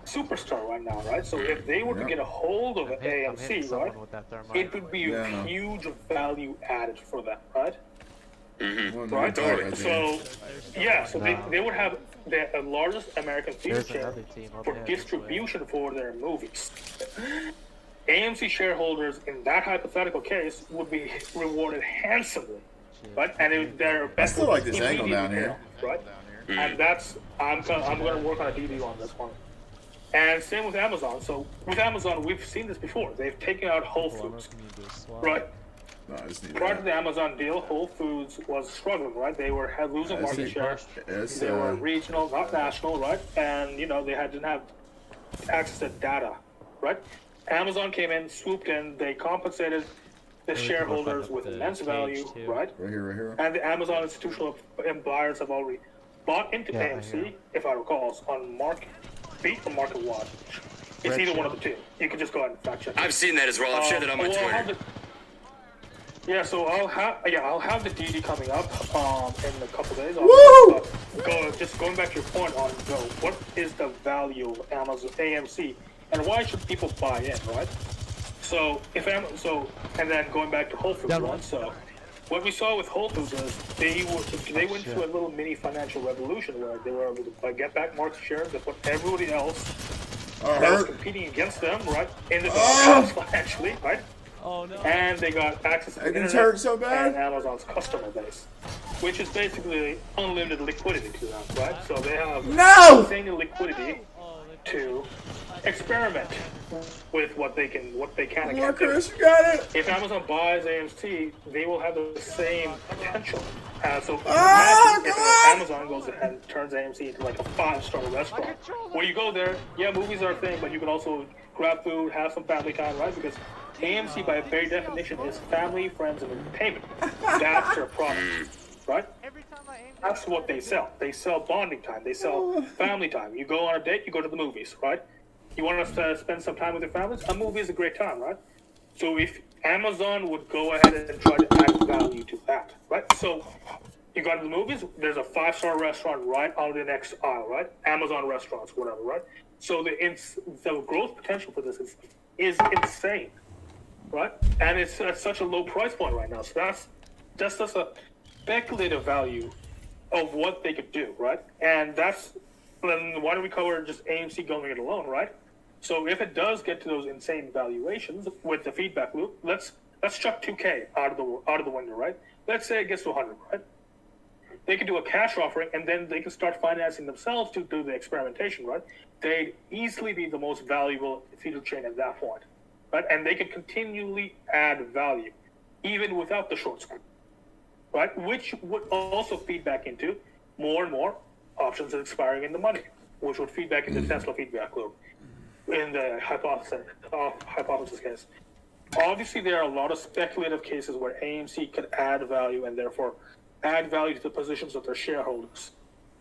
superstar right now, right? So if they were to get a hold of AMC, right, it would be a huge value added for them, right? Mm-hmm. Right. So so they would have the largest American theater chain for distribution for their movies. AMC shareholders in that hypothetical case would be rewarded handsomely, right? And they're best. I still like this angle down here, right? And that's I'm going to work on a DD on this one. And same with Amazon. So with Amazon, we've seen this before. They've taken out Whole Foods, right? Prior to the Amazon deal, Whole Foods was struggling, right? They were losing market share. They were regional, not national, right? And they didn't have access to data, right? Amazon came in, swooped in, they compensated the shareholders with immense value, right? Right here. And the Amazon institutional buyers have already bought into AMC, if I recall, on Market Beat or Market Watch. It's either one of the two. You can just go ahead and fact check. I've seen that as well. I've shared it on my Twitter. So I'll have the DD coming up in a couple days. Just going back to your point on what is the value of Amazon AMC and why should people buy in, right? So and then going back to Whole Foods, right? So what we saw with Whole Foods is they went through a little mini financial revolution where they were able to get back market share. They put everybody else that was competing against them, right, in the doghouse financially, right? Oh, no. And they got access to the internet and Amazon's customer base, which is basically unlimited liquidity to them, right? So they have insane liquidity to experiment with what they can and can't do. If Amazon buys AMC, they will have the same potential. So if Amazon goes ahead and turns AMC into like a 5-star restaurant, where you go there, movies are a thing, but you can also grab food, have some family time, right? Because AMC, by very definition, is family, friends, and entertainment. That's their product, right? That's what they sell. They sell bonding time. They sell family time. You go on a date, you go to the movies, right? You want to spend some time with your families? A movie is a great time, right? So if Amazon would go ahead and try to add value to that, right? So you go to the movies, there's a 5-star restaurant right on the next aisle, right? Amazon restaurants, whatever, right? So the growth potential for this is insane, right? And it's at such a low price point right now. So that's just a speculative value of what they could do, right? And then why don't we cover just AMC going it alone, right? So if it does get to those insane valuations with the feedback loop, let's chuck 2K out of the window, right? Let's say it gets to 100, right? They can do a cash offering, and then they can start financing themselves to do the experimentation, right? They'd easily be the most valuable theater chain at that point, right? And they can continually add value, even without the short squeeze, right? Which would also feed back into more and more options expiring in the money, which would feed back into Tesla feedback loop in the hypothesis case. obviously there are a lot of speculative cases where AMC could add value and therefore add value to the positions of their shareholders.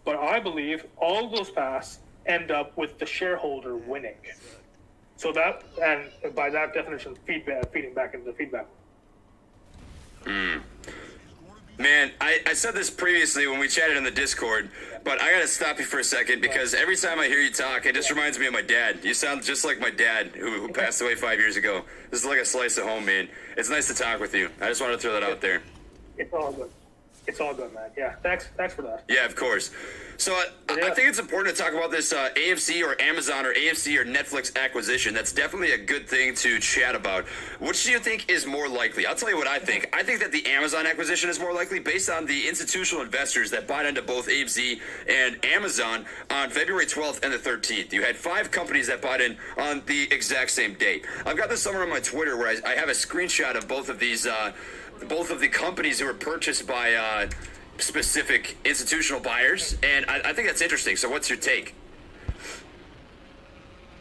But I believe all those paths end up with the shareholder winning. So that, and by that definition, feeding back into the feedback. Man, I said this previously when we chatted in the Discord, but I gotta stop you for a second because every time I hear you talk, it just reminds me of my dad. You sound just like my dad, who passed away 5 years ago. This is like a slice of home, man. It's nice to talk with you. I just wanted to throw that out there. It's all good. It's all good, man. Yeah, thanks for that. Yeah, of course. So I think it's important to talk about this AMC or Amazon or AMC or Netflix acquisition. That's definitely a good thing to chat about. Which do you think is more likely? I'll tell you what I think. I think that the Amazon acquisition is more likely based on the institutional investors that bought into both AMC and Amazon on February 12th and the 13th. You had 5 companies that bought in on the exact same date. I've got this somewhere on my Twitter where I have a screenshot of both of these both of the companies who were purchased by specific institutional buyers, and I think that's interesting. So what's your take?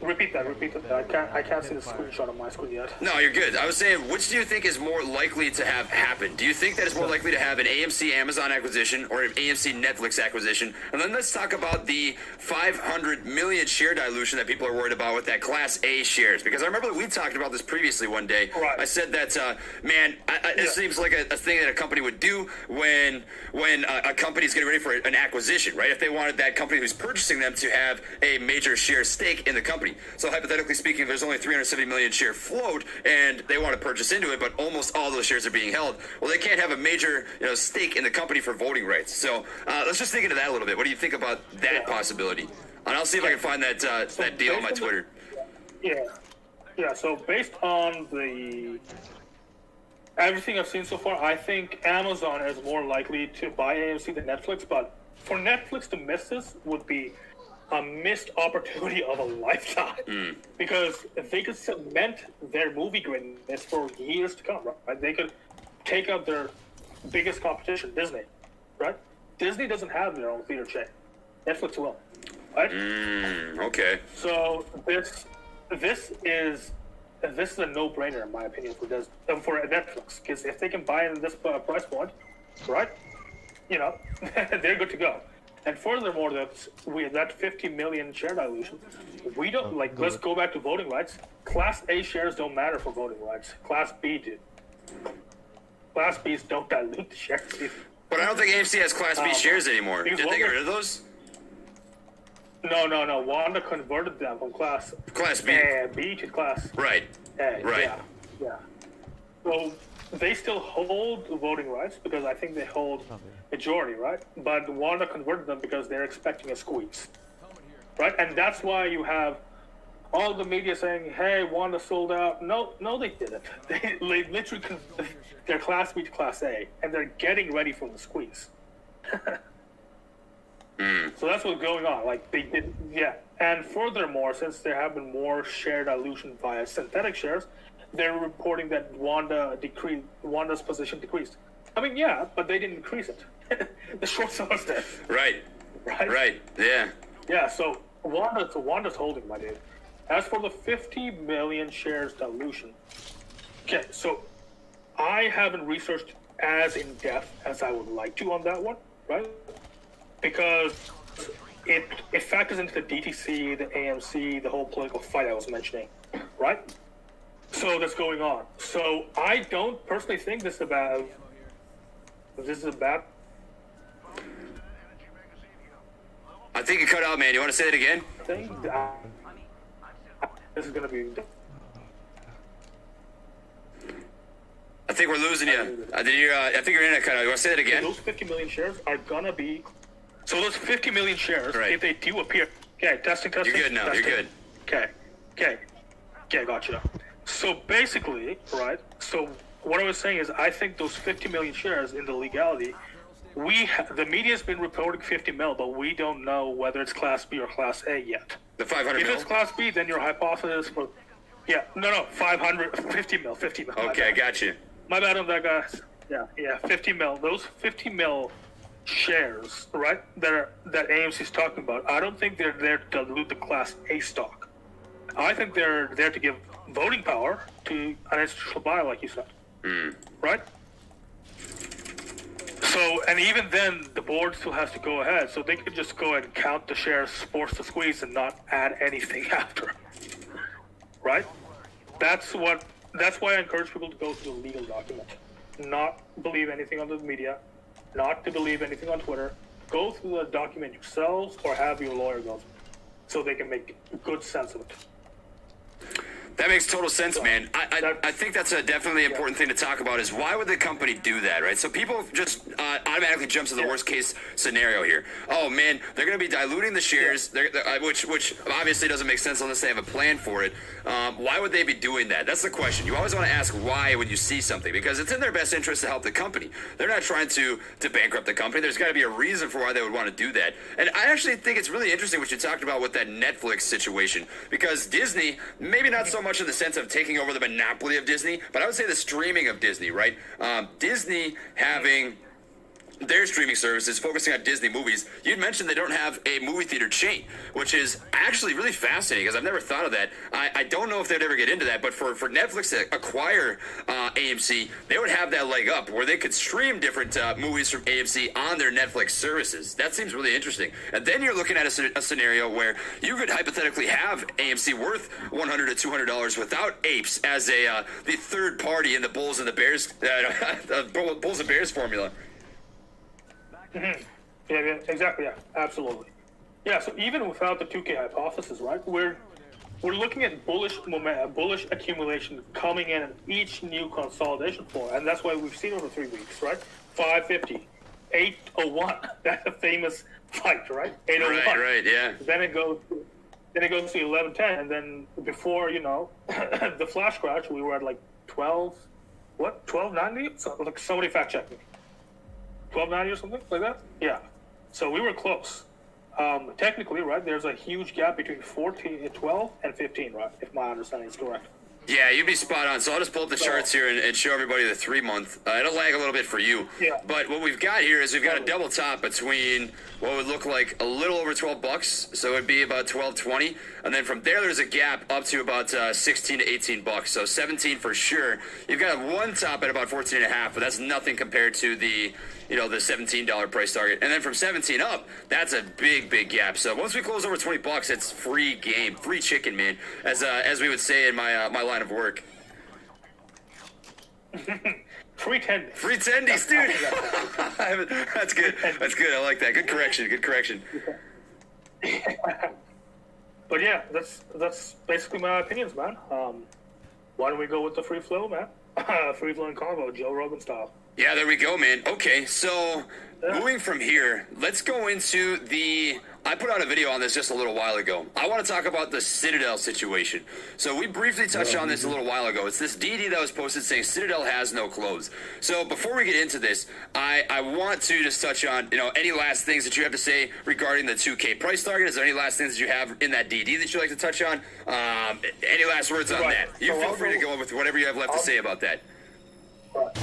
Repeat that. I can't see the screenshot on my screen yet. No, you're good. I was saying, which do you think is more likely to have happen? Do you think that it's more likely to have an AMC Amazon acquisition or an AMC Netflix acquisition? And then let's talk about the 500 million share dilution that people are worried about with that Class A shares. Because I remember that we talked about this previously one day. Right. I said that, it seems like a thing that a company would do when a company's getting ready for an acquisition, right? If they wanted that company who's purchasing them to have a major share stake in the company. So hypothetically speaking, if there's only 370 million share float and they want to purchase into it, but almost all those shares are being held, well, they can't have a major stake in the company for voting rights. So let's just dig into that a little bit. What do you think about that possibility? And I'll see if I can find that that deal on my Twitter. Yeah. So based on everything I've seen so far, I think Amazon is more likely to buy AMC than Netflix. But for Netflix to miss this would be a missed opportunity of a lifetime, because if they could cement their movie greatness for years to come, right? They could take out their biggest competition, Disney, right? Disney doesn't have their own theater chain. Netflix will, right? Okay. So this is a no-brainer in my opinion for Netflix, because if they can buy in this price point, right? They're good to go. And furthermore, that 50 million share dilution, we don't let's go back to voting rights. Class A shares don't matter for voting rights. Class B do. Class Bs don't dilute the shares. But I don't think AMC has Class B shares anymore. Did they get rid of those? No. Wanda converted them from Class B to Class A. Right. Yeah. So they still hold voting rights because I think they hold majority, right? But Wanda converted them because they're expecting a squeeze, right? And that's why you have all the media saying, "Hey, Wanda sold out." No, they didn't. They literally they're Class B to Class A, and they're getting ready for the squeeze. So that's what's going on. They did, yeah. And furthermore, since there have been more share dilution via synthetic shares, they're reporting that Wanda's position decreased. I mean, yeah, but they didn't increase it. The short seller did. Right. Yeah. Yeah. So Wanda's holding, my dude. As for the 50 million shares dilution, okay. So I haven't researched as in depth as I would like to on that one, right? Because it factors into the DTC, the AMC, the whole political fight I was mentioning, right? So that's going on. So I don't personally think this is a bad. I think you cut out, man. You want to say it again? This is going to be. I think we're losing you. I think your internet cut out. You want to say it again? Those 50 million shares are going to be. So those 50 million shares, if they do appear. Okay, testing. You're good now. Testing. You're good. Okay, gotcha. So basically, right, so what I was saying is I think those 50 million shares in the legality, the media's been reporting 50 mil, but we don't know whether it's Class B or Class A yet. The 500 mil? If it's Class B, then your hypothesis for, 50 mil. Okay, got you. My bad on that, guys. Yeah, 50 mil. Those 50 mil shares, right, that AMC's talking about, I don't think they're there to dilute the Class A stock. I think they're there to give voting power to an institutional buyer, like you said. Right? So, and even then, the board still has to go ahead, so they could just go ahead and count the shares, force the squeeze, and not add anything after. Right? That's why I encourage people to go through the legal document. Not believe anything on the media, not to believe anything on Twitter. Go through the document yourselves or have your lawyer go through it, so they can make good sense of it. That makes total sense, man. I think that's a definitely important thing to talk about is why would the company do that, right? So people just automatically jump to the worst case scenario here. Oh, man, they're going to be diluting the shares, which obviously doesn't make sense unless they have a plan for it. Why would they be doing that? That's the question. You always want to ask why when you see something, because it's in their best interest to help the company. They're not trying to bankrupt the company. There's got to be a reason for why they would want to do that. And I actually think it's really interesting what you talked about with that Netflix situation, because Disney, maybe not so much in the sense of taking over the monopoly of Disney, but I would say the streaming of Disney, right? Disney having their streaming services, focusing on Disney movies. You'd mentioned they don't have a movie theater chain, which is actually really fascinating because I've never thought of that. I don't know if they'd ever get into that, but for Netflix to acquire AMC, they would have that leg up where they could stream different movies from AMC on their Netflix services. That seems really interesting. And then you're looking at a scenario where you could hypothetically have AMC worth $100 to $200 without Apes as the third party in the Bulls and the Bears Bulls and Bears formula. Mm-hmm. Yeah, exactly. Yeah, absolutely. Yeah, so even without the 2K hypothesis, right, we're looking at bullish accumulation coming in each new consolidation floor, and that's why we've seen over 3 weeks, right? 550, 801. That's a famous fight, right? 801. Right, yeah. Then it goes to 1110, and then before the flash crash, we were at like 1290. So like somebody fact check me. 1290 or something like that? Yeah. So we were close. Technically, right, there's a huge gap between 12 and 15, right, if my understanding is correct. Yeah, you'd be spot on. So I'll just pull up the charts here and show everybody the 3 month. It'll lag a little bit for you. Yeah. But what we've got here is we've got a double top between what would look like a little over $12. So it'd be about $12.20. And then from there, there's a gap up to about 16 to $18. So 17 for sure. You've got one top at about 14.5, but that's nothing compared to the $17 price target. And then from 17 up, that's a big gap. So once we close over $20, it's free game, free chicken, man, as we would say in my line of work. Free tendies. Free tendies, dude. That's good. That's good. I like that. Good correction. But yeah, that's basically my opinions, man. Why don't we go with the free flow, man? Free flowing convo, Joe Rogan style. Yeah, there we go, man. Okay, so moving from here, let's go into I put out a video on this just a little while ago. I want to talk about the Citadel situation. So we briefly touched on this a little while ago. It's this DD that was posted saying Citadel has no clothes. So before we get into this, I want to just touch on, any last things that you have to say regarding the 2K price target. Is there any last things that you have in that DD that you'd like to touch on? Any last words on that? You feel free to go with whatever you have left to say about that. Right.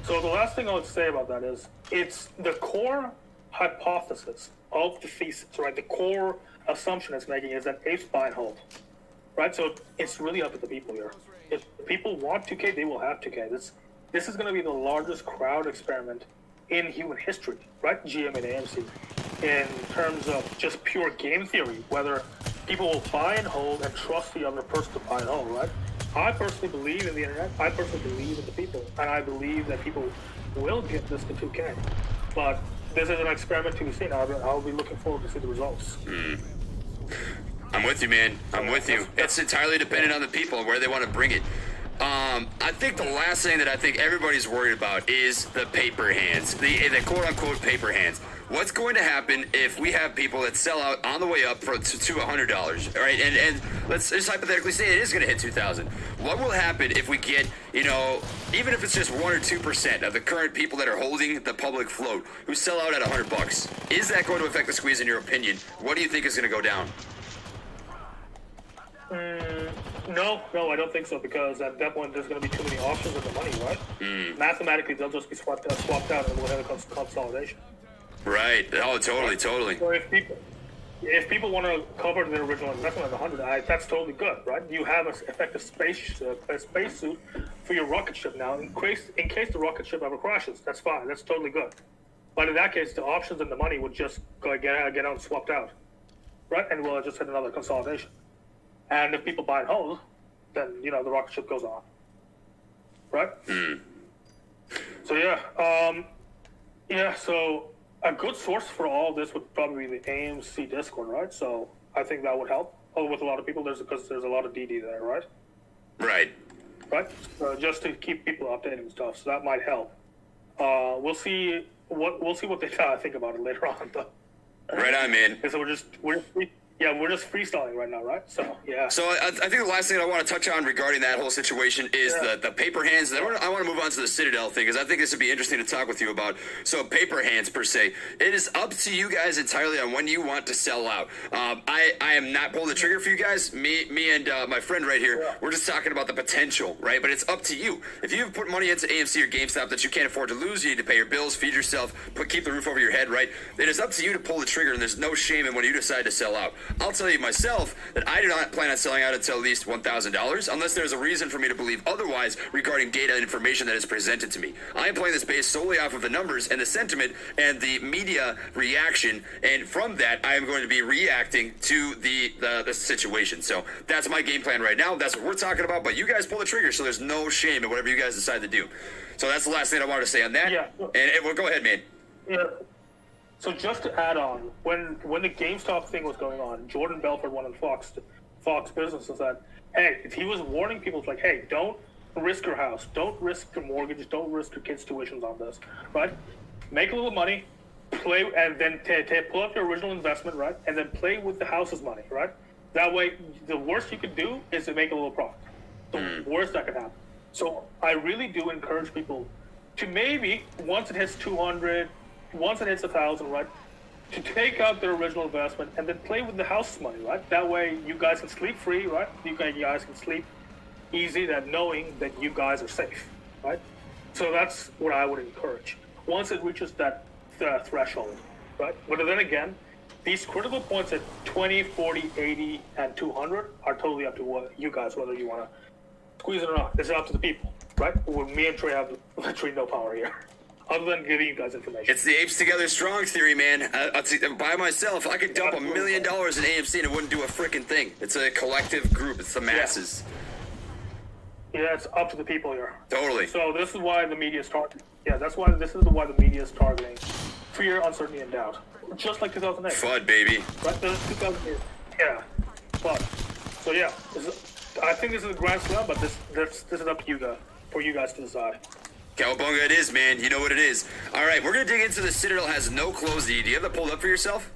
So the last thing I would say about that is it's the core hypothesis of the thesis, right? The core assumption it's making is that apes buy and hold, right? So it's really up to the people here. If people want 2K, they will have 2K. This is going to be the largest crowd experiment in human history, right? GM and AMC, in terms of just pure game theory, whether people will buy and hold and trust the other person to buy and hold, right? I personally believe in the internet. I personally believe in the people, and I believe that people will get this to 2K. But this is an experiment to be seen. I'll be looking forward to see the results. I'm with you, man. I'm with you. It's entirely dependent on the people and where they want to bring it. I think the last thing that I think everybody's worried about is the paper hands, the quote-unquote paper hands. What's going to happen if we have people that sell out on the way up to $100, right? And let's just hypothetically say it is going to hit $2,000. What will happen if we get, even if it's just 1 or 2% of the current people that are holding the public float who sell out at $100? Is that going to affect the squeeze in your opinion? What do you think is going to go down? No, I don't think so, because at that point there's going to be too many options of the money, right? Mathematically, they'll just be swapped out and we'll have a consolidation. Right. Oh, totally. So if people want to cover their original investment at 100, that's totally good, right? You have an effective spacesuit for your rocket ship now in case the rocket ship ever crashes. That's fine. That's totally good. But in that case, the options and the money would just get out and swapped out, right? And we'll just hit another consolidation. And if people buy and hold, then the rocket ship goes on, right? So So a good source for all this would probably be the AMC Discord, right? So I think that would help with a lot of people. Because there's a lot of DD there, right? Right. Right. Just to keep people updated and stuff. So that might help. We'll see what they think about it later on, though. Right on, man. So we're just freestyling right now, right? So yeah. So I think the last thing I want to touch on regarding that whole situation is the paper hands. I want to move on to the Citadel thing because I think this would be interesting to talk with you about. So paper hands per se, it is up to you guys entirely on when you want to sell out. I am not pulling the trigger for you guys. Me and my friend right here, we're just talking about the potential, right? But it's up to you. If you've put money into AMC or GameStop that you can't afford to lose, you need to pay your bills, feed yourself, keep the roof over your head, right? It is up to you to pull the trigger, and there's no shame in when you decide to sell out. I'll tell you myself that I do not plan on selling out until at least $1,000 unless there's a reason for me to believe otherwise regarding data and information that is presented to me. I am playing this based solely off of the numbers and the sentiment and the media reaction, and from that I am going to be reacting to the situation. So that's my game plan right now. That's what we're talking about, but you guys pull the trigger, so there's no shame in whatever you guys decide to do. So that's the last thing I wanted to say on that. And well, go ahead, man. Yeah. So just to add on, when the GameStop thing was going on, Jordan Belfort, one of Fox Business, said, hey, if he was warning people, it's like, hey, don't risk your house, don't risk your mortgage, don't risk your kids' tuitions on this, right? Make a little money, play, and then pull up your original investment, right? And then play with the house's money, right? That way, the worst you could do is to make a little profit. The worst that could happen. So I really do encourage people to maybe, once it hits 200, once it hits 1,000, right, to take out their original investment and then play with the house money, right? That way you guys can sleep free, right? You guys can sleep easy, that knowing that you guys are safe, right? So that's what I would encourage. Once it reaches that threshold, right? But then again, these critical points at 20, 40, 80, and 200 are totally up to you guys, whether you want to squeeze it or not. It's up to the people, right? Well, me and Trey have literally no power here. Other than giving you guys information. It's the apes together strong theory, man. By myself, I could dump $1 million in AMC and it wouldn't do a freaking thing. It's a collective group. It's the masses. Yeah, it's up to the people here. Totally. So this is why the media is targeting. Yeah, that's why this is why the media is targeting fear, uncertainty, and doubt. Just like 2008. FUD, baby. Right, 2008. Yeah, FUD. So yeah, I think this is a grand slam, but this is up to you guys, for you guys to decide. Cowabunga it is, man. You know what it is. All right, we're going to dig into the Citadel has no close. Do you have that pulled up for yourself?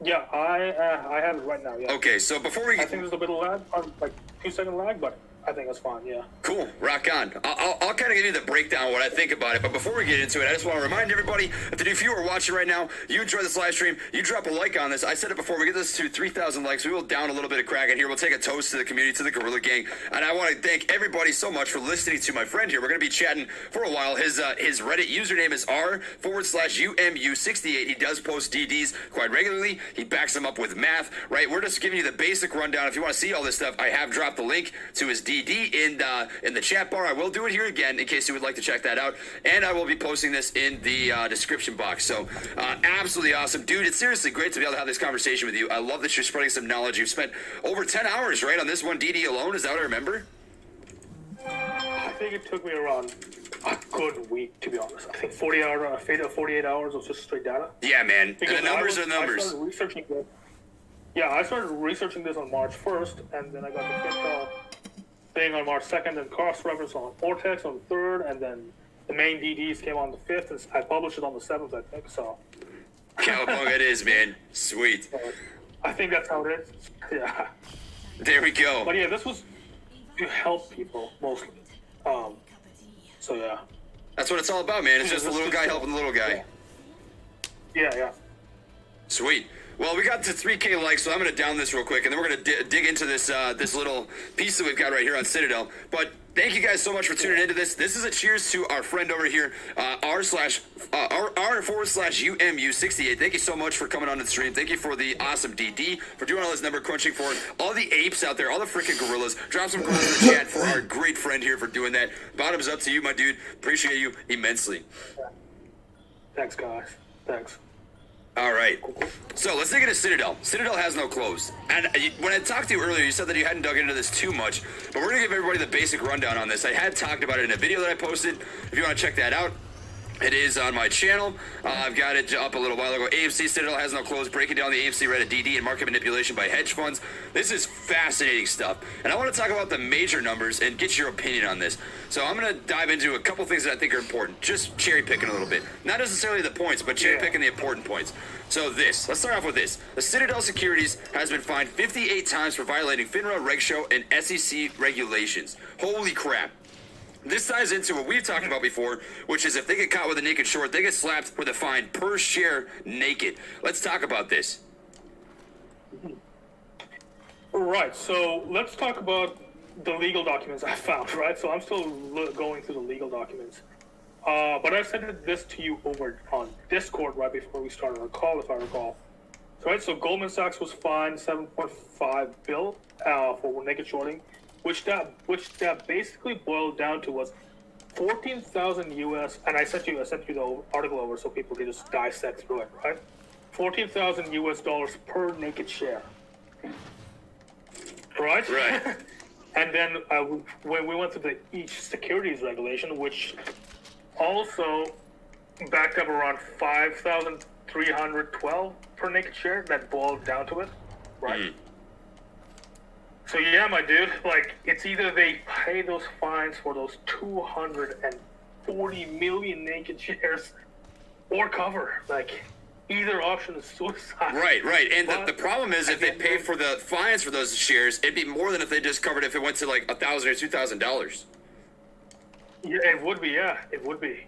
Yeah, I have it right now, yeah. Okay, so before we... I think there's a bit of lag, like 2-second lag, but I think that's fine, yeah. Cool, rock on. I'll kind of give you the breakdown of what I think about it, but before we get into it, I just want to remind everybody, if the few are watching right now, you enjoy this live stream, you drop a like on this. I said it before, we get this to 3,000 likes, we will down a little bit of Kraken here. We'll take a toast to the community, to the Gorilla Gang, and I want to thank everybody so much for listening to my friend here. We're going to be chatting for a while. His Reddit username is r/UMU68. He does post DDs quite regularly. He backs them up with math, right? We're just giving you the basic rundown. If you want to see all this stuff, I have dropped the link to his DD in the chat bar. I will do it here again in case you would like to check that out, and I will be posting this in the description box. So absolutely awesome, dude. It's seriously great to be able to have this conversation with you. I love that you're spreading some knowledge. You've spent over 10 hours, right, on this one DD alone. Is that what I remember? I think it took me around a good week, to be honest. I think 48 hours of just straight data. Yeah, man. Because and the numbers are numbers. I started researching this on March 1st, and then I got the fifth thing on March 2nd, and cross-reference on Vortex on the 3rd, and then the main DDs came on the 5th, and I published it on the 7th, I think, so. Cowabunga it is, man. Sweet. I think that's how it is. Yeah. There we go. But yeah, this was to help people, mostly. So yeah. That's what it's all about, man. It's just the little guy helping the little guy. Yeah. Sweet. Well, we got to 3K likes, so I'm going to down this real quick, and then we're going to dig into this this little piece that we've got right here on Citadel. But thank you guys so much for tuning into this. This is a cheers to our friend over here, r/UMU68. Thank you so much for coming on the stream. Thank you for the awesome DD, for doing all this number crunching for all the apes out there, all the freaking gorillas. Drop some gorillas in the chat for our great friend here for doing that. Bottoms up to you, my dude. Appreciate you immensely. Thanks, guys. Thanks. All right, so let's dig into Citadel. Citadel has no clothes. And when I talked to you earlier, you said that you hadn't dug into this too much, but we're going to give everybody the basic rundown on this. I had talked about it in a video that I posted. If you want to check that out, it is on my channel. I've got it up a little while ago. AMC Citadel has no clothes, breaking down the AMC Reddit DD and market manipulation by hedge funds. This is fascinating stuff. And I want to talk about the major numbers and get your opinion on this. So I'm going to dive into a couple things that I think are important. Just cherry picking a little bit. Not necessarily the points, but cherry picking the important points. So let's start off with this. The Citadel Securities has been fined 58 times for violating FINRA, RegShow, and SEC regulations. Holy crap. This ties into what we've talked about before, which is if they get caught with a naked short, they get slapped with a fine per share naked. Let's talk about this. Right, so let's talk about the legal documents I found, right? So I'm still going through the legal documents. But I sent this to you over on Discord right before we started our call, if I recall. Right, so Goldman Sachs was fined $7.5 billion for naked shorting, which that basically boiled down to was 14,000 US, and I sent you the article over so people can just dissect through it, right? 14,000 US dollars per naked share, right? Right. And then when we went through each securities regulation, which also backed up around 5,312 per naked share, that boiled down to it, right? So yeah, my dude, like, it's either they pay those fines for those 240 million naked shares or cover. Like, either option is suicide. Right. And the problem is if they pay for the fines for those shares, it'd be more than if they just covered if it went to like $1,000 or $2,000. Yeah, it would be,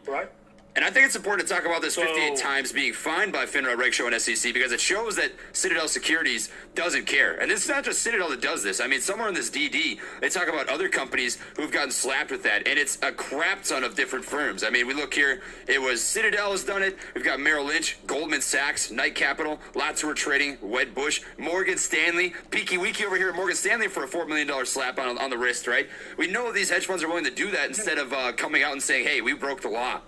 right? And I think it's important to talk about this 58 times being fined by FINRA, RegShow, and SEC because it shows that Citadel Securities doesn't care. And it's not just Citadel that does this. I mean, somewhere in this DD, they talk about other companies who've gotten slapped with that, and it's a crap ton of different firms. I mean, we look here, it was Citadel has done it. We've got Merrill Lynch, Goldman Sachs, Knight Capital, Latour Trading, Wedbush, Morgan Stanley, Peaky Weeky over here at Morgan Stanley for a $4 million slap on the wrist, right? We know these hedge funds are willing to do that instead of coming out and saying, hey, we broke the law.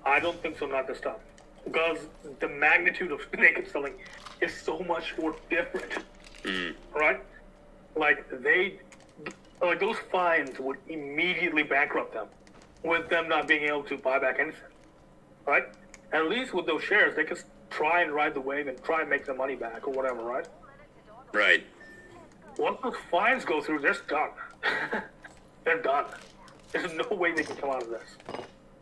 I don't think so, not this time. Because the magnitude of naked selling is so much more different. Right? Like, those fines would immediately bankrupt them, with them not being able to buy back anything. Right? At least with those shares, they can try and ride the wave and try and make the money back or whatever, right? Right. Once those fines go through, they're done. They're done. There's no way they can come out of this.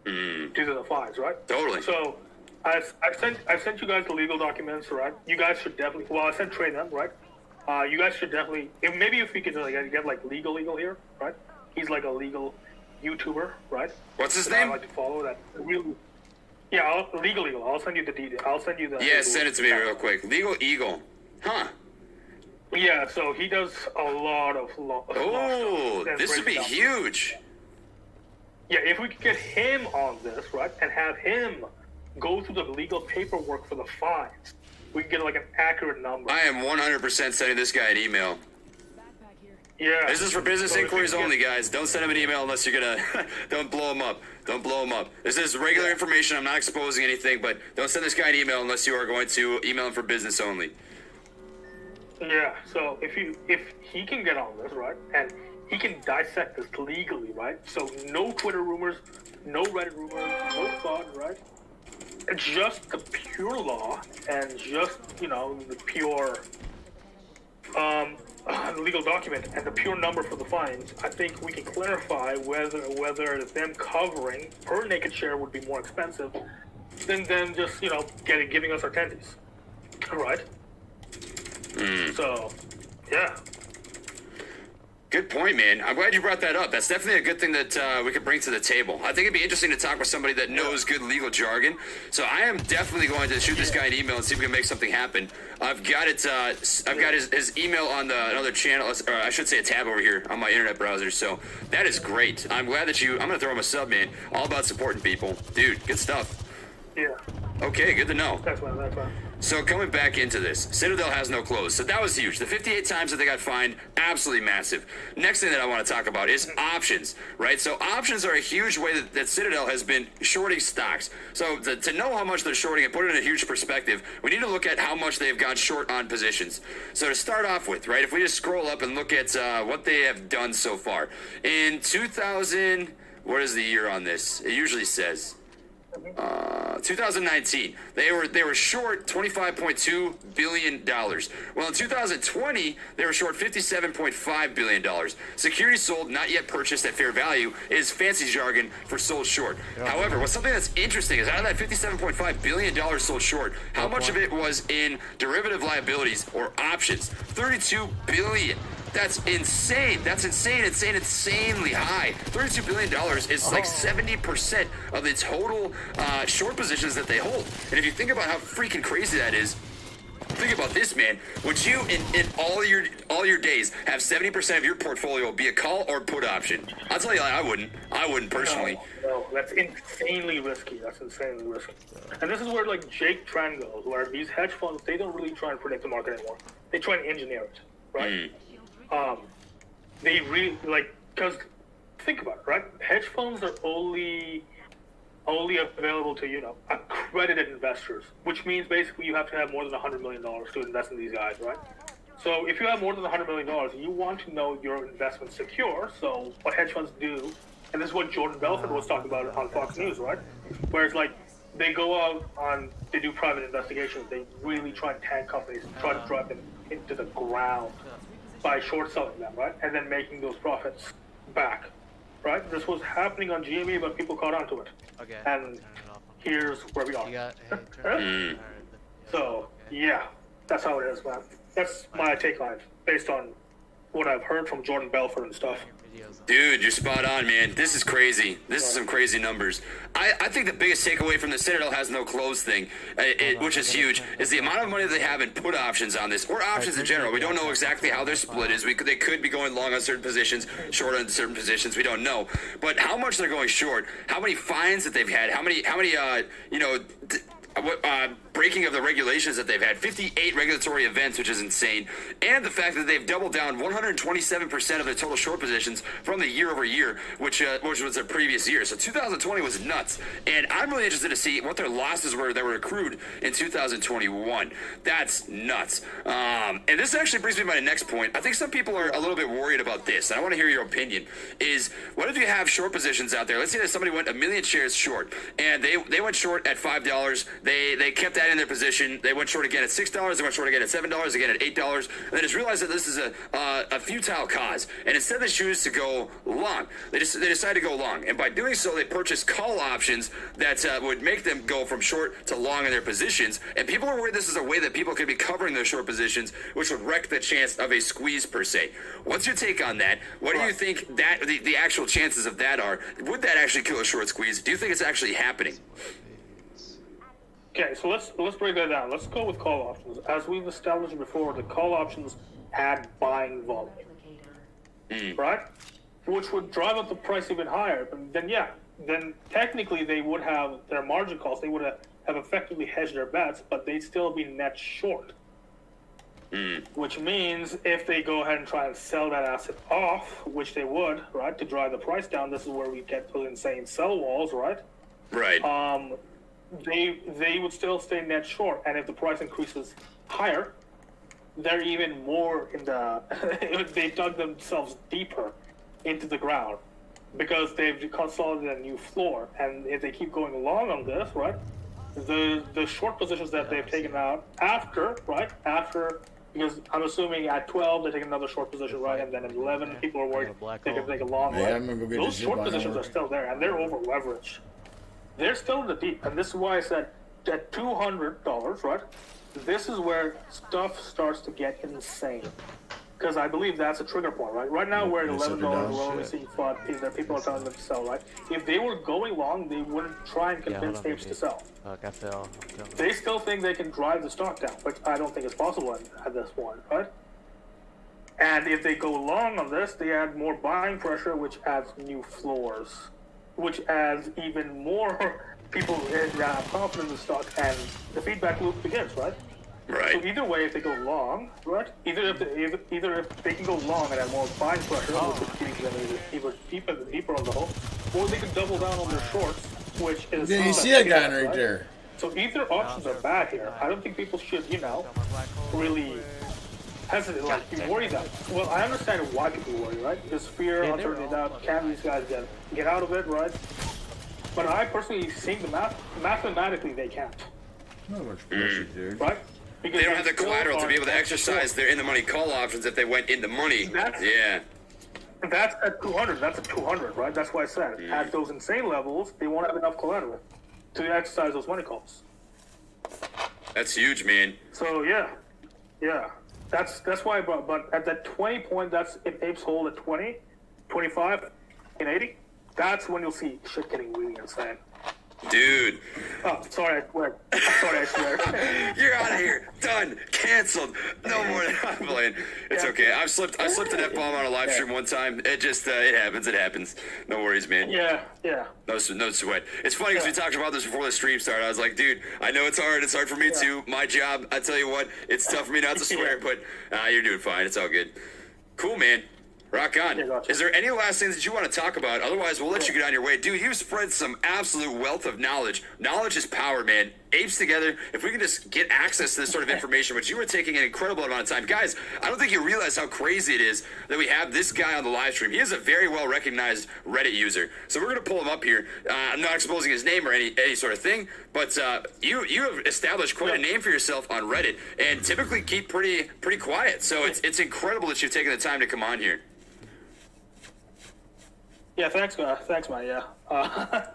Due to the fines, right? Totally. So, I've sent you guys the legal documents, right? You guys should definitely. Well, I sent Trey them, right? You guys should definitely. If we could get like legal here, right? He's like a legal YouTuber, right? What's his name? I like to follow that. Really. Yeah, legal. I'll send you the details. I'll send you the. Yeah, send it to me real quick. Legal Eagle, huh? Yeah, so he does a lot of. Oh, this would be huge. Yeah, if we could get him on this, right, and have him go through the legal paperwork for the fines, we can get like an accurate number. I am 100% sending this guy an email. Yeah. This is for business inquiries only, guys. Don't send him an email unless you're gonna. Don't blow him up. Don't blow him up. This is regular information. I'm not exposing anything, but don't send this guy an email unless you are going to email him for business only. Yeah. So if he can get on this, right, and he can dissect this legally, right? So no Twitter rumors, no Reddit rumors, no thought, right? It's just the pure law and just, the pure legal document and the pure number for the fines. I think we can clarify whether them covering per naked share would be more expensive than just, giving us our tendies, right? So, yeah. Good point, man. I'm glad you brought that up. That's definitely a good thing that we could bring to the table. I think it'd be interesting to talk with somebody that knows good legal jargon. So I am definitely going to shoot this guy an email and see if we can make something happen. I've got it. I've got his email on another channel, or I should say a tab over here on my internet browser. So that is great. I'm glad that I'm gonna throw him a sub, man. All about supporting people, dude. Good stuff. Yeah. Okay, good to know. That's fine. So coming back into this, Citadel has no clothes. So that was huge. The 58 times that they got fined, absolutely massive. Next thing that I want to talk about is options, right? So options are a huge way that Citadel has been shorting stocks. So to know how much they're shorting and put it in a huge perspective, we need to look at how much they've gone short on positions. So to start off with, right, if we just scroll up and look at what they have done so far. In 2000, what is the year on this? It usually says 2019, they were short $25.2 billion. Well, in 2020, they were short $57.5 billion. Security sold, not yet purchased at fair value, is fancy jargon for sold short. However, what's something that's interesting is out of that $57.5 billion sold short, how much of it was in derivative liabilities or options? $32 billion. That's insane. That's insanely high. $32 billion is like 70% of the total short positions that they hold. And if you think about how freaking crazy that is, think about this, man. Would you, in all your days, have 70% of your portfolio be a call or put option? I'll tell you, I wouldn't personally. No, that's insanely risky. And this is where like Jake Tran goes, where these hedge funds, they don't really try and predict the market anymore. They try and engineer it, right? They really because think about it, right? Hedge funds are only available to accredited investors, which means basically you have to have more than $100 million to invest in these guys, right? So if you have more than $100 million, you want to know your investment's secure. So what hedge funds do, and this is what Jordan Belfort was talking about on Fox News, right? Whereas they go out they do private investigations. They really try and tag companies, try to drive them into the ground by short selling them, right? And then making those profits back, right? This was happening on GME, but people caught on to it. Okay. And here's where we are. So, yeah, that's how it is, man. That's my take on it, based on what I've heard from Jordan Belfort and stuff. Dude, you're spot on, man. This is crazy. This is some crazy numbers. I think the biggest takeaway from the Citadel has no close thing, which is huge, is the amount of money they have in put options on this, or options in general. We don't know exactly how their split is. They could be going long on certain positions, short on certain positions. We don't know. But how much they're going short, how many fines that they've had, how many breaking of the regulations that they've had, 58 regulatory events, which is insane, and the fact that they've doubled down 127% of their total short positions from the year over year, which was their previous year. So 2020 was nuts, and I'm really interested to see what their losses were that were accrued in 2021. That's nuts. And this actually brings me to my next point. I think some people are a little bit worried about this, and I want to hear your opinion. Is what if you have short positions out there? Let's say that somebody went 1 million shares short, and they went short at $5. They kept that in their position. They went short again at $6. They went short again at $7. Again at $8. And they just realized that this is a futile cause. And instead they choose to go long. They decide to go long. And by doing so, they purchase call options that would make them go from short to long in their positions. And people are worried this is a way that people could be covering their short positions, which would wreck the chance of a squeeze per se. What's your take on that? What do you think that the actual chances of that are? Would that actually kill a short squeeze? Do you think it's actually happening? Okay, so let's break that down. Let's go with call options. As we've established before, the call options add buying volume, right? Which would drive up the price even higher. But then technically they would have their margin calls. They would have effectively hedged their bets, but they'd still be net short. Which means if they go ahead and try and sell that asset off, which they would, right, to drive the price down, this is where we get those insane sell walls, right? Right. They would still stay net short, and if the price increases higher, they're even more in the they dug themselves deeper into the ground because they've consolidated a new floor. And if they keep going long on this, right, the short positions that they've taken out after, because I'm assuming at 12 they take another short position, right, and then at 11 people are worried they can take a long one. Those short positions are still there, and they're over leveraged. They're still in the deep, and this is why I said at $200, right? This is where stuff starts to get insane, because I believe that's a trigger point, right? Right now we're at $11. We're only seeing FUD that people are telling them to sell, right? If they were going long, they wouldn't try and convince apes to sell. Fuck, I fell. They still think they can drive the stock down, which I don't think is possible at this point, right? And if they go long on this, they add more buying pressure, which adds new floors, which adds even more people have confidence in the stock, and the feedback loop begins, right? Right. So either way, if they go long, right? Either if they can go long and have more buying pressure, which would keep them even deeper on the hole, or they can double down on their shorts, which is. Yeah, you see that guy right there. So either options are bad here. I don't think people should, really hesitate, like, be worried that. Well, I understand why people worry, right? Because fear, uncertainty, doubt. Can these guys get out of it, right? But I personally think mathematically they can't. Not much pressure, dude. Right? Because they don't have the collateral to be able to exercise their in-the-money call options if they went in the money. Yeah. That's at 200. That's at 200, right? That's why I said at those insane levels, they won't have enough collateral to exercise those money calls. That's huge, man. So yeah. That's why. But at that 20 point, that's if apes hold at 20, 25, and 80. That's when you'll see shit getting really insane. Dude. Oh, sorry, I swear. You're out of here. Done. Canceled. No more. I'm playing. It's okay. I slipped an F-bomb on a live stream one time. It just, it happens. It happens. No worries, man. Yeah. No sweat. It's funny because we talked about this before the stream started. I was like, dude, I know it's hard. It's hard for me too. My job, I tell you what, it's tough for me not to swear, but you're doing fine. It's all good. Cool, man. Rock on. Is there any last things that you want to talk about? Otherwise, we'll let you get on your way. Dude, you've spread some absolute wealth of knowledge. Knowledge is power, man. Apes together, if we can just get access to this sort of information, which you were taking an incredible amount of time. Guys, I don't think you realize how crazy it is that we have this guy on the live stream. He is a very well-recognized Reddit user. So we're going to pull him up here. I'm not exposing his name or any sort of thing, but you have established quite a name for yourself on Reddit and typically keep pretty quiet. So it's incredible that you've taken the time to come on here. Yeah, thanks, man. Yeah, I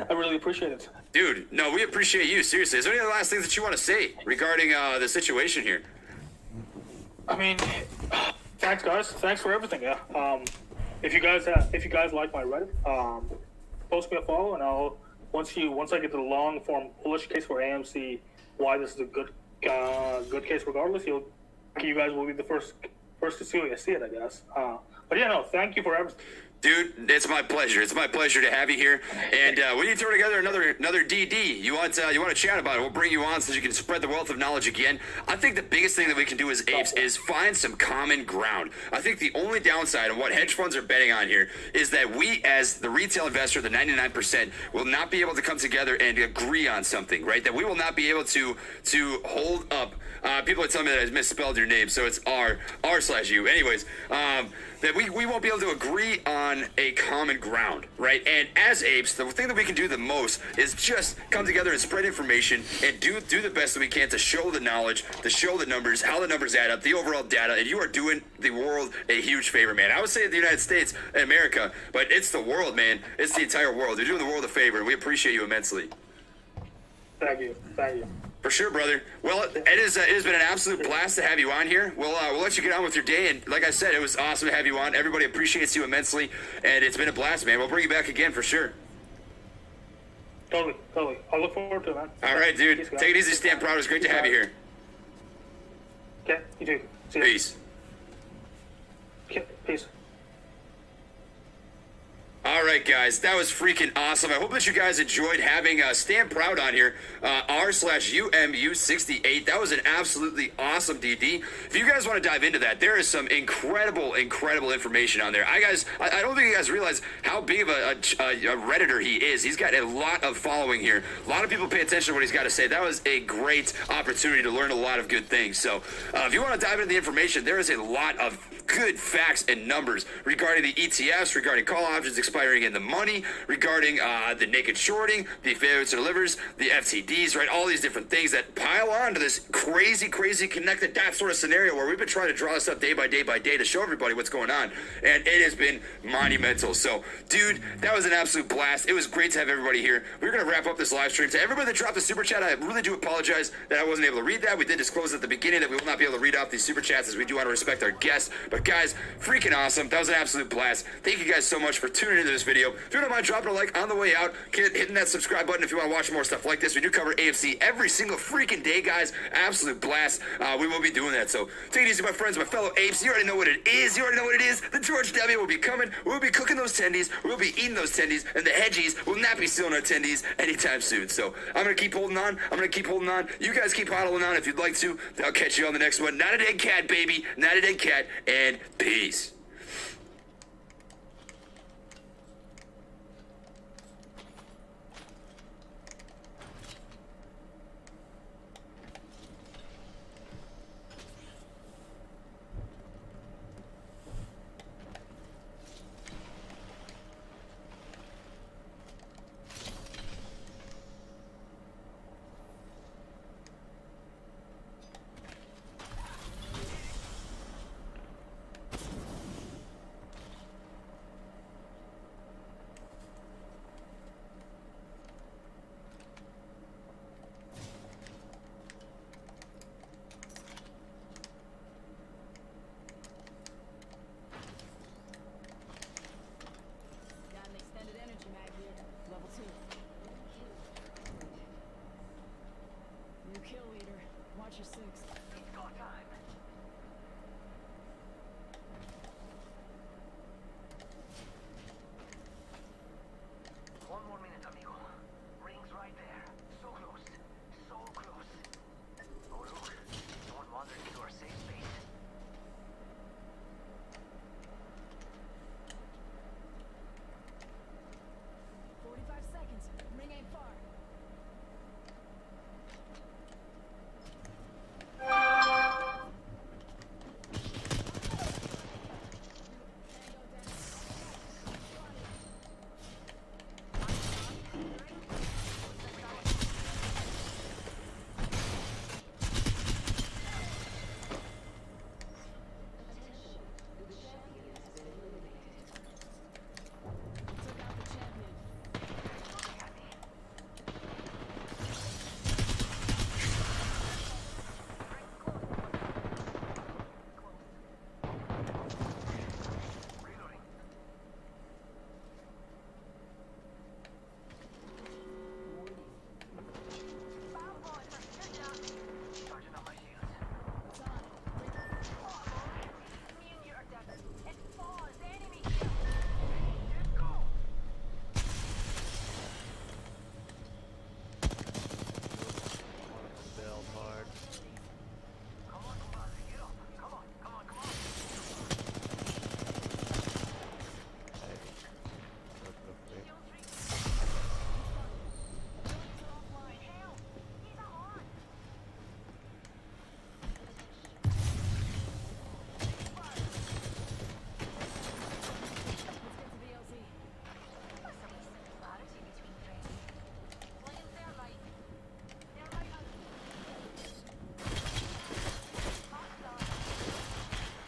really appreciate it. Dude, no, we appreciate you. Seriously, is there any last things that you want to say regarding the situation here? I mean, thanks, guys. Thanks for everything. Yeah. If you guys like my Reddit, post me a follow, and I'll once I get the long form bullish case for AMC, why this is a good case regardless. You guys will be the first to see it, I guess. But yeah, no, thank you for everything. Dude, it's my pleasure. It's my pleasure to have you here. And we need to throw together another DD. You want to chat about it? We'll bring you on so you can spread the wealth of knowledge again. I think the biggest thing that we can do as apes is find some common ground. I think the only downside of what hedge funds are betting on here is that we, as the retail investor, the 99%, will not be able to come together and agree on something, right? That we will not be able to hold up. People are telling me that I misspelled your name, so it's R/U. Anyways, that we won't be able to agree on a common ground, right? And as apes, the thing that we can do the most is just come together and spread information and do the best that we can to show the knowledge, to show the numbers, how the numbers add up, the overall data, and you are doing the world a huge favor, man. I would say the United States and America, but it's the world, man. It's the entire world. You're doing the world a favor, and we appreciate you immensely. Thank you. For sure, brother. Well, it has been an absolute blast to have you on here. We'll let you get on with your day, and like I said, it was awesome to have you on. Everybody appreciates you immensely, and it's been a blast, man. We'll bring you back again for sure. Totally. I'll look forward to it, man. All right, dude. Take it easy, Stan Proud. It was great to have you here. Okay, you too. See you. Peace. Okay, peace. All right, guys, that was freaking awesome. I hope that you guys enjoyed having Stan Proud on here, R/UMU68. That was an absolutely awesome DD. If you guys want to dive into that, there is some incredible information on there. I don't think you guys realize how big of a Redditor he is. He's got a lot of following here. A lot of people pay attention to what he's got to say. That was a great opportunity to learn a lot of good things. So if you want to dive into the information, there is a lot of good facts and numbers regarding the ETFs, regarding call options expiring bring in the money regarding the naked shorting, the failures to delivers, the FTDs, right? All these different things that pile on to this crazy connected dot sort of scenario where we've been trying to draw this up day by day to show everybody what's going on. And it has been monumental. So, dude, that was an absolute blast. It was great to have everybody here. We're going to wrap up this live stream. To everybody that dropped the super chat, I really do apologize that I wasn't able to read that. We did disclose at the beginning that we will not be able to read off these super chats as we do want to respect our guests. But guys, freaking awesome. That was an absolute blast. Thank you guys so much for tuning into this video. If you don't mind dropping a like on the way out, hitting that subscribe button if you want to watch more stuff like this. We do cover AFC every single freaking day, guys. Absolute blast. We will be doing that. So take it easy, my friends, my fellow apes. You already know what it is. You already know what it is. The George W will be coming. We'll be cooking those tendies. We'll be eating those tendies. And the hedgies will not be stealing our tendies anytime soon. So I'm going to keep holding on. You guys keep hodling on if you'd like to. I'll catch you on the next one. Not a dead cat, baby. Not a dead cat. And peace.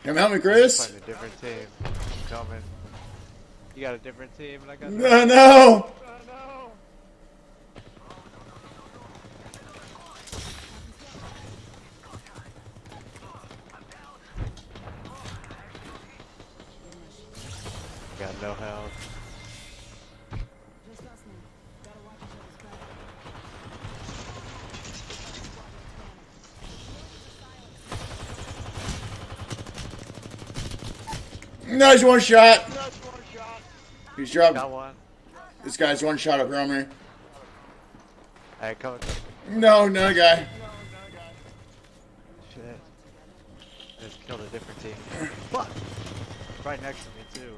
Come help me, Chris. Find a different team. I'm coming. You got a different team, and I got. No. Got no health. Nice one shot. He's dropped. Got one. This guy's one shot up here on me. Alright, come. No, no guy. Shit. I just killed a different team. Fuck! Right next to me, too.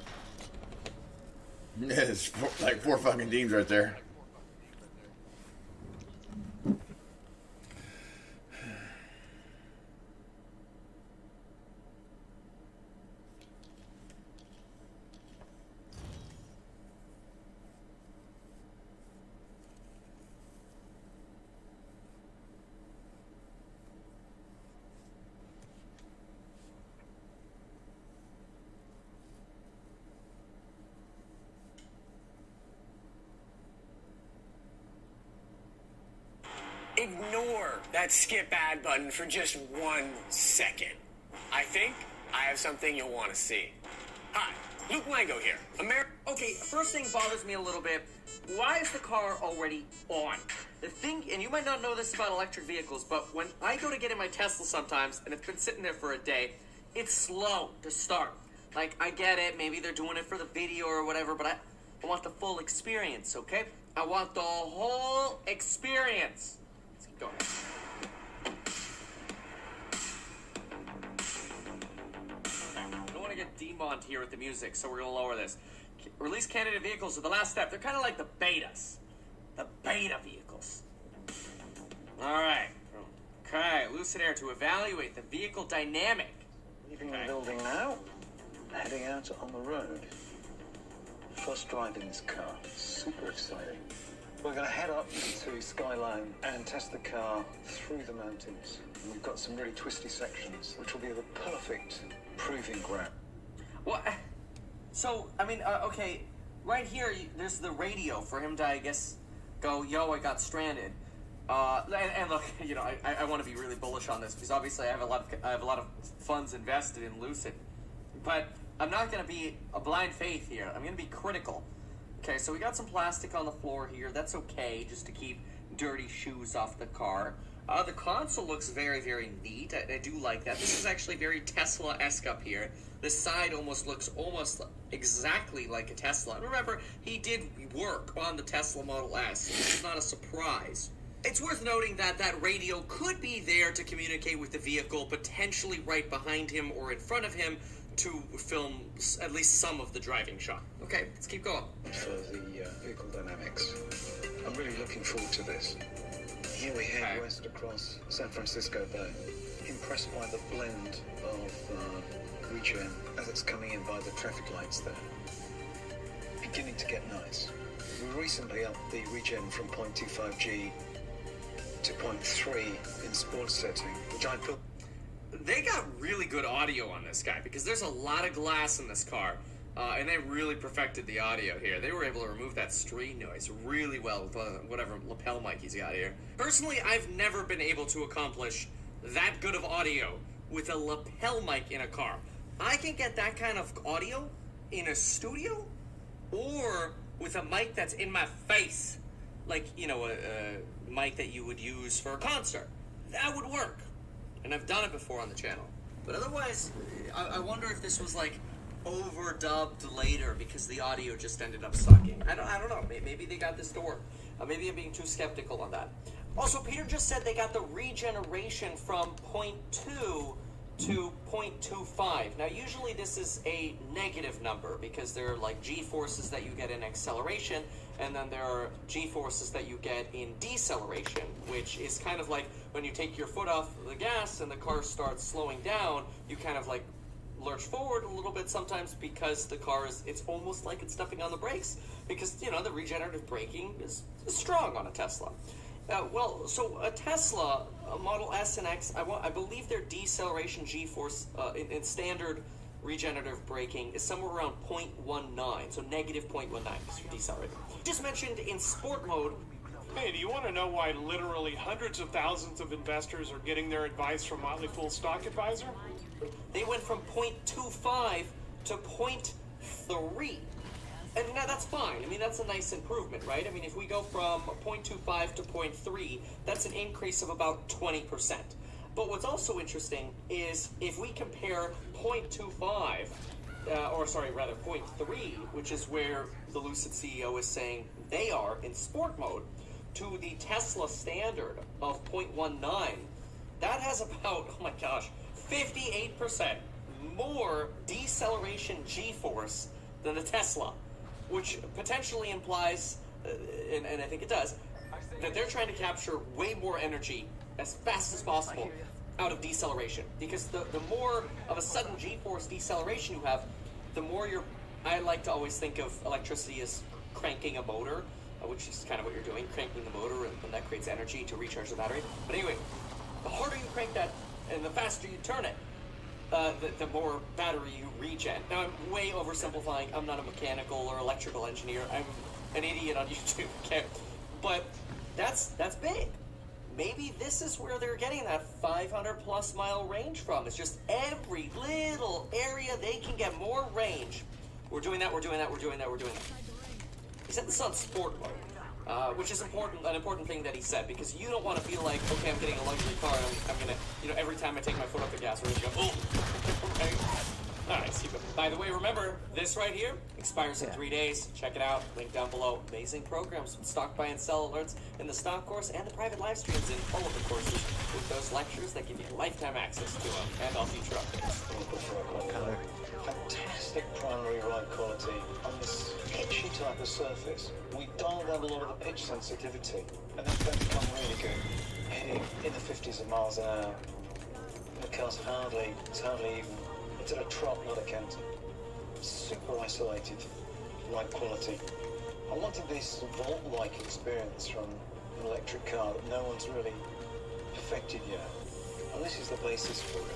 Yeah, it's like four fucking teams right there. ignore that skip ad button for just 1 second. I think I have something you'll want to see. Hi, Luke Lango here. Okay, first thing bothers me a little bit. Why is the car already on? The thing, and you might not know this about electric vehicles, but when I go to get in my Tesla sometimes, and it's been sitting there for a day, it's slow to start. Like, I get it, maybe they're doing it for the video or whatever, but I want the full experience, okay? I want the whole experience. Let's keep going. I don't want to get demonned here with the music, so we're going to lower this. Release candidate vehicles are the last step. They're kind of like the betas. The beta vehicles. Alright. Okay, Lucid Air to evaluate the vehicle dynamic. Leaving the building now, heading out on the road. First driving this car, super exciting. We're going to head up to Skyline and test the car through the mountains. And we've got some really twisty sections, which will be the perfect proving ground. What? So, I mean, okay, right here, there's the radio for him to, I guess, go, yo, I got stranded. And look, you know, I want to be really bullish on this because obviously I have a lot of funds invested in Lucid, but I'm not going to be a blind faith here. I'm going to be critical. Okay, so we got some plastic on the floor here. That's okay, just to keep dirty shoes off the car. The console looks very, very neat. I do like that. This is actually very Tesla-esque up here. The side looks almost exactly like a Tesla. And remember, he did work on the Tesla Model S, so it's not a surprise. It's worth noting that that radio could be there to communicate with the vehicle, potentially right behind him or in front of him, to film at least some of the driving shot. Okay, let's keep going. For the vehicle dynamics. I'm really looking forward to this. Here we head west across San Francisco Bay. Impressed by the blend of regen as it's coming in by the traffic lights there. Beginning to get nice. We recently upped the regen from 0.25G to 0.3 in sports setting, which I put. They got really good audio on this guy because there's a lot of glass in this car, and they really perfected the audio here. They were able to remove that street noise really well with whatever lapel mic he's got here. Personally, I've never been able to accomplish that good of audio with a lapel mic in a car. I can get that kind of audio in a studio or with a mic that's in my face, like, you know, a mic that you would use for a concert. That would work. And I've done it before on the channel. But otherwise, I wonder if this was like overdubbed later because the audio just ended up sucking. I don't know. Maybe they got this to work. Maybe I'm being too skeptical on that. Also, Peter just said they got the regeneration from 0.2 to 0.25. Now, usually this is a negative number because there are like G-forces that you get in acceleration, and then there are G-forces that you get in deceleration, which is kind of like when you take your foot off the gas and the car starts slowing down, you kind of like lurch forward a little bit sometimes because the car it's almost like it's stepping on the brakes because, you know, the regenerative braking is strong on a Tesla. Well, so a Tesla, a Model S and X, I believe their deceleration G-force in standard regenerative braking is somewhere around 0.19, so negative 0.19 for decelerating. Just mentioned in sport mode. Hey, do you want to know why literally hundreds of thousands of investors are getting their advice from Motley Fool Stock Advisor? They went from 0.25 to 0.3. And now that's fine. I mean, that's a nice improvement, right? I mean, if we go from 0.25 to 0.3, that's an increase of about 20%. But what's also interesting is if we compare 0.25, 0.3, which is where the Lucid CEO is saying they are in sport mode, to the Tesla standard of 0.19, that has about, oh my gosh, 58% more deceleration G-force than the Tesla, which potentially implies, and I think it does, that they're trying to capture way more energy as fast as possible out of deceleration. Because the more of a sudden G-force deceleration you have, the more I like to always think of electricity as cranking a motor, which is kind of what you're doing, cranking the motor, and that creates energy to recharge the battery. But anyway, the harder you crank that, and the faster you turn it, the more battery you regen. Now, I'm way oversimplifying. I'm not a mechanical or electrical engineer. I'm an idiot on YouTube, okay? But that's big. maybe this is where they're getting that 500+ mile range from. It's just every little area they can get more range. We're doing that, we're doing that, we're doing that, we're doing that. He said this on sport mode, which is an important thing that he said, because you don't want to feel like, okay, I'm getting a luxury car, and I'm gonna, you know, every time I take my foot off the gas, we're gonna go, oh, okay. Alright, so by the way, remember, this right here expires in 3 days. Check it out, link down below. Amazing programs with stock buy and sell alerts in the stock course and the private live streams in all of the courses with those lectures that give you lifetime access to them and all future updates. Fantastic primary ride quality on this pitchy type of surface. We dialed out a lot of the pitch sensitivity, and it's going to become really good. Hitting in the 50s of miles an hour. The car's hardly even. It's at a trot, not a canter. Super isolated ride quality. I wanted this vault-like experience from an electric car that no one's really perfected yet. And this is the basis for it.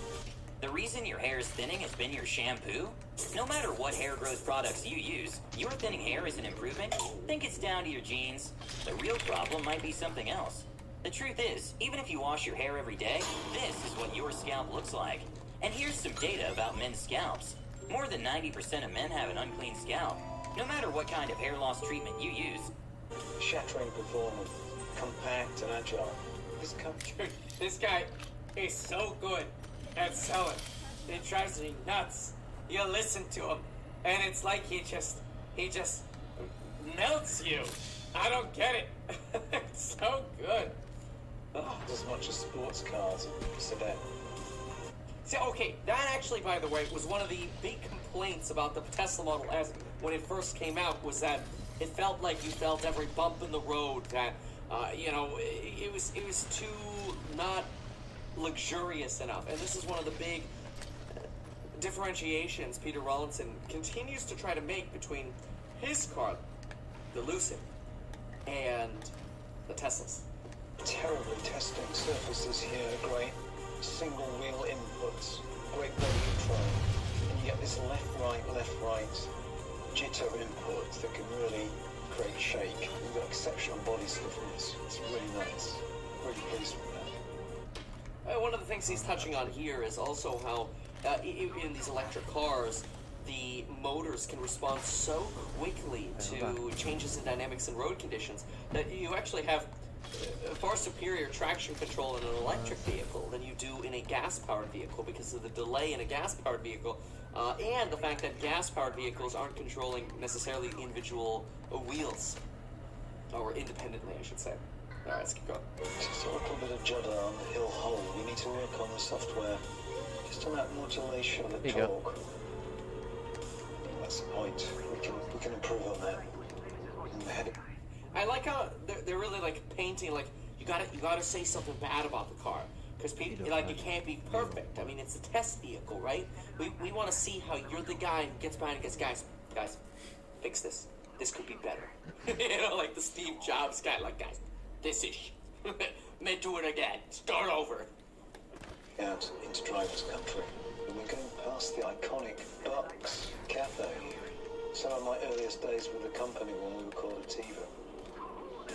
The reason your hair is thinning has been your shampoo? No matter what hair growth products you use, your thinning hair isn't improving. Think it's down to your genes. The real problem might be something else. The truth is, even if you wash your hair every day, this is what your scalp looks like. And here's some data about men's scalps. More than 90% of men have an unclean scalp, no matter what kind of hair loss treatment you use. Shattering performance, compact and agile. This guy is so good at selling. It drives me nuts. You listen to him, and it's like he just melts you. I don't get it. It's so good. As much as sports cars and sedan. So, okay, that actually, by the way, was one of the big complaints about the Tesla Model S when it first came out, was that it felt like you felt every bump in the road, that, you know, it was too not luxurious enough. And this is one of the big differentiations Peter Rawlinson continues to try to make between his car, the Lucid, and the Teslas. Terribly testing surfaces here, great single wheel inputs, great body control, and you get this left-right jitter input that can really create shake. We've got exceptional body stiffness. It's really nice. Really pleased with that. One of the things he's touching on here is also how in these electric cars, the motors can respond so quickly to changes in dynamics and road conditions that you actually have far superior traction control in an electric vehicle than you do in a gas-powered vehicle, because of the delay in a gas-powered vehicle and the fact that gas-powered vehicles aren't controlling necessarily individual wheels, or independently, I should say. Alright, let's keep going. Just a little bit of judder on the hill hole. We need to work on the software, just on that modulation of the torque. That's the point. We can improve on that. I like how they're really like painting, like you gotta say something bad about the car, because people like, it can't be perfect. I mean, it's a test vehicle, right? We want to see how you're the guy who gets behind and gets, guys, fix this. This could be better. You know, like the Steve Jobs guy, like, guys, this is may do it again. Start over. Out into driver's country. We're going past the iconic Bucks Cafe. Some of my earliest days with the company when we were called Ativa.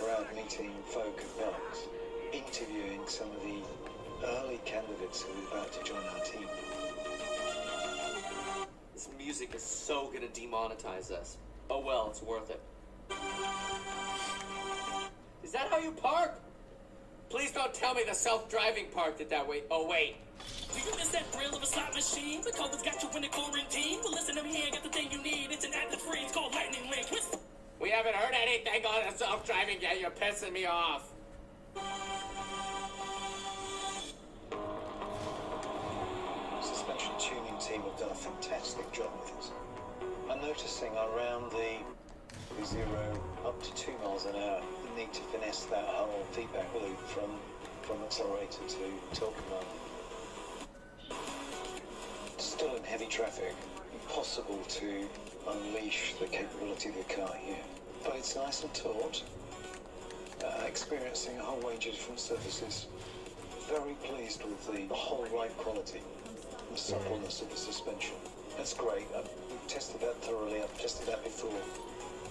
Around meeting folk at Bucks, interviewing some of the early candidates who were about to join our team. This music is so gonna demonetize us. Oh well, it's worth it. Is that how you park? Please don't tell me the self-driving parked it that way. Oh wait. Do you miss that thrill of a slot machine? The colors got you in the quarantine. Well, listen to me here, got the thing you need. It's an app that's free. It's called Lightning Link. We haven't heard anything on the self-driving yet. You're pissing me off. Suspension tuning team have done a fantastic job with this. I'm noticing around the 0 up to 2 miles an hour, you need to finesse that whole feedback loop from accelerator to torque command. Still in heavy traffic, impossible to unleash the capability of the car here. But it's nice and taut, experiencing a whole range of different surfaces. Very pleased with the whole ride quality and suppleness of the suspension. That's great. We've tested that thoroughly. I've tested that before.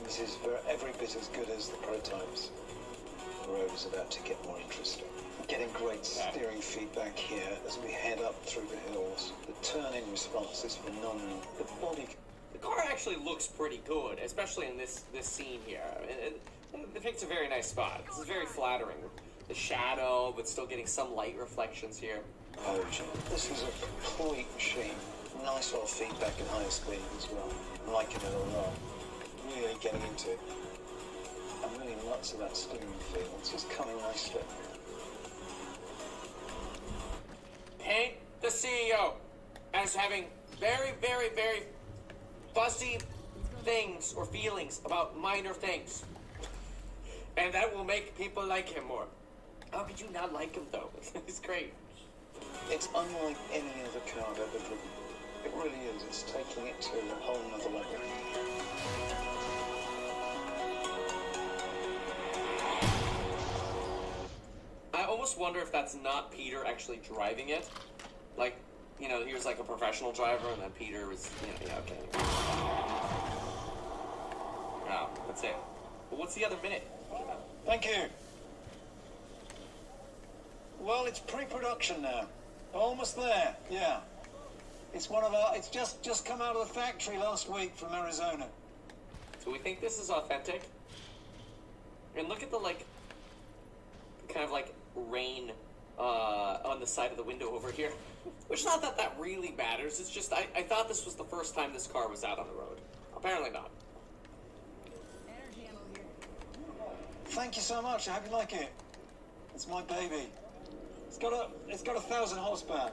This is every bit as good as the prototypes. road is about to get more interesting. We're getting great steering feedback here as we head up through the hills. The turn-in response is phenomenal. The body... The car actually looks pretty good, especially in this scene here. It picks a very nice spot. This is very flattering. The shadow, but still getting some light reflections here. Oh, this is a complete machine. Nice little feedback at higher speed as well. I'm liking it a lot. Really getting into it. I'm really nuts of that steering feel. It's just coming nicely. Paint the CEO as having very, very, very fuzzy things or feelings about minor things. And that will make people like him more. How could you not like him, though? He's great. It's unlike any other car I've ever driven. It really is. It's taking it to a whole nother level. I almost wonder if that's not Peter actually driving it. Like, you know, he was like a professional driver, and then Peter was, yeah, okay. No, that's it. But what's the other minute? Thank you. Well, it's pre-production now. Almost there, yeah. It's it's just come out of the factory last week from Arizona. So we think this is authentic? And look at the, like, kind of like rain on the side of the window over here. Which, not that that really matters. It's just, I thought this was the first time this car was out on the road. Apparently not. Thank you so much. I hope you like it. It's my baby. It's got 1,000 horsepower.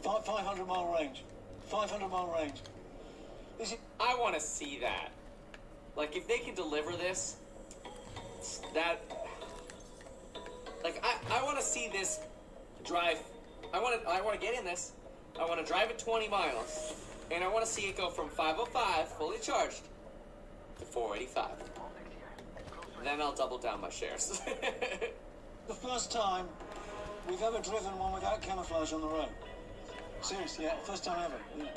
500 mile range. 500 mile range. I want to see that. Like, if they can deliver this, that, like, I want to see this drive. I want to get in this. I want to drive it 20 miles, and I want to see it go from 505 fully charged to 485. Then I'll double down my shares. The first time we've ever driven one without camouflage on the road. Seriously, yeah, first time ever. Yeah.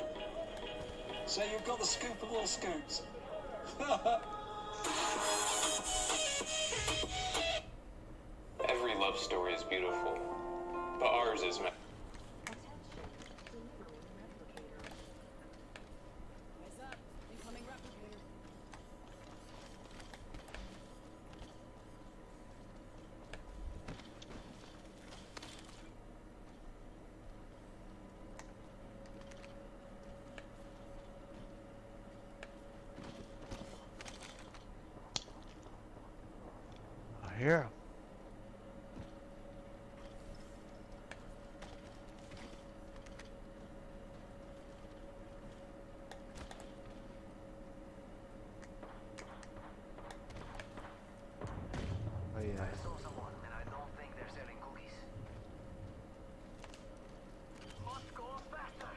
So you've got the scoop of all scoops. Every love story is beautiful, but ours is. Here. Oh yeah. I saw someone, and I don't think they're selling cookies. Must go faster.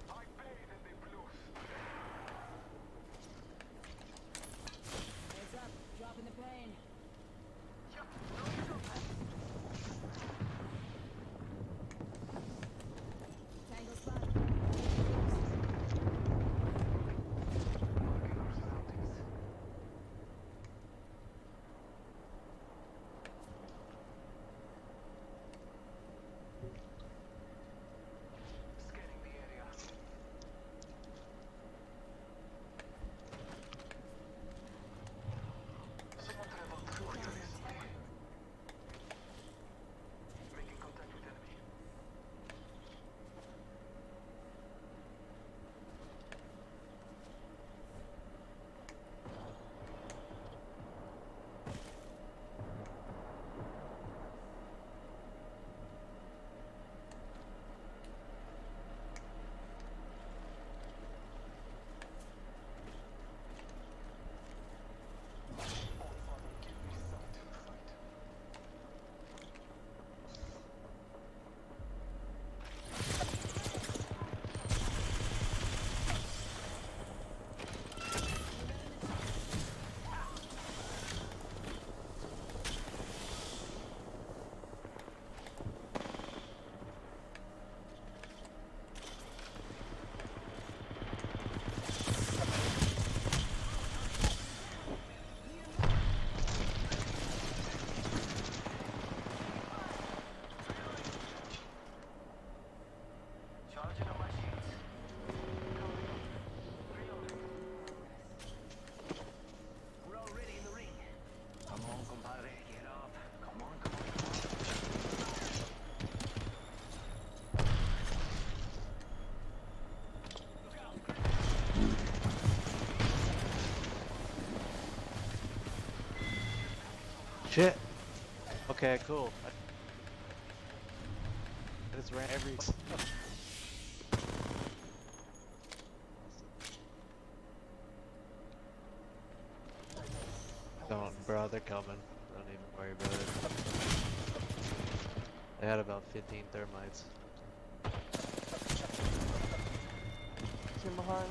I paid in the blues. Heads up, dropping the plane. Shit. Okay, cool. I just ran every. Don't, bro, they're coming. Don't even worry about it. They had about 15 thermites. Team behind.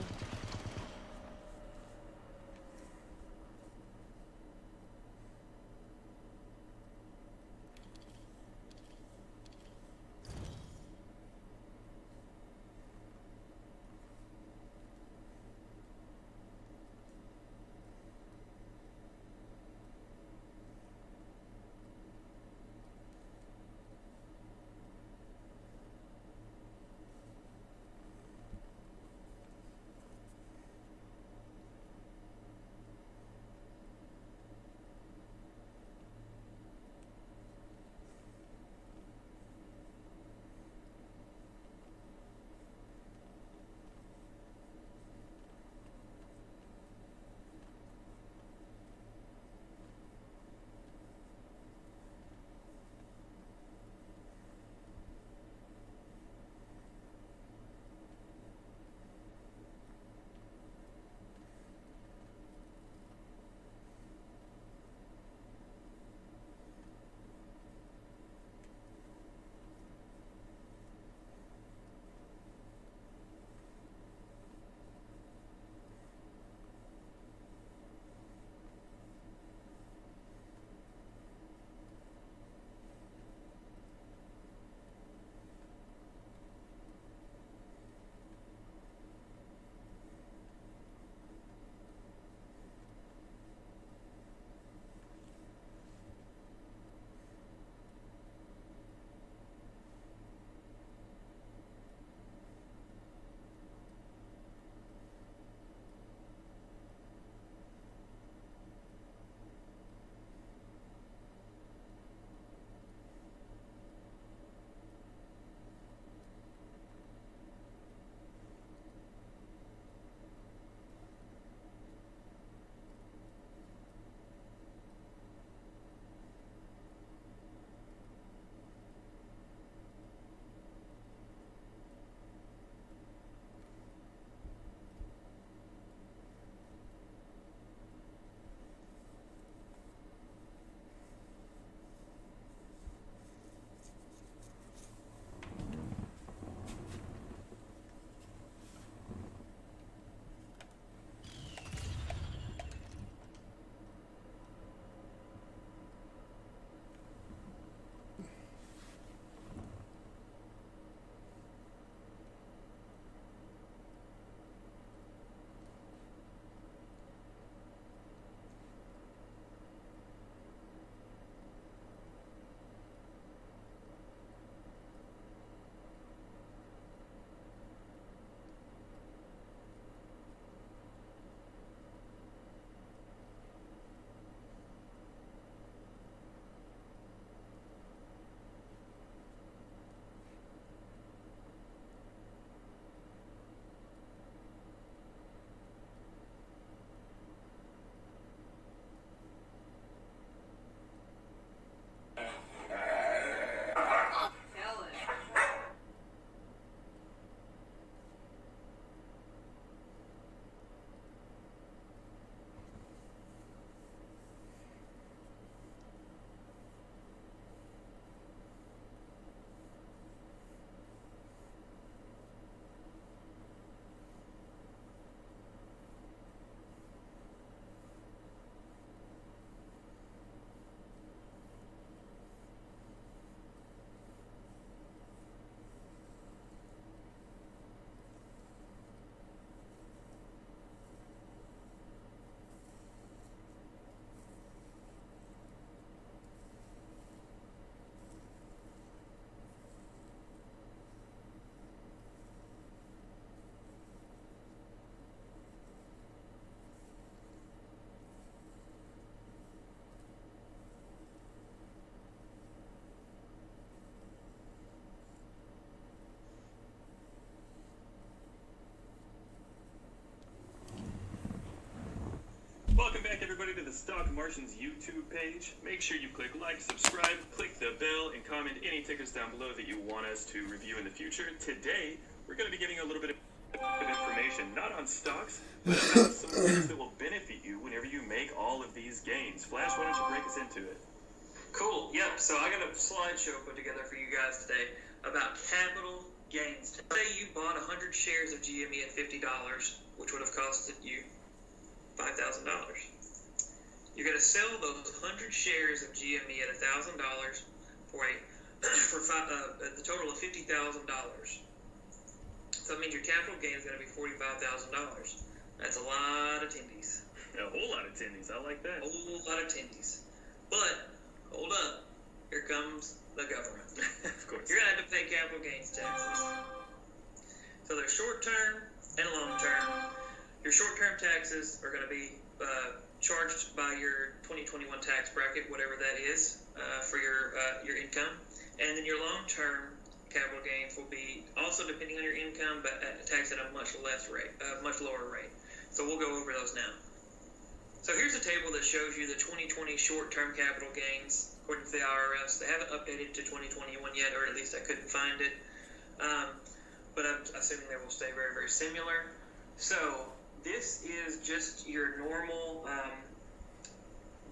connect everybody to the Stock Martians YouTube page. Make sure you click like, subscribe, click the bell, and comment any tickers down below that you want us to review in the future. Today, we're going to be giving a little bit of information, not on stocks, but about some things that will benefit you whenever you make all of these gains. Flash, why don't you break us into it? Cool. Yep. So I got a slideshow put together for you guys today about capital gains. Say you bought 100 shares of GME at $50, which would have costed you $5,000. You're going to sell those 100 shares of GME at $1,000 for the total of $50,000. So that means your capital gain is going to be $45,000. That's a lot of tendies. A whole lot of tendies. I like that. A whole lot of tendies. But hold up, here comes the government. Of course. You're going to have to pay capital gains taxes. So there's short-term and long-term. Your short-term taxes are going to be charged by your 2021 tax bracket, whatever that is, for your income. And then your long-term capital gains will be also depending on your income, but taxed at a much lower rate. So we'll go over those now. So here's a table that shows you the 2020 short-term capital gains according to the IRS. They haven't updated to 2021 yet, or at least I couldn't find it. But I'm assuming they will stay very, very similar. So this is just your normal,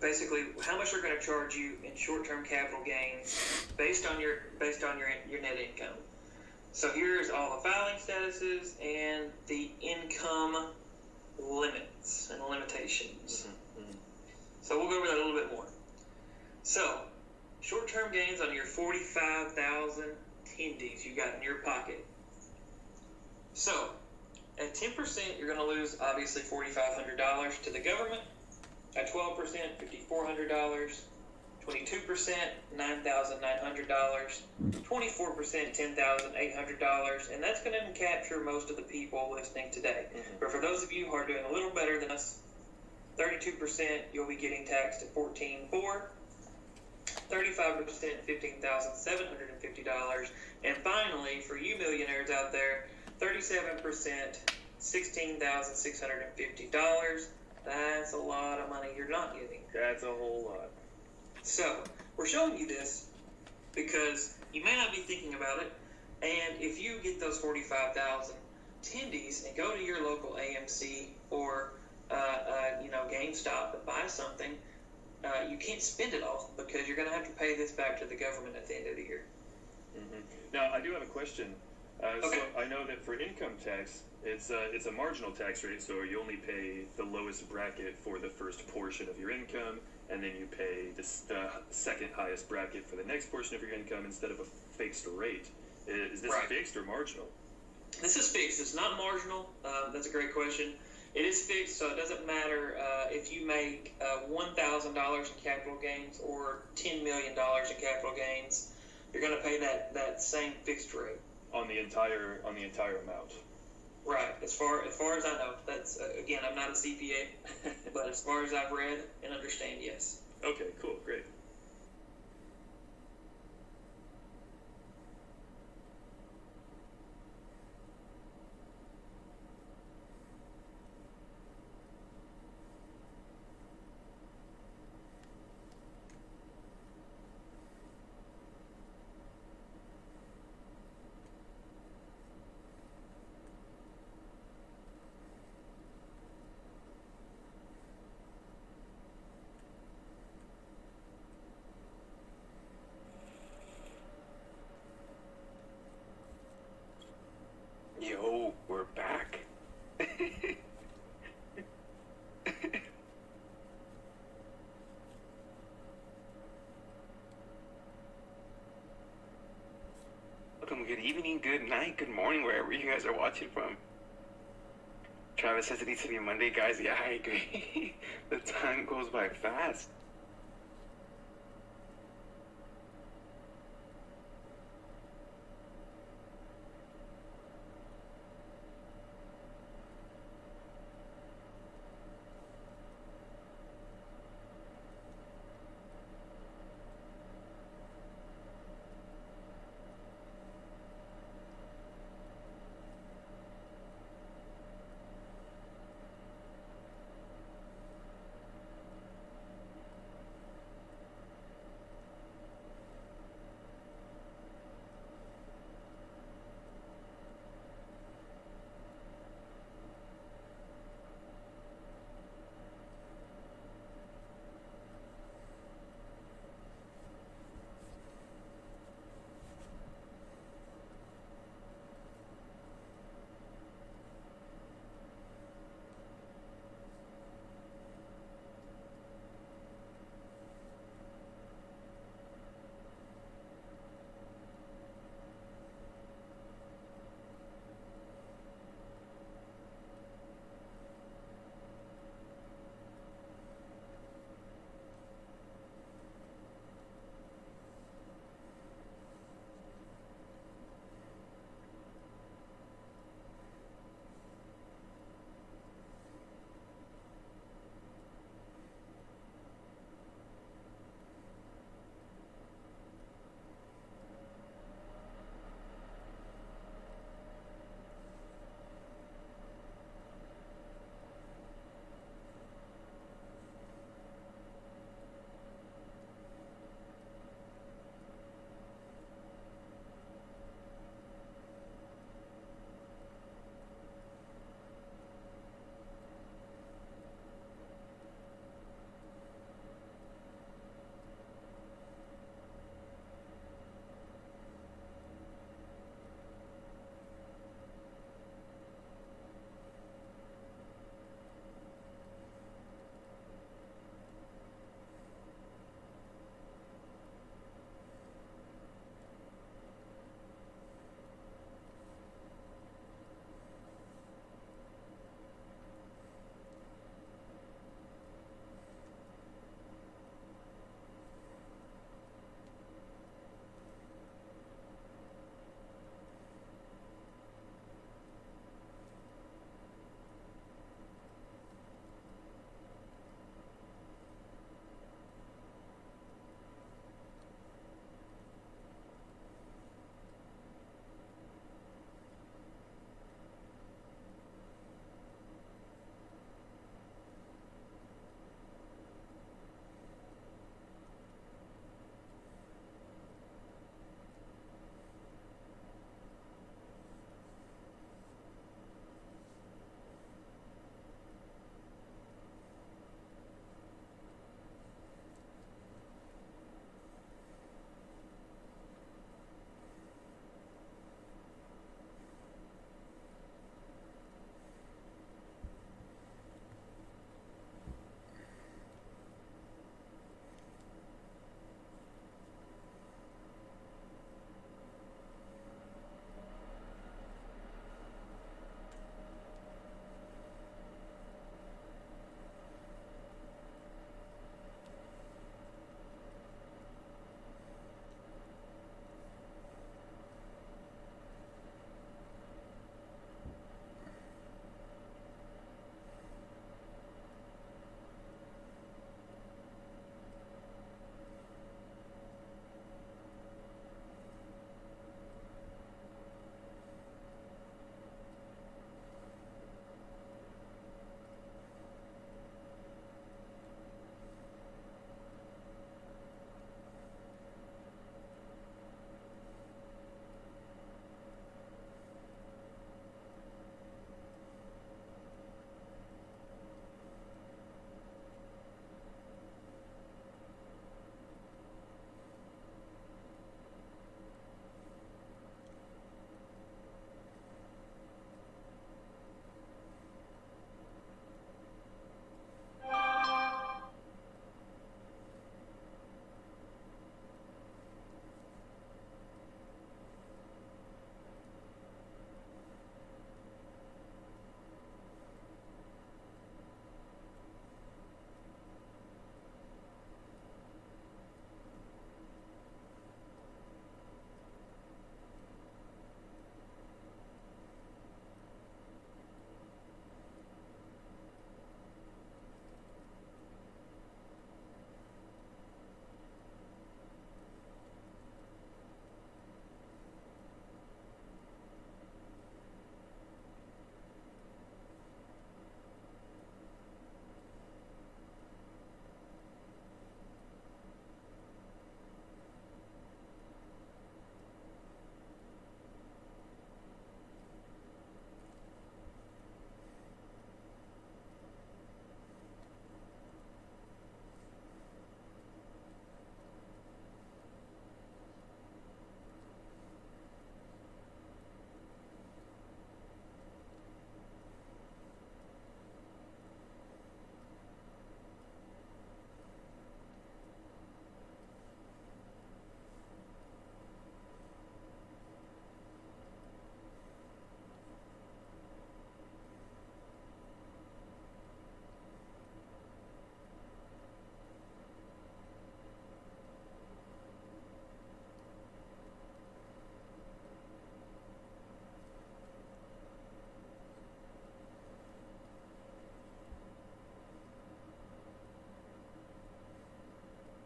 basically how much they're going to charge you in short-term capital gains based on your net income. So here's all the filing statuses and the income limits and limitations. So we'll go over that a little bit more. So short-term gains on your 45,000 tendies you got in your pocket. So at 10%, you're going to lose, obviously, $4,500 to the government. At 12%, $5,400. 22%, $9,900. 24%, $10,800. And that's going to capture most of the people listening today. But for those of you who are doing a little better than us, 32%, you'll be getting taxed at $14,400. 35%, $15,750. And finally, for you millionaires out there, 37%, $16,650. That's a lot of money you're not getting. That's a whole lot. So, we're showing you this because you may not be thinking about it, and if you get those 45,000 tendies and go to your local AMC or GameStop and buy something, you can't spend it all because you're going to have to pay this back to the government at the end of the year. Now, I do have a question. So I know that for income tax, it's a marginal tax rate, so you only pay the lowest bracket for the first portion of your income, and then you pay the second highest bracket for the next portion of your income instead of a fixed rate. Is this fixed or marginal? This is fixed. It's not marginal. That's a great question. It is fixed, so it doesn't matter if you make $1,000 in capital gains or $10 million in capital gains. You're going to pay that same fixed rate on the entire amount. Right. As far as I know, that's again, I'm not a CPA, but as far as I've read and understand, yes. Okay. Cool. Great. Yo, we're back. Welcome, good evening, good night, good morning, wherever you guys are watching from. Travis says it needs to be Monday, guys. Yeah, I agree. The time goes by fast.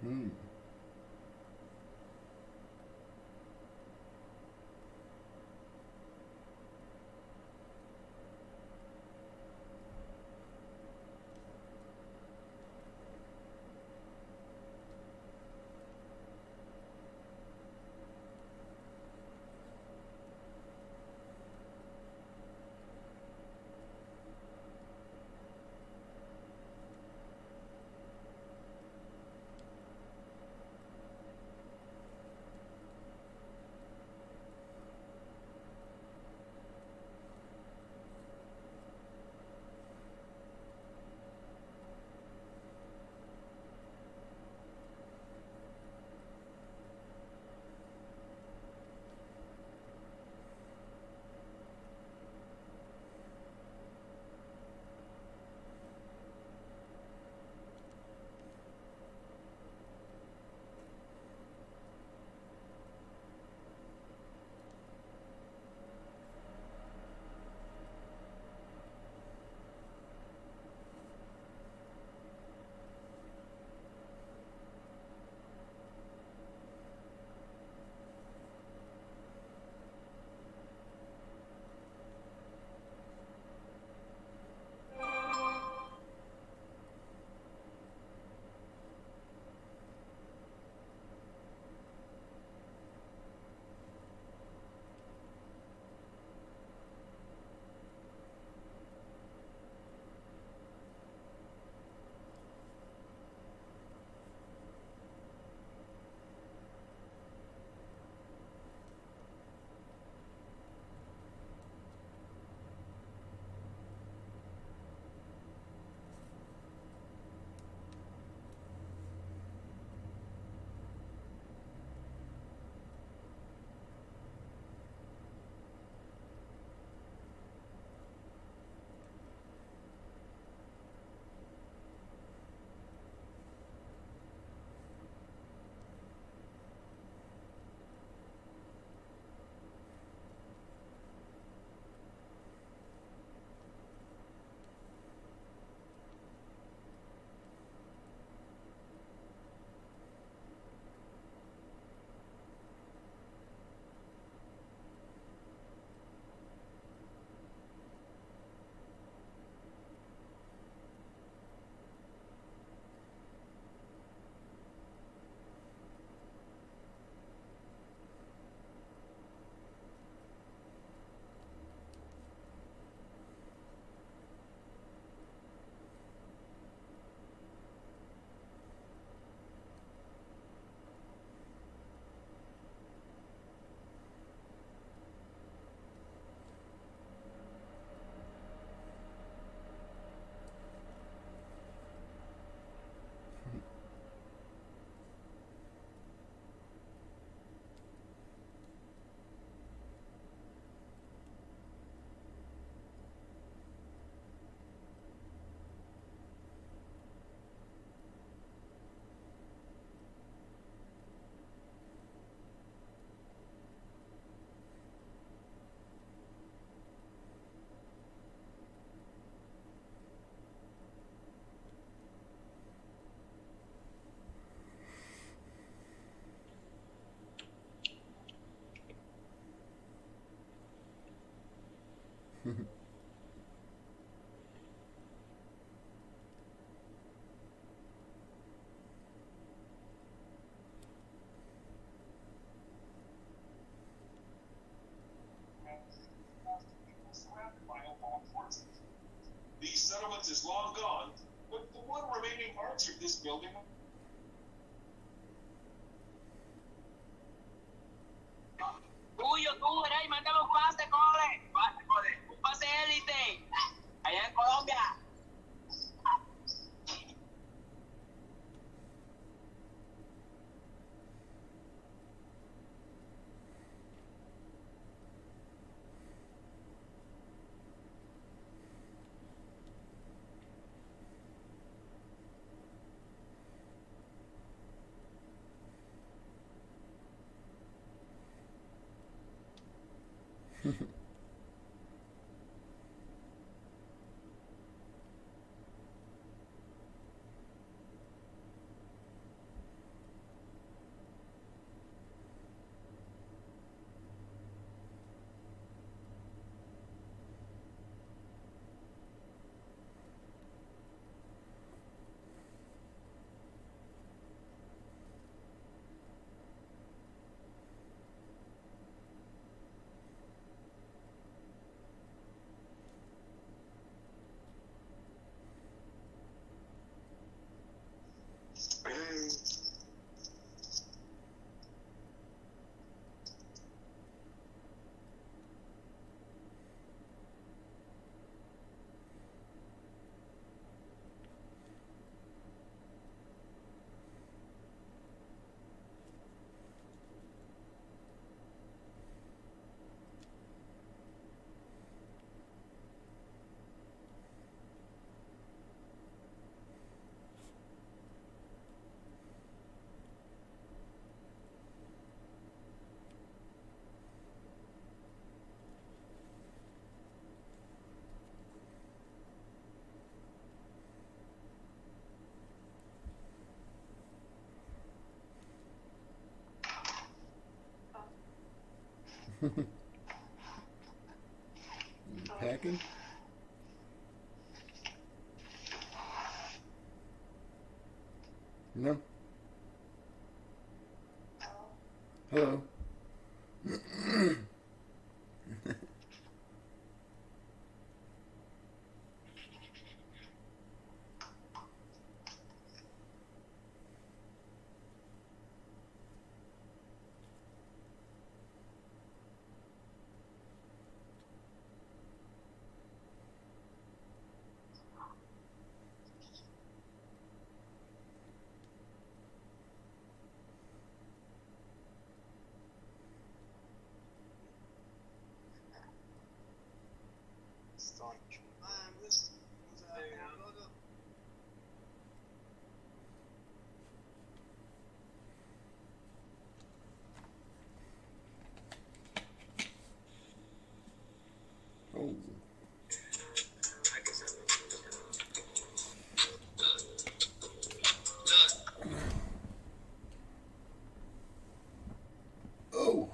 Hmm. These settlements is long gone, but the one remaining parts of this building. Tuyo, tú, eres, mándame un pase, cole. Un pase élite. Allá en Colombia. Packing? No. Hello. Oh. Oh.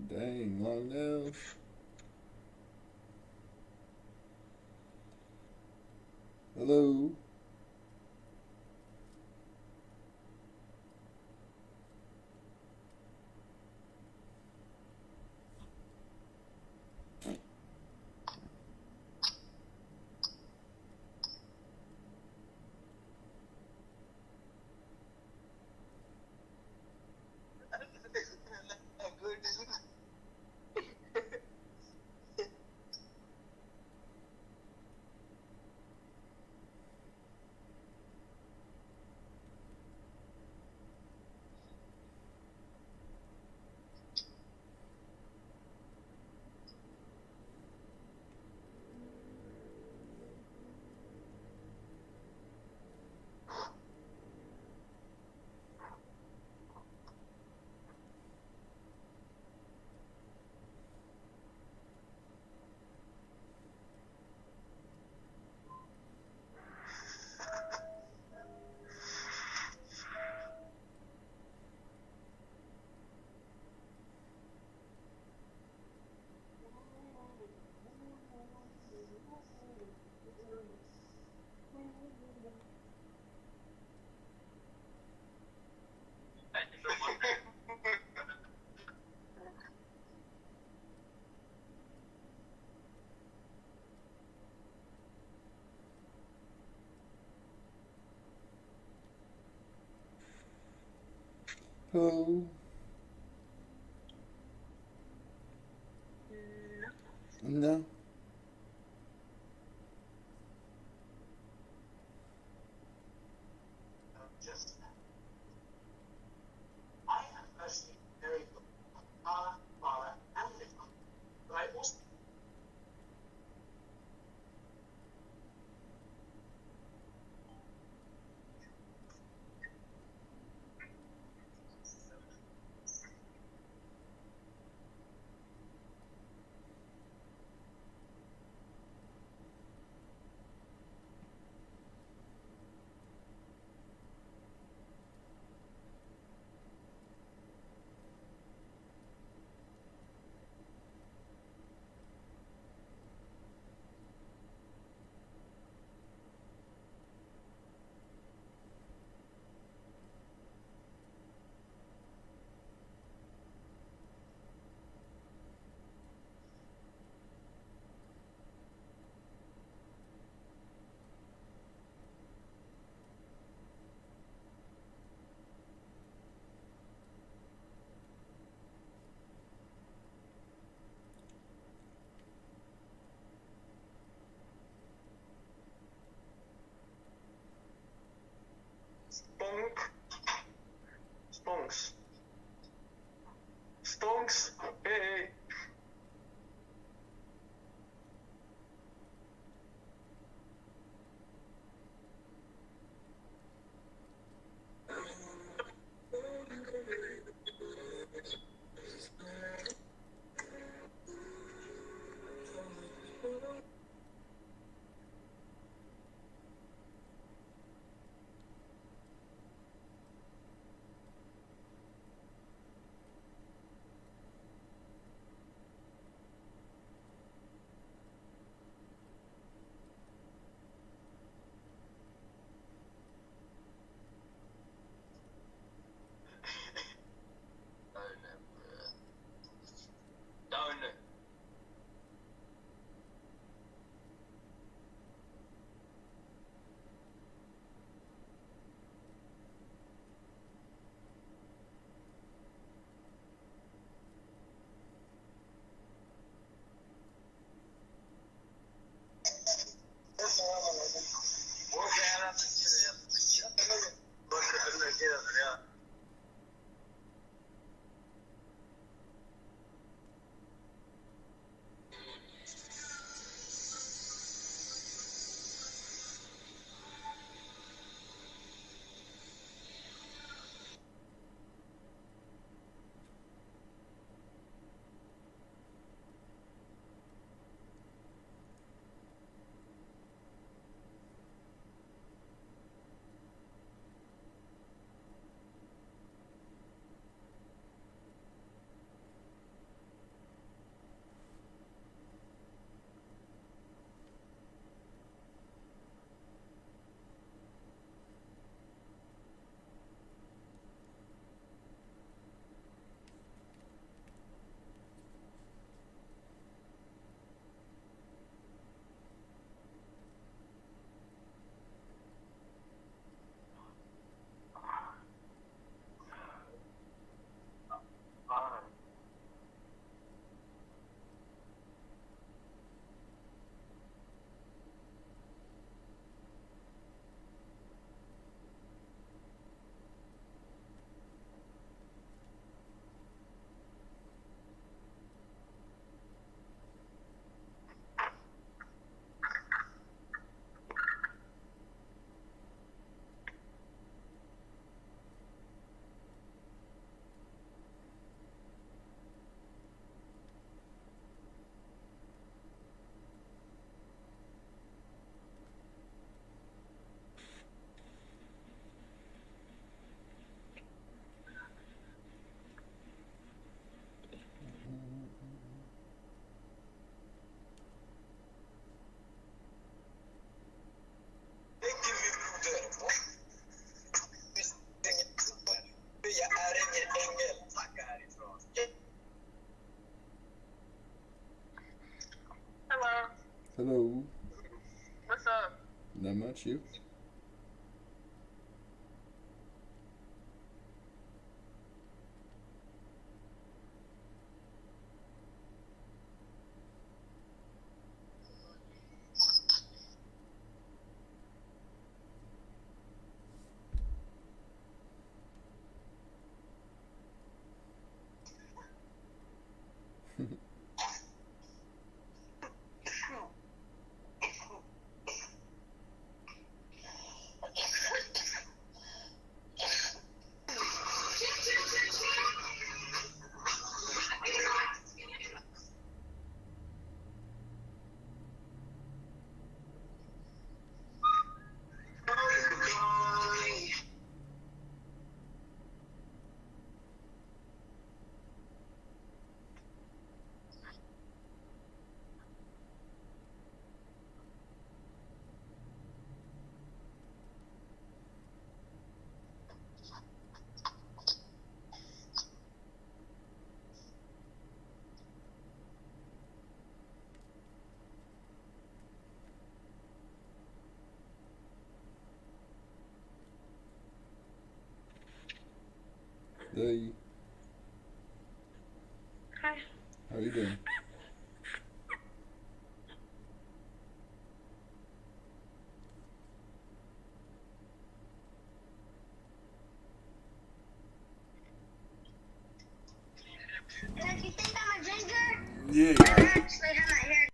Dang, long nails. Hello. Hello. No. Not much, you? Hey. Hi. How you doing? Dad, you think I'm a ginger? Yeah. I actually have my hair.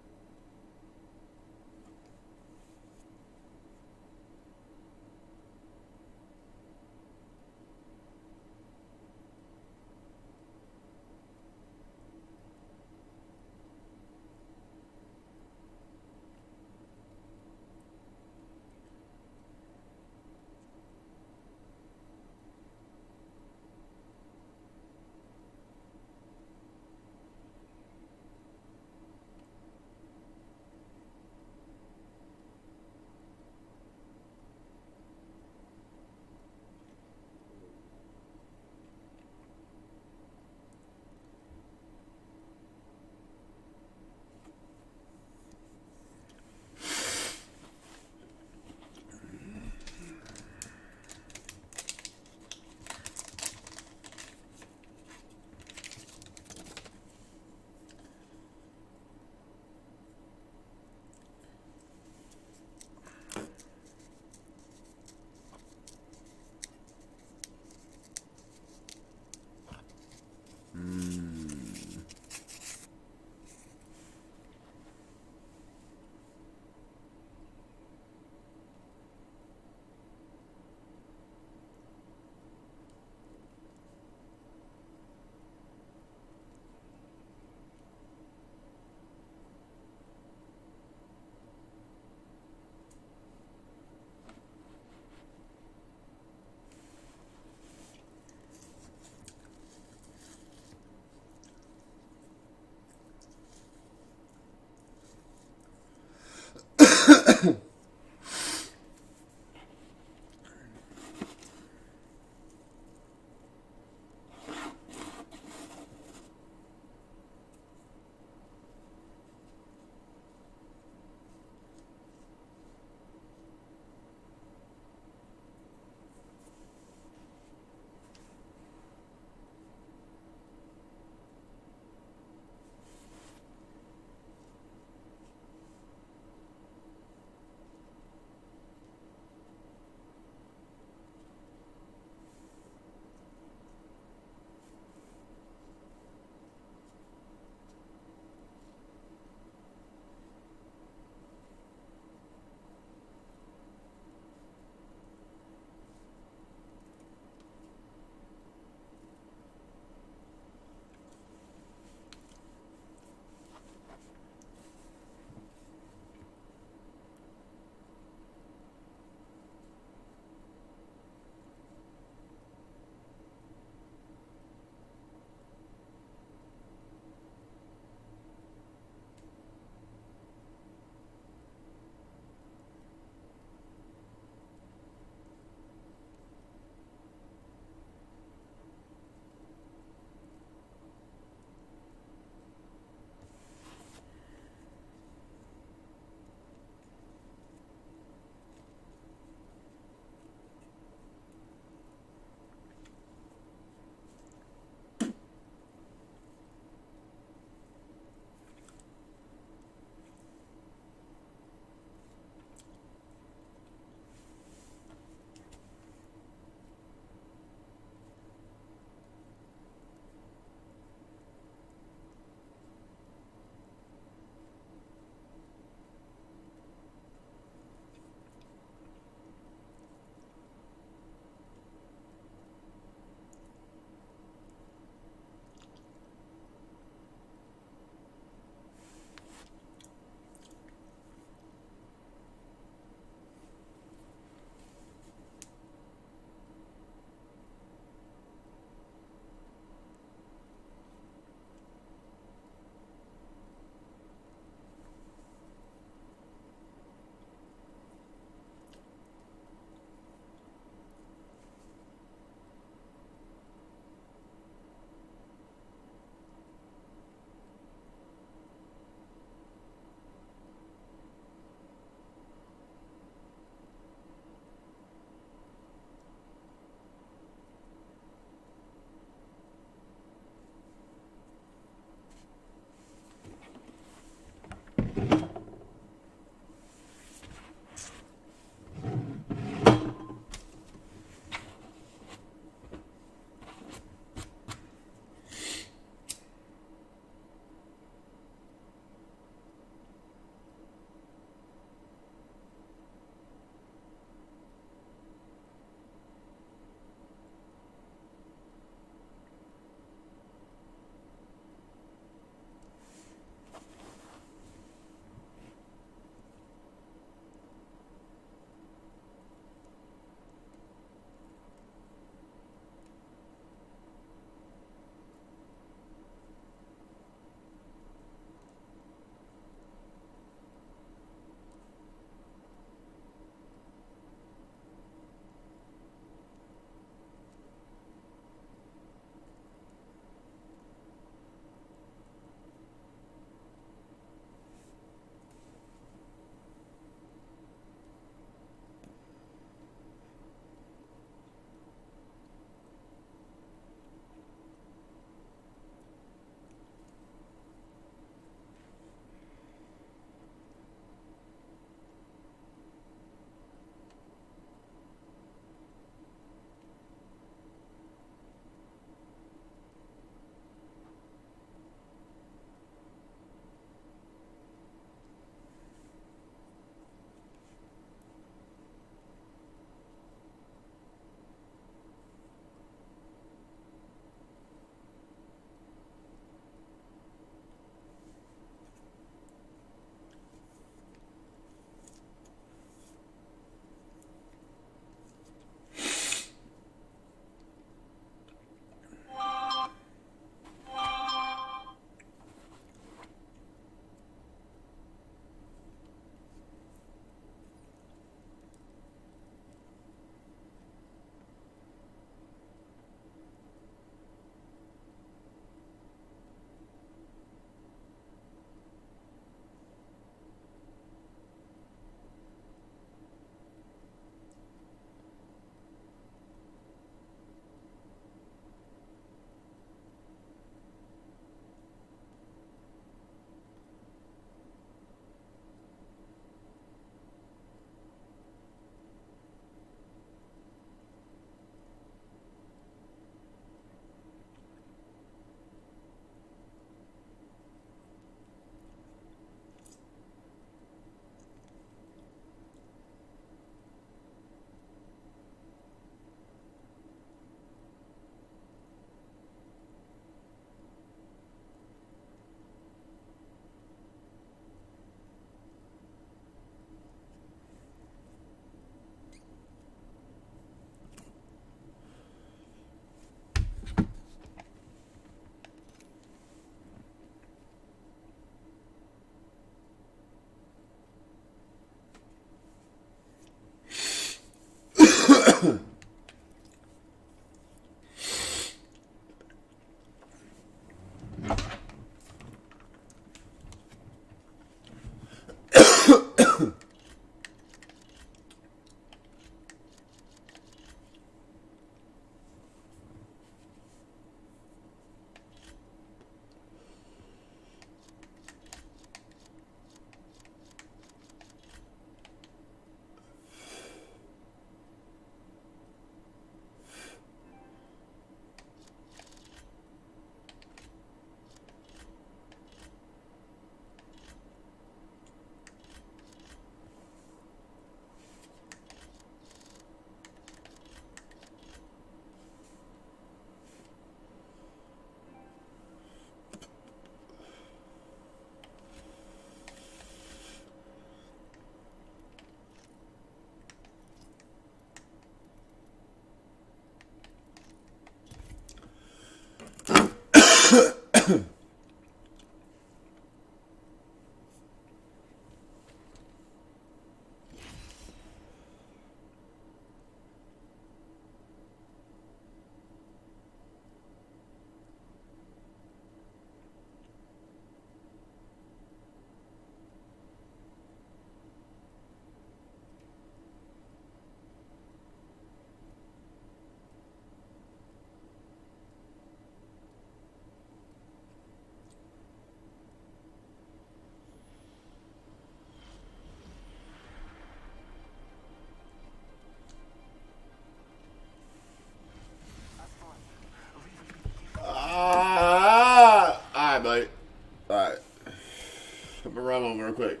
promo real quick.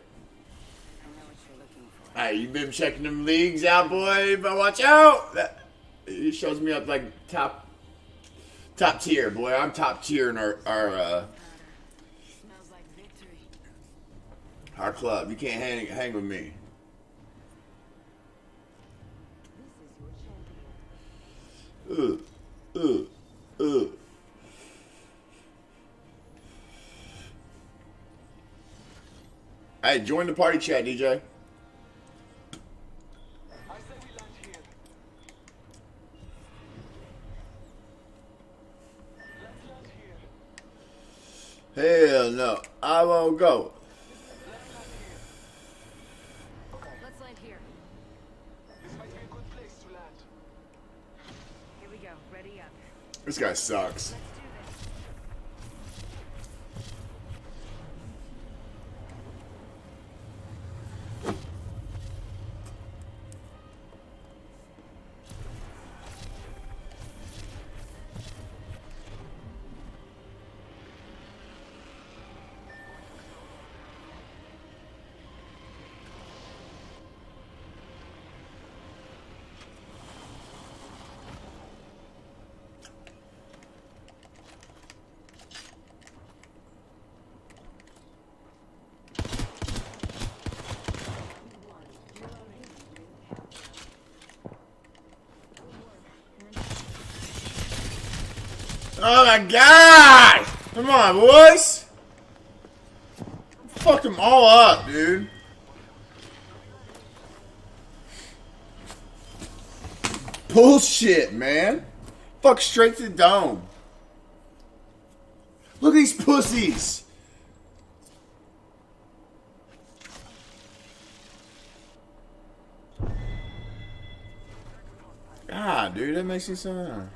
Hey, you been checking them leagues out, boy? But watch out! It shows me up like top tier, boy. I'm top tier in our club. You can't hang with me. Hey, join the party chat, DJ. Hell no, I won't go. Let's land here. This might be a good place to land. Here we go. Ready up. This guy sucks. Oh my god! Come on, boys! Fuck them all up, dude. Bullshit, man. Fuck straight to the dome. Look at these pussies. Ah, dude, that makes me so.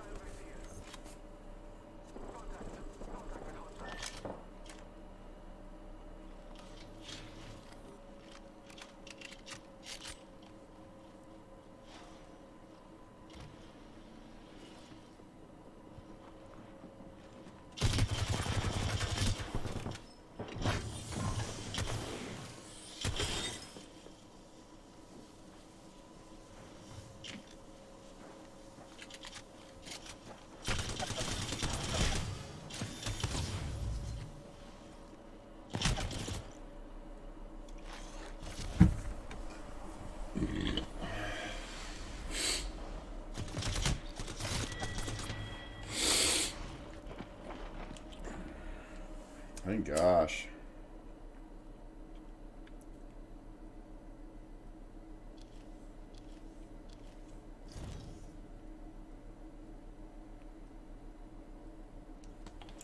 Thank gosh.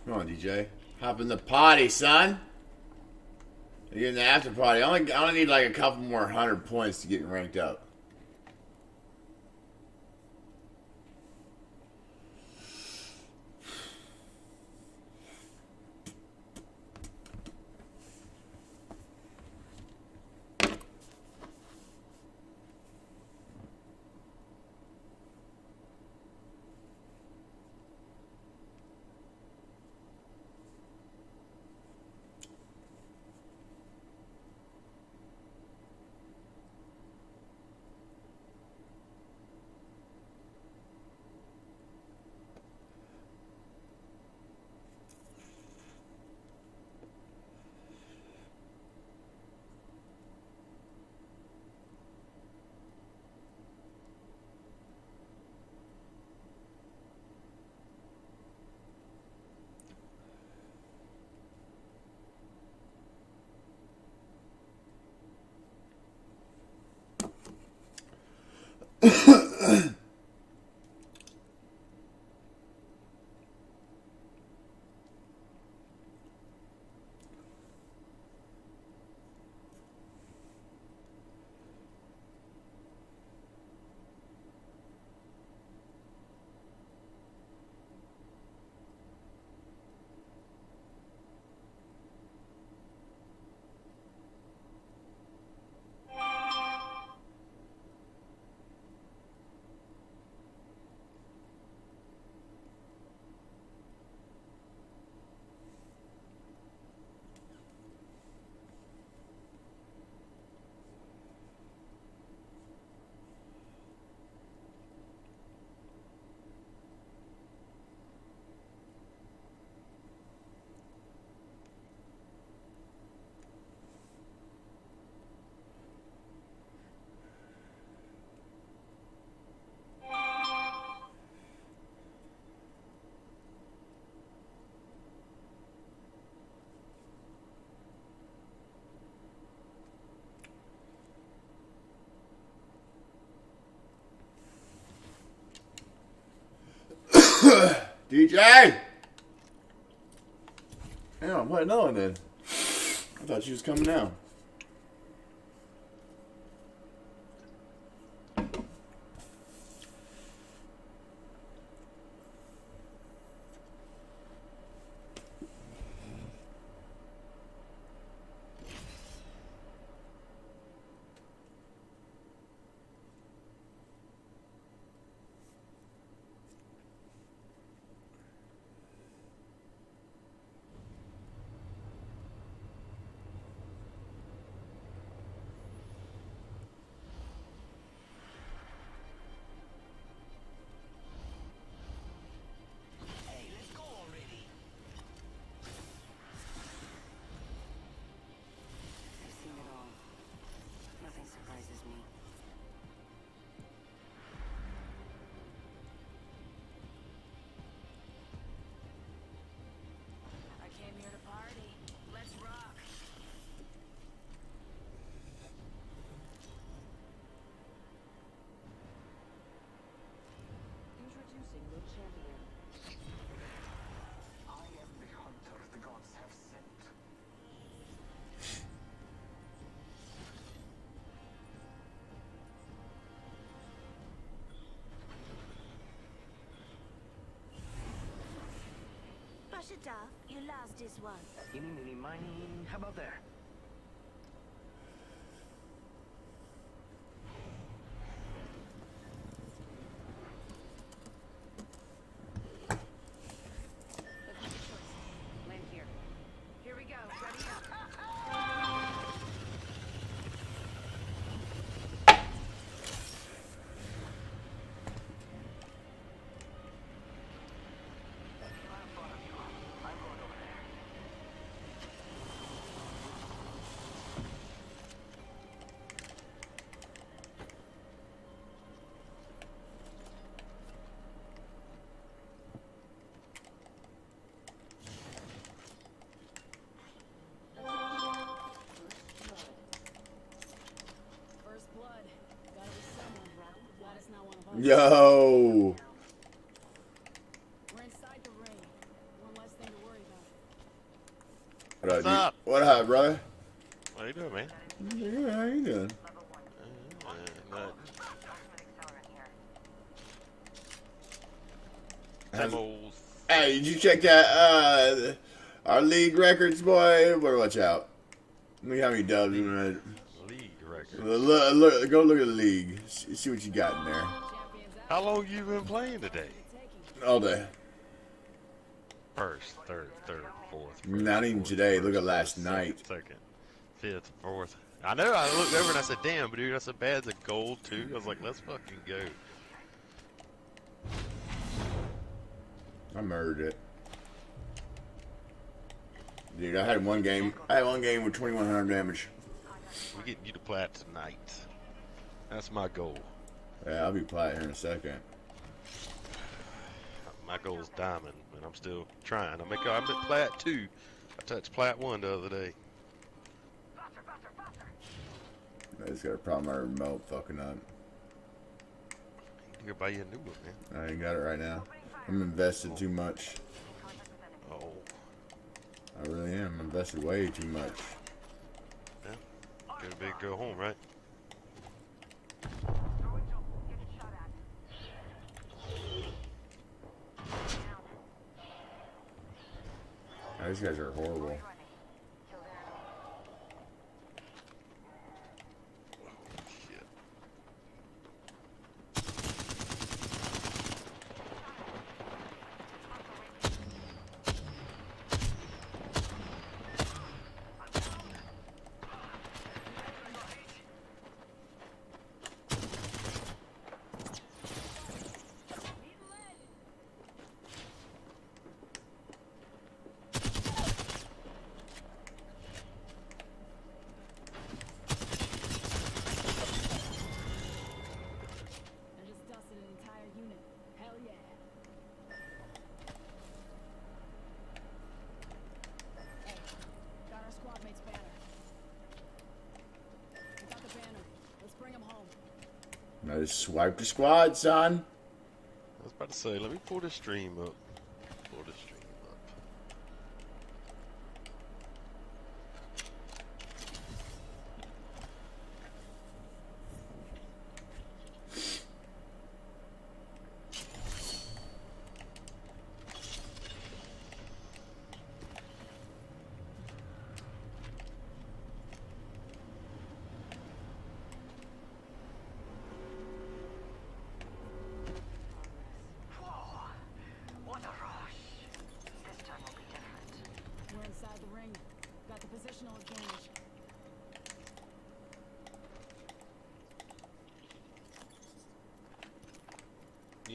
Come on, DJ. Hop in the party, son. You're getting the after party. I only need like a couple more 100 points to get ranked up. DJ! Yeah, I'm playing another one then. I thought she was coming out. Brush it off. You lost this one. Eeny, meeny, miny. How about there? Land here. Here we go. Ready up. First blood. Gotta be someone. Glad it's not one of us. Yo. We're inside the ring. One less thing to worry about. What's up? What up, brother? How you doing, man? Yeah, how you doing? Hey, did you check that? Our league records, boy. Better watch out. Look how many dubs we made. League records. Go look at the league. See what you got in there. How long you been playing today? All day. First, third, fourth. Not even today. Look at last night. Second, fifth, fourth. I know. I looked over and I said, "Damn, but dude, that's a bad. It's a gold too." I was like, "Let's fucking go." I murdered it. Dude, I had one game with 2,100 damage. We're getting you to plat tonight. That's my goal. Yeah, I'll be plat here in a second. My goal is diamond, and I'm still trying. I'm at plat 2. I touched plat 1 the other day. I just got a problem with my remote fucking up. You can buy you a new one, man. I ain't got it right now. I'm invested too much. Oh. I really am. I'm invested way too much. Yeah. Get a big go home, right? Oh, these guys are horrible. I just swiped the squad, son. I was about to say, let me pull this stream up.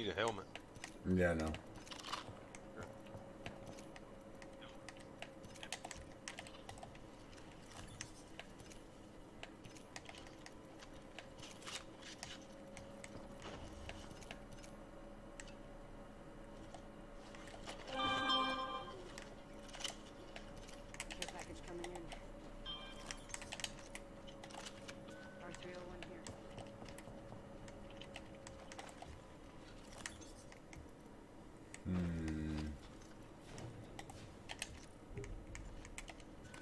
you a helmet. Yeah, no. Care package coming in. R301 here.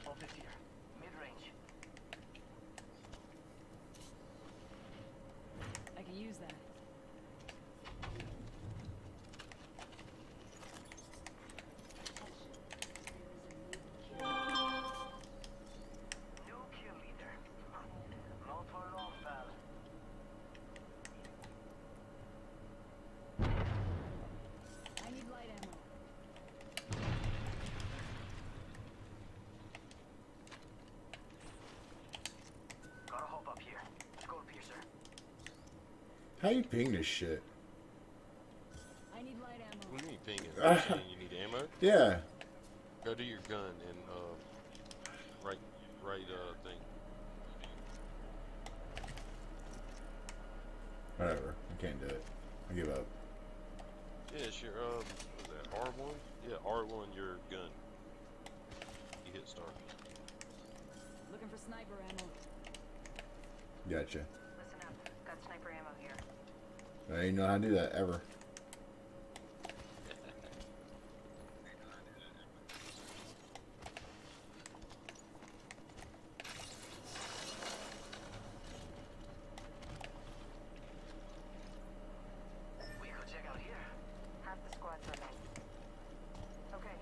Optic here. Mid-range. I can use that. New kill leader. Not for long, pal. I need light ammo. Gotta hop up here. Skull piercer. How you ping this shit? I need light ammo. What do you mean pinging? You need ammo? Yeah. Go to your gun and right thing. Whatever. I can't do it. I give up. Yeah, sure. Was that R1? Yeah, R1 your gun. You hit start. Looking for sniper ammo. Gotcha. Listen up. Got sniper ammo here. I didn't know how to do that ever. We could check out here. Half the squad's remain. Okay.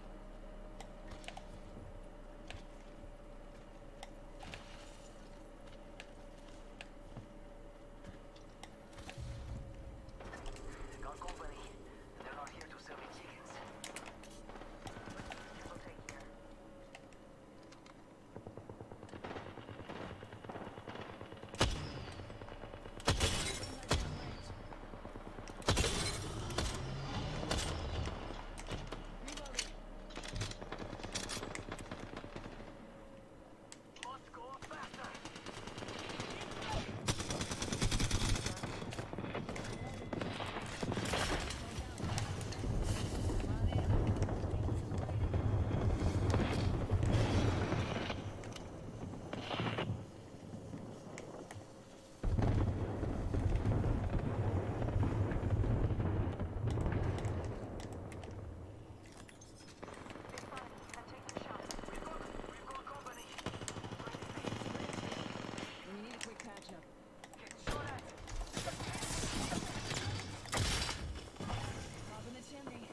Got company. They're not here to sell me chickens. We'll take care. Must go faster. When you need a quick patch up. Pop in the chimney.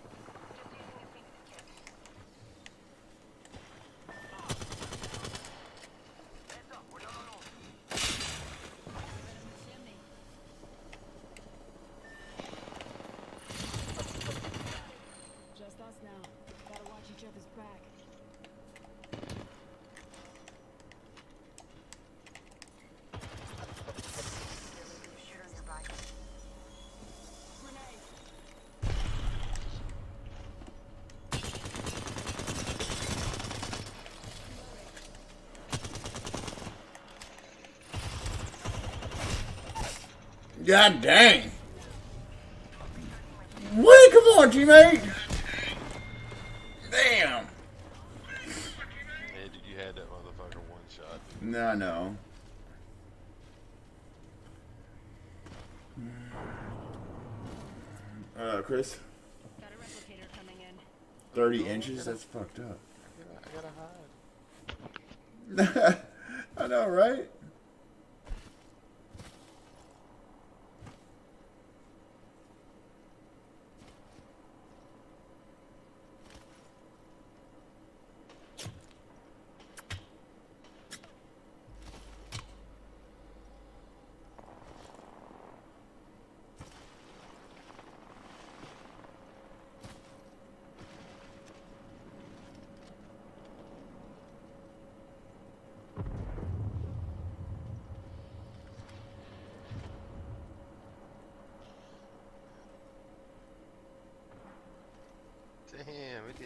Just us now. Gotta watch each other's back. Shooter nearby. Grenade. God dang. Wait, come on, teammate. Damn. Hey, did you had that motherfucker one shot? No, no. Chris? Got a replicator coming in. 30 inches? That's fucked up. I gotta hide. I know, right?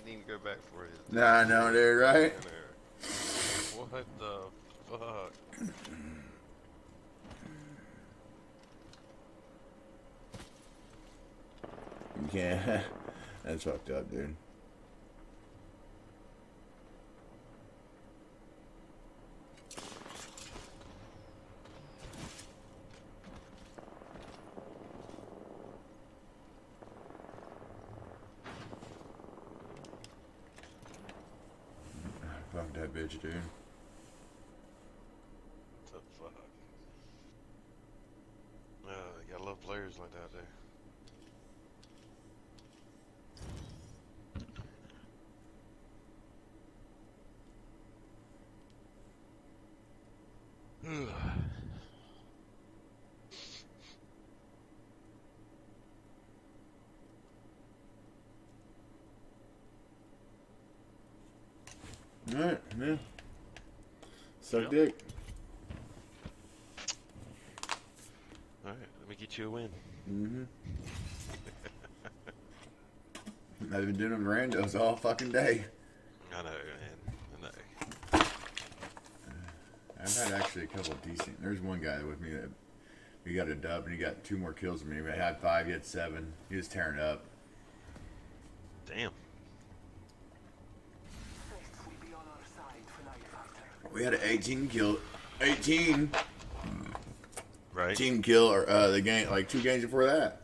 didn't even go back for it. Nah, I know, dude, right? What the fuck? Yeah, that's fucked up, dude. Fuck that bitch, dude. What the fuck? You gotta love players like that, dude. Alright, man. Suck dick. Alright, let me get you a win. Mm-hmm. I've been doing randos all fucking day. I know, man. I know. I've had actually a couple of decent. There's one guy with me that he got a dub and he got 2 more kills than me. I had 5, he had 7. He was tearing up. Damn. We had an 18 kill. 18. Right. Team kill or the game like 2 games before that.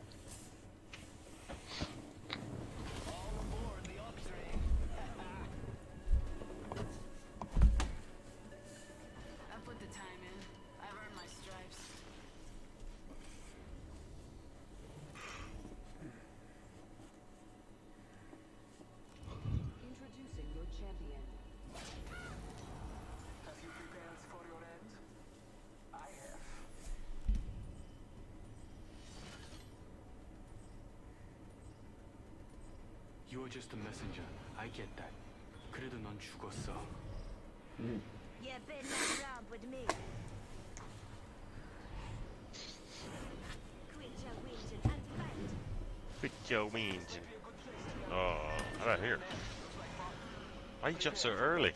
You're just a messenger. I get that. 그래도 넌 죽었어. You better not romp with me. Quit your whinging and fight. Quit your whinging. Oh, how about here? Why you jump so early?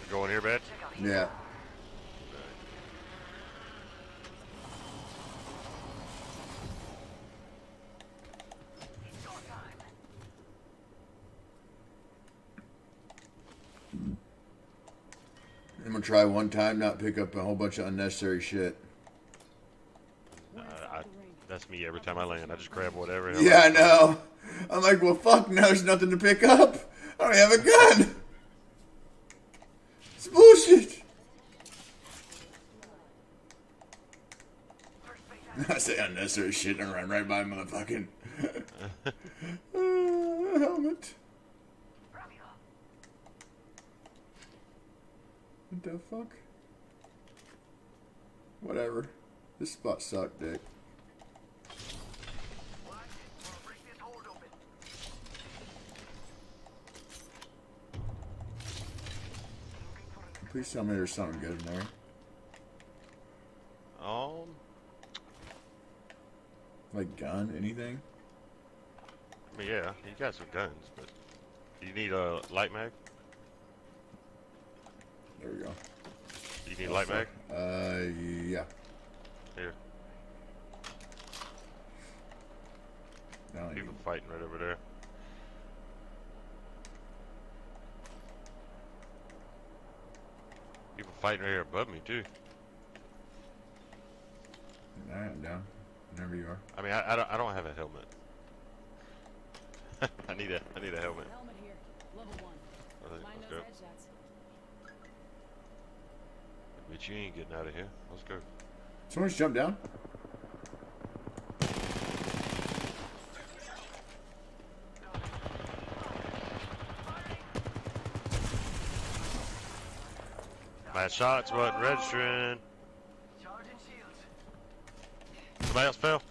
Going here, bad? Yeah. I'm gonna try one time, not pick up a whole bunch of unnecessary shit. That's me every time I land. I just grab whatever. Yeah, I know. I'm like, well, fuck, no, there's nothing to pick up. I don't have a gun. It's bullshit. I say unnecessary shit and run right by motherfucking helmet. What the fuck? Whatever. This spot sucked, dick. Please tell me there's something good in there. Like gun, anything? I mean, yeah, you got some guns, but you need a light mag? There we go. You need a light mag? Yeah. Here. No, people fighting right over there. People fighting right here above me too. Alright, I'm down. Whenever you are. I mean, I don't have a helmet. I need a helmet. Helmet here, level 1. Let's Mind go. those headshots. But you ain't getting out of here. Let's go. Someone's jumped down. My shots wasn't registering. Somebody else fell.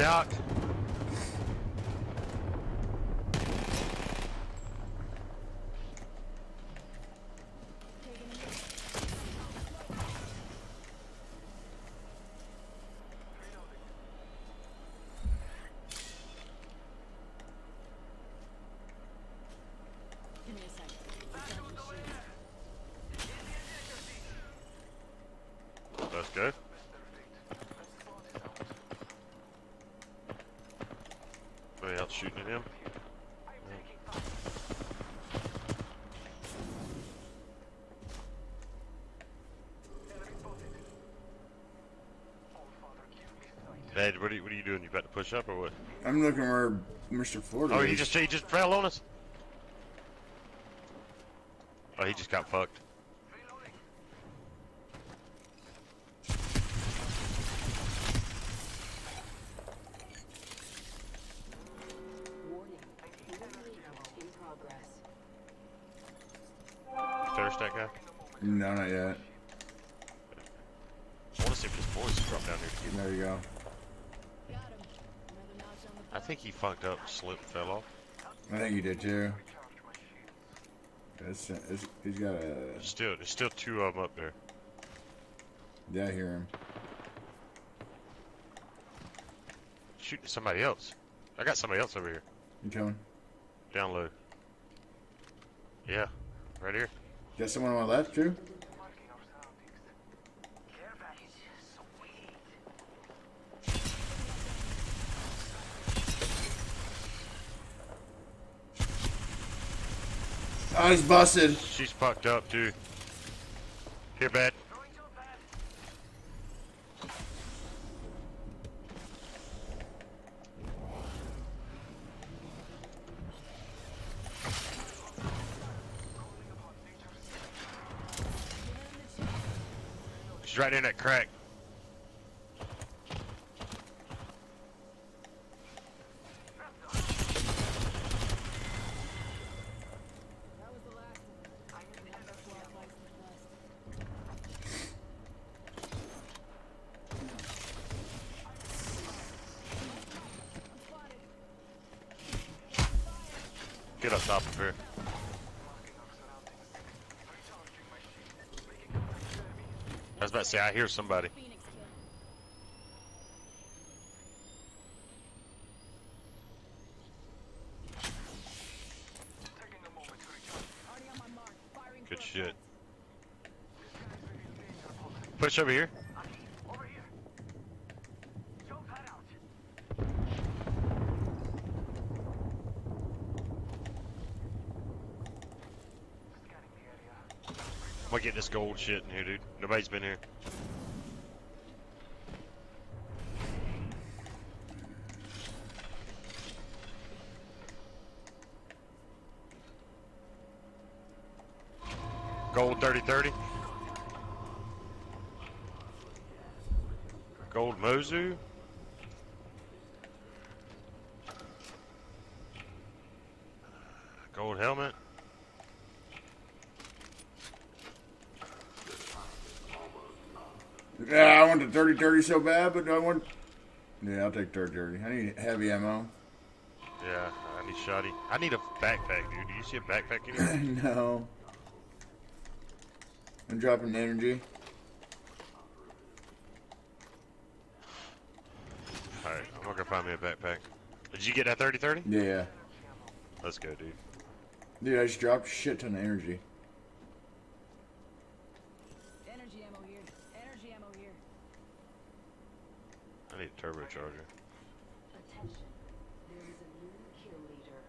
knocked. Give me a second. Let's go. Anybody else shooting at him? Dad, what are you doing? You about to push up or what? I'm looking where Mr. Ford is. Oh, he just fell on us. Oh, he just got fucked. Thirst that guy? No, not yet. I want to see if his boys drop down here to get him. There you go. I think he fucked up, slipped, fell off. I think he did too. He's got a. There's still two of them up there. Yeah, I hear him. Shooting somebody else. I got somebody else over here. You coming? Down low. Yeah, right here. Got someone on my left too? Oh, he's busted. She's fucked up too. Here, bad. She's right in that crack. Get up top of her. I was about to say, I hear somebody. Good shit. Push over here. I'm gonna get this gold shit in here, dude. Nobody's been here. Gold 30-30. Gold Mozu. Gold helmet. Yeah, I want the 30-30 so bad, but I want. Yeah, I'll take 30-30. I need heavy ammo. Yeah, I need shoddy. I need a backpack, dude. Do you see a backpack anywhere? No. I'm dropping energy. Alright, I'm gonna go find me a backpack. Did you get that 30-30? Yeah. Let's go, dude. Dude, I just dropped a shit ton of energy. Energy ammo here. Energy ammo here. I need a turbocharger. Attention. There is a new kill leader.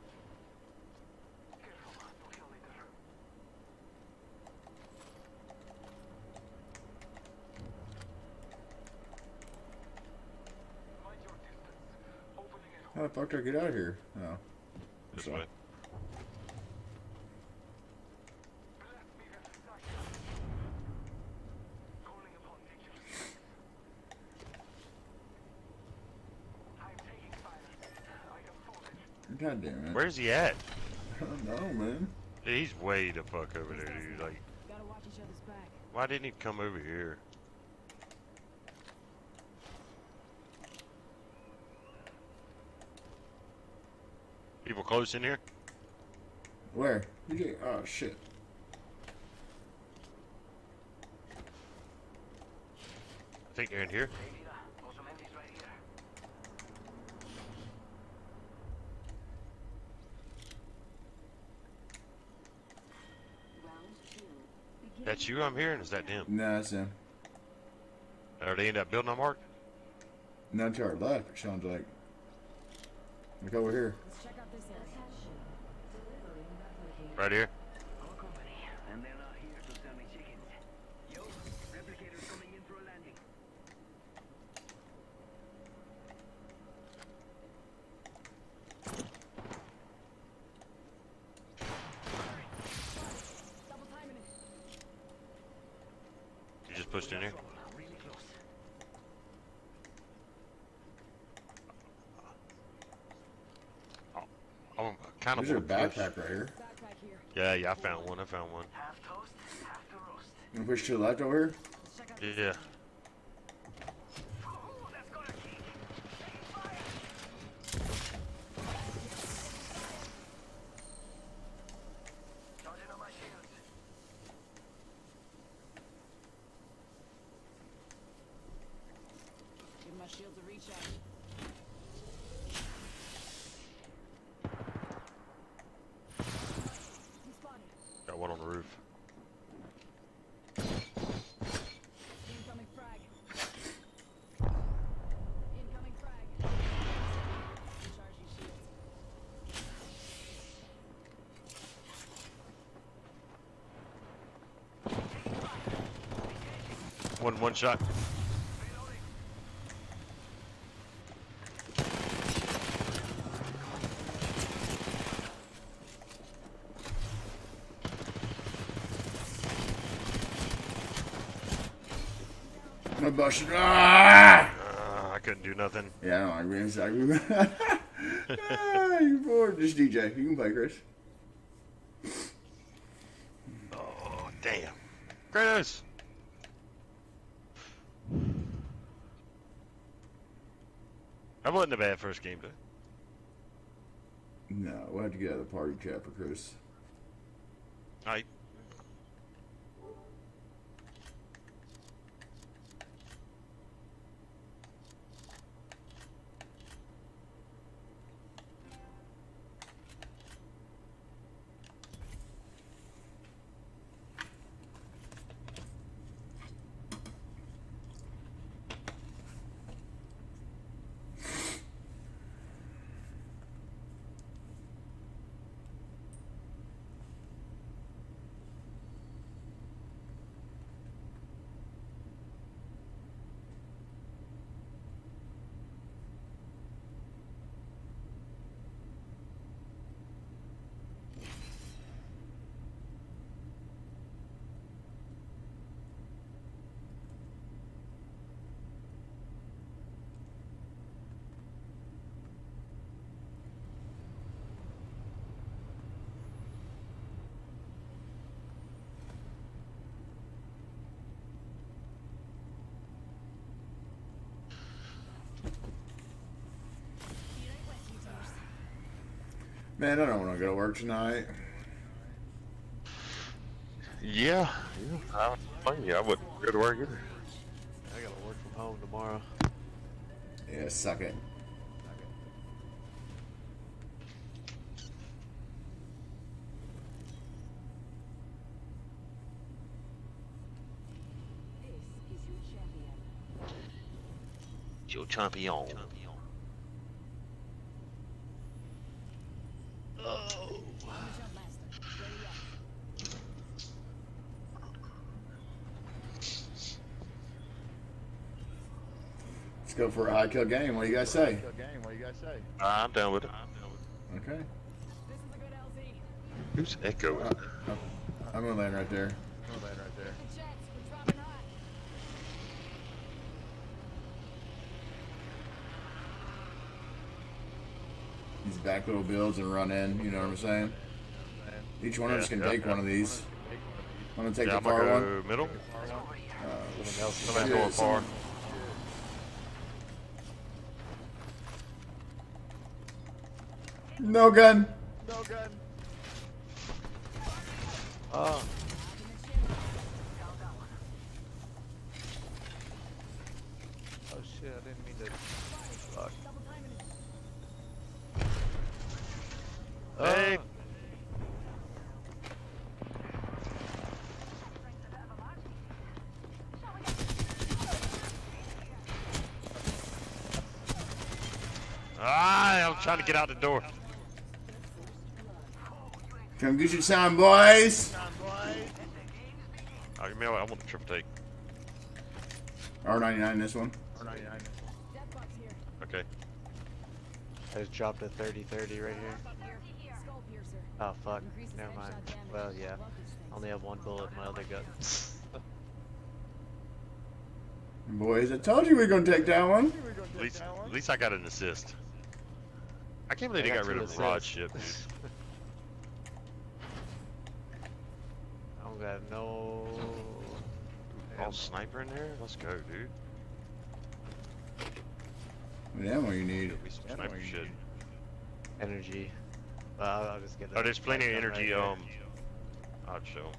How the fuck do I get out of here? Oh. This way. God damn it. Where's he at? I don't know, man. Dude, he's way the fuck over there, dude. Like, Gotta watch each other's back. why didn't he come over here? People close in here? Where? DJ? Oh shit. I think they're in here. That's you I'm hearing? Is that them? Nah, that's him. Are they in that building I marked? None to our left, it sounds like. Look over here. Let's check out this area. Right here? And they're not here to sell me chickens. Yo, replicators coming in for a landing. Double timing it. You just pushed in here? Really close. I'm kind of There's a backpack right here. Backpack here. Yeah, I found one. Half toast, half to roast. You wanna push to the left over here? Let's check out this Yeah. Ooh, that's gonna kick. Taking fire. Charging on my shields. Give my shields a recharge. He's spotted. Got one on the roof. Incoming frag. Incoming frag. Recharge your shields. One shot. No busted. Ah! I couldn't do nothing. Yeah, I know. You're bored. Just DJ. You can play, Chris. Oh, damn. Kratos! That wasn't a bad first game, though. No, we'll have to get out of the party chat for Chris. Alright. Man, I don't want to go to work tonight. Yeah. I wouldn't go to work either. I gotta work from home tomorrow. Yeah, suck it. This is your champion. Your champion. Oh. I'm the jump master. Ready up. Let's go for a high kill game. What do you guys say? I'm down with it. Okay. This is a good LZ. Who's echoing? I'm gonna land right there. The jets, we're dropping hot. These back little builds and run in. You know what I'm saying? Each one of us can take one of these. I'm gonna take the far one. Middle. Somebody's going far. No gun. No gun. Oh. Oh shit, I didn't mean to. Fuck. Hey. I'm trying to get out the door. Come get your time, boys. Oh, you mean I want the triple take. R99 this one. R99. Okay. I just dropped a 30-30 right here. Oh fuck, never mind. Well, yeah. I only have one bullet in my other gun. Boys, I told you we were gonna take that one. At least I got an assist. I can't believe they got rid of Rod ship, dude. I don't got no... All sniper in there? Let's go, dude. What ammo you need? Some sniper shit. Energy. I'll just get that. Oh, there's plenty of energy, right I'll show.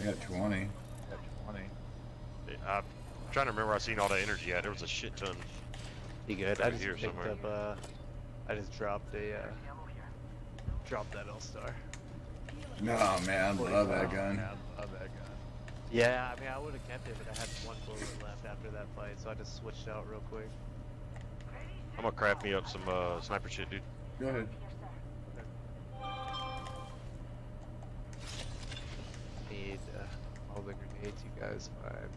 I got 20. I'm trying to remember where I seen all that energy at. There was a shit ton. You good? Right I just here picked somewhere. up, I just dropped a, dropped that L-Star. No, man, I love that gun. Yeah, I mean, I would have kept it, but I had one bullet left after that fight, so I just switched out real quick. I'm gonna craft me up some sniper shit, dude. Go ahead. Need all the grenades you guys find.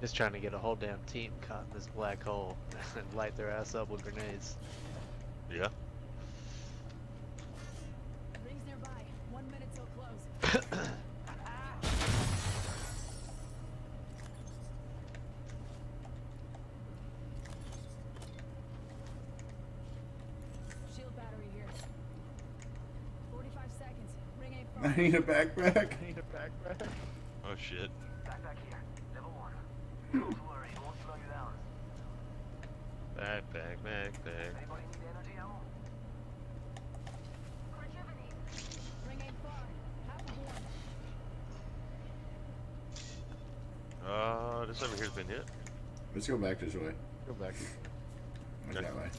Just trying to get a whole damn team caught in this black hole and light their ass up with grenades. Yeah. Rings nearby. 1 minute till close. Shield battery here. 45 seconds. Ring ain't far. I need a backpack. I need a backpack. Oh shit. Backpack here. Level 1. Don't worry, it won't slow you down. Backpack. Anybody need energy ammo? Ring ain't far. Half of one. This over here's been hit. Let's go back this way. Go back. That way.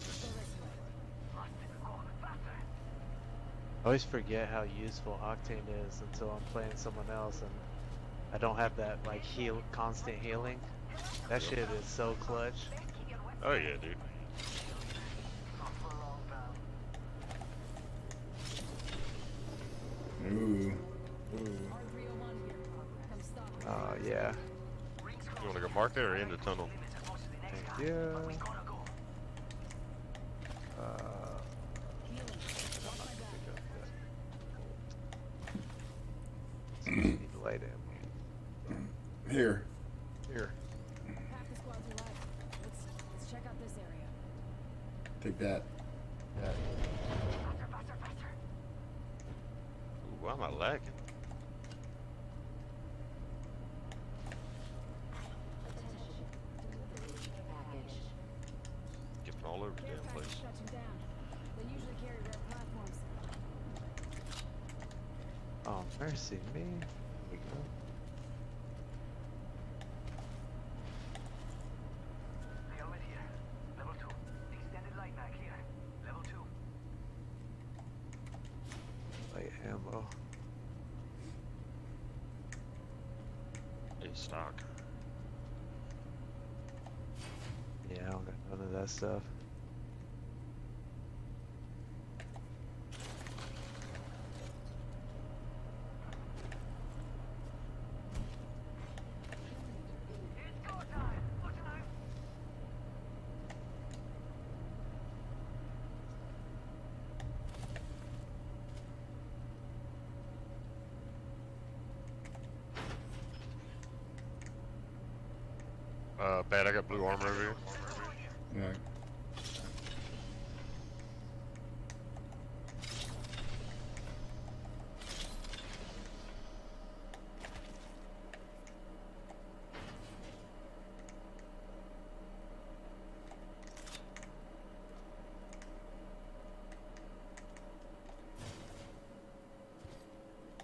I always forget how useful Octane is until I'm playing someone else and I don't have that like constant healing. That shit is so clutch. Oh yeah, dude. Ooh. Oh yeah. You wanna go mark it or in the tunnel? Thank you. Need light ammo. Here. Here. Half the squads are left. Let's check out this area. Take that. Yeah. Ooh, why am I lagging? Skipping all over the damn place. Touching down. They usually carry rare platforms. Oh, mercy me. Here we go. Helmet here. Level 2. Extended light mag here. Level 2. Light ammo. Hey, stock. Yeah, I don't got none of that stuff. Bad, I got blue armor over here. Yeah.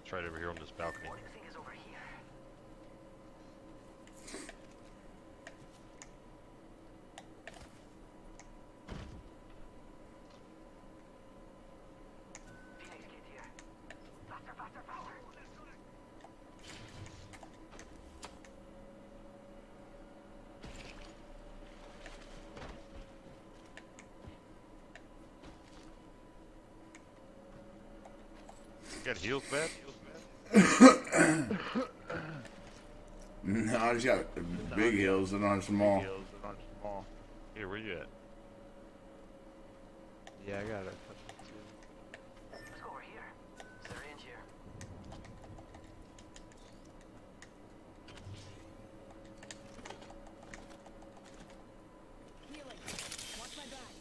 It's right over here on this balcony. What do you think is over here? Phoenix, get here. Faster, faster, faster. You got heals bad? No, I just got big heals and not small. Here, where you at? Yeah, I got it. Let's go over here. Syringe here. Healing. Watch my back.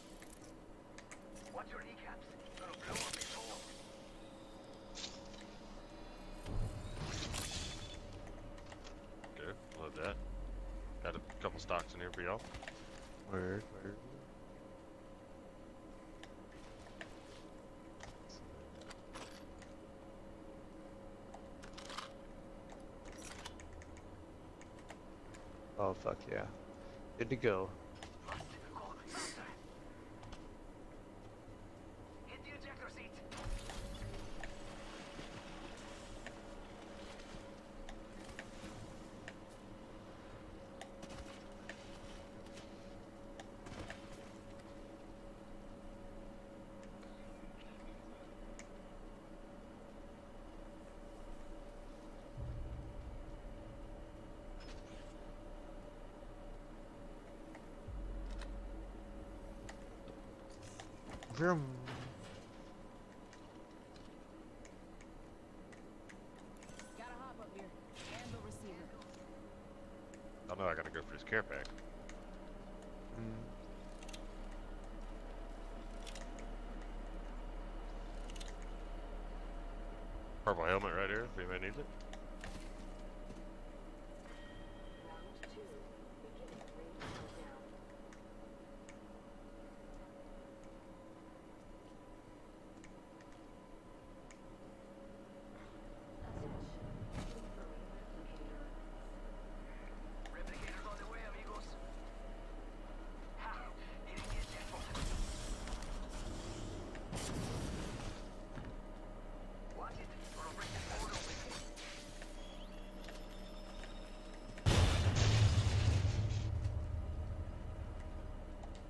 Watch your kneecaps. Gonna blow up this hole. Good, love that. Got a couple stocks in here for y'all. Word. Oh fuck yeah. Good to go. Hit the ejector seat. Vroom. Gotta hop up here. And the receiver. I know I gotta go for his care pack. Purple helmet right here, if anybody needs it. Replicators on the way, amigos. Ha! Hitting the eject button. Watch it. Gonna break this code open.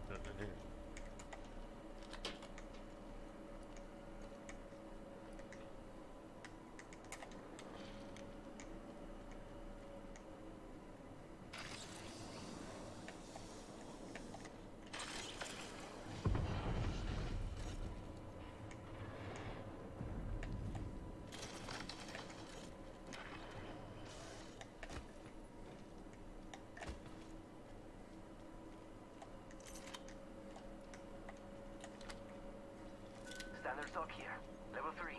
Nothing in here. Standard stock here. Level 3.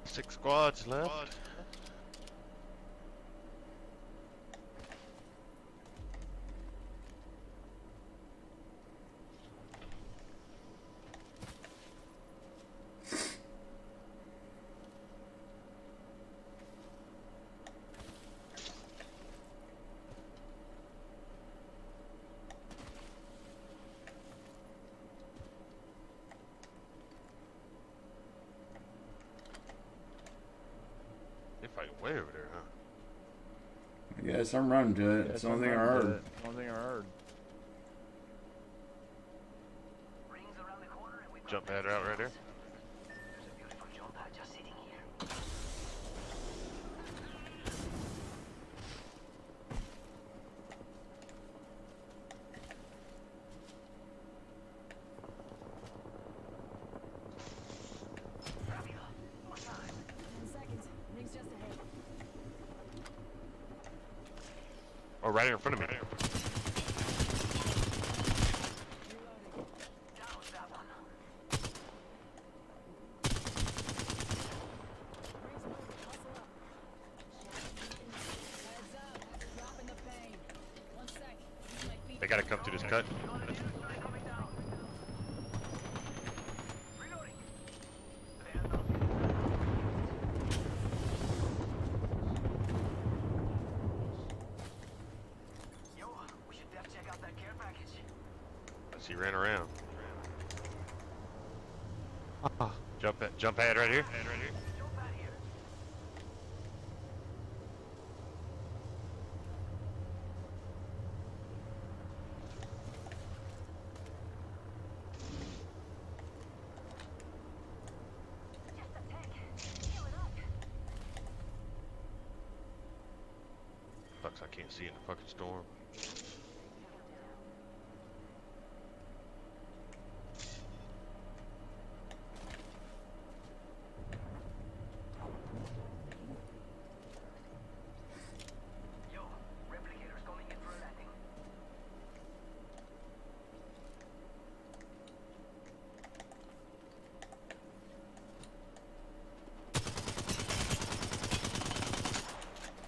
Six squads left. They fight way over there, huh? Yes, I'm running to it. It's the only thing I heard. One thing I heard. Jump pad out right there. There's a beautiful jump pad just sitting here. Oh, right here in front of me. They gotta come through this cut. Yo, we should def check out that care package. He ran around. Jump pad right here. Fucks, I can't see in the fucking storm.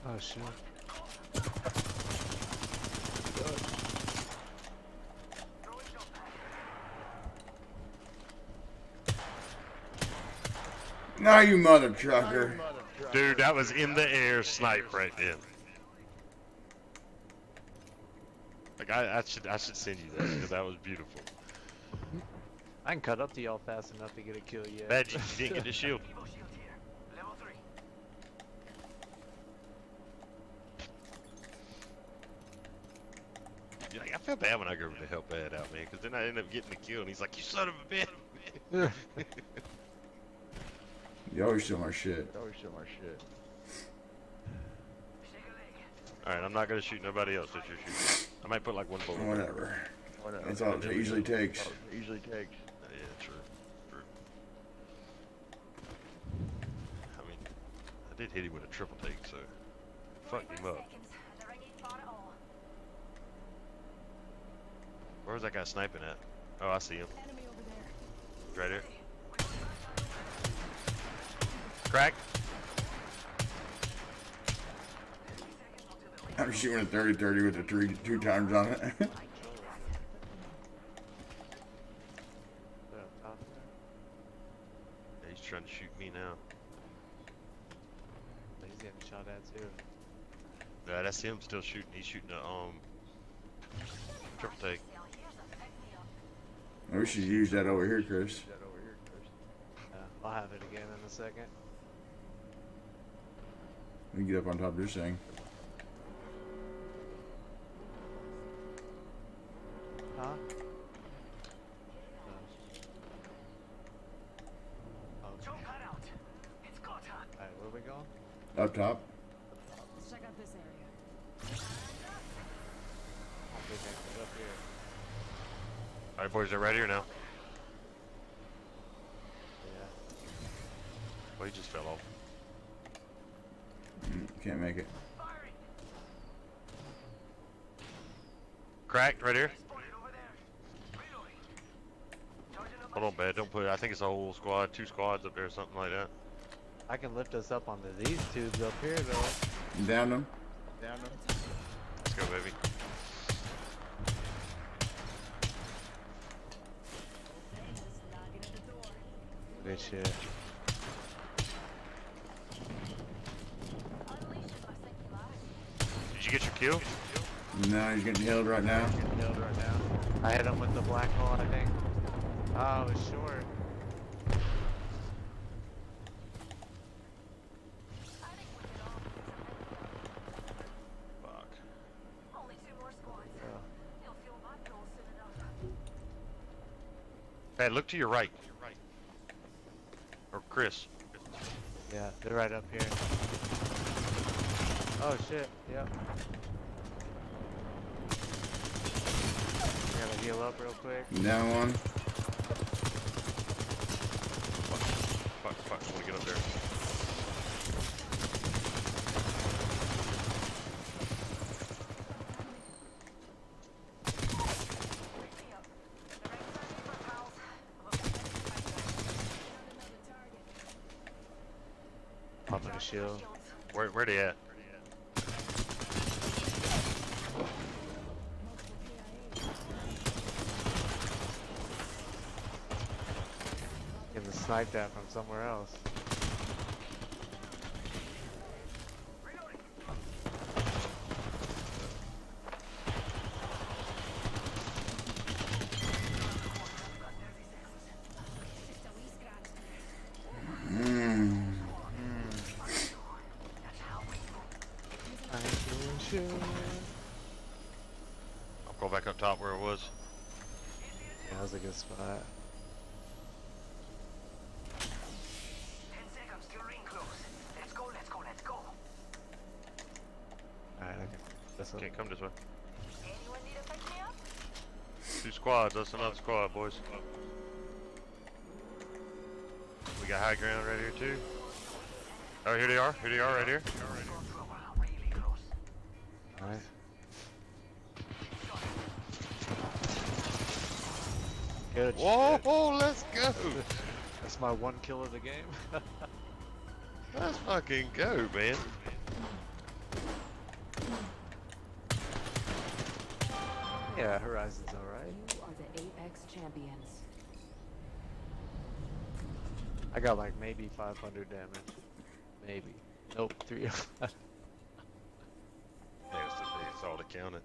Oh shit. Now you mother trucker. Dude, that was in the air snipe right then. Like I should send you that because that was beautiful. I can cut up to y'all fast enough to get a kill yet. Bad you didn't get the shield. Like, I feel bad when I go over to help Bad out, man, because then I end up getting the kill, and he's like, "You son of a bitch!" You always show my shit. All right, I'm not gonna shoot nobody else that you're shooting. I might put like one bullet. Whatever. That's all it usually takes. Yeah, true. I mean, I did hit him with a triple take, so fucked him up. Where was that guy sniping at? Oh, I see him. He's right here. Crack. I'm shooting a 30-30 with the two times on it. Yeah, he's trying to shoot me now. He's getting shot at too. Yeah, that's him still shooting. He's shooting a triple take. We should use that over here, Chris. Yeah, I'll have it again in a second. We can get up on top of this thing. Huh? Alright, where we going? Up top. Let's check out this area. I'll be back up here. Alright, boys, they're right here now. Yeah. Well, he just fell off. Can't make it. Cracked right here. Hold on, Bad. Don't put it. I think it's a whole squad, 2 squads up there, something like that. I can lift us up onto these tubes up here, though. Down them. Let's go, baby. Good shit. Did you get your kill? No, he's getting healed right now. I hit him with the black hole, I think. Oh, it was short. Fuck. Oh. Bad, look to your right. Or Chris. Yeah, they're right up here. Oh shit, yep. Gotta heal up real quick. Down one. Fuck, I wanna get up there. Popping a shield. Where they at? sniped that from somewhere else. I'll go back up top where it was. Yeah, that was a good spot. 10 seconds till ring close. Let's go, let's go, let's go. Alright, okay. That's Can't come this way. Anyone need to pick me up? 2 squads, that's another squad, boys. We got high ground right here too. Oh, here they are right here. Alright. Good Whoa, shit. let's go! That's my 1 kill of the game. Let's fucking go, man. Yeah, Horizon's alright. You are the Apex champions. I got like maybe 500 damage. Maybe. Nope, 305. It's all that counted.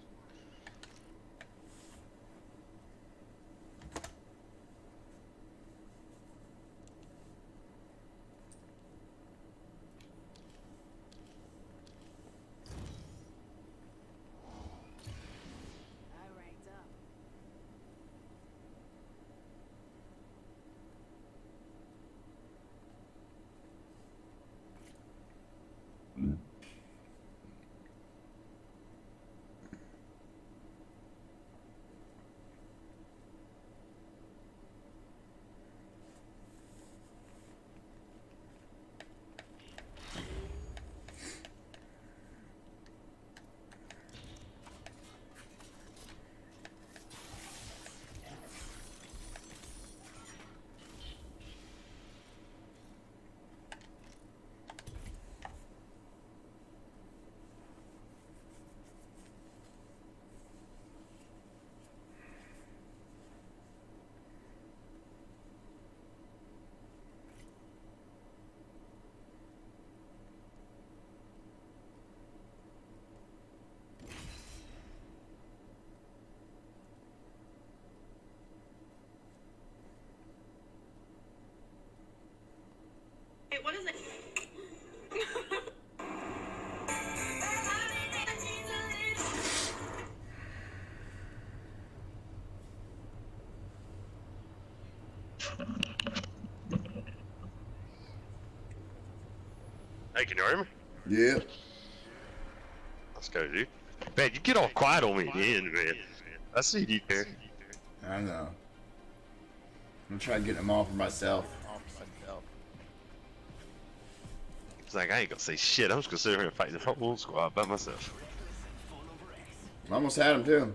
I ranked up. Wait, what is it? Hey, can you hear me? Yeah. Let's go, dude. Man, you get all quiet on me at the end, man. I see you there. I know. I'm gonna try and get them all for myself. It's like, I ain't gonna say shit. I'm just gonna sit here and fight the whole squad by myself. I almost had him too.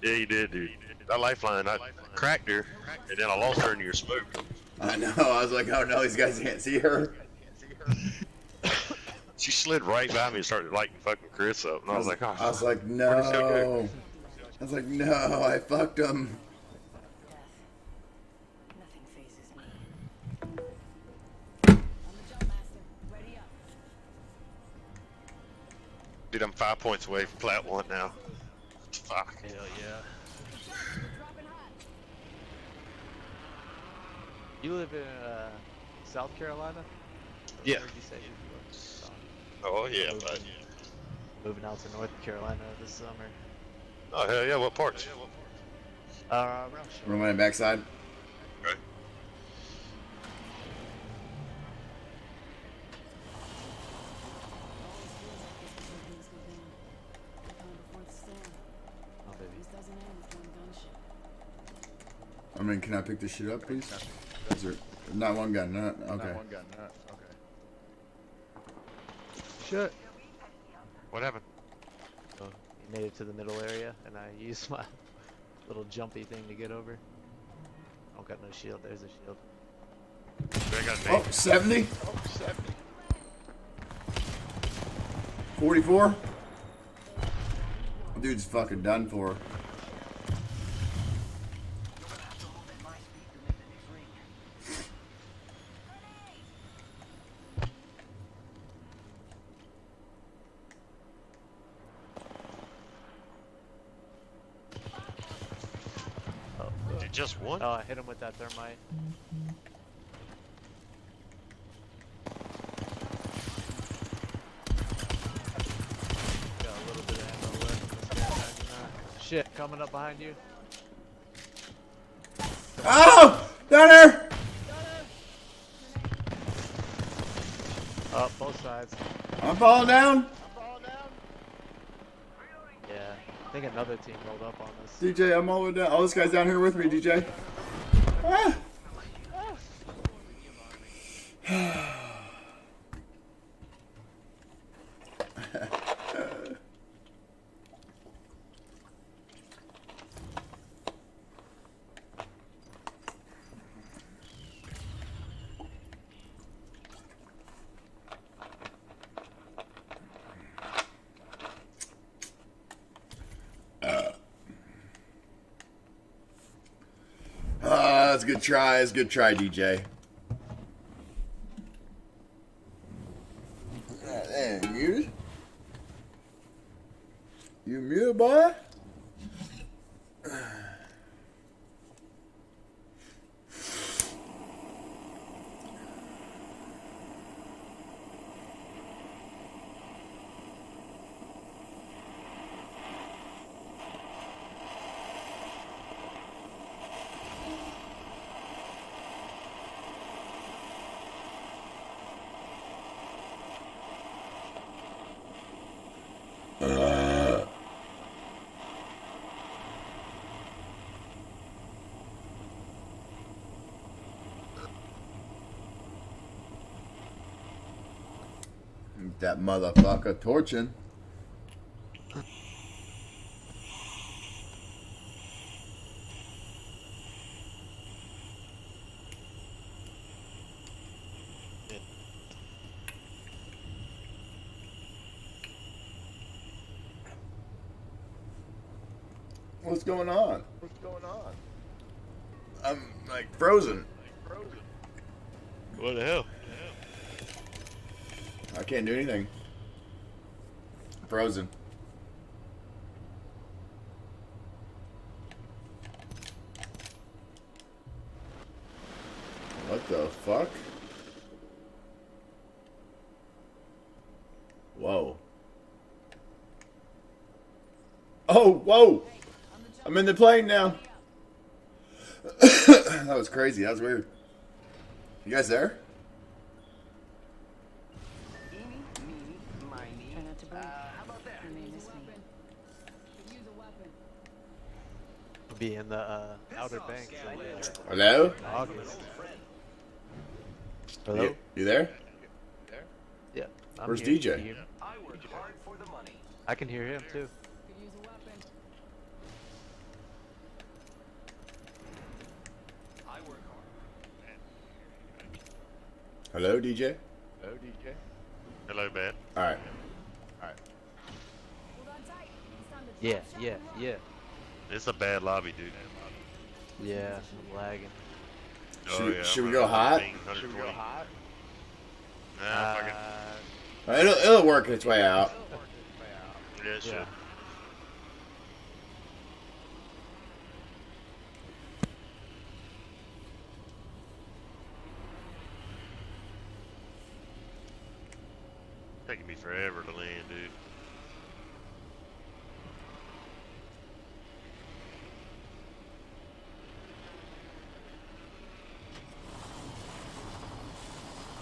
Yeah, you did, dude. That lifeline, I cracked her, and then I lost her into your smoke. I know. I was like, oh no, these guys can't see her. She slid right by me and started lighting fucking Chris up, and I was like, oh. I was like, no. I was like, no, I fucked him. Nothing phases me. I'm the jump master. Ready up. Dude, I'm 5 points away from plat 1 now. Fuck. Hell yeah. Dropping hot. You live in South Carolina? Yeah. Where did you say you were? Oh, yeah, but... Moving out to North Carolina this summer. Oh, hell yeah, what parts? Around Run my backside. Okay. Oh, baby. This doesn't end with one gunship. I mean, can I pick this shit up, please? Is there not one gun? Not okay. Not one gun. Not okay. Shit. What happened? So he made it to the middle area, and I used my little jumpy thing to get over. I don't got no shield. There's a shield. I got Oh, 70? Oh, 70. 44? Dude's fucking done for. just one? Oh, I hit him with that thermite. Got a little bit of ammo left in this guy. Shit, coming up behind you. Oh! Down there! Up, both sides. I'm falling down. Yeah, I think another team rolled up on us. DJ, I'm all the way down. Oh, this guy's down here with me, DJ. Ah. That's a good try. That's a good try, DJ. Hey, you muted? You muted, boy? That motherfucker torching. What's going on? What's going on? I'm like frozen. What the hell? I can't do anything. Frozen. What the fuck? Whoa. Oh, whoa! I'm in the plane now. That was crazy. That was weird. You guys there? Be in the Outer Banks. Hello? August. Hello? You there? Yeah. I'm Where's here. DJ? Can you hear me? I can hear him too. Hello, DJ? Hello, DJ. Hello, man. Alright. Alright. Yeah, yeah, yeah. It's a bad lobby, dude. Yeah, I'm lagging. Should we go hot? Should we go hot? Nah, it'll work its way out. Yeah, it should. Taking me forever to land, dude.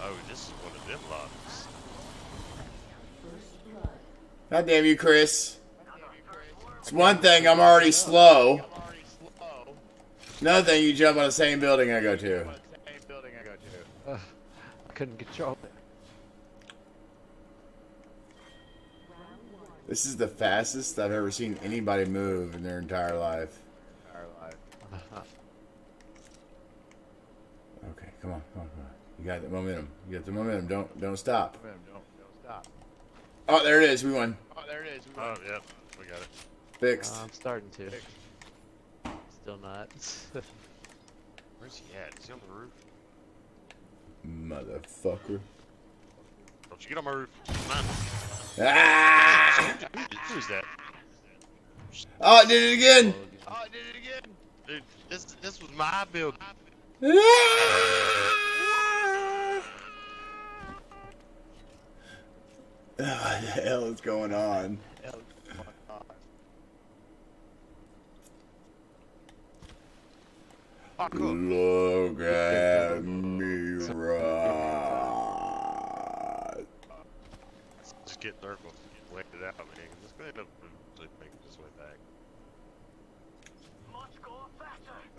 Oh, this is one of them lobbies. God damn you, Chris. It's one thing, I'm already slow. Another thing, you jump on the same building I go to. I couldn't control it. This is the fastest I've ever seen anybody move in their entire life. Okay, come on. You got the momentum. You got the momentum. Don't stop. Don't stop. Oh, there it is. We won. Oh, yep. We got it. Fixed. I'm starting to. Still not. Where's he at? Is he on the roof? Motherfucker. Don't you get on my roof. Come on. Ah! Who's that? Oh, it did it again. Dude, this was my building. What the hell is going on? Look at me ride. Just get circles. Wait it out, man. It's gonna end up making this way back.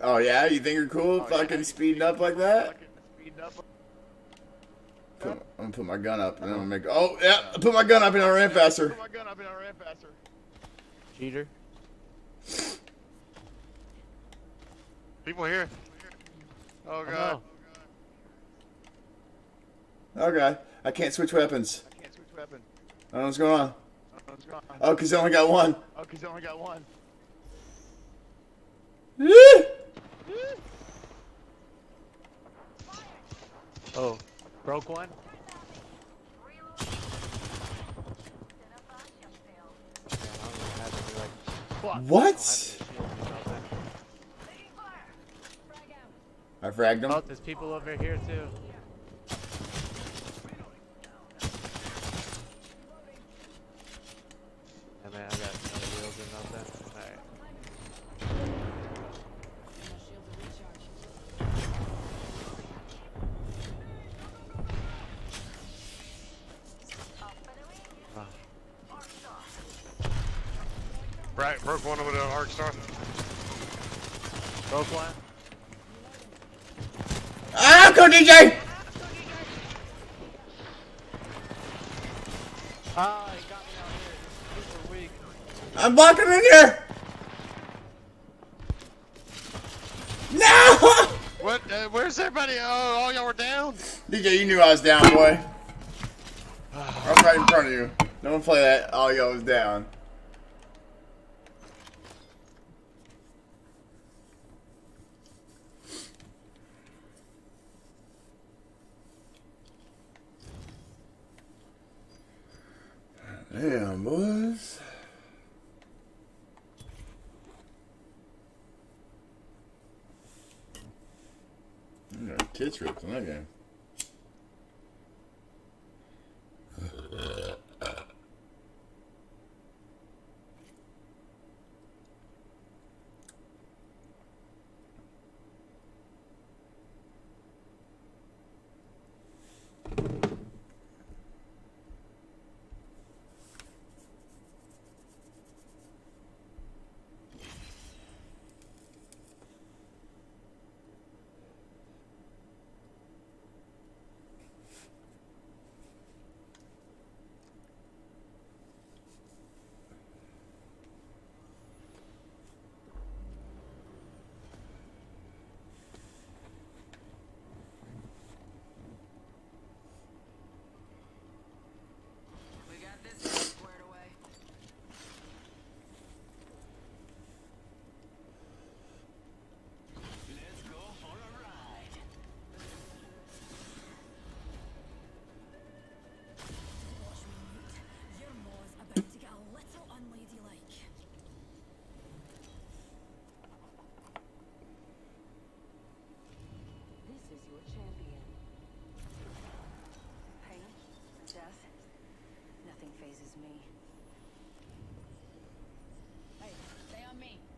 Oh yeah, you think you're cool? Fucking speeding up like that? I'm gonna put my gun up and I'm gonna make. Oh yeah, I put my gun up and I ran faster. Cheater. People here. Oh god. Okay, I can't switch weapons. I don't know what's going on. Oh, cause I only got one. Oh, broke one. What? I fragged him. Oh, there's people over here too. Yeah, man, I got no wheels or nothing. Alright. Right, broke one over the Arc Star. Broke one. Ah, go DJ! Ah, he got me out here. He's super weak. I'm blocking in here! No! What? Where's everybody? Oh, all y'all were down? DJ, you knew I was down, boy. I'm right in front of you. Don't play that. All y'all was down. Damn, boys. I got kids ripped in that game.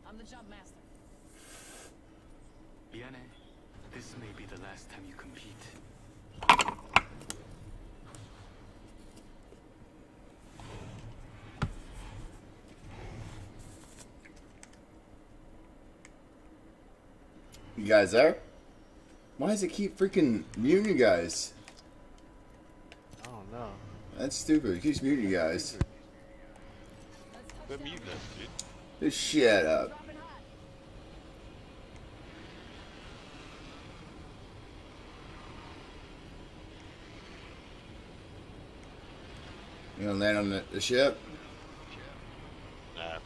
I'm the jump master. Miane, this may be the last time you compete. You guys there? Why does it keep freaking muting you guys? I don't know. That's stupid. It keeps muting you guys. Quit muting us, dude. Just shut up. You gonna land on the ship? Nah,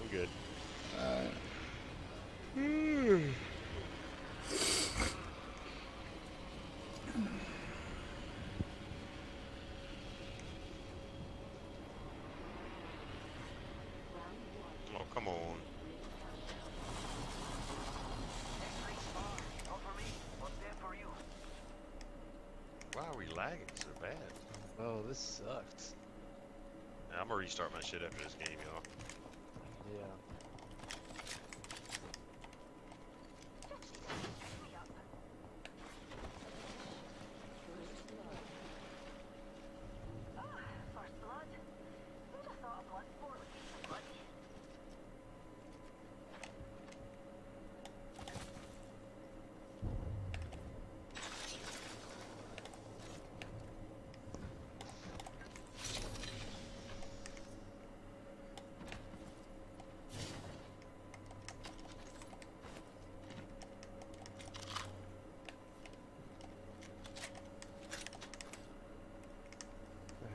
we're good. Alright. Oh, come on. I'm gonna restart my shit after this game, y'all. Yeah. First blood. Who'd have thought a blood sport would be so bloody?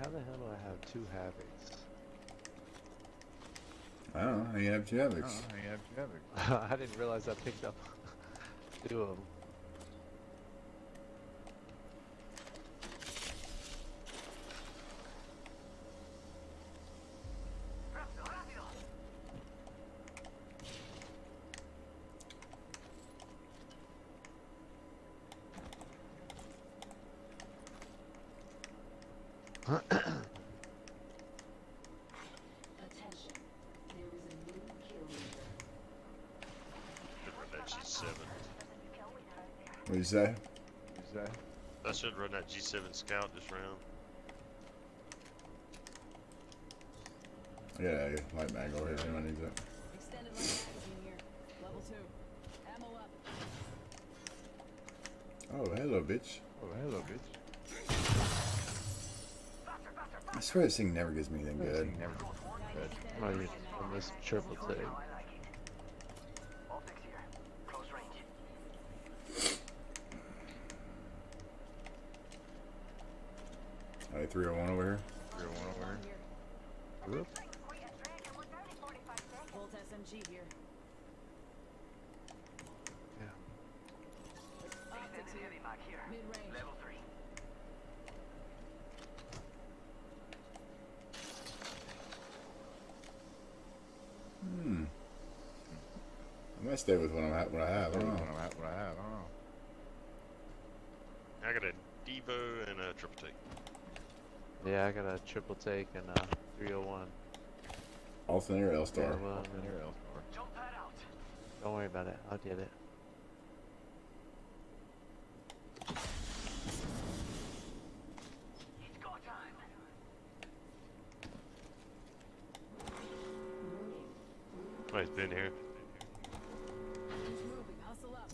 How the hell do I have 2 Havocs? I don't know. How you have 2 Havocs? I didn't realize I picked up 2 of them. Attention. There is a new kill leader. Should run that G7. What do you say? I should run that G7 Scout this round. Yeah, light mag over here. Anyone needs it. Extended light magazine here. Level 2. Ammo up. Oh, hello, bitch. Oh, hello, bitch. I swear this thing never gives me anything good. I'm gonna use on this triple take. Optics here. Close range. Alright, 301 over here. 301 over here. Whoop. Bolt SMG here. Optics here. Mid-range. Level 3. I might stay with what I have. I don't know. I got a Devo and a triple take. Yeah, I got a triple take and a 301. Alternate or L-Star? Yeah, well, don't worry about it. I'll get it. Oh, he's been here. Who's moving? Hustle up.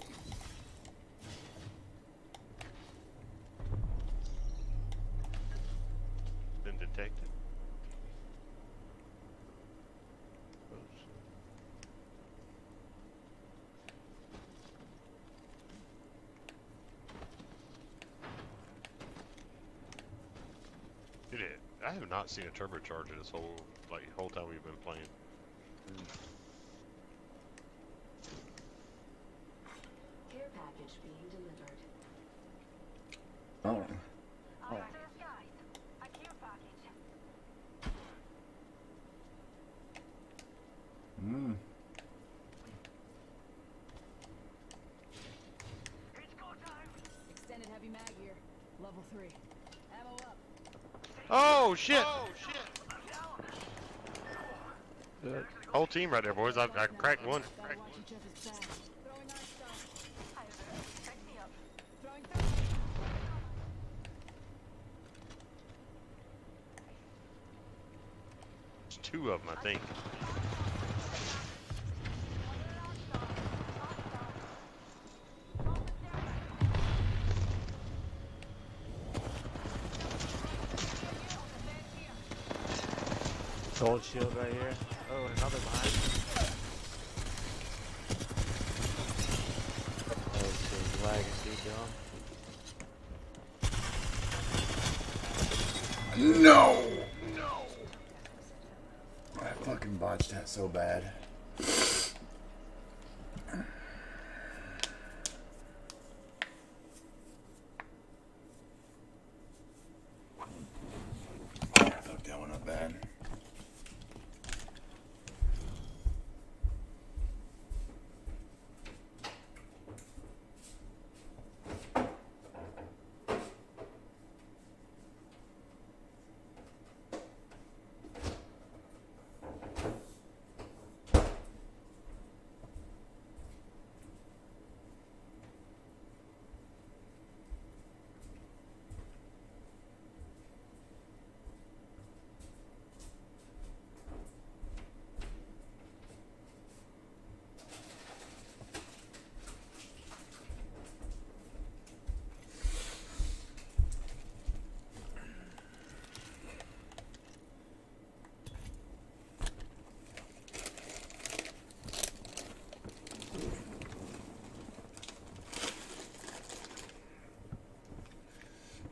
Been detected. Dude, I have not seen a turbocharger this whole time we've been playing. Care package being delivered. Oh. Hmm. Extended heavy mag here. Level 3. Ammo up. Oh shit! Good. Whole team right there, boys. I cracked one. Gotta watch each other's back. Throwing ice stuff. Throwing There's 2 of them, I think. Gold shield right here. Oh, another behind. Oh, she's lagging too, John. No! I fucking botched that so bad. I fucked that one up bad.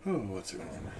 Oh, what's going on?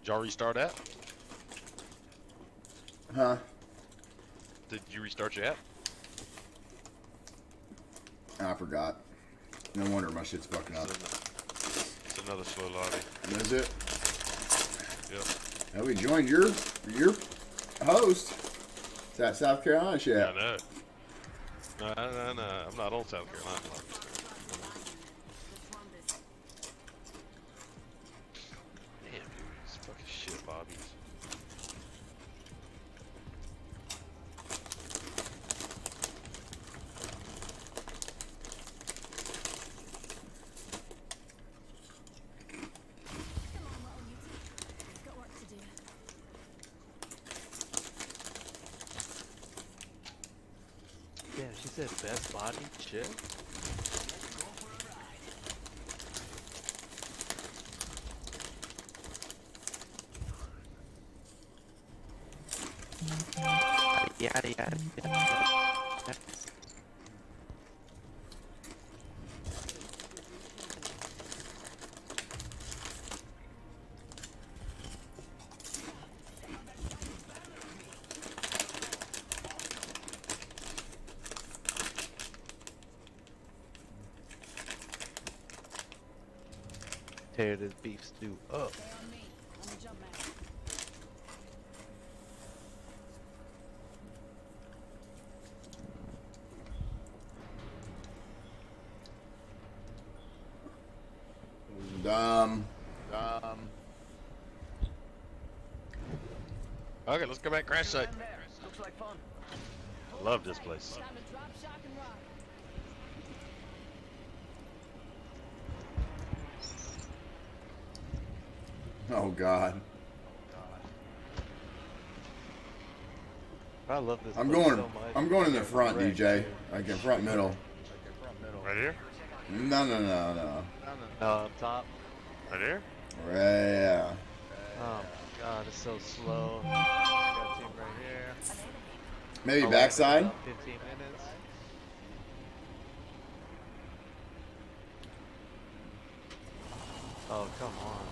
Did y'all restart app? Huh? Did you restart your app? I forgot. No wonder my shit's fucking up. It's another slow lobby. Is it? Yep. Now we joined your host. It's that South Carolina shit. Yeah, I know. No. I'm not on South Carolina. Damn, dude. It's fucking shit, Bobby. Damn, she said best body chick? Yada. Tear this beef stew up. Okay, let's go back crash site. Looks like fun. I love this place. Oh God. I love this. I'm place going. so much. I'm going in the front, DJ. Like in front middle. Right here? No. No, up top. Right here? Yeah. Oh my God, it's so slow. Got a team right here. Maybe I'll backside. wait about 15 minutes. Oh, come on.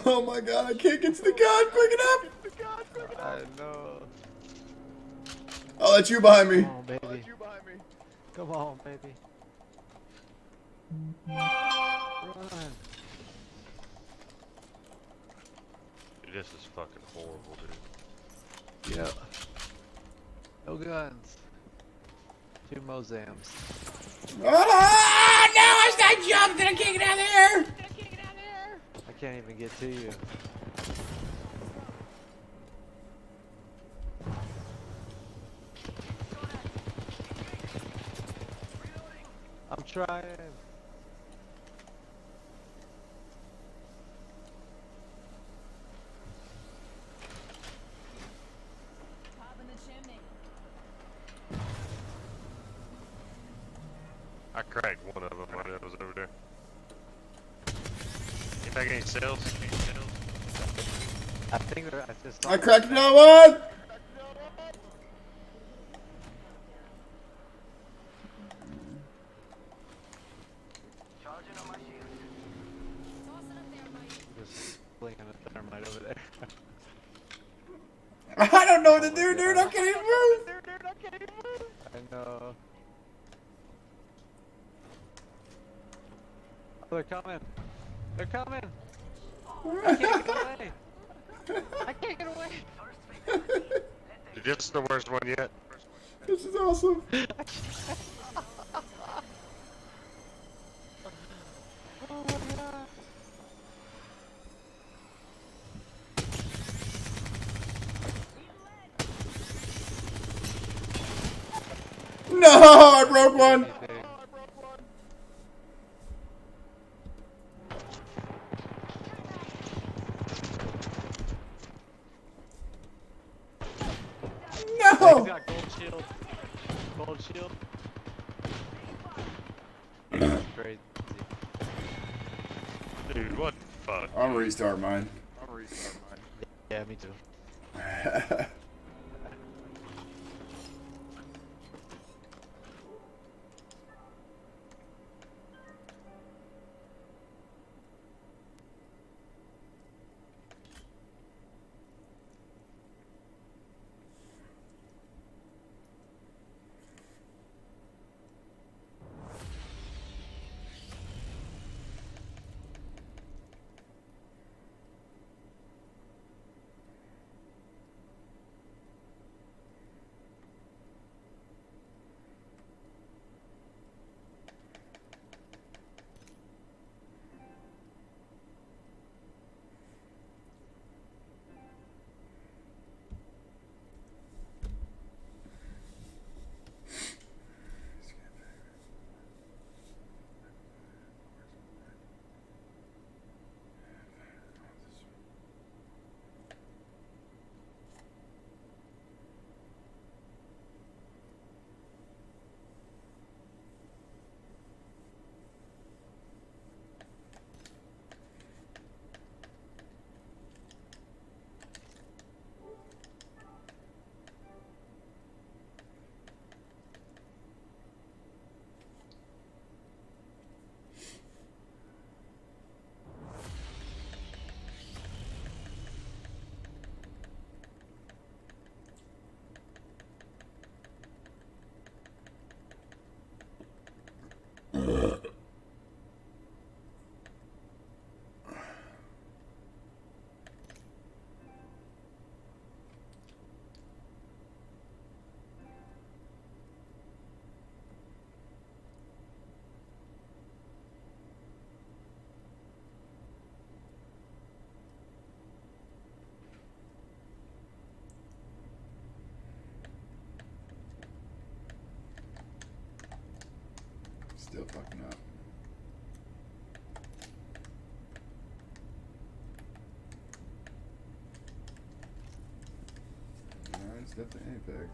Oh my God! I can't get to the gun quick enough. I know. I'll let you behind me. Come on, baby. Come on, baby. Run. Dude, this is fucking horrible, dude. Yeah. No guns. 2 Mozams. Oh no! I got jumped and I can't get out of there. I can't even get to you. I'm trying. I cracked one of them while I was over there. You make any sales? I think that I just. I cracked another one! Just flinging a thermite over there. I don't know what to do, dude. I can't even move. I know. Oh, they're coming. They're coming. I can't get away. I can't get away. Is this the worst one yet? This is awesome. Oh my god. No, I broke one. No. He's got gold shield. Gold shield. Crazy. Dude, what the fuck? I'll restart mine. Yeah, me too. Still fucking up. Alright, step to Apex.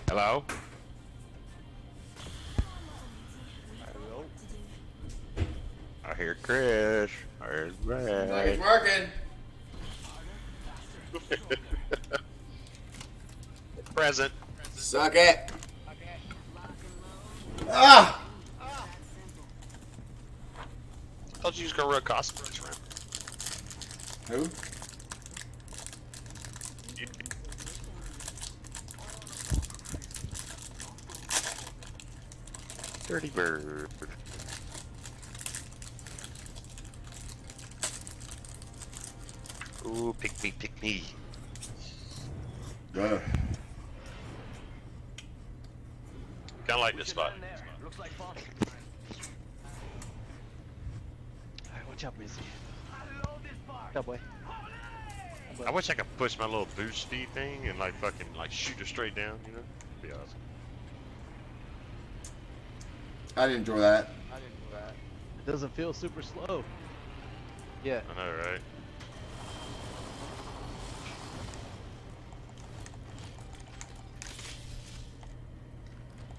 Hello? Hello? I hear Chris. I hear Brad. It's working. Present. Suck it. Ah! I thought you was gonna run costume this round. Who? Dirty bird. Ooh, pick me, pick me. Kinda like this spot. Looks like fun. Alright, watch out, Busy. What's up, boy? I wish I could push my little boost speed thing and like fucking like shoot her straight down, you know? It'd be awesome. I didn't enjoy that. It doesn't feel super slow. Yeah. I know, right?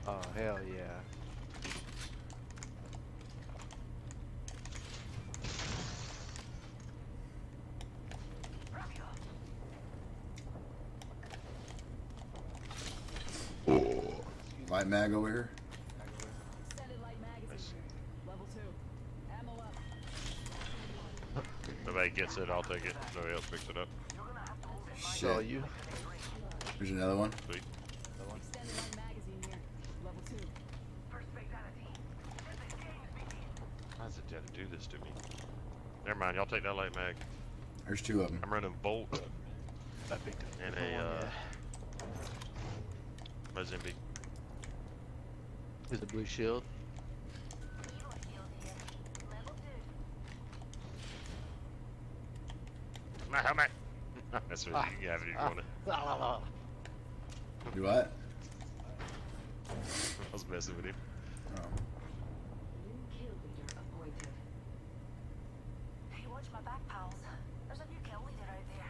Oh, hell yeah. Light mag over here. Extended light magazine here. Level 2. Ammo up. Nobody gets it, I'll take it. Nobody else picks it up. Shit. Oh, you. Here's another one. Sweet. Extended light magazine here. Level 2. Why does it have to do this to me? Never mind, y'all take that light mag. There's two of them. I'm running Bolt and a Mozambique. There's a blue shield. My helmet. That's what you can have it if you want to. Do what? I was messing with him. Oh. Hey, watch my back, pals. There's a new kill leader out there.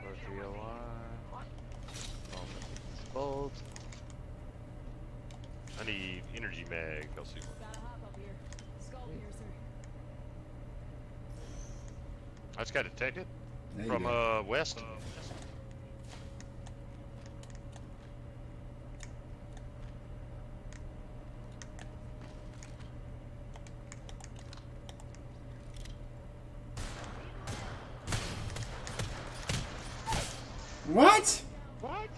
Or 301. Bolt. I need energy mag. I'll see. Gotta hop up here. Skull piercer. I just got detected There you from go. west. What? What?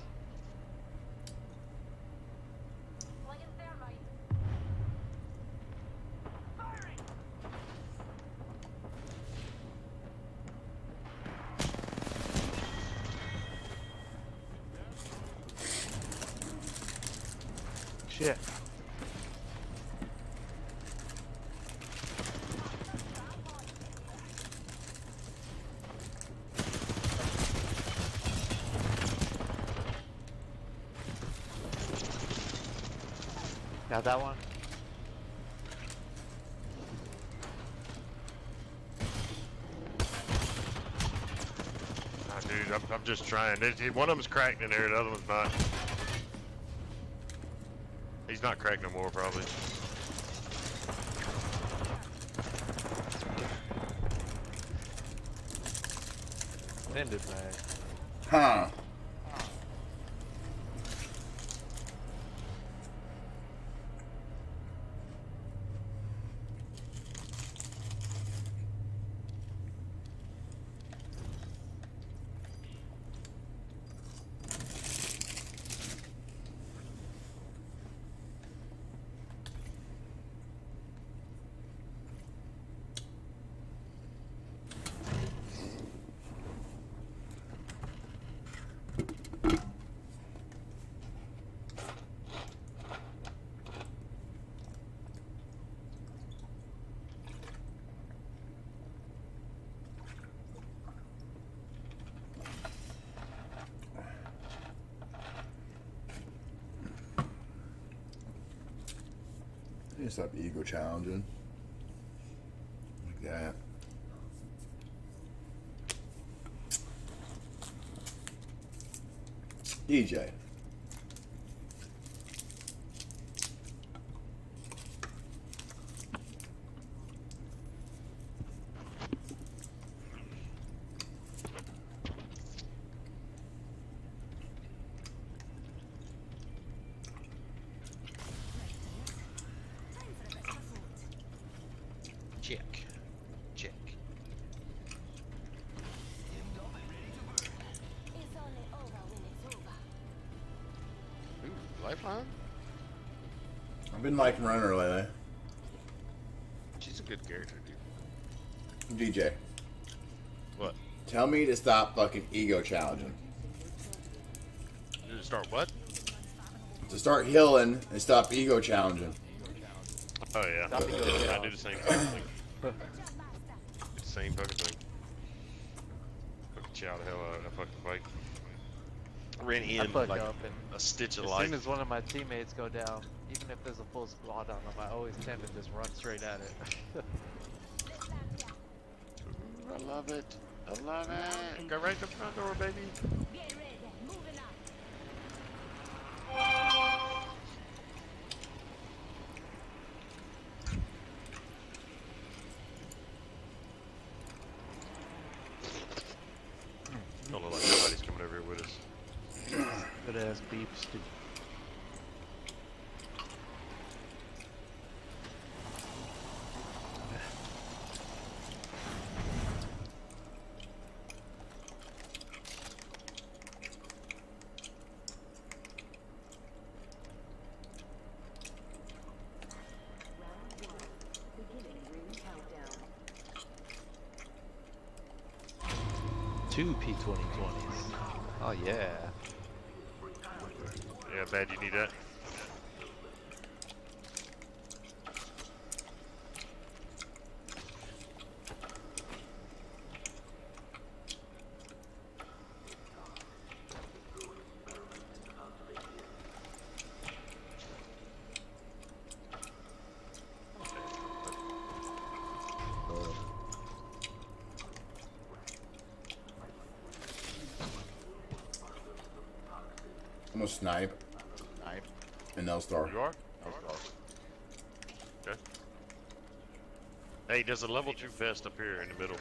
Shit. Got that one? Ah, dude, I'm just trying. One of them's cracked in there, the other one's not. He's not cracked no more, probably. Ended mag. Huh. me stop ego challenging. Like that. DJ. Check. Check. Ooh, Lifeline? I've been liking Runner lately. She's a good character, dude. DJ. What? Tell me to stop fucking ego challenging. To start what? To start healing and stop ego challenging. Oh yeah. I do the same fucking thing. Do the same fucking thing. Fucking chow the hell out of that fucking fight. Ran I in fuck like up and a stitch of as life. soon as one of my teammates go down, even if there's a full squad on them, I always tend to just run straight at it. Ooh, I love it. I love it. Go right to the front door, baby. Don't look like nobody's coming over here with us. Good ass beeps, dude. Two P2020s. Oh yeah. Yeah, bad you need that. I'm gonna snipe. Snipe. And L-Star. You are? Okay. Hey, there's a level 2 vest up here in the middle.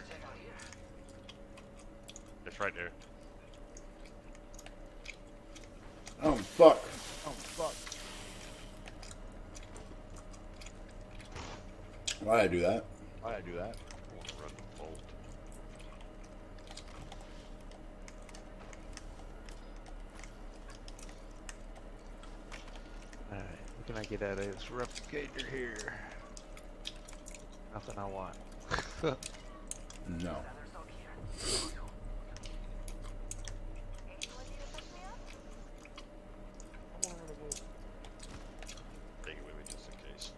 It's right there. Oh fuck. Oh fuck. Why'd I do that? Why'd I do that? I want to run the bolt. Alright, what can I get out of this replicator here? Nothing I want. No. Take it with me just in case.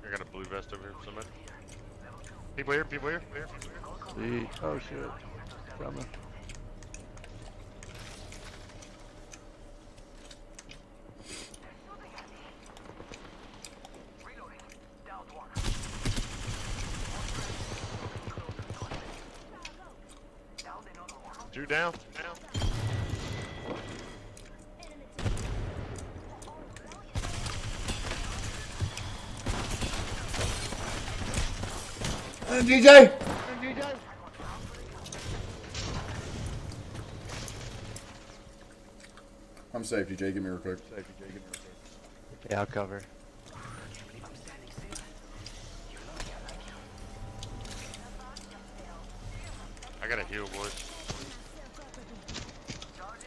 I got a blue vest over here for somebody. People here, people here, people here. See. Oh shit. Coming. Two down, down. DJ! I'm safe, DJ. Give me real quick. Safe, DJ. Give me real quick. Yeah, I'll cover. I got a heal, boys.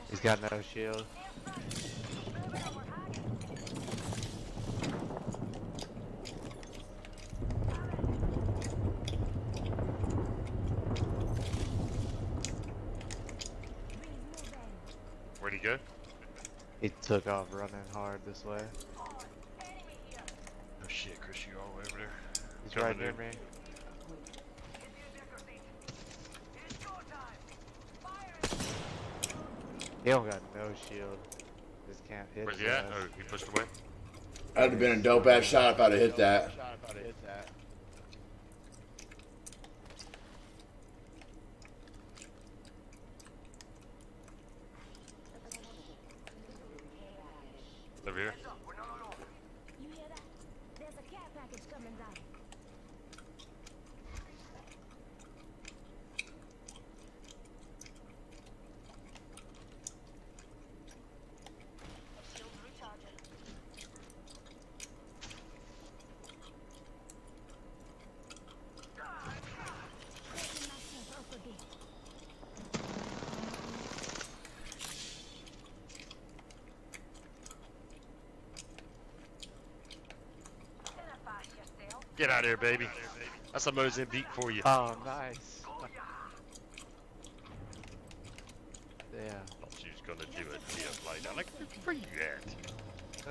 He's got no shield. go? He took off running hard this way. Oh shit, Chris, you all the way over there. He's right near me. He don't got no shield. Just can't hit. Where's he at? Oh, he pushed away. That'd have been a dope ass shot if I'd have hit that. Over here. You hear that? There's a care package coming down. Shield recharging. Breaking myself up a bit. Get out of here, baby. That's a Mozambique for you. Oh, nice. Yeah. Thought she was gonna do a dip like that. Like, where you at? I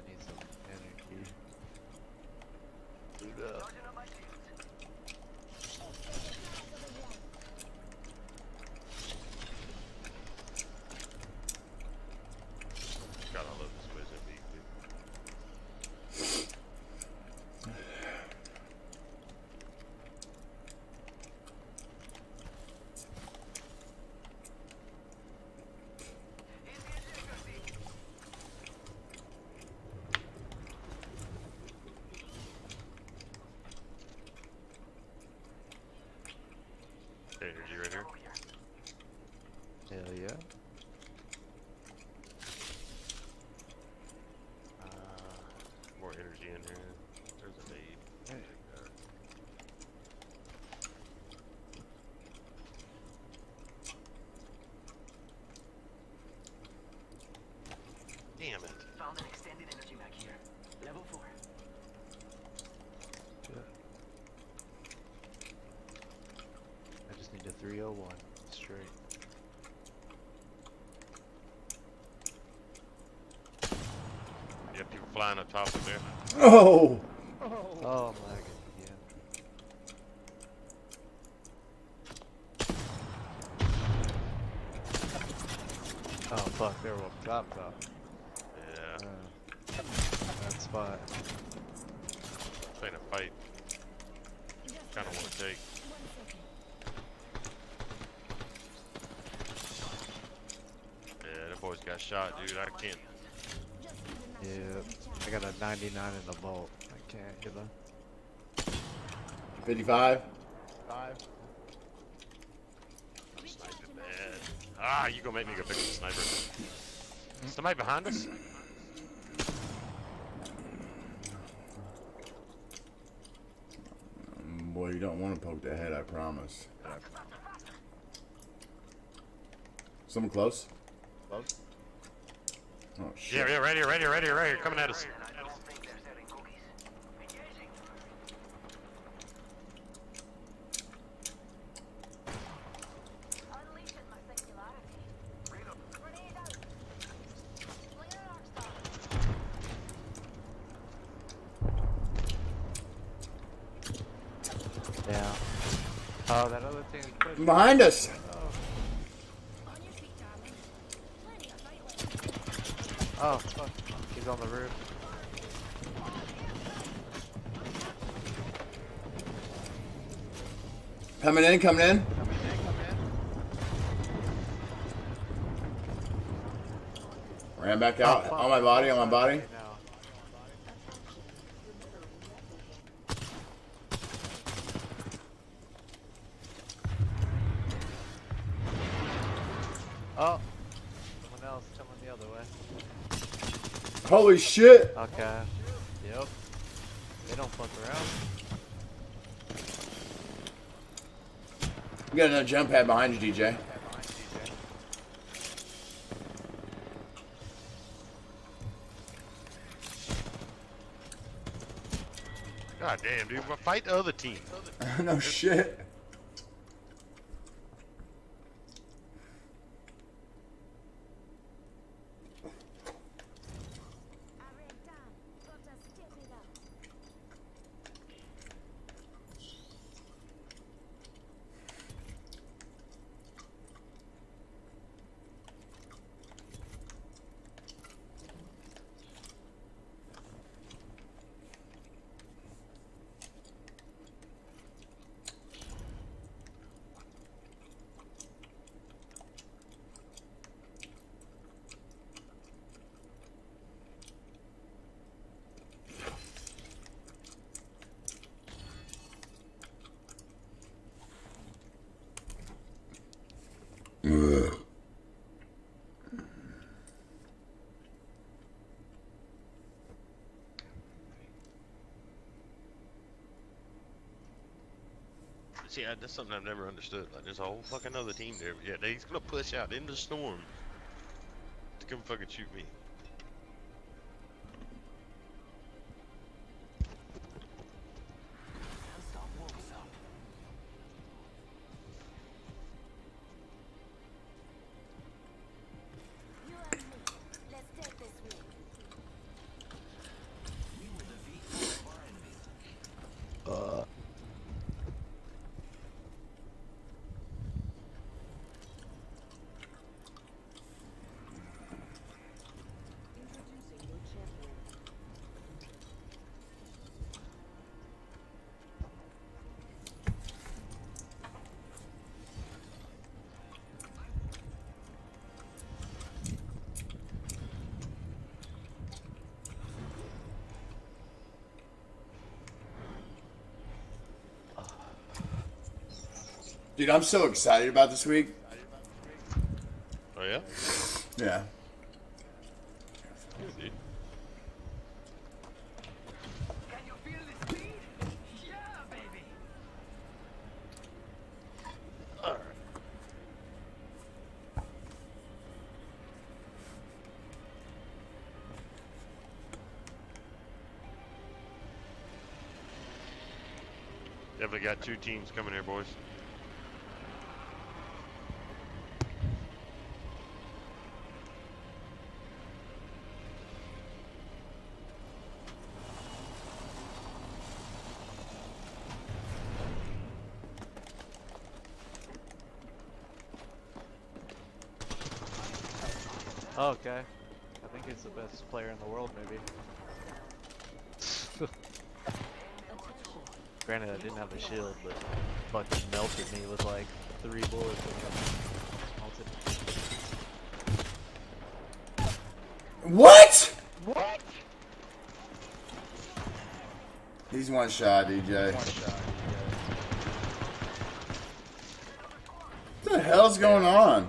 need some energy. Dude, God, I love this Mozambique, dude. Energy right here. Hell yeah. More energy in here. There's a nade. Damn it. Found an extended energy mag here. Level 4. I just need a 301 straight. You have people flying up top of there. Oh! Oh my god. Yeah. Oh fuck, they were up top. Yeah. That spot. This ain't a fight. Kinda wanna take. Yeah, that boy's got shot, dude. I can't. Yeah. I got a 99 in the vault. I can't get a 55. 5. Sniping bad. Ah, you gonna make me go pick up the sniper. Somebody behind us? Boy, you don't want to poke the head, I promise. Someone close? Close? Oh shit. Yeah, right here, coming at us. Yeah. Oh, that other thing is pushing. Behind us! Oh, fuck. He's on the roof. Coming in. Ran back out. On my body. Oh, someone else coming the other way. Holy shit! Okay. Yep. They don't fuck around. You got another jump pad behind you, DJ. God damn, dude. Fight the other team. No shit. See, that's something I've never understood. Like, there's a whole fucking other team there. Yeah, he's gonna push out in the storm to come fucking shoot me. Dude, I'm so excited about this week. Oh yeah? Yeah. Good, dude. Can you feel the speed? Yeah, baby. Alright. Definitely got two teams coming here, boys. Oh, okay. I think he's the best player in the world, maybe. Granted, I didn't have a shield, but fucking melted me with like 3 bullets. What? What? He's one shot, DJ. What the hell's going on?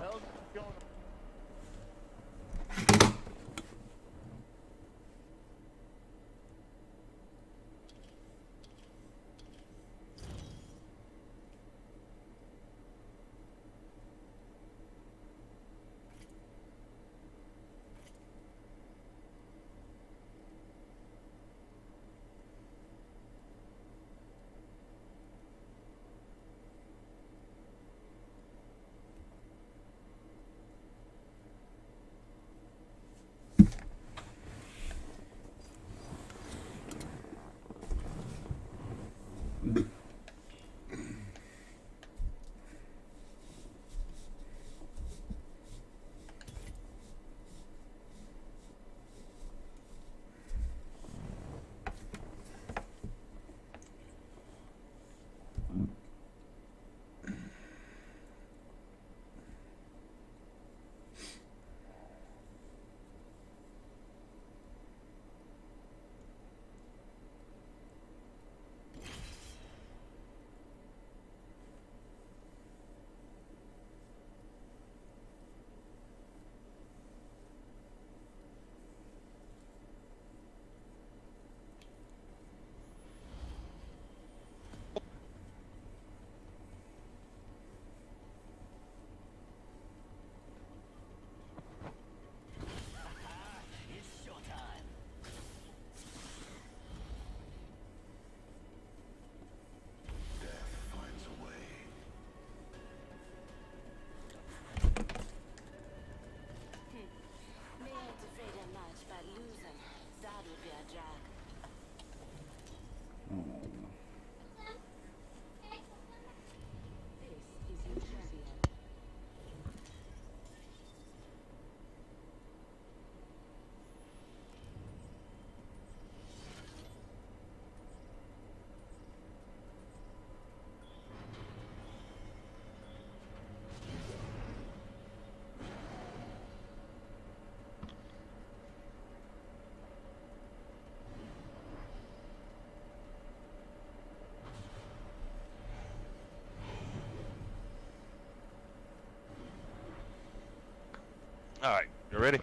Alright, you ready?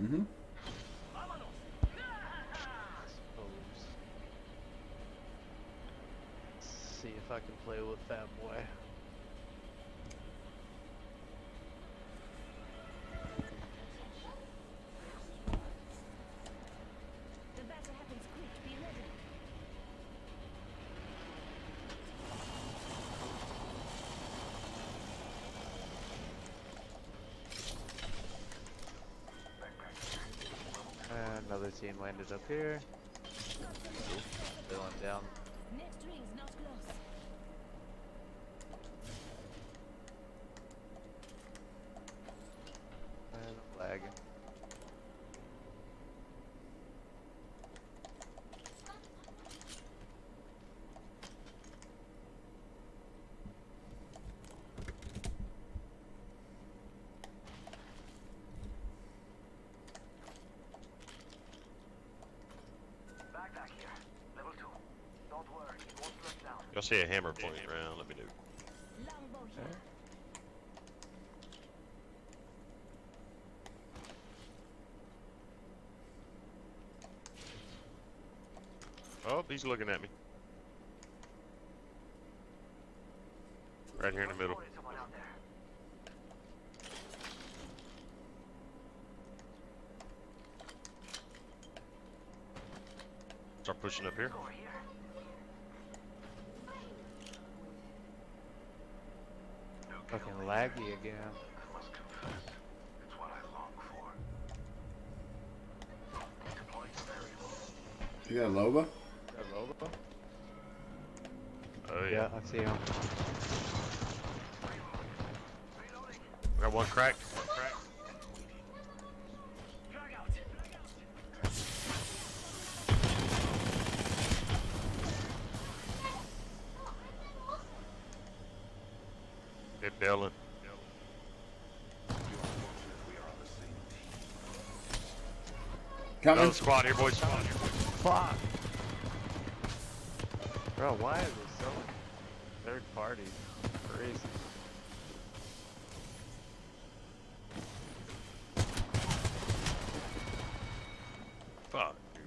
Mm-hmm. See if I can play with Fat Boy. The battle happens quick. Be ready. And another team landed up here. They went down. Next ring's not close. And I'm lagging. Backpack here. Level 2. Don't worry, it won't slow down. Y'all see a hammer pointing around, let me know. Longbow here. Oh, he's looking at me. Right here in the middle. Someone out there. Start pushing up here. Over here. Fucking laggy again. I must confess, it's what I long for. Deploying variable. You got a Loba? Got Loba? Oh yeah. Yeah, I see him. I got one cracked. One cracked. Drag out. Hit Dylan. Coming. Another squad here, boys. Squad here, boys. Fuck! Bro, why is there so many third parties? Crazy. Fuck, dude.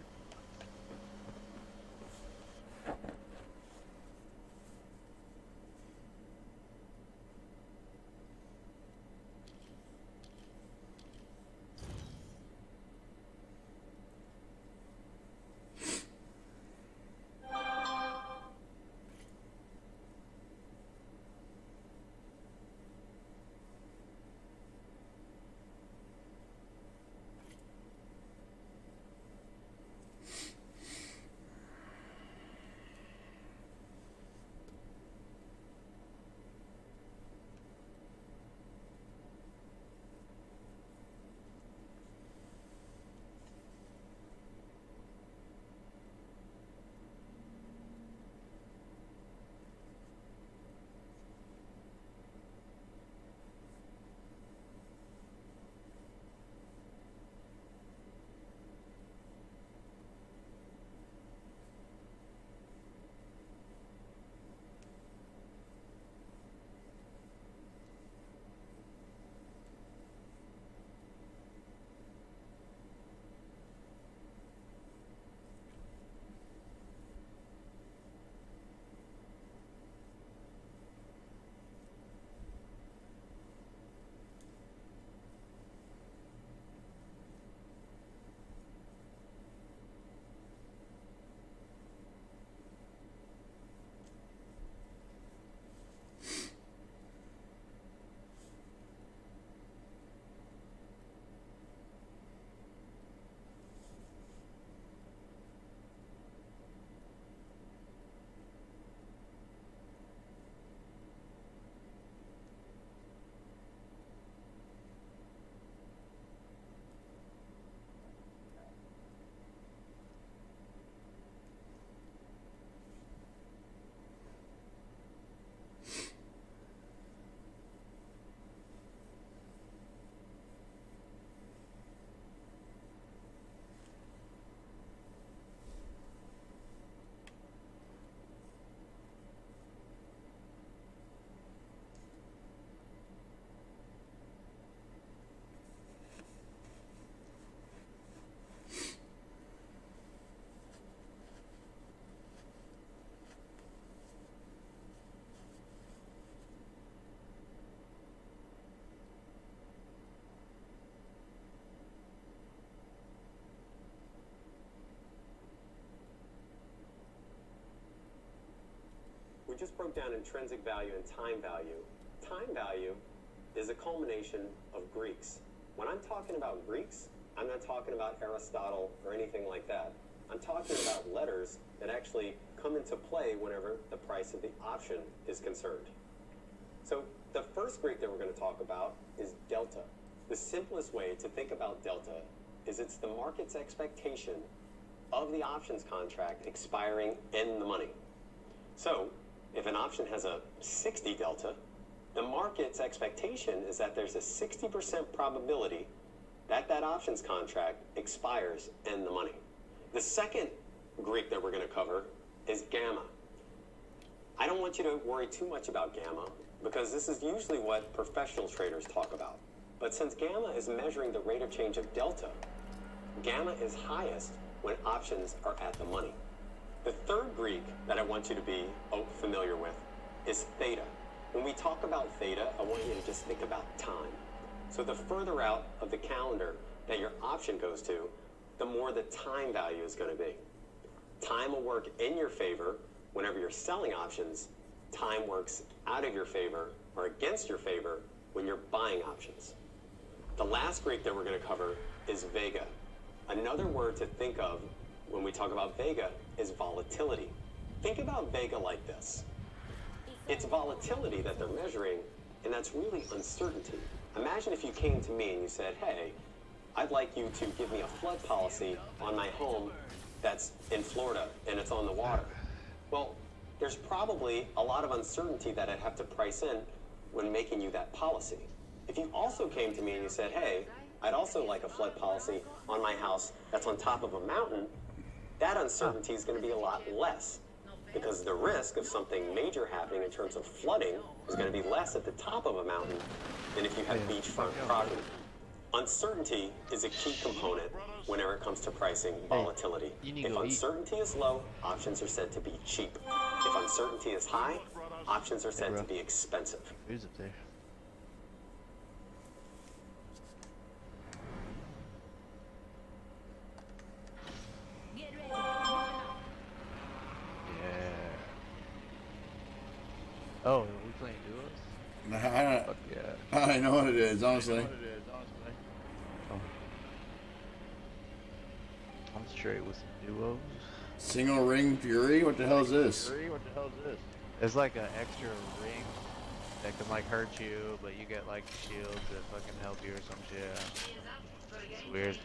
we just broke down intrinsic value and time value. Time value is a culmination of Greeks. When I'm talking about Greeks, I'm not talking about Aristotle or anything like that. I'm talking about letters that actually come into play whenever the price of the option is concerned. So the first Greek that we're going to talk about is delta. The simplest way to think about delta is it's the market's expectation of the options contract expiring in the money. So if an option has a 60 delta, the market's expectation is that there's a 60% probability that that options contract expires in the money. The second Greek that we're going to cover is gamma. I don't want you to worry too much about gamma because this is usually what professional traders talk about. But since gamma is measuring the rate of change of delta, gamma is highest when options are at the money. The third Greek that I want you to be familiar with is theta. When we talk about theta, I want you to just think about time. So the further out of the calendar that your option goes to, the more the time value is going to be. Time will work in your favor whenever you're selling options. Time works out of your favor or against your favor when you're buying options. The last Greek that we're going to cover is vega. Another word to think of when we talk about vega is volatility. Think about vega like this. It's volatility that they're measuring, and that's really uncertainty. Imagine if you came to me and you said, hey, I'd like you to give me a flood policy on my home that's in Florida and it's on the water. Well, there's probably a lot of uncertainty that I'd have to price in when making you that policy. If you also came to me and you said, hey, I'd also like a flood policy on my house that's on top of a mountain, that uncertainty is going to be a lot less because the risk of something major happening in terms of flooding is going to be less at the top of a mountain than if you have beachfront property. Uncertainty is a key component whenever it comes to pricing volatility. If uncertainty is low, options are said to be cheap. If uncertainty is high, options are said to be expensive. Who's up there? Oh, are we playing duos? Fuck yeah. I know what it is, honestly. Oh. I'm straight with some duos. Single ring fury? What the hell is this? It's like an extra ring that can like hurt you, but you get like shields that fucking help you or some shit. It's weird.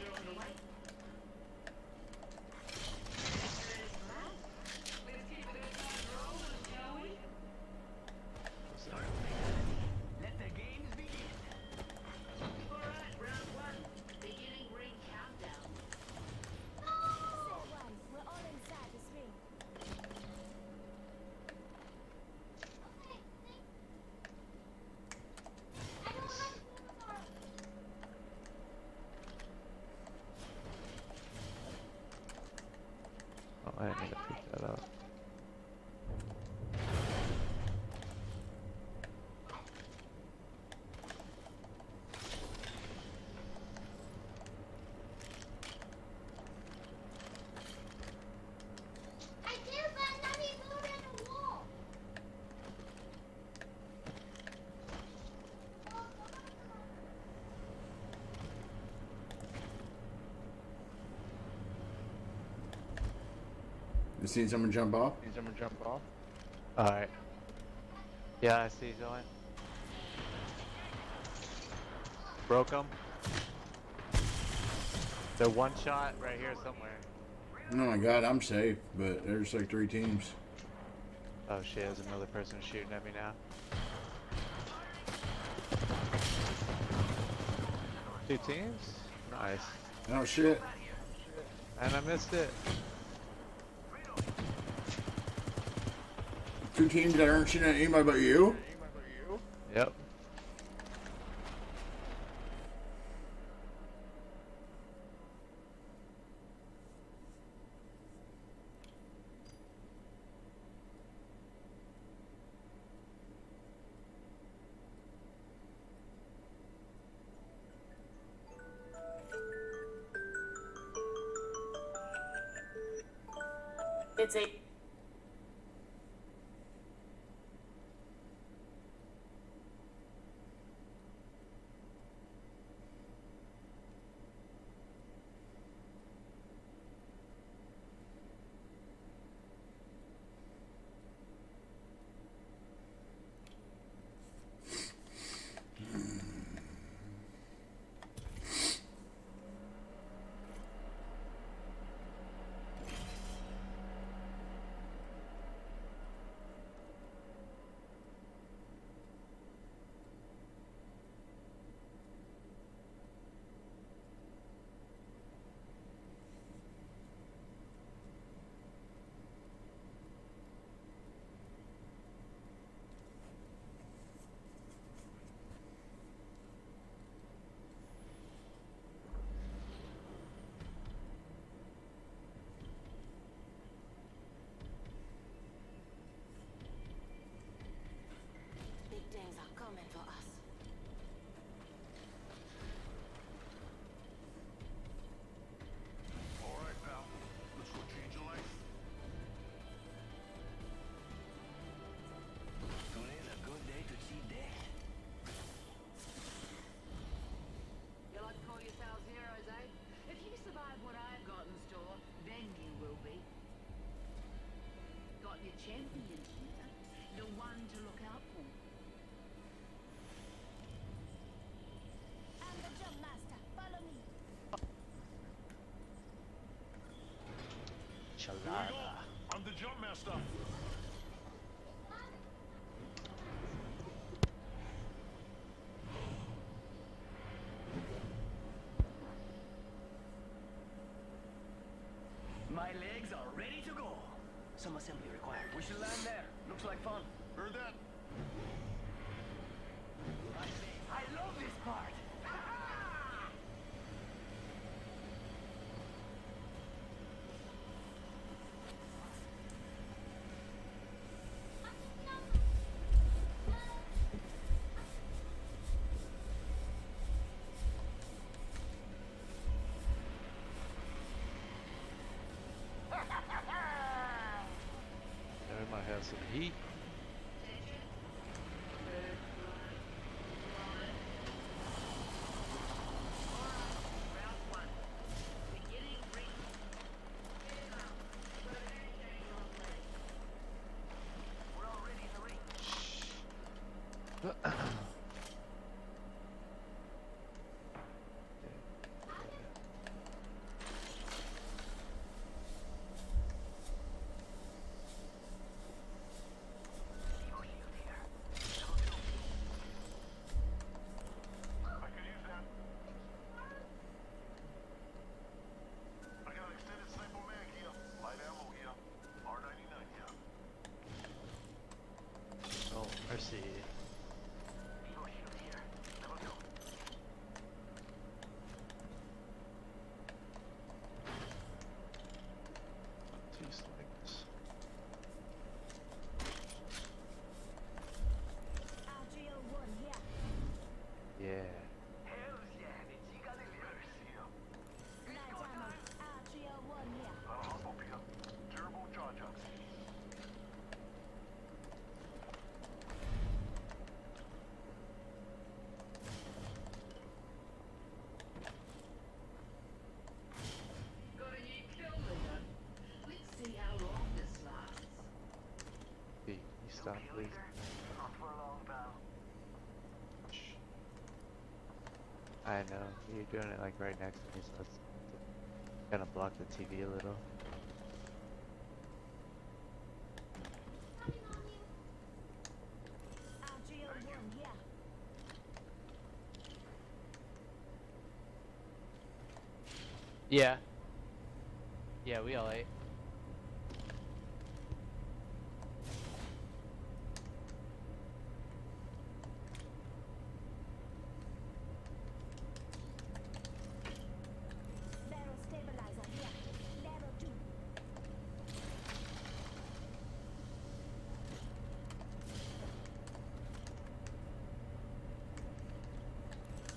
I need to pick that up. You seen someone jump off? Alright. Yeah, I see you going. Broke him. They're one shot right here somewhere. Oh my god, I'm safe, but there's like 3 teams. Oh shit, there's another person shooting at me now. 2 teams? Nice. Oh shit. And I missed it. 2 teams that aren't shooting at anybody but you? Yep. It's a jump master. My legs are ready to go. Some assembly required. We should land there. Looks like fun. Heard that? I love this part. We might have some heat. Oh, mercy. Two slings. Yeah. Hey, you stop, please. I know, you're doing it like right next to me, so it's gonna block the TV a little. Yeah. Yeah, we all ate.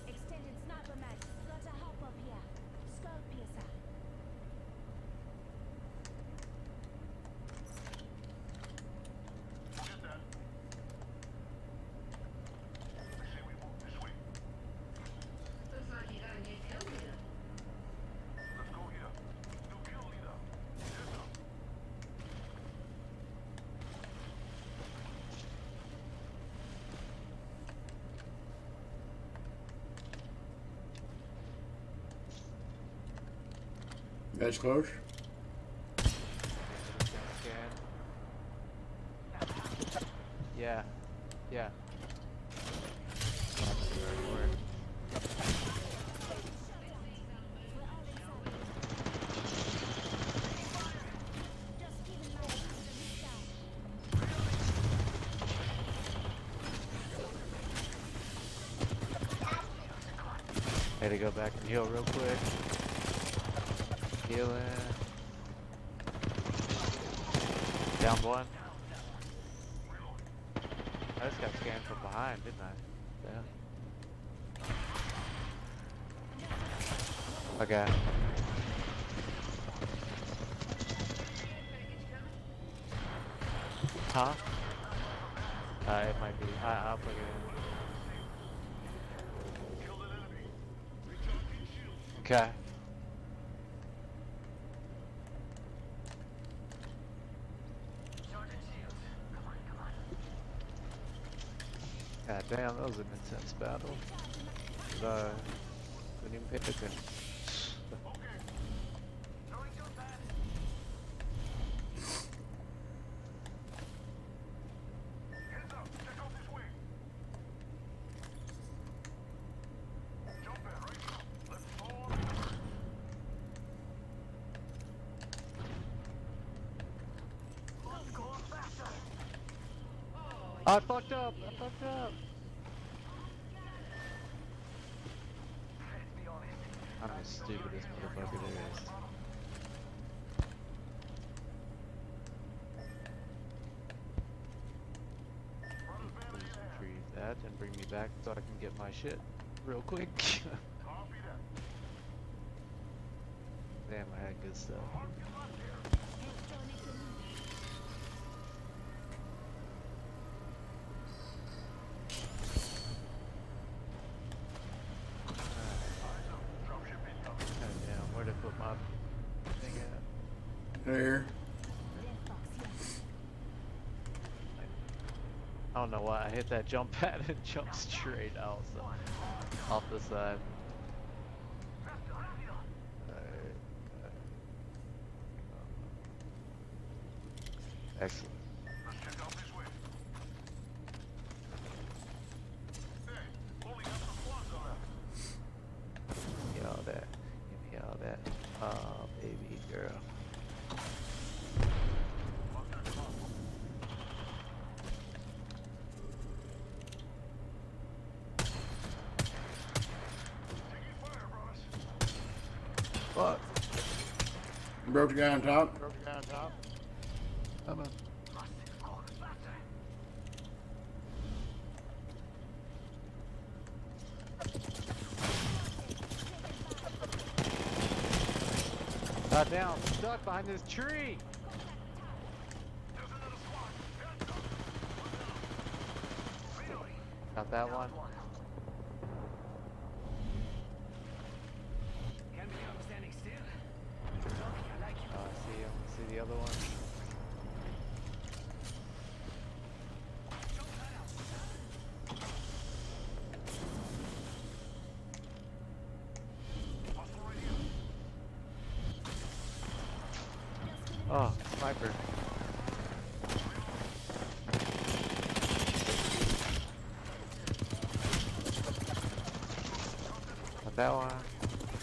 Extended sniper mag. Got a hop up here. Skull piercer. That's close. Yeah. Yeah. Had to go back and heal real quick. Healing. Down one. I just got scanned from behind, didn't I? Yeah. Okay. Huh? It might be. I'll plug it in. Okay. God damn, that was an intense battle. Couldn't even pay attention. I fucked up. I fucked up. I'm the stupidest motherfucker there is. Please retrieve that and bring me back so I can get my shit real quick. Damn, I had good stuff. Goddamn, where'd I put my thing at? Here. I don't know why I hit that jump pad and jumped straight out, so off the side. Excellent. Give me all that. Give me all that. Oh, baby girl. Fuck. Broke the guy on top. Broke the guy on top. Come on. God damn, I'm stuck behind this tree. Got that one. I see him. See the other one. Oh, sniper. Got that one.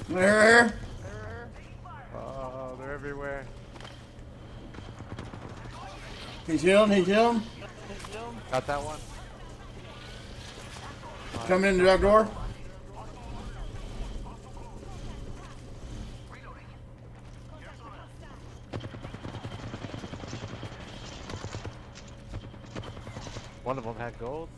There. Oh, they're everywhere. He's healing. He's healing. Got that one. Coming in the back door. One of them had gold.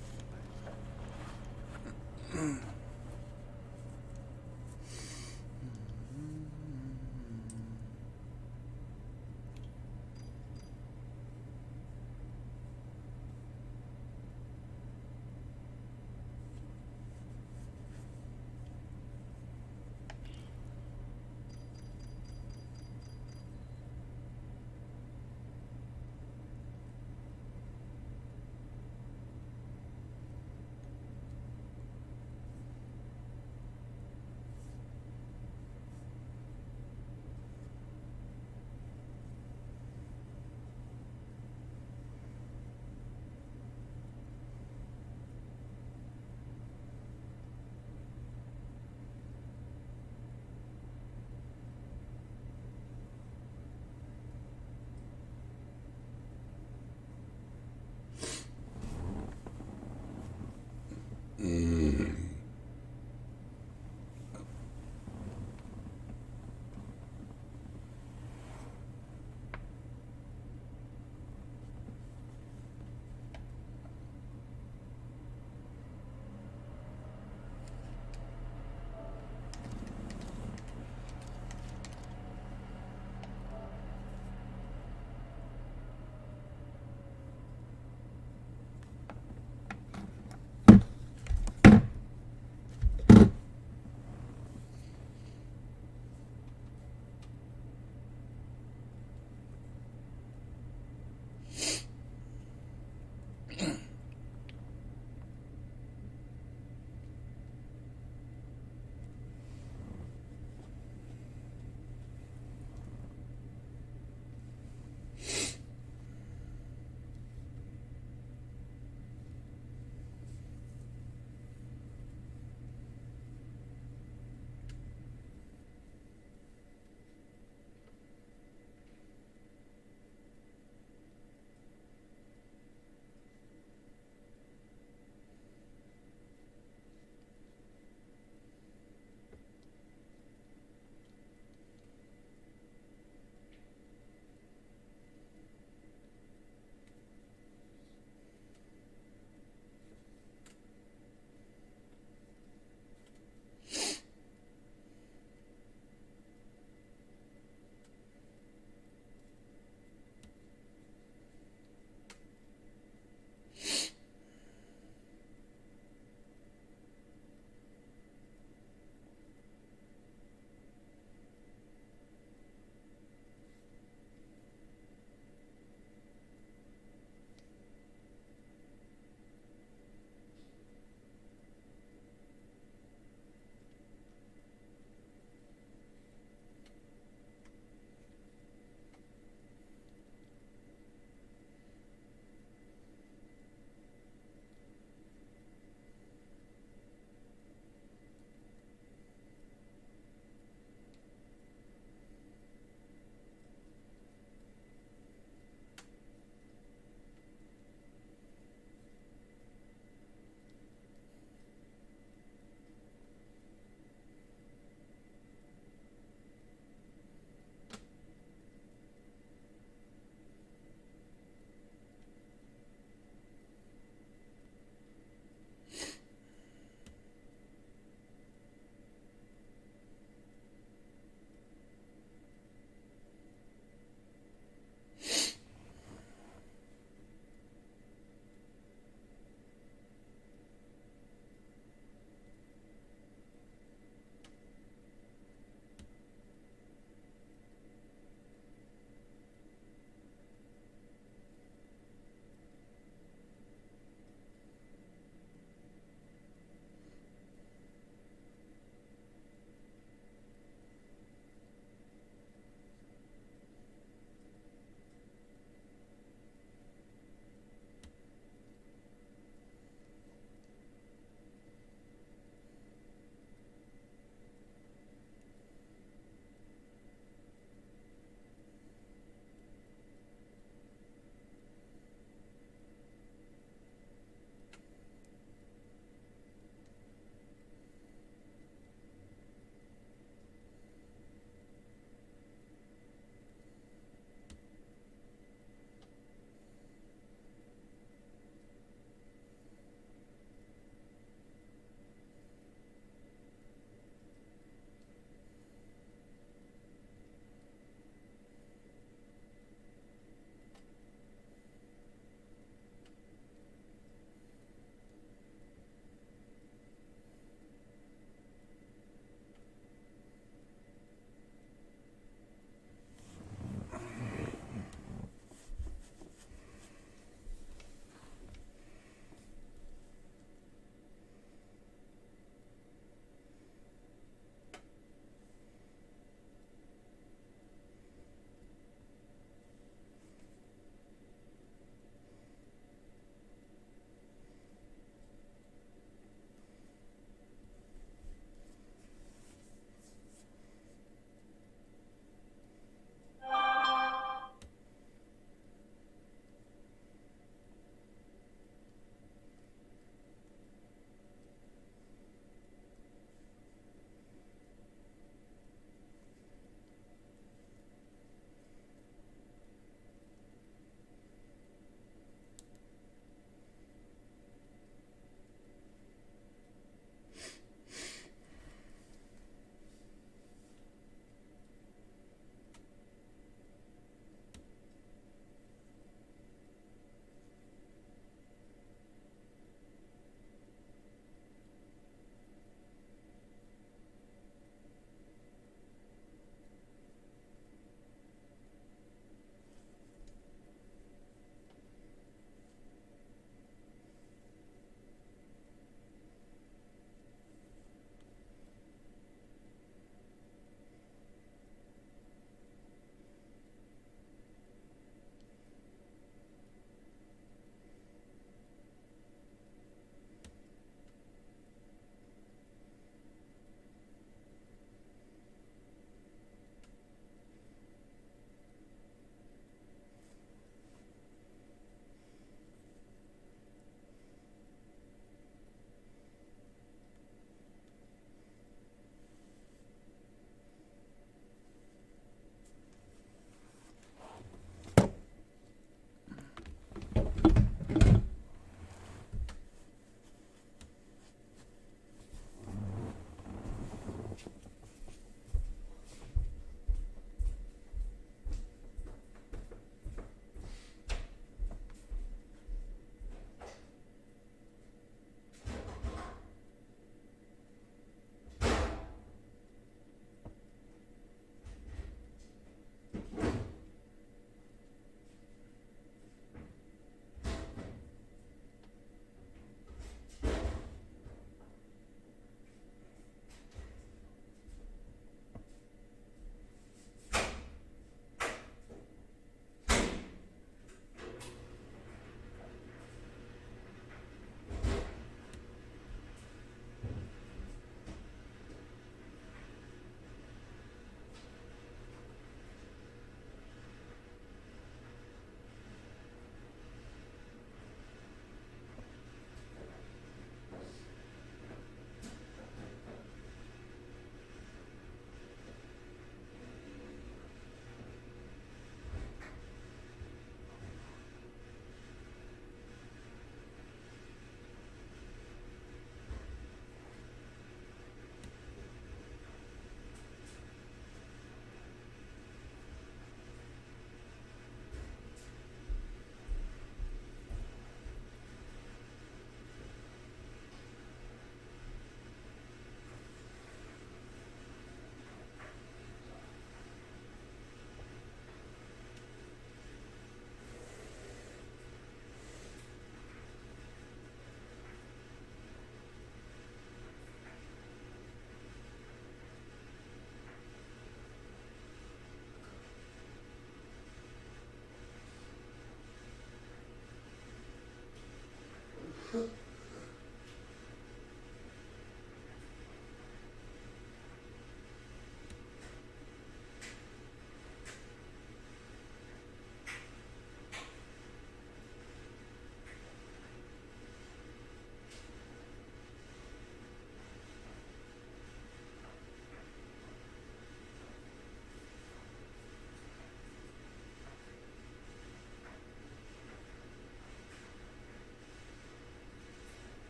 Huh.